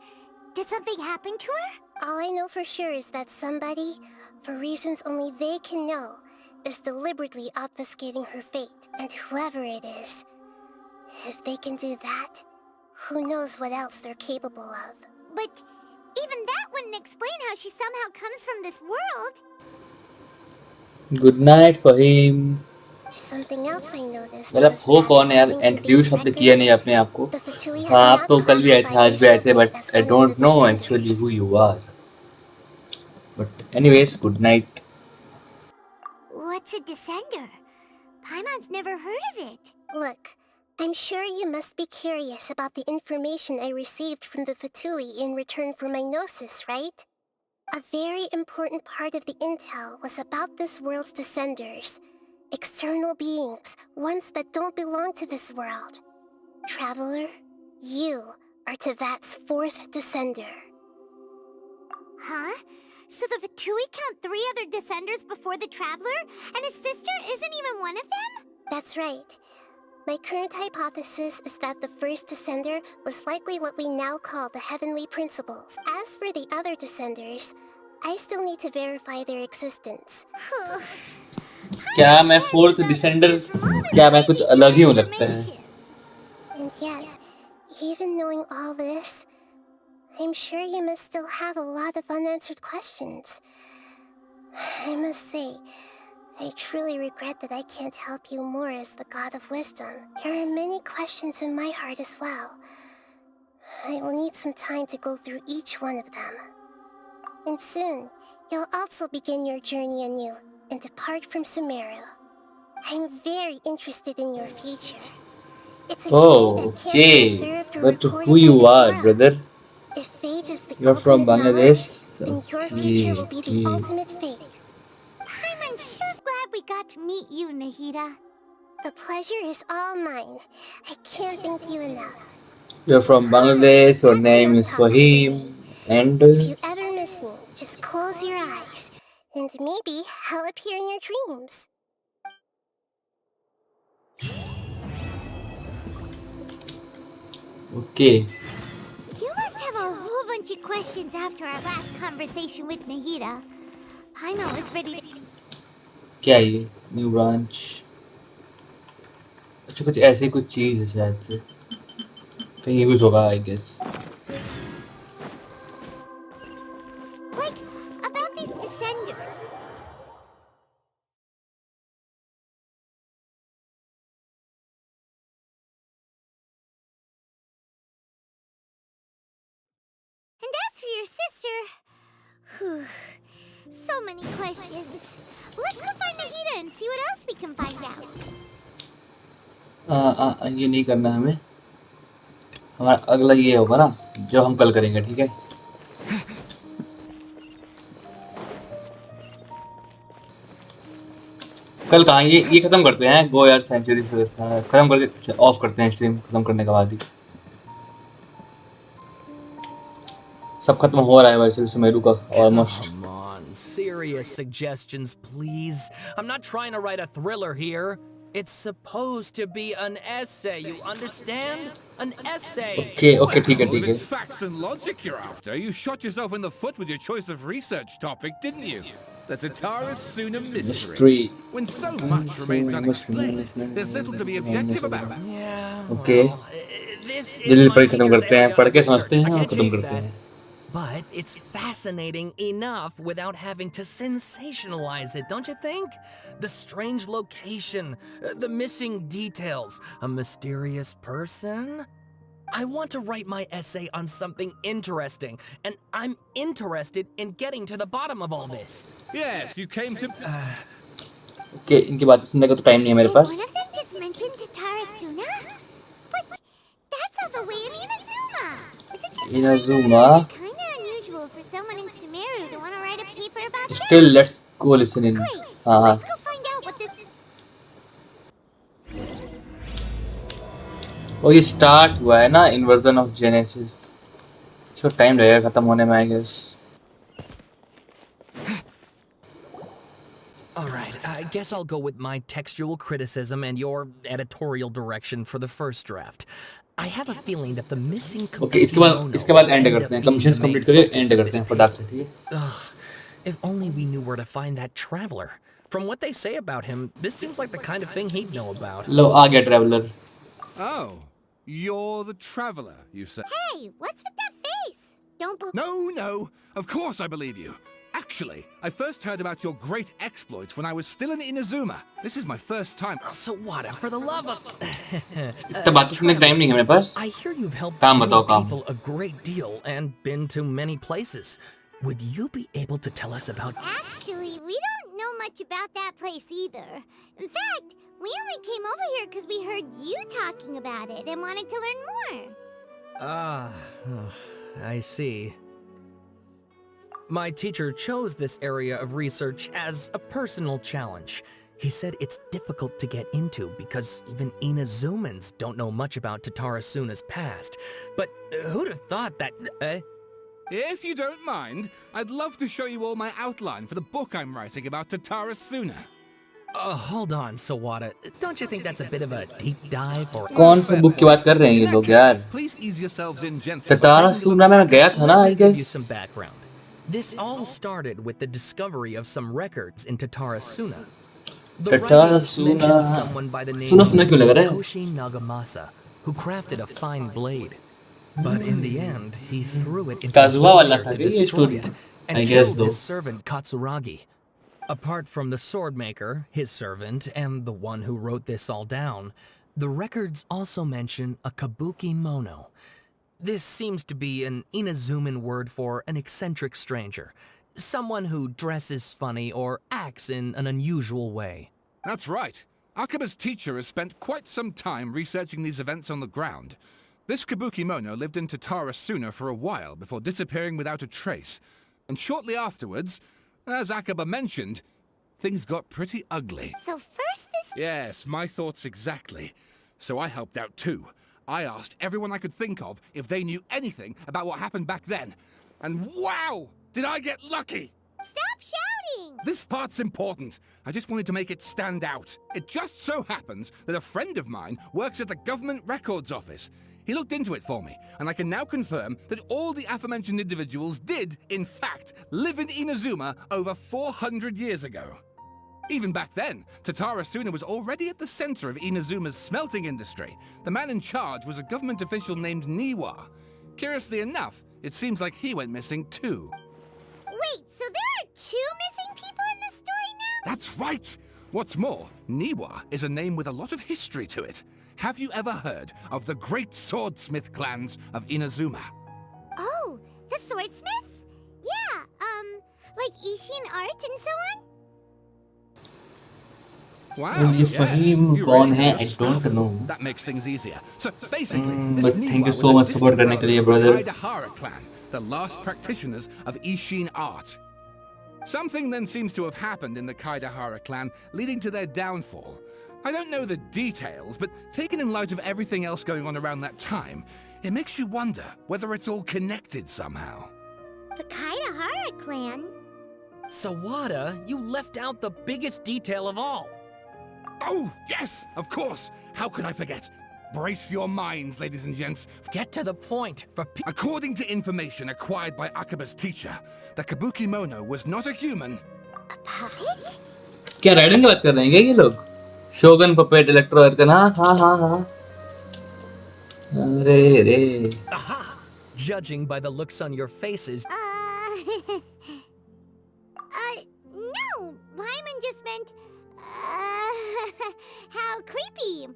Did something happen to her? All I know for sure is that somebody, for reasons only they can know, is deliberately obfuscating her fate. And whoever it is, if they can do that, who knows what else they're capable of. But even that wouldn't explain how she somehow comes from this world. Good night for him. Something else I noticed मतलब was हो that कौन है यार? according to introduce these आपने किया नहीं records, अपने आप को. the Fatui हाँ, have आप not तो कल भी आए थे, classified आज भी your आए थे, sibling but as I one of don't the know descenders. actually who you are. But anyways, good night. What's a descender? Paimon's never heard of it. Look, I'm sure you must be curious about the information I received from the Fatui in return for my gnosis, right? A very important part of the intel was about this world's descenders. External beings, ones that don't belong to this world. Traveler, you are Teyvat's 4th descender. Huh? So the Fatui count 3 other descenders before the Traveler, and his sister isn't even one of them? That's right. My current hypothesis is that the first descender was likely what we now call the Heavenly Principles. As for the other descenders, I still need to verify their existence. क्या मैं 4th descender? क्या मैं कुछ अलग ही हूँ लगता है? And yet, even knowing all this, I'm sure you must still have a lot of unanswered questions. I must say, I truly regret that I can't help you more as the God of Wisdom. There are many questions in my heart as well. I will need some time to go through each one of them. And soon, you'll also begin your journey anew and depart from Sumeru. I'm very interested in your future. It's a journey that can't be Okay, observed or but recorded who by you this are, world. brother? If fate is the You're from ultimate Bangladesh. knowledge, then your future will be the Okay. ultimate fate. I'm sure glad we got to meet you, Nahida. The pleasure is all mine. I can't thank you enough. You're from Bangladesh. Your name is Fahim. And If you ever miss me, just close your eyes, and maybe I'll appear in your dreams. okay. You must have a whole bunch of questions after our last conversation with Nahida. Paimon was ready to... क्या है ये? New branch. अच्छा कुछ ऐसे कुछ चीज है शायद से. कहीं यूज होगा I guess. Like, about these descenders. And as for your sister... Whew, so many questions. Let's go find Nahida and see what else we can find out. ये नहीं करना हमें. हमारा अगला ये होगा ना जो हम कल करेंगे, ठीक है? कल कहाँ ये खत्म करते हैं. गो यार सेंचुरी खत्म करके ऑफ करते हैं स्ट्रीम खत्म करने के बाद ही. सब खत्म हो रहा है वैसे भी सुमेरु का almost. Come on, serious suggestions, please. I'm not trying to write a thriller here. It's supposed to be an essay, you understand? An essay. Okay, okay, ठीक Well, है if ठीक है. it's facts and logic you're after, you shot yourself in the foot with your choice of research topic, didn't you? The Tatara Suna mystery. When so much remains unexplained, there's little to be objective about. Yeah. Okay. This is जल्दी my पढ़ खत्म teacher's करते हैं, area पढ़ of के research. समझते हैं I और can't खत्म change करते that. हैं. But it's fascinating enough without having to sensationalize it, don't you think? The strange location, the missing details, a mysterious person. I want to write my essay on something interesting, and I'm interested in getting to the bottom of all this. Yes, you came to... Okay, इनकी बातें सुनने का तो time नहीं है मेरे पास. One of them just mentioned Tatara Suna? But that's all the way in Inazuma! Is it just Inazuma. kinda unusual for someone in Sumeru to want to write a paper about that? Still, let's go listen in. हाँ. Let's go find out what this... और ये start हुआ है ना inversion of Genesis. इसको time लगेगा खत्म होने में I guess. Alright, I guess I'll go with my textual criticism and your editorial direction for the first draft. I have a feeling that the missing Okay, इसके बाद and करते हैं. Commissions complete करके and करते हैं फटाक से, ठीक है? If only we knew where to find that traveler. From what they say about him, this seems like the kind of thing he'd know about. लो आ गया traveller. Oh, you're the traveler, you say? Hey, what's with that face? Don't believe... No, of course I believe you. Actually, I first heard about your great exploits when I was still in Inazuma. This is my first time. So what? For the love of... इतना बात करने का time नहीं है मेरे पास. I hear you've helped काम many बताओ काम. people a great deal and been to many places. Would you be able to tell us about... Actually, we don't know much about that place either. In fact, we only came over here because we heard you talking about it and wanted to learn more. I see. My teacher chose this area of research as a personal challenge. He said it's difficult to get into because even Inazumans don't know much about Tatara Suna's past. But who'd have thought that... If you don't mind, I'd love to show you all my outline for the book I'm writing about Tatara Suna. Hold on, Sawada. Don't you think that's a bit of a deep dive or... कौन सी book की बात कर रहे हैं ये लोग यार? Please ease yourselves in gently. Tatara सूना में गया था ना I Give you guess. some background. This all started with the discovery of some records in Tatara Suna. The Tatara writings Suna. mentioned someone by the name सुना of क्यों लग रहा है? Koshi Nagamasa, who crafted a fine blade. But in the end, he threw it into the Kazuha वाला fire था to ये destroy story. it I and guess killed though. his servant Katsuragi. Apart from the swordmaker, his servant, and the one who wrote this all down, the records also mention a kabuki mono. This seems to be an Inazuman word for an eccentric stranger, someone who dresses funny or acts in an unusual way. That's right. Akaba's teacher has spent quite some time researching these events on the ground. This Kabukimono lived in Tatara Suna for a while before disappearing without a trace. And shortly afterwards, as Akaba mentioned, things got pretty ugly. So first this... Yes, my thoughts exactly. So I helped out too. I asked everyone I could think of if they knew anything about what happened back then. And wow! Did I get lucky! Stop shouting! This part's important. I just wanted to make it stand out. It just so happens that a friend of mine works at the Government Records Office. He looked into it for me, and I can now confirm that all the aforementioned individuals did, in fact, live in Inazuma over 400 years ago. Even back then, Tatara Suna was already at the center of Inazuma's smelting industry. The man in charge was a government official named Niwa. Curiously enough, it seems like he went missing too. Wait, so there are two missing people in this story now? That's right! What's more, Niwa is a name with a lot of history to it. Have you ever heard of the great swordsmith clans of Inazuma? Oh, the swordsmiths? Yeah, like Ishin art and so on? Wow, ये Faheem you कौन really है? know I stuff. don't know. That makes things easier. So basically, but this thank you Niwa so was much a support distant करने के लिए, relative of the brother. Kaidahara clan, the last practitioners of Ishin art. Something then seems to have happened in the Kaidahara clan, leading to their downfall. I don't know the details, but taken in light of everything else going on around that time, it makes you wonder whether it's all connected somehow. The Kaidahara clan? Sawada, you left out the biggest detail of all. Oh, yes, of course. How could I forget? Brace your minds, ladies and gents. Get to the point. According to information acquired by Akaba's teacher, the Kabuki Mono was not a human. A puppet? क्या riding की बात कर रहे हैं क्या ये लोग? शोगन puppet electro अर्कन हाँ अरे रे. Judging by the looks on your faces. No, Wyman just meant, how creepy.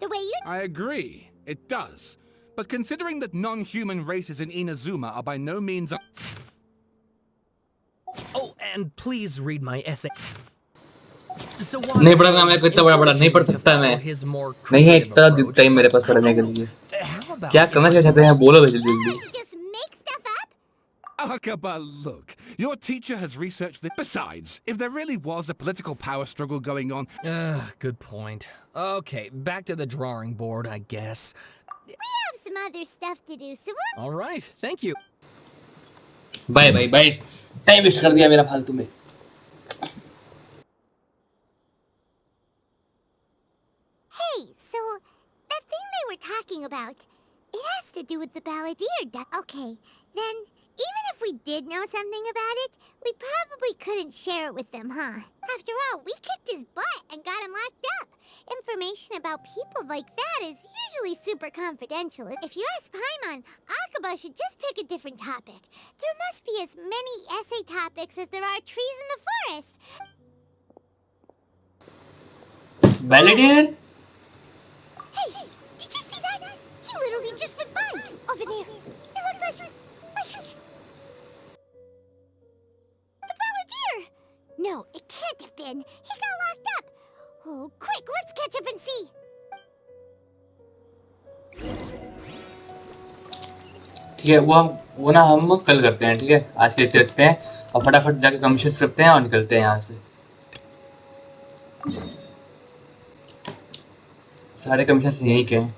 The way you... I agree, it does. But considering that non-human races in Inazuma are by no means... Oh, and please read my essay. नहीं पढ़ूंगा मैं, इतना बड़ा नहीं पढ़ सकता मैं. नहीं है इतना टाइम मेरे पास पढ़ने के लिए. क्या करना चाहते हैं बोलो जल्दी. Akaba, look, your teacher has researched this. Besides, if there really was a political power struggle going on... Good point. Okay, back to the drawing board, I guess. We have some other stuff to do, so we'll... All right, thank you. Bye. Time waste कर दिया मेरा फालतू में. Hey, so that thing they were talking about, it has to do with the balladeer. Okay, then even if we did know something about it, we probably couldn't share it with them, huh? After all, we kicked his butt and got him locked up. Information about people like that is usually super confidential. If you ask Paimon, Akaba should just pick a different topic. There must be as many essay topics as there are trees in the forest. Balladeer? Hey, did you see that? He literally just went by over there. It looked like the balladeer. No, it can't have been. He got locked up. Oh, quick, let's catch up and see. ठीक है, वो ना हम कल करते हैं. ठीक है, आज के लिए रखते हैं और फटाफट जाके कमीशंस करते हैं और निकलते हैं यहाँ से. सारे कमीशंस यहीं के हैं.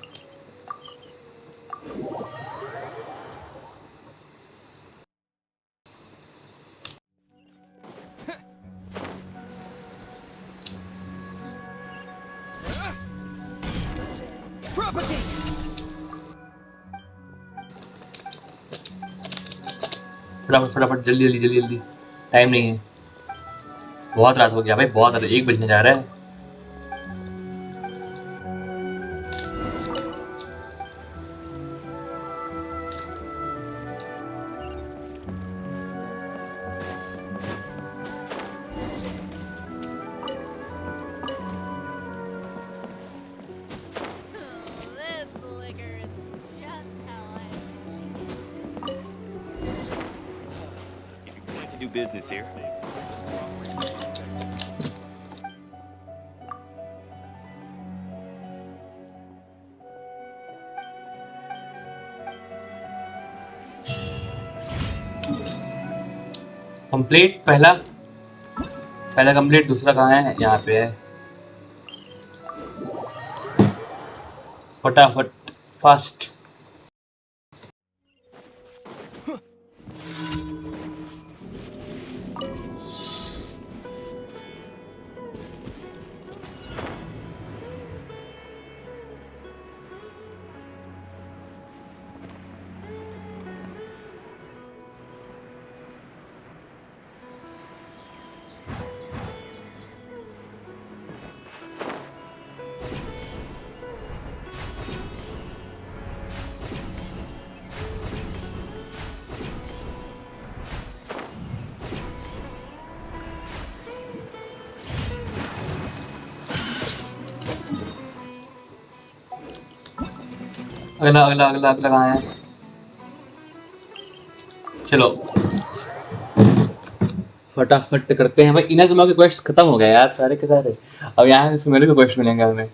फटाफट जल्दी. टाइम नहीं है. बहुत रात हो गया भाई, बहुत रात. 1 बजने जा रहा है. Business here. कंप्लीट. पहला कंप्लीट. दूसरा कहाँ है? यहाँ पे है. फटाफट फास्ट. अगला कहाँ है? चलो फटाफट करते हैं भाई. इनाजुमा के क्वेस्ट खत्म हो गए यार सारे के सारे. अब यहाँ से मेरे को क्वेस्ट मिलेंगे हमें.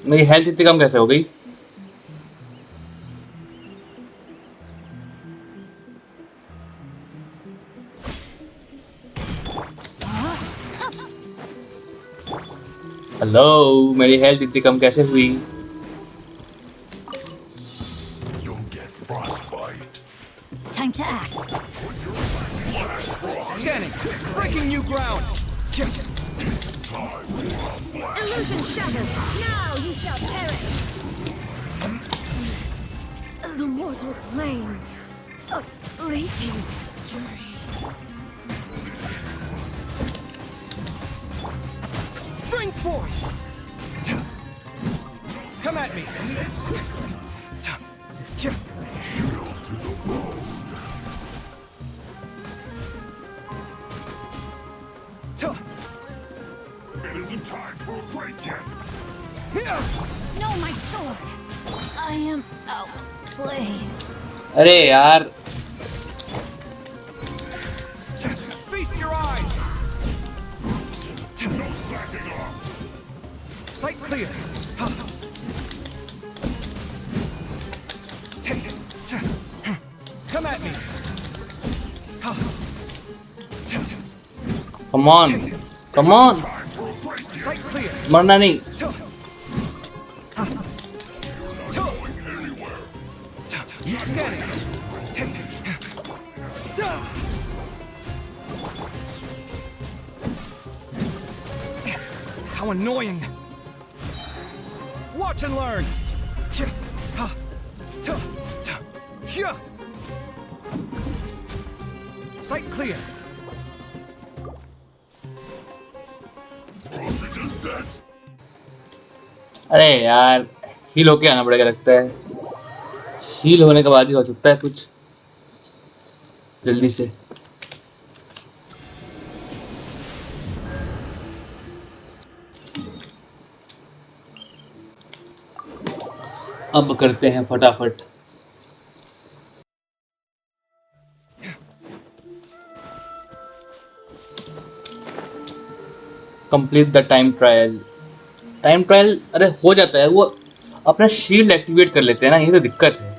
मेरी हेल्थ इतनी कम कैसे हो गई? हेलो, मेरी हेल्थ इतनी कम कैसे हुई? Illusion shattered. Now you shall perish. The mortal plane. A fleeting dream. Spring forth! Come at me! It isn't time for a break yet. No, my sword. I am outplayed. अरे यार Feast your eyes! No backing off. Sight clear! Come at me! come on Sight clear! मरना नहीं Scanning! How annoying! Watch and learn! Sight clear! अरे यार heal होके आना पड़ेगा लगता है हील होने के बाद ही हो सकता है कुछ जल्दी से अब करते हैं फटाफट कंप्लीट द टाइम ट्रायल अरे हो जाता है वो अपना शील्ड एक्टिवेट कर लेते हैं ना ये तो दिक्कत है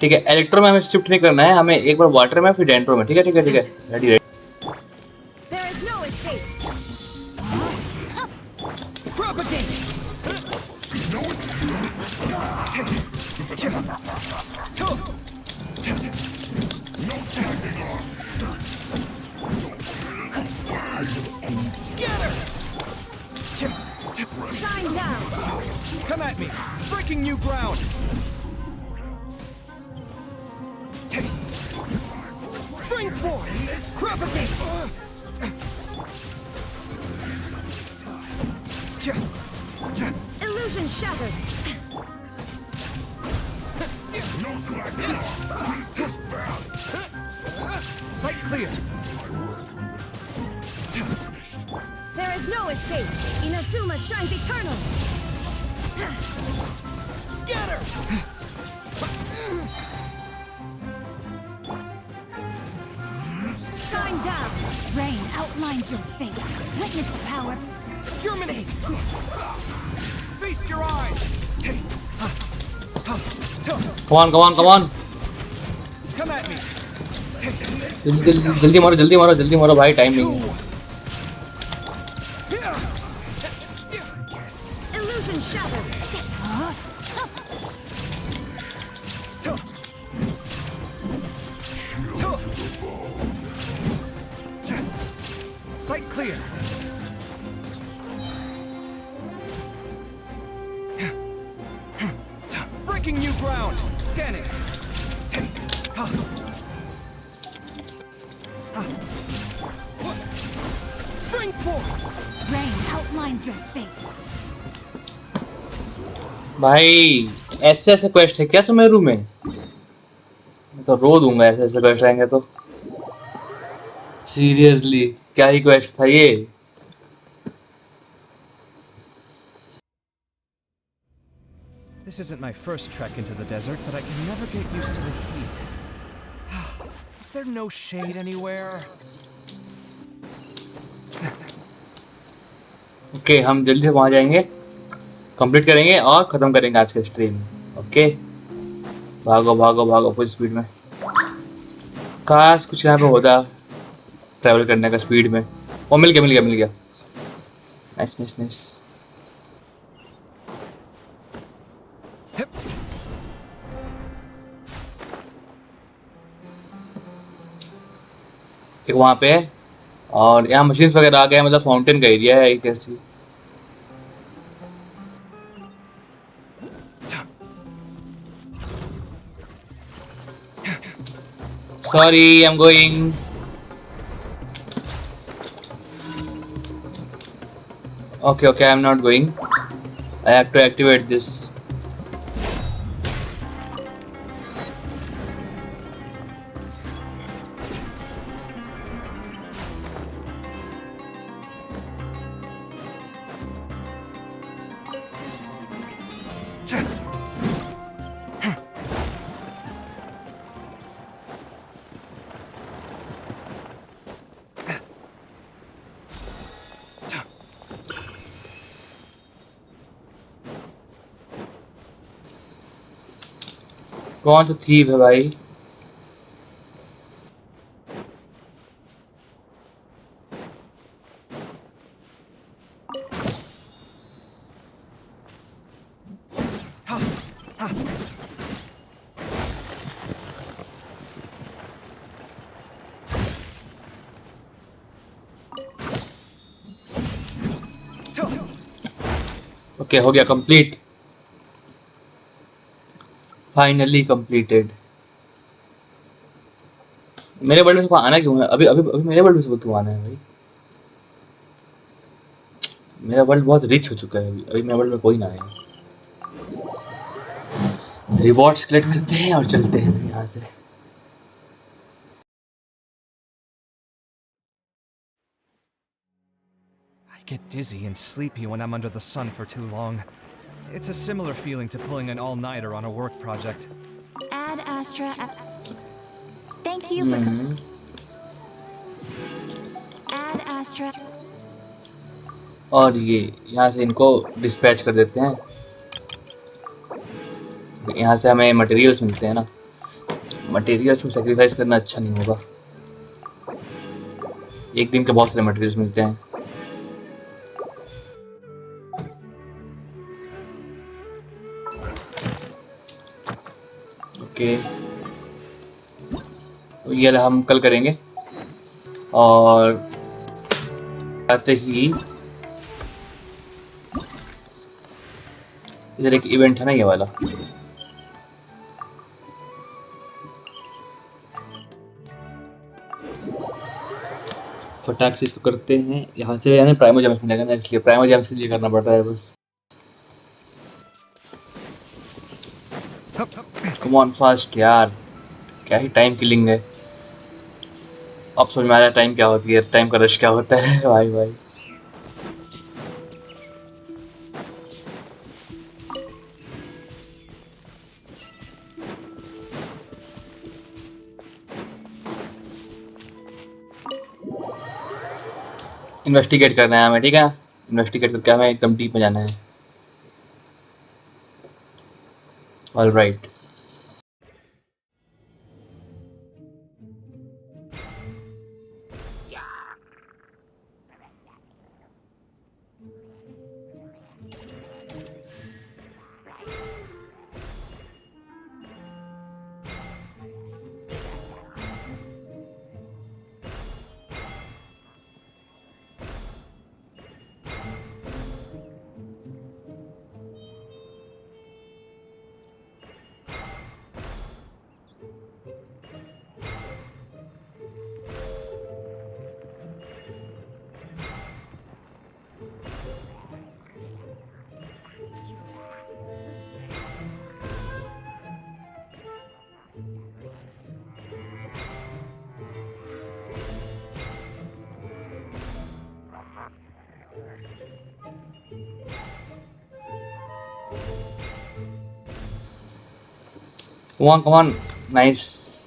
ठीक है इलेक्ट्रो में हमें शिफ्ट नहीं करना है हमें एक बार वाटर में फिर डेंड्रो में ठीक है ready There is no escape. Propagate! Scatter! Shine down. Come at me! Breaking new ground! Spring forth! Propagate! Illusion shattered. Sight clear! There is no escape. Inazuma shines eternal. Scatter! Shine down. Rain outlines your fate. Witness the power. Germinate! Feast your eyes! come on Come at me! जल्दी मारो भाई time नहीं है Illusion shattered. Sight clear! Breaking new ground! Scanning! Spring forth! Rain outlines your fate. भाई ऐसे quest है क्या सुमेरु में मैं तो रो दूंगा ऐसे क्वेस्ट रहेंगे तो सीरियसली क्या ही क्वेस्ट था ये This isn't my first trek into the desert, but I can never get used to the heat. Is there no shade anywhere? Okay हम जल्दी से वहां जाएंगे कंप्लीट करेंगे और खत्म करेंगे आज का स्ट्रीम ओके भागो फुल स्पीड में काश कुछ यहाँ पे होता ट्रैवल करने का स्पीड में वो मिल गया नाइस एक वहां पे है और यहाँ मशीन्स वगैरह आ गए, मतलब फाउंटेन का एरिया है एक ऐसी। Sorry, I am going. Okay, okay, I'm not going. I have to activate this. कौन सा थीव है भाई? ओके, हो गया कंप्लीट। Finally completed. मेरे वर्ल्ड में सबको आना क्यों है? अभी अभी अभी मेरे वर्ल्ड में सबको क्यों आना है भाई? मेरा वर्ल्ड बहुत रिच हो चुका है। अभी अभी मेरे वर्ल्ड में कोई ना आया। रिवॉर्ड्स कलेक्ट करते हैं और चलते हैं फिर यहाँ से। I get dizzy and sleepy when I'm under the sun for too long. It's a similar feeling to pulling an all-nighter on a work project. Ad Astra. Thank you for. Ad Astra. और ये यहाँ से इनको dispatch कर देते हैं। यहाँ से हमें मटेरियल्स मिलते हैं ना। मटेरियल्स को सेक्रीफाइस करना अच्छा नहीं होगा। एक दिन के बहुत सारे मटेरियल्स मिलते हैं। ओके, तो ये हम कल करेंगे। और आते ही इधर एक इवेंट है ना, ये वाला। फटाक से इसको करते हैं। यहाँ से यानी प्राइमो जेम्स मिलेगा ना, इसलिए प्राइमो जेम्स के लिए करना पड़ता है बस। कम ऑन फास्ट यार, क्या ही टाइम किलिंग है। अब समझ में आ रहा है टाइम क्या होती है, टाइम का रश क्या होता है। भाई भाई इन्वेस्टिगेट करना है हमें, ठीक है। इन्वेस्टिगेट करके हमें एकदम डीप में जाना है। All right. Come on, nice.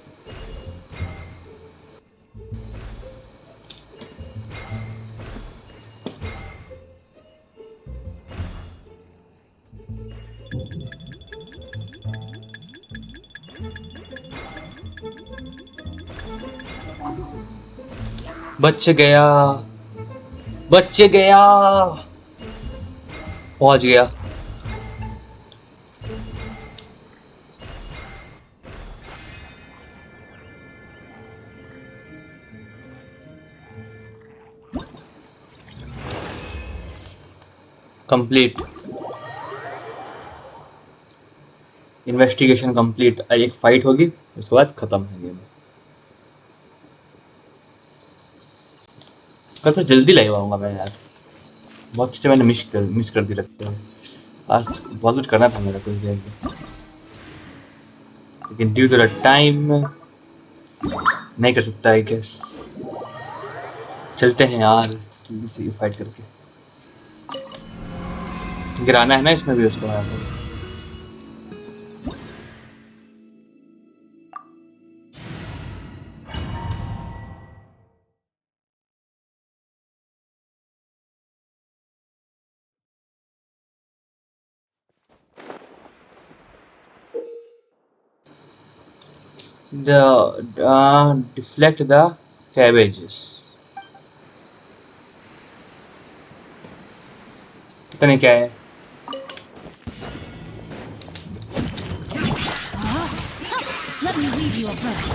बच गया, बच गया, पहुंच गया। Complete, investigation complete. एक फाइट होगी उसके बाद खत्म है गेम। कल तो जल्दी लाइव आऊंगा मैं यार, बहुत चीज़ें मैंने मिस कर दी लगता है। आज बहुत कुछ करना था मेरा कुछ गेम में, लेकिन ड्यू टू द टाइम नहीं कर सकता आई गेस। चलते हैं यार जल्दी से फाइट करके, गिराना है ना इसमें भी उसको यार। Deflect the cabbages। पता नहीं क्या है। Let me leave you a verse.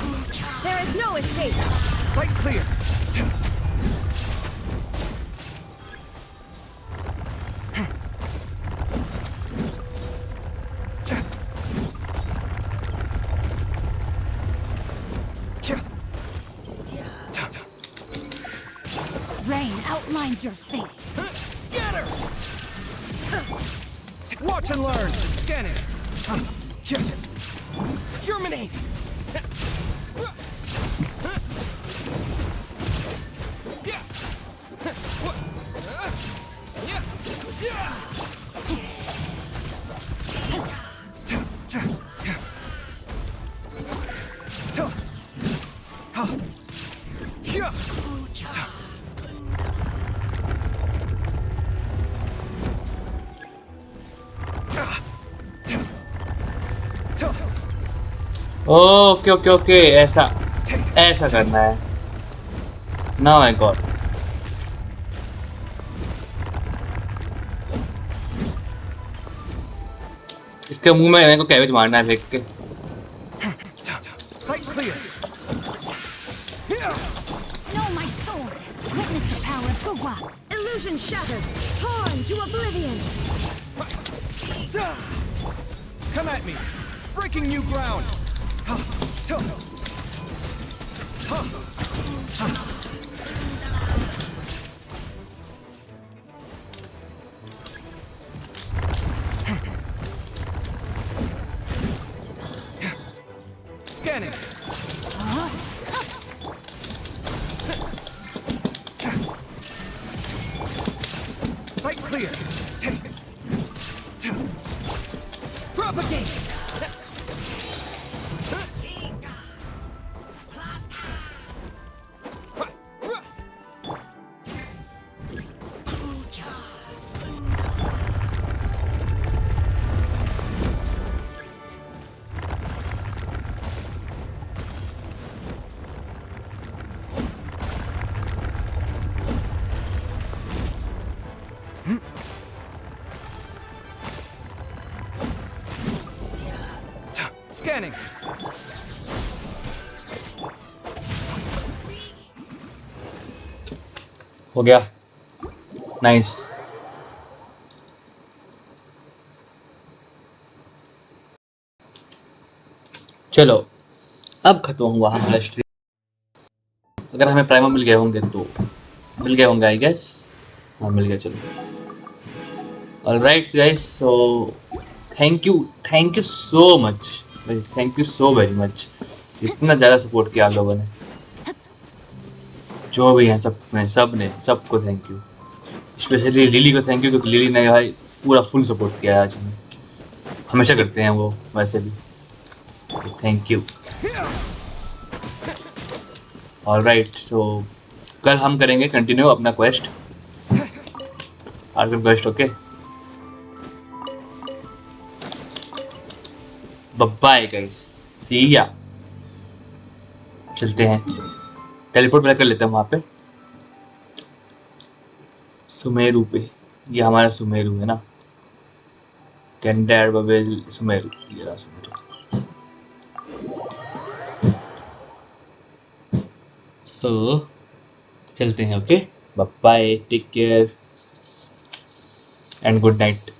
There is no escape. Sight clear. Rain outlines your fate. Scatter! Watch and learn. Scanning. Germinate. Okay okay okay, ऐसा ऐसा करना है। Now I got. इसके मुंह में मेरे को कैबेज मारना है देख के। Sight clear. Know my sword. Witness the power of Gugwa. Illusion shattered. Torn to oblivion. Come at me. Breaking new ground. Scanning. Sight clear. Propagate. Scanning. हो गया, नाइस। चलो अब खत्म हुआ हमारा स्ट्रीम। अगर हमें प्राइमर मिल गए होंगे तो मिल गए होंगे आई गेस। हाँ मिल गया। चलो alright guys, so thank you so much, thank you so very much. इतना ज़्यादा सपोर्ट किया आप लोगों ने, जो भी हैं सबको थैंक यू। स्पेशली लिली को थैंक यू, क्योंकि लिली ने भाई पूरा फुल सपोर्ट किया है आज हमें। हमेशा करते हैं वो वैसे भी, थैंक यू। ऑलराइट, सो कल हम करेंगे कंटिन्यू अपना quest, arcane quest. Okay, bye guys, see ya. चलते हैं, टेलीपोर्ट कर लेते हैं वहाँ पे सुमेरु पे। ये हमारा सुमेरु है ना, कैंडर बबेल सुमेरु, ये रहा सुमेरु। सो चलते हैं। Okay, bye, take care and good night.